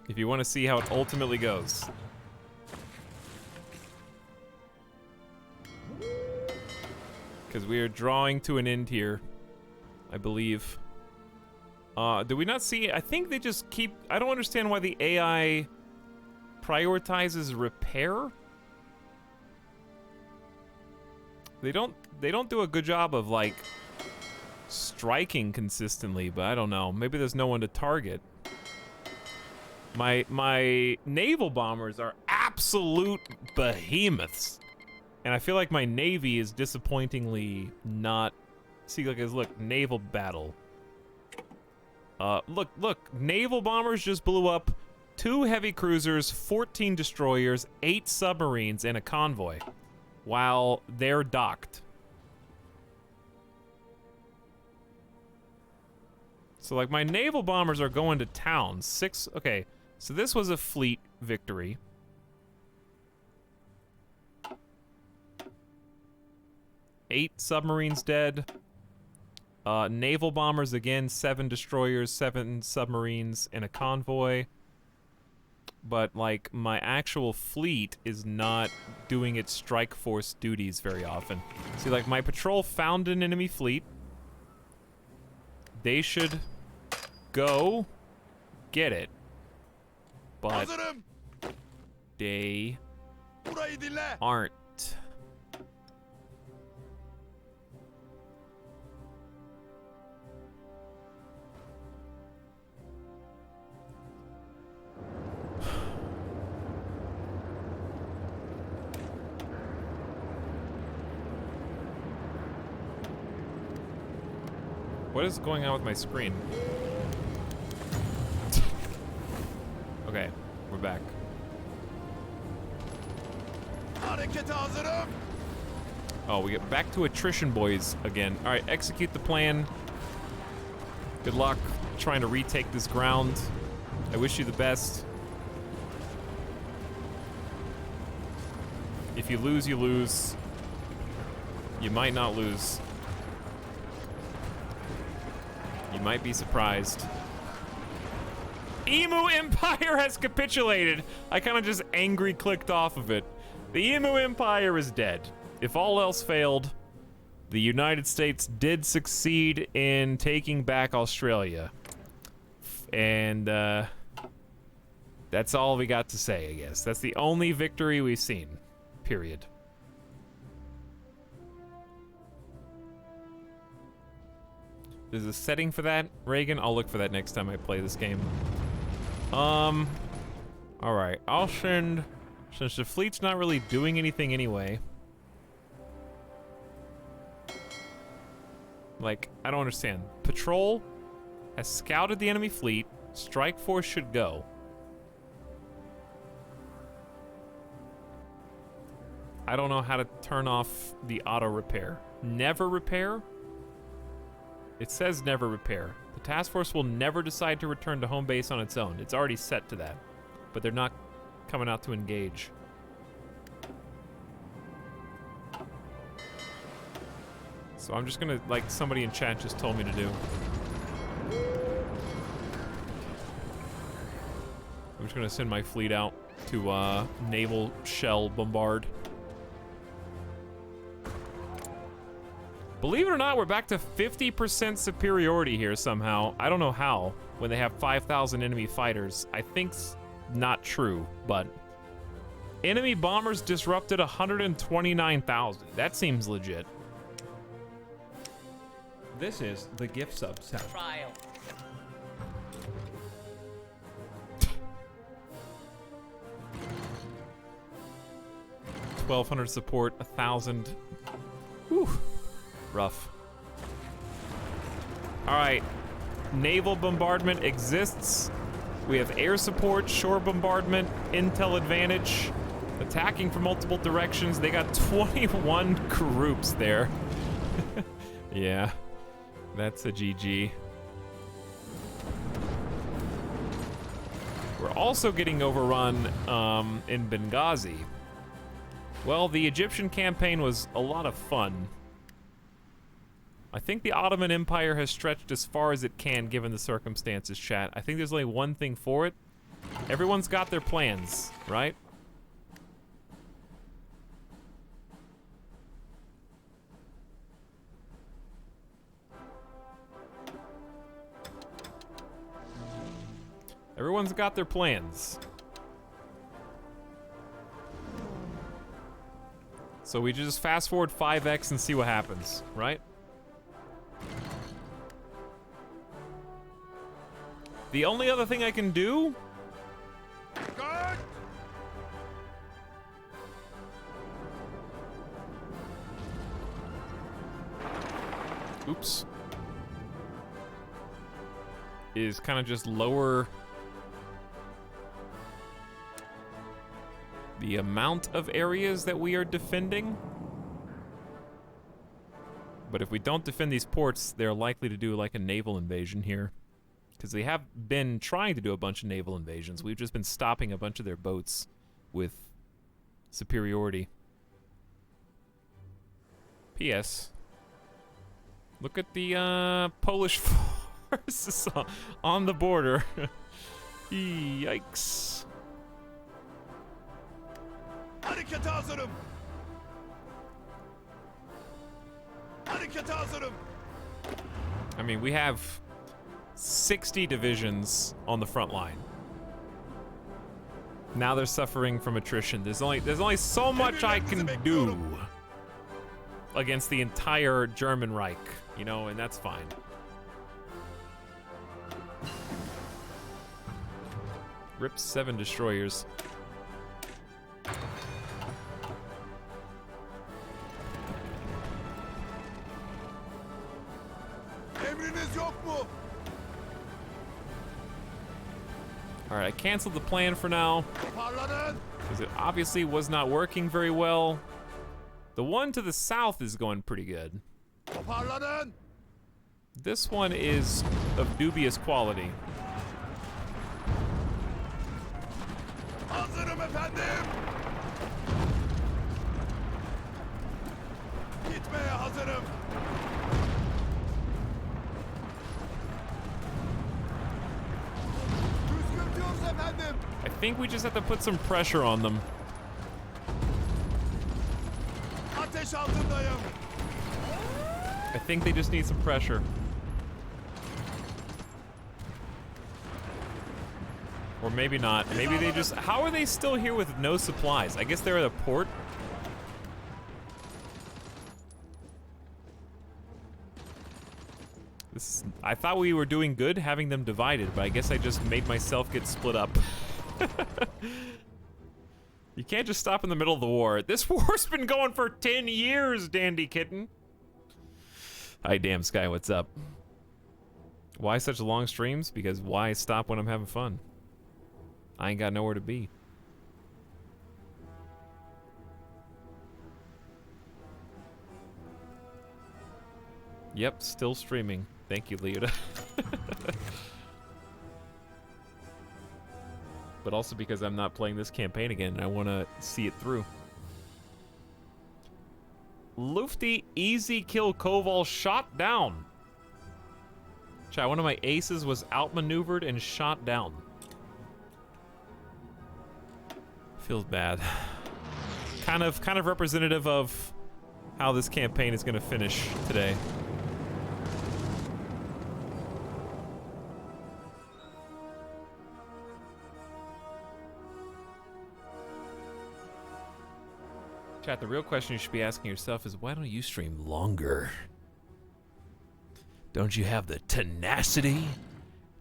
If you want to see how it ultimately goes. Because we are drawing to an end here, I believe. Do we not see? I think they just keep. I don't understand why the AI prioritizes repair. They don't do a good job of like striking consistently, but I don't know. Maybe there's no one to target. My naval bombers are absolute behemoths. And I feel like my navy is disappointingly not. See, look, naval battle. Look, naval bombers just blew up 2 heavy cruisers, 14 destroyers, 8 submarines, and a convoy, while they're docked. So, like, my naval bombers are going to town. 6. Okay, so this was a fleet victory. Eight submarines dead. Naval bombers again, 7 destroyers, 7 submarines, and a convoy. But, like, my actual fleet is not doing its strike force duties very often. See, like, my patrol found an enemy fleet. They should go get it. But Hazırım. they Burayı dinle. aren't. What is going on with my screen? Okay, we're back. Harekete hazırım. Oh, we get back to attrition, boys, again. All right, execute the plan. Good luck trying to retake this ground. I wish you the best. If you lose, you lose. You might not lose. You might be surprised. Emu Empire has capitulated. I kind of just angry clicked off of it. The Emu Empire is dead. If all else failed, the United States did succeed in taking back Australia. And that's all we got to say, I guess. That's the only victory we've seen. Period. There's a setting for that, Reagan? I'll look for that next time I play this game. Alright, I'll send... Since the fleet's not really doing anything anyway. Like, I don't understand. Patrol has scouted the enemy fleet. Strike force should go. I don't know how to turn off the auto repair. Never repair? It says never repair. The task force will never decide to return to home base on its own. It's already set to that. But they're not coming out to engage. So I'm just gonna, like somebody in chat just told me to do. I'm just gonna send my fleet out to naval shell bombard. Believe it or not, we're back to 50% superiority here somehow. I don't know how, when they have 5,000 enemy fighters. I think's not true, but... Enemy bombers disrupted 129,000. That seems legit. This is the gift sub sound. Trial. 1,200 support, 1,000. Whew. Rough. Alright. Naval bombardment exists. We have air support, shore bombardment, intel advantage. Attacking from multiple directions. They got 21 groups there. Yeah. That's a GG. We're also getting overrun in Benghazi. Well, the Egyptian campaign was a lot of fun. I think the Ottoman Empire has stretched as far as it can given the circumstances, chat. I think there's only one thing for it, Everyone's got their plans, right? Everyone's got their plans. So we just fast forward 5x and see what happens, right? The only other thing I can do... Good. Oops. Is kind of just lower the amount of areas that we are defending. But if we don't defend these ports, they're likely to do like a naval invasion here. Because they have been trying to do a bunch of naval invasions. We've just been stopping a bunch of their boats with superiority. P.S. Look at the Polish forces on the border. Yikes. Hareket hazırım. Hareket hazırım. I mean, we have 60 divisions on the front line. Now they're suffering from attrition. There's only so much I can do against the entire German Reich, you know, and that's fine. Rip 7 destroyers. Emriniz yok mu? All right, I canceled the plan for now Toparlanın. because it obviously was not working very well. The one to the south is going pretty good. Toparlanın. This one is of dubious quality. Hazırım efendim. Gitmeye hazırım. Püskürtüyoruz efendim. I think we just have to put some pressure on them. Ateş altındayım. I think they just need some pressure. Or maybe not. Maybe they just... How are they still here with no supplies? I guess they're at a port. I thought we were doing good having them divided, but I guess I just made myself get split up. You can't just stop in the middle of the war. This war's been going for 10 years, dandy kitten. Hi, damn Sky, what's up? Why such long streams? Because why stop when I'm having fun? I ain't got nowhere to be. Yep, still streaming. Thank you, Leota. But also because I'm not playing this campaign again and I want to see it through. Lufty easy kill Koval shot down. Chat, one of my aces was outmaneuvered and shot down. Feels bad. Kind of representative of how this campaign is going to finish today. Chat, the real question you should be asking yourself is, why don't you stream longer? Don't you have the tenacity?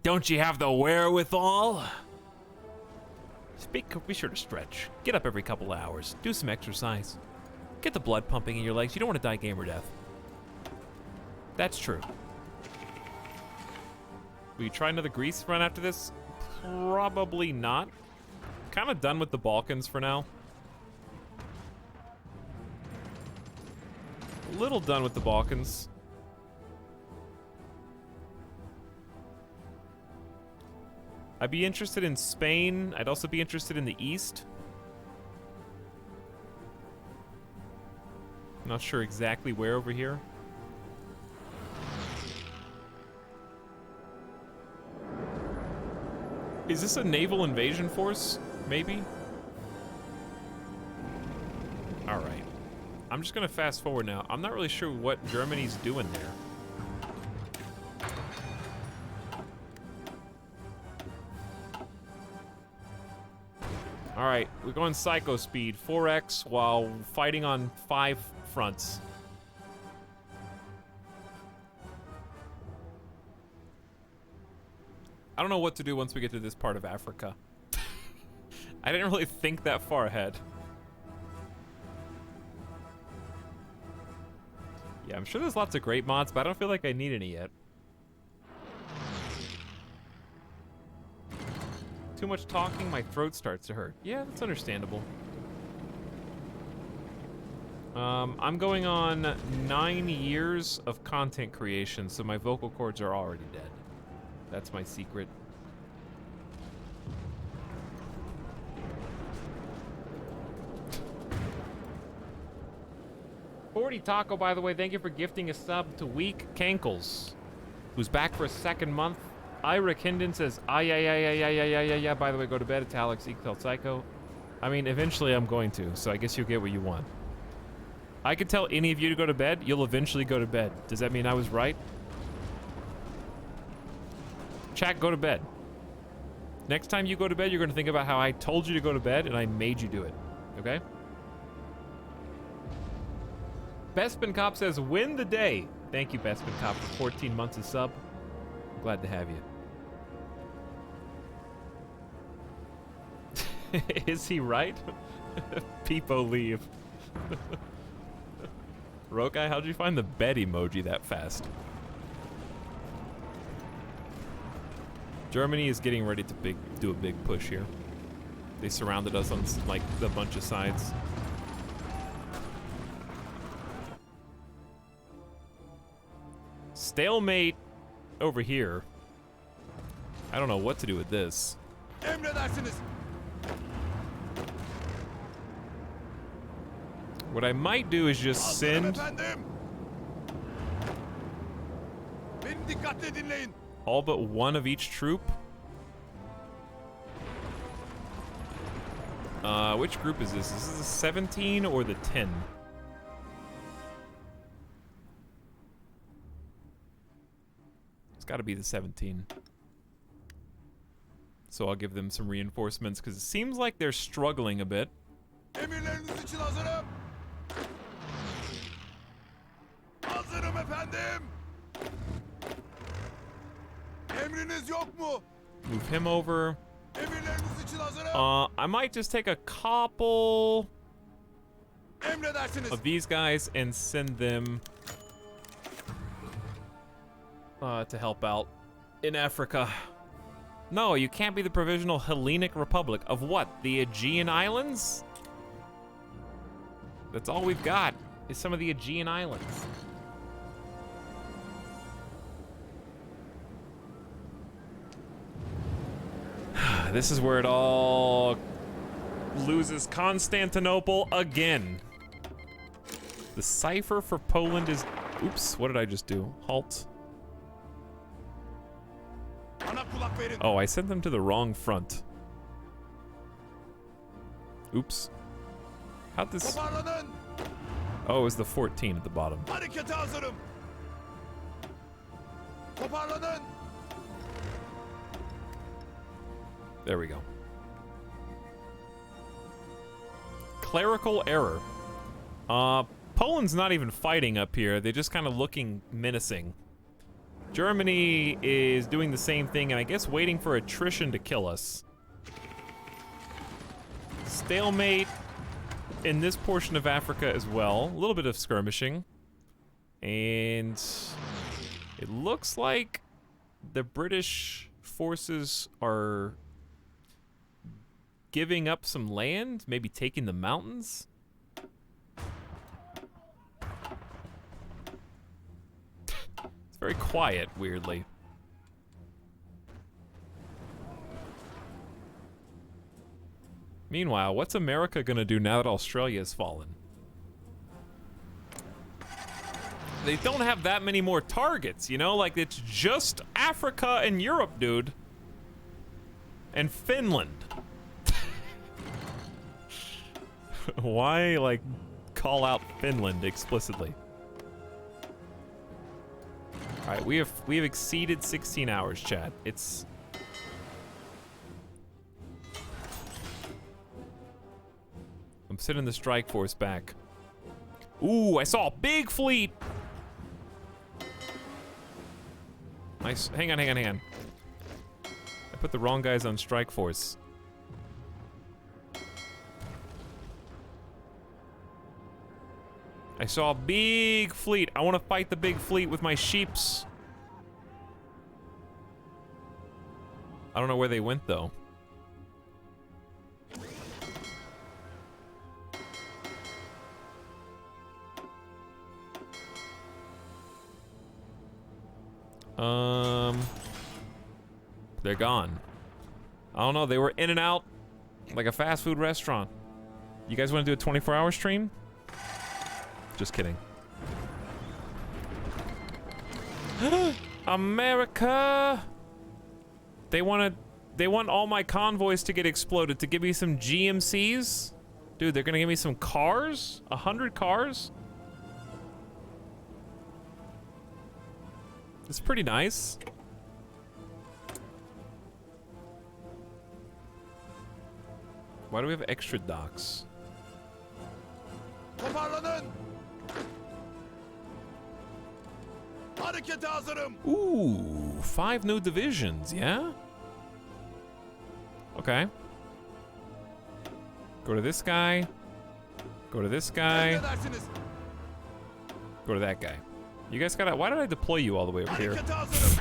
Don't you have the wherewithal? Be sure to stretch. Get up every couple of hours. Do some exercise. Get the blood pumping in your legs. You don't want to die gamer death. That's true. Will you try another Greece run after this? Probably not. Kind of done with the Balkans for now. A little done with the Balkans. I'd be interested in Spain. I'd also be interested in the East. Not sure exactly where over here. Is this a naval invasion force? Maybe? Alright. I'm just gonna fast forward now. I'm not really sure what Germany's doing there. Alright, we're going psycho speed, 4x, while fighting on 5 fronts. I don't know what to do once we get to this part of Africa. I didn't really think that far ahead. Yeah, I'm sure there's lots of great mods, but I don't feel like I need any yet. Too much talking, my throat starts to hurt. Yeah, that's understandable. I'm going on 9 years of content creation, so my vocal cords are already dead. That's my secret. Forty Taco, by the way, thank you for gifting a sub to Weak Cankles, who's back for a second month. Ira Kindon says, yeah. By the way, go to bed. It's Alex, Equal Psycho. I mean, eventually I'm going to, so I guess you'll get what you want. I could tell any of you to go to bed, you'll eventually go to bed. Does that mean I was right? Chat, go to bed. Next time you go to bed, you're gonna think about how I told you to go to bed and I made you do it, okay? Bespin Cop says, win the day. Thank you, Bespin Cop, for 14 months of sub. Glad to have you. Is he right? Peepo leave. Rokai, how'd you find the bed emoji that fast? Germany is getting ready to do a big push here. They surrounded us on like a bunch of sides. Stalemate over here. I don't know what to do with this. Emredersiniz. What I might do is just Hazırım send efendim. Beni dikkatle dinleyin. all but one of each troop. Which group is this? Is this the 17 or the 10? It's got to be the 17. So I'll give them some reinforcements because it seems like they're struggling a bit. Emirleriniz için hazırım. Hazırım efendim. Emriniz yok mu? Move him over. Emirleriniz için hazırım. I might just take a couple Emredersiniz. of these guys and send them to help out in Africa. No, you can't be the Provisional Hellenic Republic of what? The Aegean Islands? That's all we've got is some of the Aegean Islands. This is where it all loses Constantinople again. The cipher for Poland is... Oops, what did I just do? Halt. Bana kulak verin. Oh, I sent them to the wrong front. Oops. How'd this... Toparlanın. Oh, it was the 14 at the bottom. Harekete hazırım. Toparlanın. There we go. Clerical error. Poland's not even fighting up here. They're just kind of looking menacing. Germany is doing the same thing, and I guess waiting for attrition to kill us. Stalemate in this portion of Africa as well. A little bit of skirmishing. And it looks like the British forces are giving up some land, maybe taking the mountains. It's very quiet, weirdly. Meanwhile, what's America gonna do now that Australia's fallen? They don't have that many more targets, you know? Like, it's just Africa and Europe, dude. And Finland. Why, like, call out Finland explicitly? All right, we have exceeded 16 hours, chat. It's I'm sending the strike force back. Ooh, I saw a big fleet. Nice. Hang on. I put the wrong guys on strike force. I saw a big fleet. I want to fight the big fleet with my sheeps. I don't know where they went, though. They're gone. I don't know. They were in and out like a fast food restaurant. You guys want to do a 24-hour stream? Just kidding. America! They want all my convoys to get exploded to give me some GMCs? Dude, they're gonna give me some cars? 100 cars? It's pretty nice. Why do we have extra docks? Toparlanın. Harekete hazırım. Ooh, 5 new divisions, yeah? Okay. Go to this guy. Go to this guy. Emredersiniz. Go to that guy. You guys gotta. Why did I deploy you all the way over here? Harekete hazırım.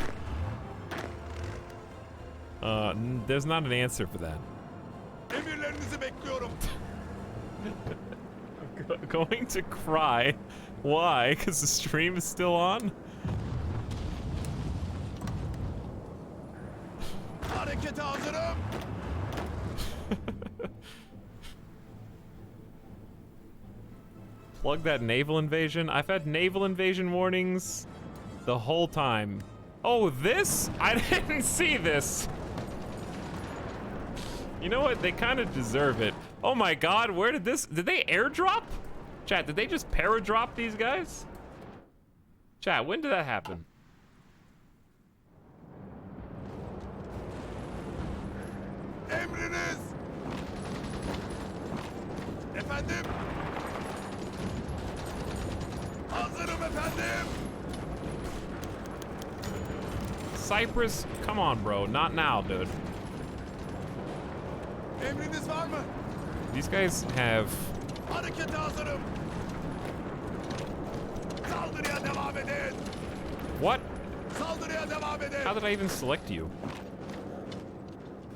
There's not an answer for that. Emirlerinizi bekliyorum. Going to cry. Why? Because the stream is still on? Harekete hazırım. Plug that naval invasion. I've had naval invasion warnings the whole time. Oh, this? I didn't see this. You know what? They kind of deserve it. Oh my god, where did this... Did they airdrop? Chat, did they just paradrop these guys? Chat, when did that happen? Emriniz. Efendim. Hazırım efendim. Cyprus? Come on, bro. Not now, dude. Emriniz var mı? These guys have... Harekete hazırım. Saldırıya devam edin. What? Saldırıya devam edin. How did I even select you?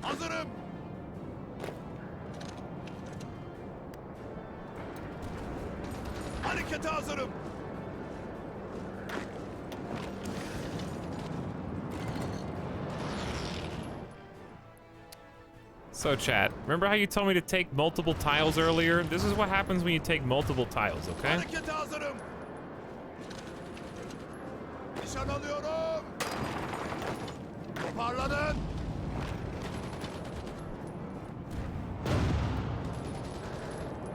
Hazırım. Harekete hazırım. So chat, remember how you told me to take multiple tiles earlier? This is what happens when you take multiple tiles, okay? Harekete hazırım. Nişan alıyorum. Toparlanın.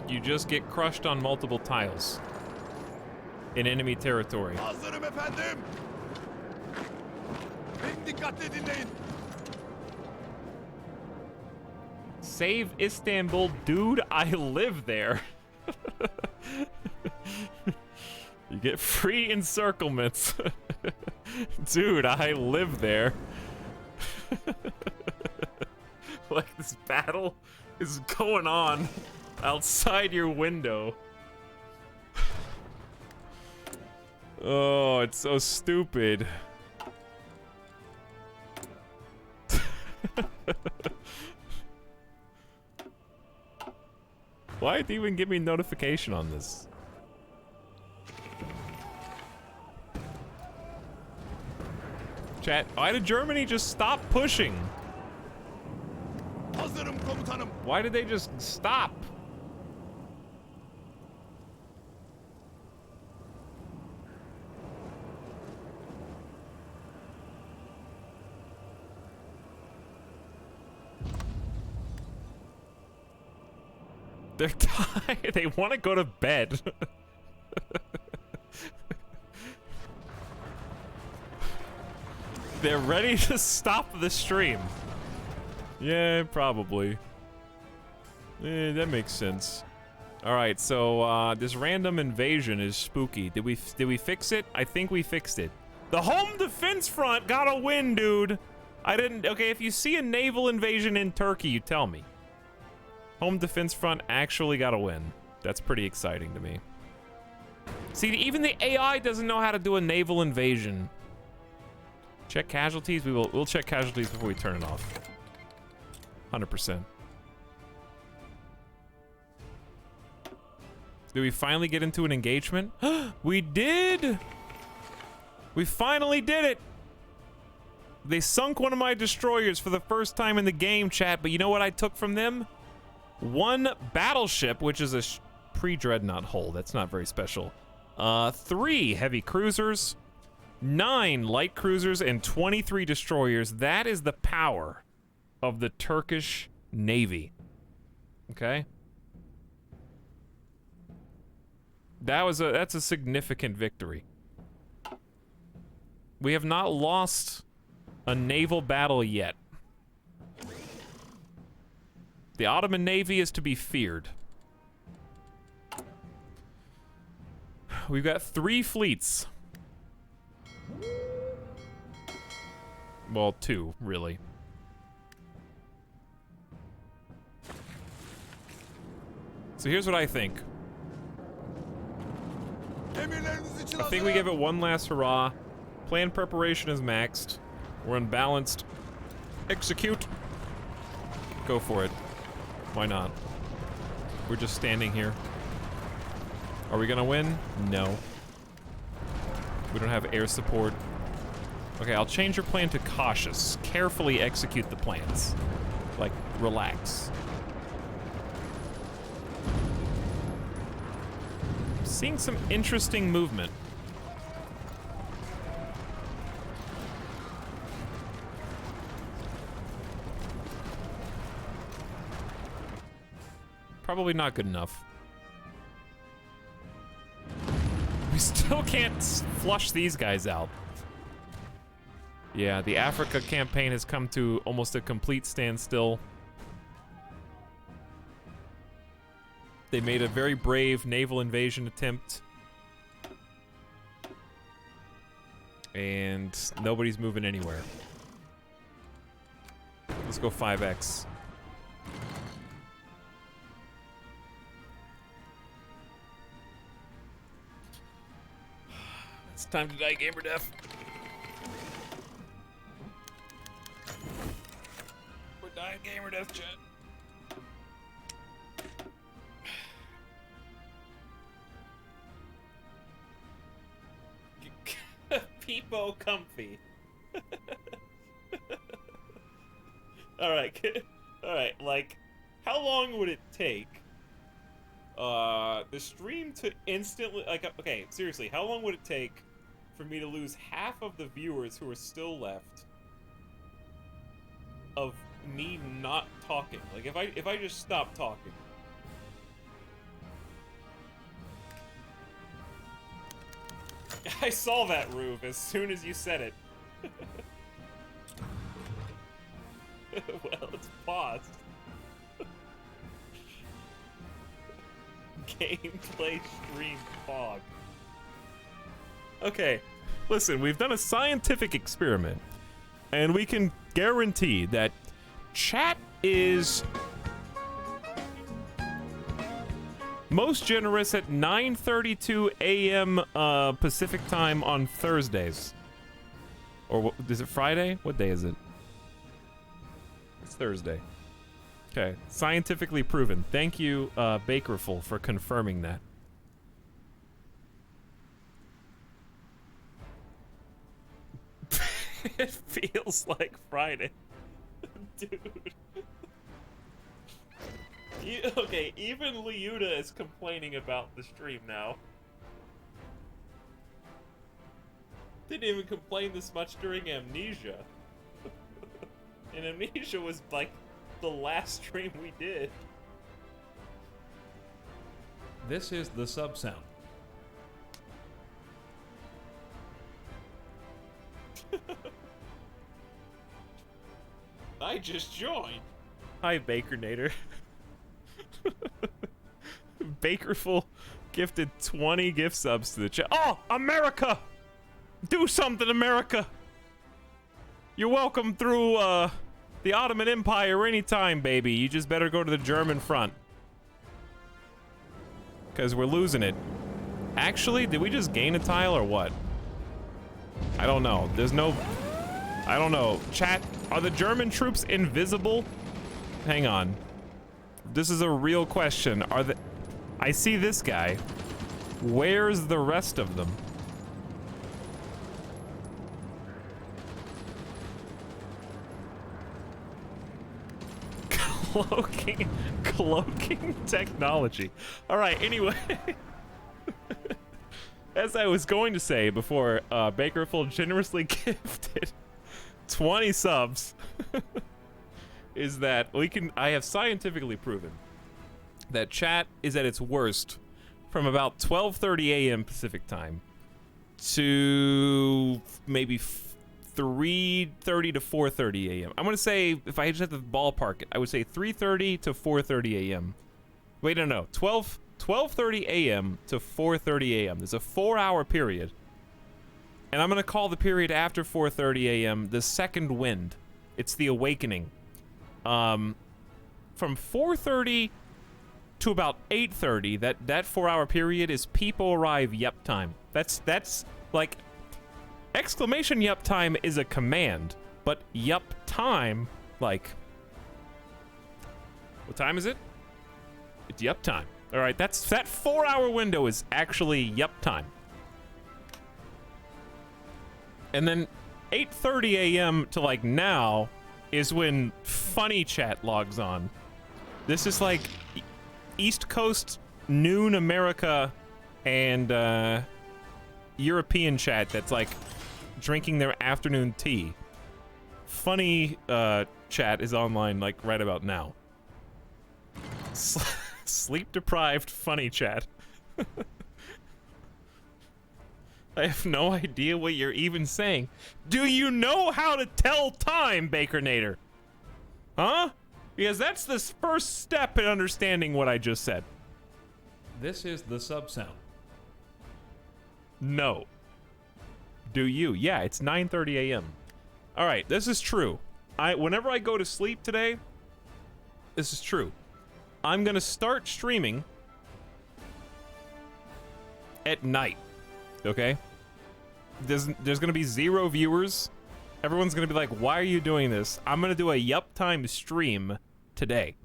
You just get crushed on multiple tiles in enemy territory. Hazırım efendim. Beni dikkatle dinleyin. Save Istanbul, dude, I live there. You get free encirclements. Dude, I live there. Like this battle is going on outside your window. Oh, it's so stupid. Why did they even give me notification on this? Chat, why did Germany just stop pushing? Hazırım komutanım. Why did they just stop? They're tired. They want to go to bed. They're ready to stop the stream. Yeah, probably. That makes sense. All right, so this random invasion is spooky. Did we fix it? I think we fixed it. The home defense front got a win, dude. I didn't. Okay, if you see a naval invasion in Turkey, you tell me. Home defense front actually got a win. That's pretty exciting to me. See, even the AI doesn't know how to do a naval invasion. Check casualties. We'll check casualties before we turn it off. 100%. Did we finally get into an engagement? We did! We finally did it! They sunk one of my destroyers for the first time in the game, chat, but you know what I took from them? One battleship, which is a pre-dreadnought hull. That's not very special. 3 heavy cruisers, 9 light cruisers, and 23 destroyers. That is the power of the Turkish Navy. Okay? That's a significant victory. We have not lost a naval battle yet. The Ottoman Navy is to be feared. We've got 3 fleets. Well, 2, really. So here's what I think. Emirleriniz için I think we hazırım. give it one last hurrah. Plan preparation is maxed. We're unbalanced. Execute. Go for it. Why not? We're just standing here. Are we gonna win? No. We don't have air support. Okay, I'll change your plan to cautious. Carefully execute the plans. Like, relax. Seeing some interesting movement. Probably not good enough. We still can't flush these guys out. Yeah, the Africa campaign has come to almost a complete standstill. They made a very brave naval invasion attempt. And nobody's moving anywhere. Let's go 5x. It's time to die, gamer death. We're dying, gamer death, chat. Peepo comfy. Alright, alright, like, how long would it take the stream to instantly, like, okay, seriously, how long would it take for me to lose half of the viewers who are still left of me not talking? Like, if I just stop talking. I saw that, Rube, as soon as you said it. Well, it's paused. Gameplay stream fog. Okay, listen, we've done a scientific experiment, and we can guarantee that chat is most generous at 9:32 a.m. Pacific time on Thursdays. Or is it Friday? What day is it? It's Thursday. Okay, scientifically proven. Thank you, Bakerful, for confirming that. It feels like Friday. Dude. Okay, even Liuda is complaining about the stream now. Didn't even complain this much during Amnesia. And Amnesia was like the last stream we did. This is the sub sound. I just joined. Hi, Bakernator. Bakerful gifted 20 gift subs to the chat. Oh, America! Do something, America! You're welcome through, the Ottoman Empire anytime, baby. You just better go to the German front. Because we're losing it. Actually, did we just gain a tile or what? I don't know. There's no... I don't know. Chat, are the German troops invisible? Hang on. This is a real question. Are the... I see this guy. Where's the rest of them? Cloaking technology. All right, anyway. As I was going to say before, Bakerful generously gifted 20 subs, is that I have scientifically proven that chat is at its worst from about 12:30 a.m. Pacific time to maybe 3:30 to 4:30 a.m. I'm gonna say, if I just had to ballpark it, I would say 3:30 to 4:30 a.m. Wait, no, 12:30 a.m. to 4:30 a.m. There's a 4-hour period, and I'm gonna call the period after 4:30 a.m. the second wind. It's the awakening. From 4:30 to about 8:30, that 4-hour period is people arrive yup time. That's like, exclamation yup time is a command, but yup time, like, what time is it? It's yup time. All right, that 4-hour window is actually yup time. And then 8:30 a.m. to like now is when funny chat logs on. This is like East Coast noon America and European chat that's like drinking their afternoon tea. Funny chat is online like right about now. Sleep deprived funny chat. I have no idea what you're even saying. Do you know how to tell time, Bakernator? Huh? Because that's the first step in understanding what I just said. This is the sub sound. No. Do you? Yeah, it's 9:30 a.m. All right, this is true. Whenever I go to sleep today, this is true. I'm gonna start streaming at night. Okay? There's gonna be 0 viewers. Everyone's gonna be like, why are you doing this? I'm gonna do a yup time stream today.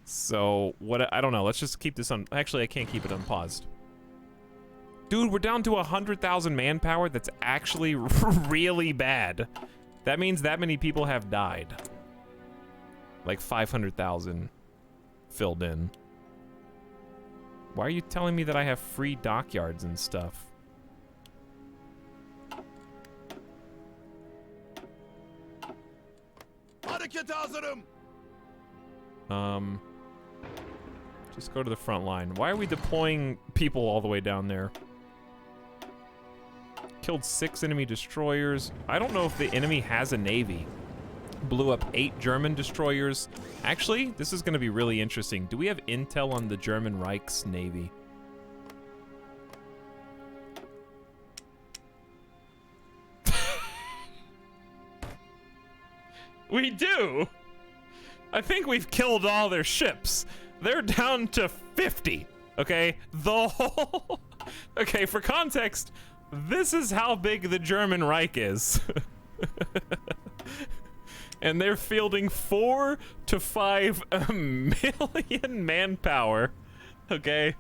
So, I don't know. Let's just keep this on. Actually, I can't keep it unpaused. Dude, we're down to 100,000 manpower. That's actually really bad. That means that many people have died. Like 500,000 filled in. Why are you telling me that I have free dockyards and stuff? Harekete hazırım. Just go to the front line. Why are we deploying people all the way down there? Killed 6 enemy destroyers. I don't know if the enemy has a navy. Blew up 8 German destroyers. Actually, this is going to be really interesting. Do we have intel on the German Reich's navy? We do! I think we've killed all their ships. They're down to 50, okay? The whole... Okay, for context, this is how big the German Reich is. And they're fielding 4 to 5 million manpower, okay?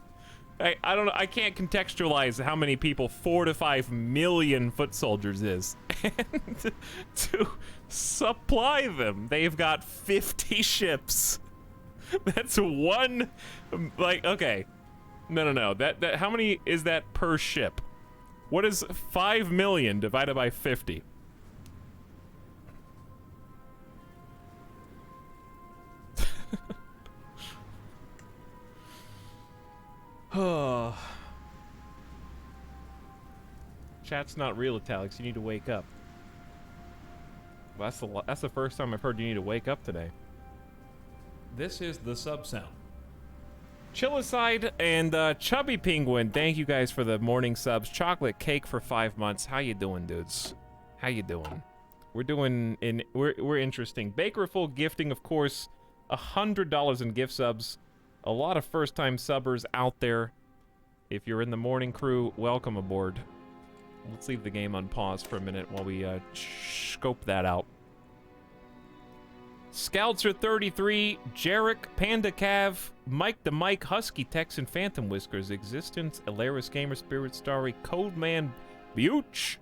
I don't know, I can't contextualize how many people 4 to 5 million foot soldiers is. And to supply them, they've got 50 ships. That's one, like, okay. No. That how many is that per ship? What is 5 million divided by 50? Chat's not real, Italics. You need to wake up. Well, that's the first time I've heard you need to wake up today. This is the sub sound. Chillicide and Chubby Penguin, thank you guys for the morning subs. Chocolate Cake for 5 months. How you doing, dudes? How you doing? We're interesting. Bakerful gifting, of course, $100 in gift subs. A lot of first-time subbers out there. If you're in the morning crew, welcome aboard. Let's leave the game on pause for a minute while we scope that out. Scoutser33, Jarek, Panda Cav, Mike the Mike, Husky Texan, Phantom Whiskers, Existence, Alaris Gamer, Spirit Starry, Codeman, Buch,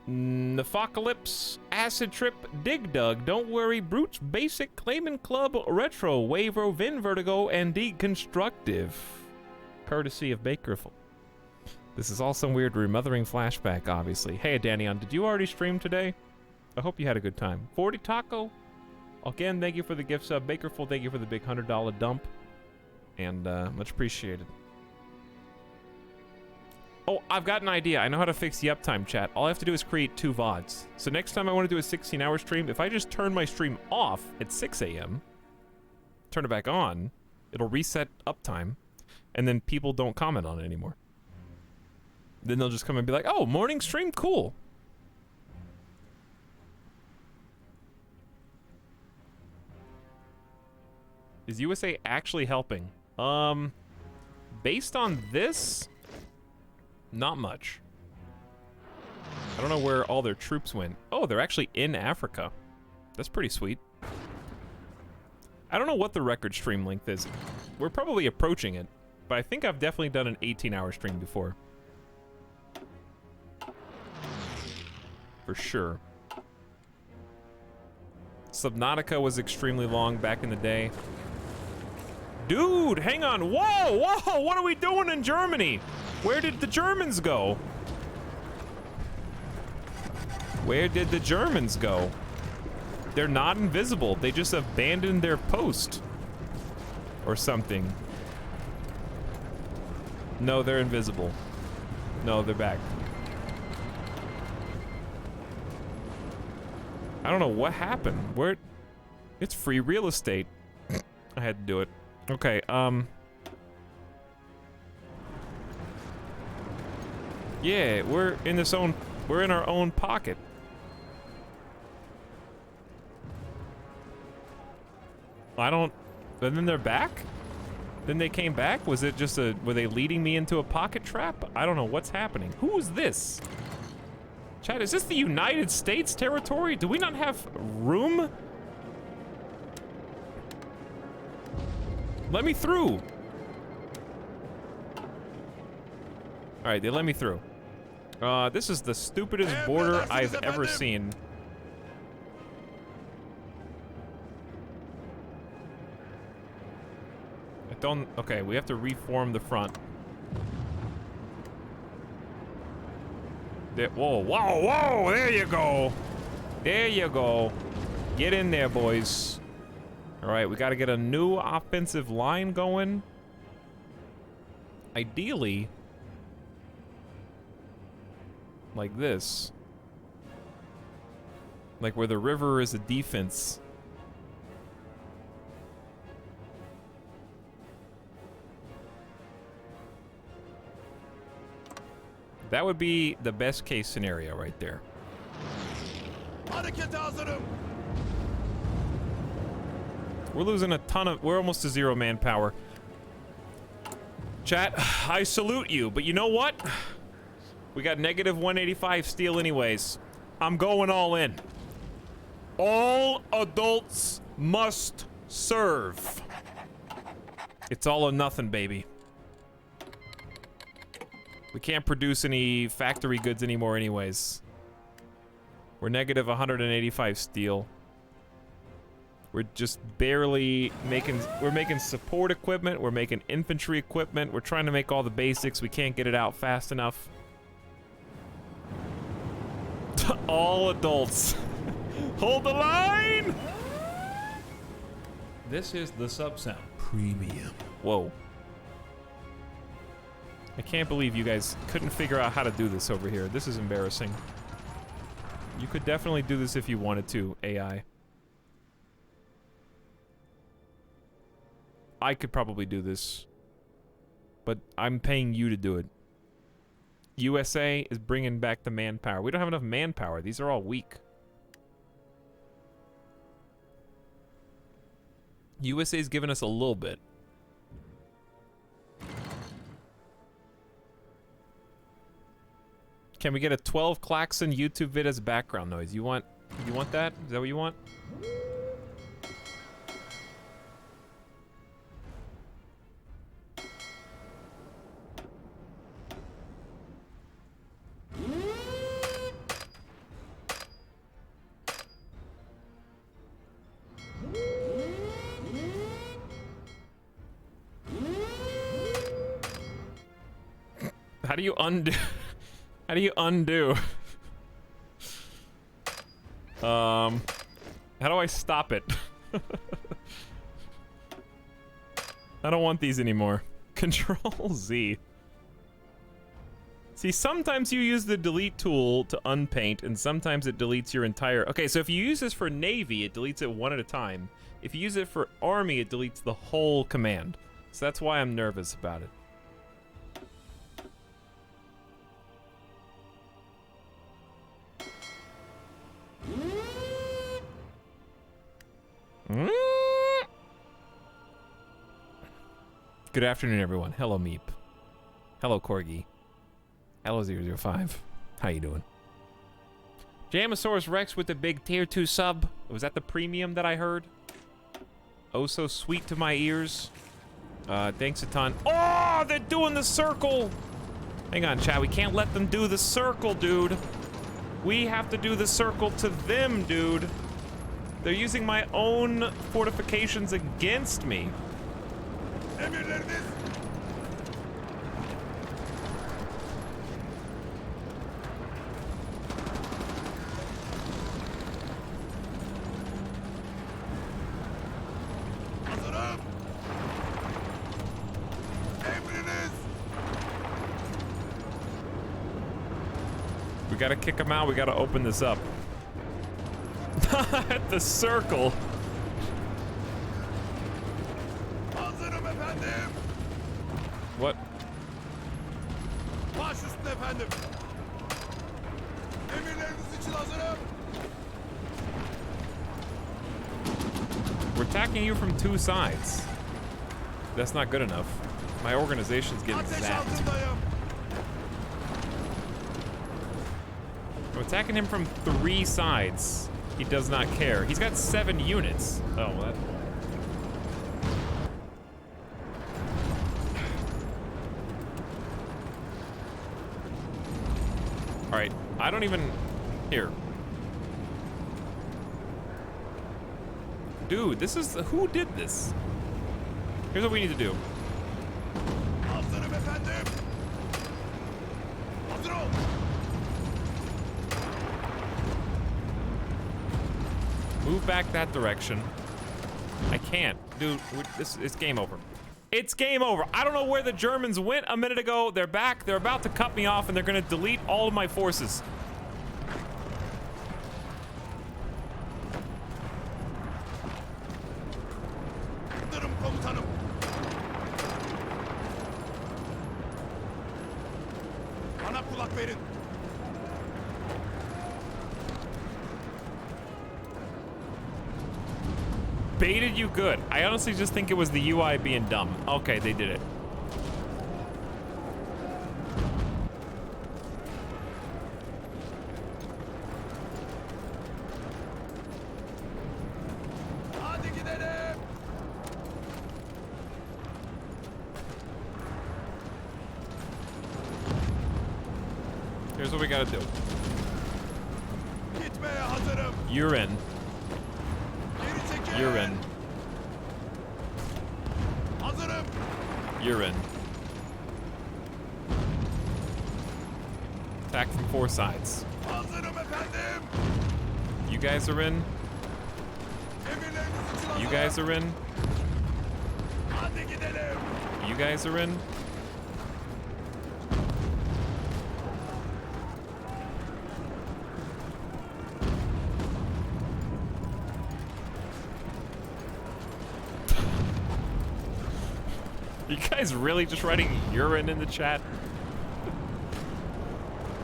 Nephocalypse, Acid Trip, Dig Dug, Don't Worry, Brutes, Basic, Clayman Club, Retro, Wavero, Vin Vertigo, and Deconstructive. Courtesy of Bakerful. This is all some weird remothering flashback, obviously. Hey, Danion, did you already stream today? I hope you had a good time. 40 Taco. Again, thank you for the gift sub. Bakerful, thank you for the big $100 dump. And much appreciated. Oh, I've got an idea. I know how to fix the uptime, chat. All I have to do is create 2 VODs. So next time I want to do a 16-hour stream, if I just turn my stream off at 6 a.m., turn it back on, it'll reset uptime, and then people don't comment on it anymore. Then they'll just come and be like, oh, morning stream, cool. Is USA actually helping? Based on this, not much. I don't know where all their troops went. Oh, they're actually in Africa. That's pretty sweet. I don't know what the record stream length is. We're probably approaching it, but I think I've definitely done an 18-hour stream before. For sure. Subnautica was extremely long back in the day. Dude, hang on. Whoa, whoa, what are we doing in Germany? Where did the Germans go? Where did the Germans go? They're not invisible. They just abandoned their post. Or something. No, they're invisible. No, they're back. I don't know what happened. Where? It's free real estate. I had to do it. Okay, yeah, we're in our own pocket. And then they're back? Then they came back? Was it just were they leading me into a pocket trap? I don't know what's happening. Who is this? Chat, is this the United States territory? Do we not have room? Let me through. All right, they let me through. This is the stupidest border I've ever seen. Okay, we have to reform the front. Whoa, whoa, whoa, there you go. There you go. Get in there, boys. All right, we got to get a new offensive line going. Ideally, like this. Like where the river is a defense. That would be the best case scenario right there. We're losing a ton of... We're almost to 0 manpower. Chat, I salute you, but you know what? We got negative 185 steel anyways. I'm going all in. All adults must serve. It's all or nothing, baby. We can't produce any factory goods anymore anyways. We're negative 185 steel. We're just barely making... We're making support equipment. We're making infantry equipment. We're trying to make all the basics. We can't get it out fast enough. All adults. Hold the line! This is the sub sound. Premium. Whoa. I can't believe you guys couldn't figure out how to do this over here. This is embarrassing. You could definitely do this if you wanted to, AI. I could probably do this. But I'm paying you to do it. USA is bringing back the manpower. We don't have enough manpower. These are all weak. USA's given us a little bit. Can we get a 12 klaxon YouTube vid as background noise? You want that? Is that what you want? How do you undo? How do you undo? How do I stop it? I don't want these anymore. Control Z. See, sometimes you use the delete tool to unpaint, and sometimes it deletes your entire... Okay, so if you use this for Navy, it deletes it one at a time. If you use it for Army, it deletes the whole command. So that's why I'm nervous about it. Good afternoon, everyone. Hello, Meep. Hello, Corgi. Hello, 005. How you doing? Jamosaurus Rex with the big tier 2 sub. Was that the premium that I heard? Oh, so sweet to my ears. Thanks a ton. Oh, they're doing the circle. Hang on, chat. We can't let them do the circle, dude. We have to do the circle to them, dude. They're using my own fortifications against me. Emirleriniz. Hazırım. Emriniz. We gotta kick them out. We gotta open this up. At the circle. Hazırım efendim. What? Baş üstüne efendim. Emirleriniz için hazırım. We're attacking you from 2 sides. That's not good enough. My organization's getting Ateş zapped. altındayım. I'm attacking him from 3 sides. He does not care. He's got 7 units. Oh, what? Alright, I don't even... Here. Dude, this is... Who did this? Here's what we need to do. Hazırım efendim. Hazır ol. Move back that direction. I can't. Dude, it's game over. It's game over. I don't know where the Germans went a minute ago. They're back. They're about to cut me off, and they're going to delete all of my forces. Hazırım komutanım. Bana kulak verin. Baited you good. I honestly just think it was the UI being dumb. Okay, they did it. Hadi gidelim. Here's what we gotta do. Gitmeye hazırım. You're in. Geri çekil. You're in. Hazırım. You're in. Attack from 4 sides. Hazırım efendim. You guys are in. Emirleriniz için hazırım. You guys are in. Hadi gidelim. You guys are in. guys really just writing urine in the chat?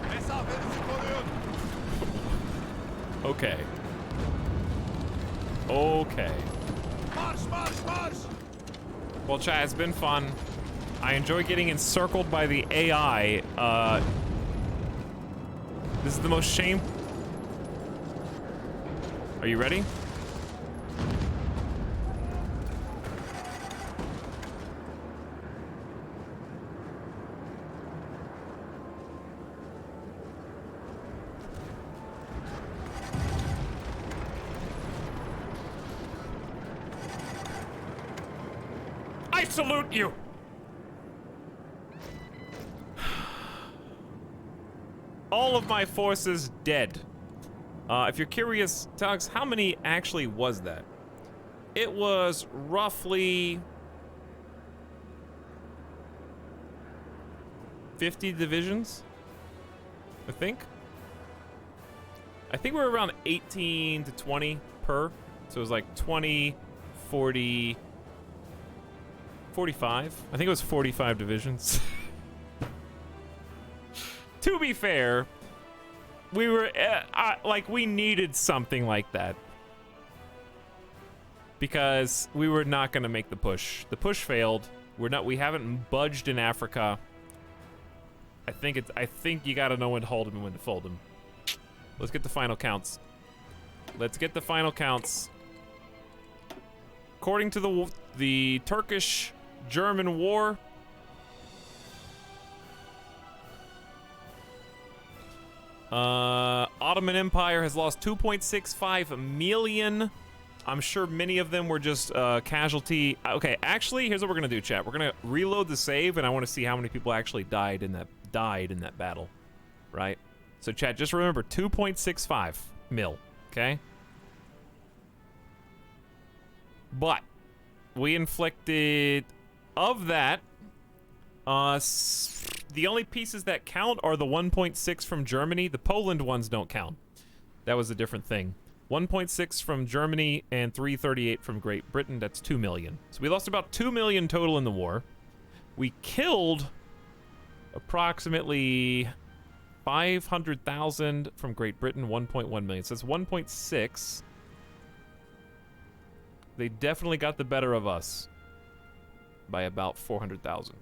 Mesafenizi koruyun. Okay. Okay. Marş marş marş. Well, chat, it's been fun. I enjoy getting encircled by the AI. This is the most shame. Are you ready? I salute you! All of my forces dead. If you're curious, Tugs, how many actually was that? It was roughly 50 divisions, I think. I think we're around 18 to 20 per. So it was like 20, 40, 45. I think it was 45 divisions. To be fair, we were like, we needed something like that because we were not going to make the push. The push failed. We haven't budged in Africa. I think you got to know when to hold him and when to fold him. Let's get the final counts. Let's get the final counts. According to the Turkish-German war, Ottoman Empire has lost 2.65 million. I'm sure many of them were just casualty. Okay, actually, here's what we're gonna do, chat. We're gonna reload the save, and I want to see how many people actually died in that battle, right? So, chat, just remember 2.65 mil. Okay. But we inflicted of that. The only pieces that count are the 1.6 from Germany. The Poland ones don't count. That was a different thing. 1.6 from Germany and 338 from Great Britain. That's 2 million. So we lost about 2 million total in the war. We killed approximately 500,000 from Great Britain, 1.1 million. So that's 1.6. They definitely got the better of us by about 400,000.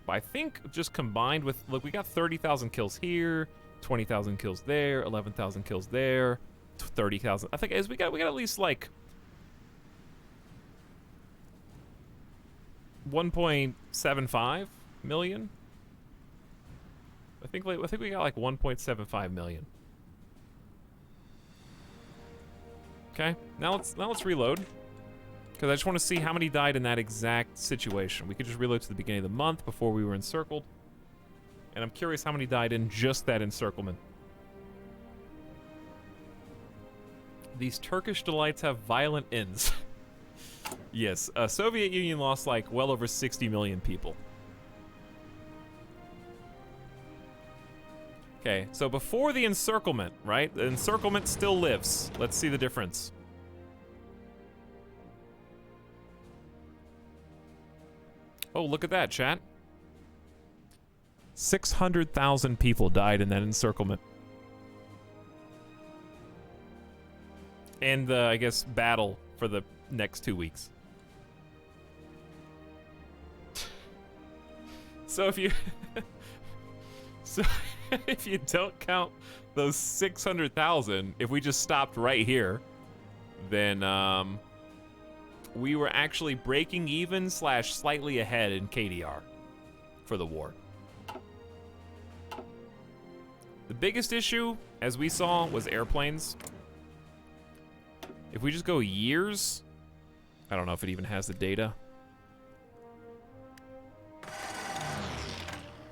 But I think just combined with, look, we got 30,000 kills here, 20,000 kills there, 11,000 kills there, 30,000. I think as we got at least like 1.75 million. I think we got like 1.75 million. Okay, now let's reload. Because I just want to see how many died in that exact situation. We could just reload to the beginning of the month before we were encircled. And I'm curious how many died in just that encirclement. These Turkish delights have violent ends. Yes, Soviet Union lost like well over 60 million people. Okay, so before the encirclement, right? The encirclement still lives. Let's see the difference. Oh, look at that, chat. 600,000 people died in that encirclement. And the, I guess, battle for the next 2 weeks. So if you... so if you don't count those 600,000, if we just stopped right here, then, we were actually breaking even / slightly ahead in KDR for the war. The biggest issue, as we saw, was airplanes. If we just go years, I don't know if it even has the data.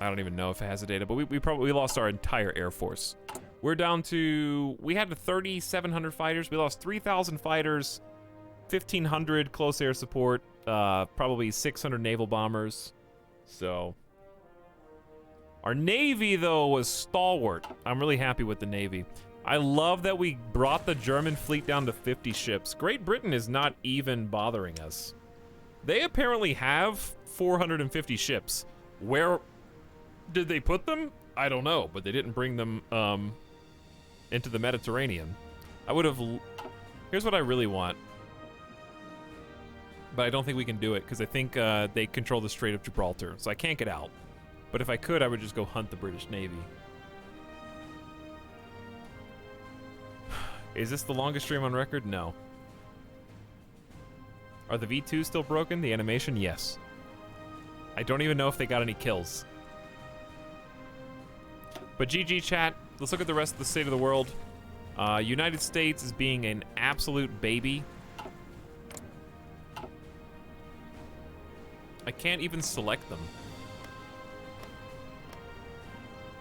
I don't even know if it has the data, but we lost our entire Air Force. We're down to, we had 3,700 fighters. We lost 3,000 fighters. 1,500 close air support, probably 600 naval bombers. So our Navy, though, was stalwart. I'm really happy with the Navy. I love that we brought the German fleet down to 50 ships. Great Britain is not even bothering us. They apparently have 450 ships. Where did they put them? I don't know, but they didn't bring them into the Mediterranean. I would have... Here's what I really want. But I don't think we can do it, because I think they control the Strait of Gibraltar, so I can't get out. But if I could, I would just go hunt the British Navy. Is this the longest stream on record? No. Are the V2s still broken? The animation? Yes. I don't even know if they got any kills. But GG chat, let's look at the rest of the state of the world. United States is being an absolute baby. I can't even select them.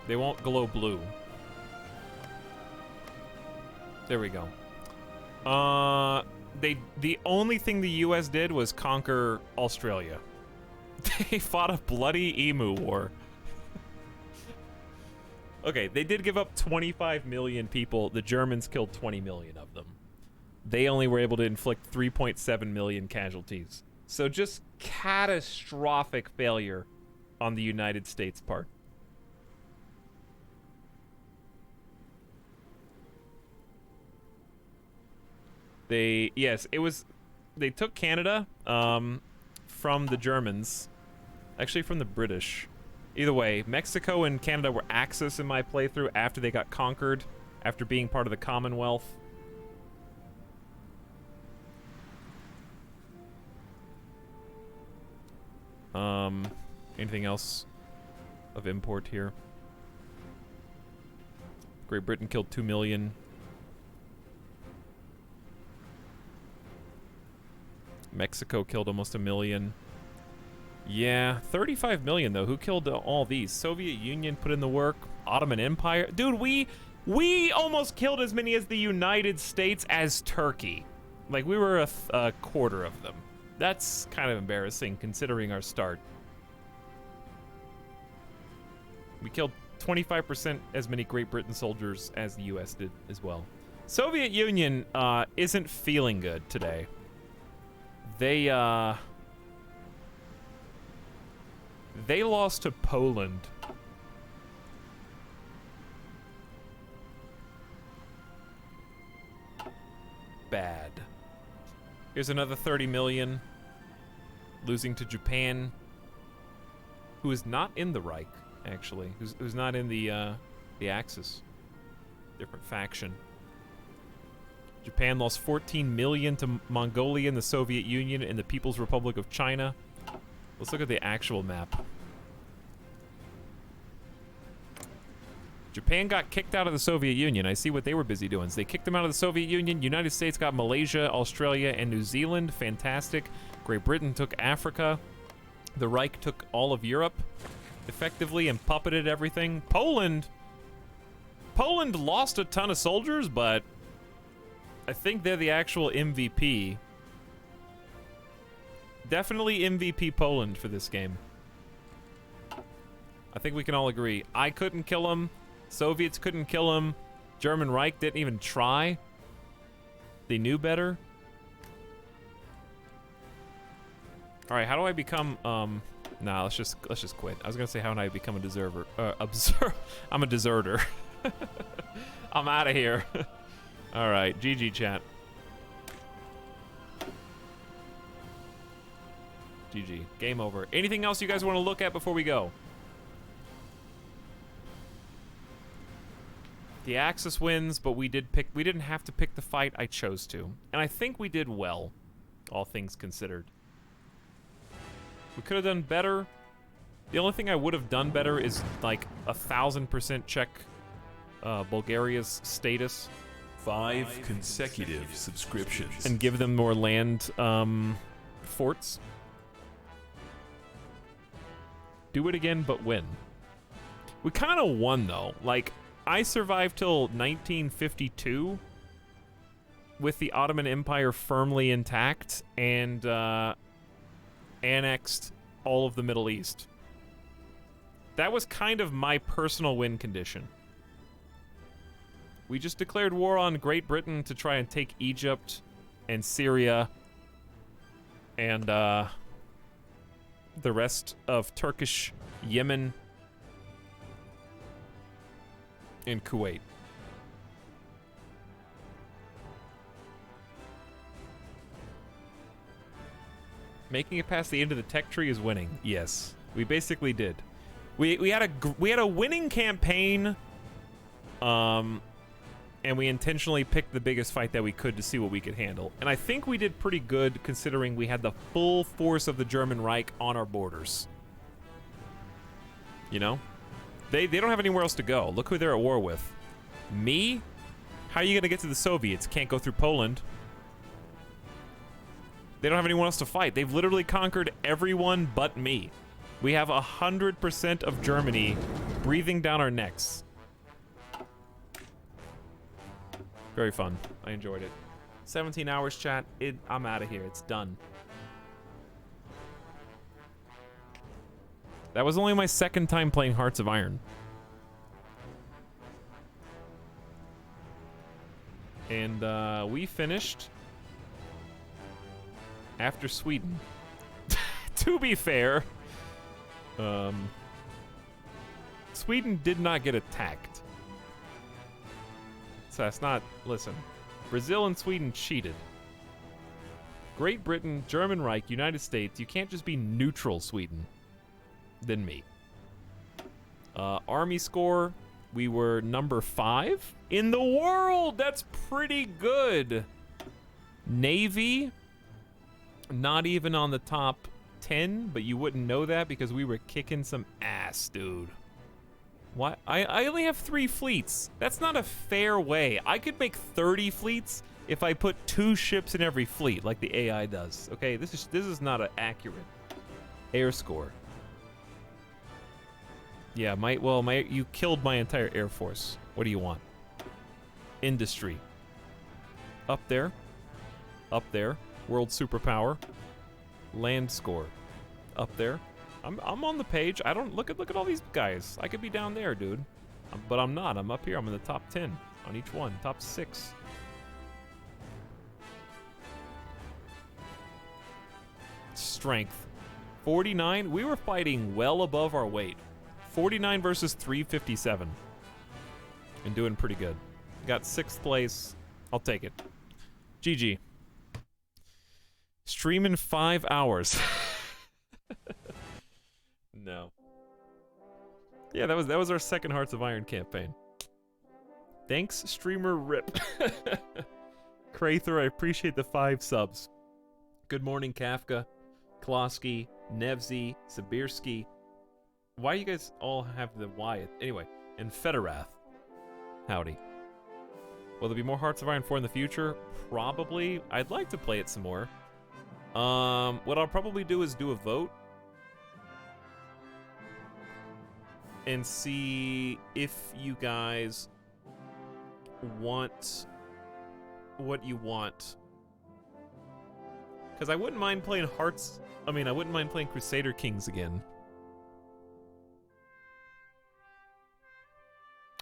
They won't glow blue. There we go. The only thing the US did was conquer Australia. They fought a bloody emu war. Okay, they did give up 25 million people. The Germans killed 20 million of them. They only were able to inflict 3.7 million casualties. So just catastrophic failure on the United States' part. They took Canada from the Germans, actually from the British. Either way, Mexico and Canada were Axis in my playthrough after they got conquered, after being part of the Commonwealth. Anything else of import here? Great Britain killed 2 million. Mexico killed almost 1 million. Yeah, 35 million though. Who killed all these? Soviet Union put in the work. Ottoman Empire. Dude, we almost killed as many as the United States as Turkey. Like, we were a quarter of them. That's kind of embarrassing considering our start. We killed 25% as many Great Britain soldiers as the US did as well. Soviet Union isn't feeling good today. They lost to Poland. Bad. Here's another 30 million. Losing to Japan, who is not in the Reich, actually. Who's not in the Axis. Different faction. Japan lost 14 million to Mongolia and the Soviet Union and the People's Republic of China. Let's look at the actual map. Japan got kicked out of the Soviet Union. I see what they were busy doing. So they kicked them out of the Soviet Union. United States got Malaysia, Australia, and New Zealand. Fantastic. Great Britain took Africa. The Reich took all of Europe effectively and puppeted everything. Poland lost a ton of soldiers, but I think they're the actual MVP. Definitely MVP Poland for this game. I think we can all agree. I couldn't kill him. Soviets couldn't kill him. German Reich didn't even try. They knew better. All right, how do I become nah, let's just quit. I was going to say how do I become a deserter? I'm a deserter. I'm out of here. All right, GG chat. GG. Game over. Anything else you guys want to look at before we go? The Axis wins, but we didn't have to pick the fight. I chose to. And I think we did well, all things considered. We could have done better. The only thing I would have done better is like 1,000% check Bulgaria's status. 5 consecutive subscriptions. And give them more land forts. Do it again, but win. We kind of won, though. Like, I survived till 1952 with the Ottoman Empire firmly intact and annexed all of the Middle East. That was kind of my personal win condition. We just declared war on Great Britain to try and take Egypt and Syria and the rest of Turkish Yemen and Kuwait. Making it past the end of the tech tree is winning. Yes, we basically did. We had a winning campaign, and we intentionally picked the biggest fight that we could to see what we could handle. And I think we did pretty good considering we had the full force of the German Reich on our borders. You know, they don't have anywhere else to go. Look who they're at war with. Me? How are you gonna get to the Soviets? Can't go through Poland. They don't have anyone else to fight. They've literally conquered everyone but me. We have 100% of Germany breathing down our necks. Very fun. I enjoyed it. 17 hours, chat. I'm out of here. It's done. That was only my second time playing Hearts of Iron. And we finished after Sweden. To be fair, Sweden did not get attacked. So that's not, listen, Brazil and Sweden cheated. Great Britain, German Reich, United States, you can't just be neutral, Sweden. Than me. Army score, we were number 5 in the world. That's pretty good. Navy, not even on the top 10, but you wouldn't know that because we were kicking some ass, dude. What? I only have 3 fleets. That's not a fair way. I could make 30 fleets if I put 2 ships in every fleet, like the AI does. Okay, this is not an accurate air score. Yeah, you killed my entire Air Force. What do you want? Industry. Up there. Up there. World superpower. Land score. Up there. I'm on the page. I don't look at all these guys. I could be down there, dude. But I'm not. I'm up here. I'm in the top 10 on each one. Top 6. Strength. 49. We were fighting well above our weight. 49 versus 357. And doing pretty good. Got 6th place. I'll take it. GG. Stream in 5 hours. No. Yeah, that was our second Hearts of Iron campaign. Thanks, streamer Rip. Crather, I appreciate the 5 subs. Good morning, Kafka, Klosky, Nevsy, Sibirski. Why do you guys all have the Y? Anyway, and Federath. Howdy. Will there be more Hearts of Iron 4 in the future? Probably. I'd like to play it some more. What I'll probably do is do a vote. And see if you guys want what you want. Because I wouldn't mind playing I wouldn't mind playing Crusader Kings again.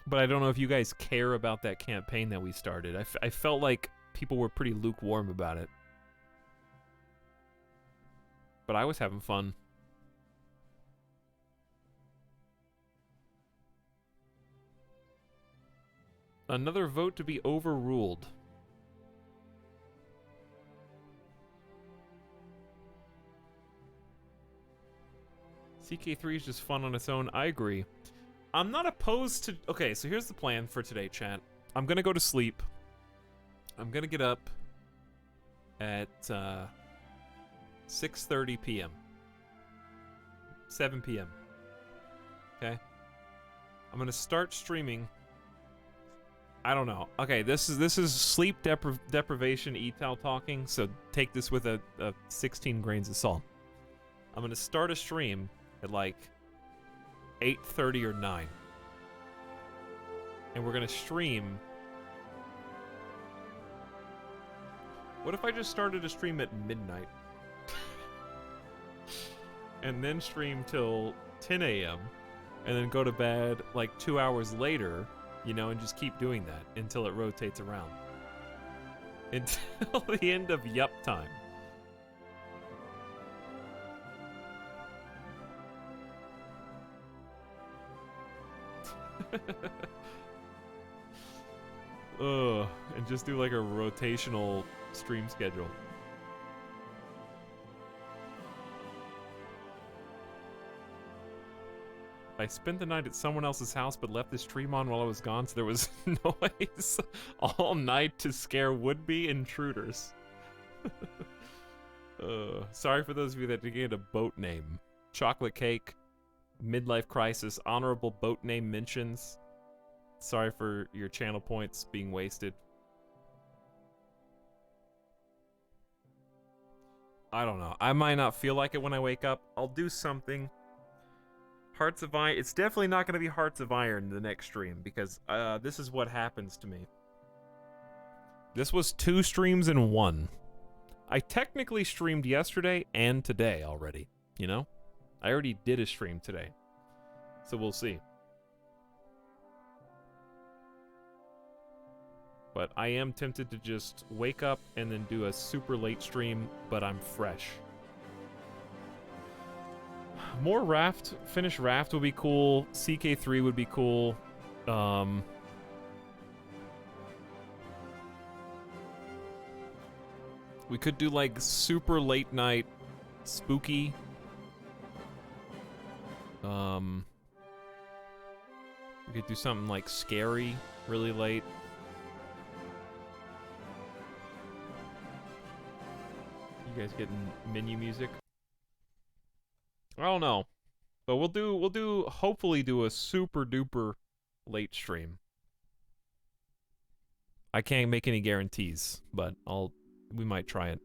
But I don't know if you guys care about that campaign that we started. I felt like people were pretty lukewarm about it. But I was having fun. Another vote to be overruled. CK3 is just fun on its own. I agree. I'm not opposed to... Okay, so here's the plan for today, chat. I'm gonna go to sleep. I'm gonna get up at 6:30 p.m. 7 p.m. Okay? I'm gonna start streaming. I don't know. Okay, this is sleep deprivation etal talking, so take this with a 16 grains of salt. I'm gonna start a stream at like 8:30 or 9. And we're gonna stream. What if I just started a stream at midnight? And then stream till 10 a.m. and then go to bed like 2 hours later, you know, and just keep doing that until it rotates around. Until the end of yup time. Ugh, and just do like a rotational stream schedule. I spent the night at someone else's house but left the stream on while I was gone so there was noise all night to scare would-be intruders. Sorry for those of you that didn't get a boat name. Chocolate Cake, Midlife Crisis, honorable boat name mentions. Sorry for your channel points being wasted. I don't know. I might not feel like it when I wake up. I'll do something. Hearts of Iron. It's definitely not going to be Hearts of Iron the next stream because this is what happens to me. This was 2 streams in 1. I technically streamed yesterday and today already, you know? I already did a stream today. So we'll see. But I am tempted to just wake up and then do a super late stream, but I'm fresh. More Raft, finish Raft would be cool. CK3 would be cool. We could do like super late night spooky. We could do something like scary really late. You guys getting menu music? I don't know, but we'll hopefully do a super duper late stream. I can't make any guarantees, but we might try it.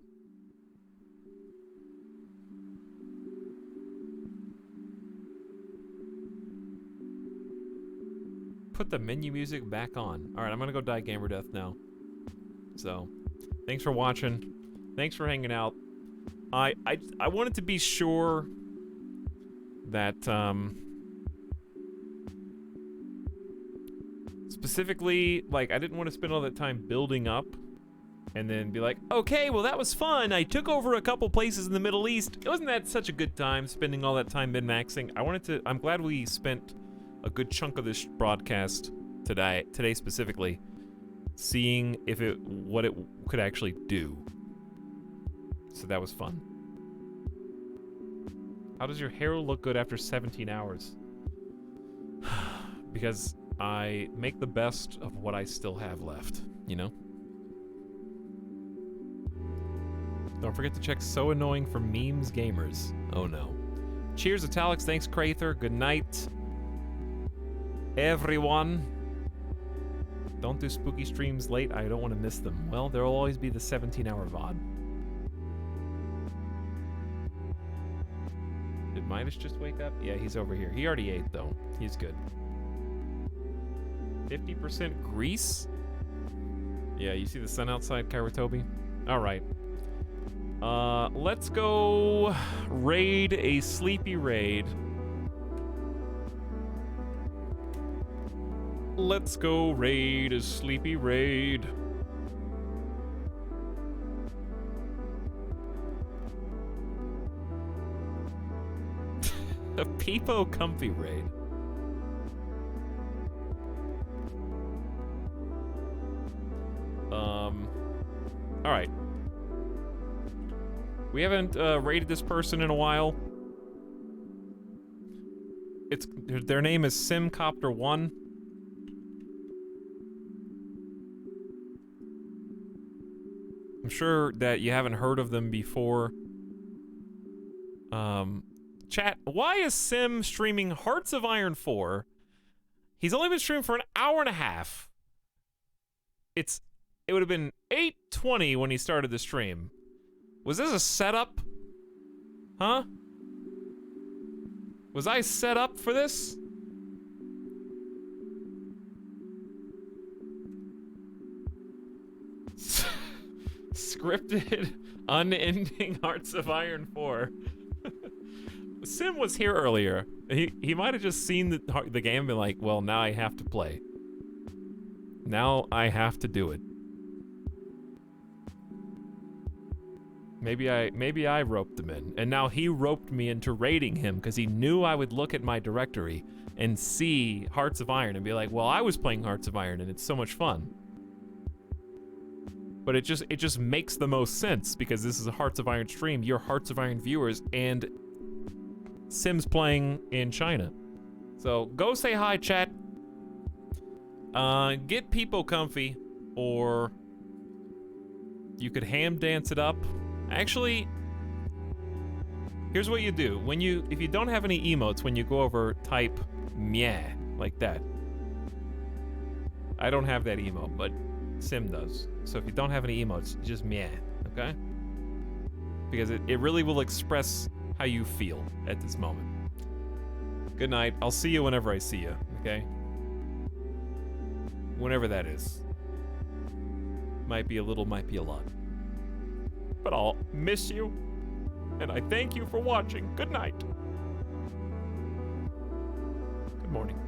Put the menu music back on. All right, I'm gonna go die gamer death now. So, thanks for watching. Thanks for hanging out. I wanted to be sure that specifically, like, I didn't want to spend all that time building up and then be like, okay, well that was fun. I took over a couple places in the Middle East. Wasn't that such a good time spending all that time min-maxing? I'm glad we spent a good chunk of this broadcast today specifically, seeing what it could actually do. So that was fun. How does your hair look good after 17 hours? Because I make the best of what I still have left, you know? Don't forget to check So Annoying for memes gamers. Oh no. Cheers, Italics. Thanks, Crather. Good night, everyone. Don't do spooky streams late. I don't want to miss them. Well, there'll always be the 17-hour VOD. Did Midas just wake up? Yeah, he's over here. He already ate, though. He's good. 50% grease? Yeah, you see the sun outside, Kairatobi? Alright. Let's go raid a sleepy raid. Let's go raid a sleepy raid. A Peepo comfy raid. Alright. We haven't raided this person in a while. Their name is Simcopter1. I'm sure that you haven't heard of them before. Chat, why is Sim streaming Hearts of Iron 4? He's only been streaming for an hour and a half. It would have been 8:20 when he started the stream. Was this a setup? Huh? Was I set up for this? Scripted, unending Hearts of Iron 4. Sim was here earlier. He might have just seen the game and been like, well, now I have to play. Now I have to do it. Maybe I roped him in, and now he roped me into raiding him because he knew I would look at my directory and see Hearts of Iron and be like, well, I was playing Hearts of Iron and it's so much fun. But it just makes the most sense because this is a Hearts of Iron stream. You're Hearts of Iron viewers and Sims playing in China. So go say hi, chat. Get people comfy, or you could ham dance it up. Actually, here's what you do. If you don't have any emotes, when you go over, type meh like that. I don't have that emote, but Sim does. So if you don't have any emotes, just meh, okay? Because it really will express how you feel at this moment. Good night. I'll see you whenever I see you, okay? Whenever that is. Might be a little, might be a lot. But I'll miss you, and I thank you for watching. Good night. Good morning.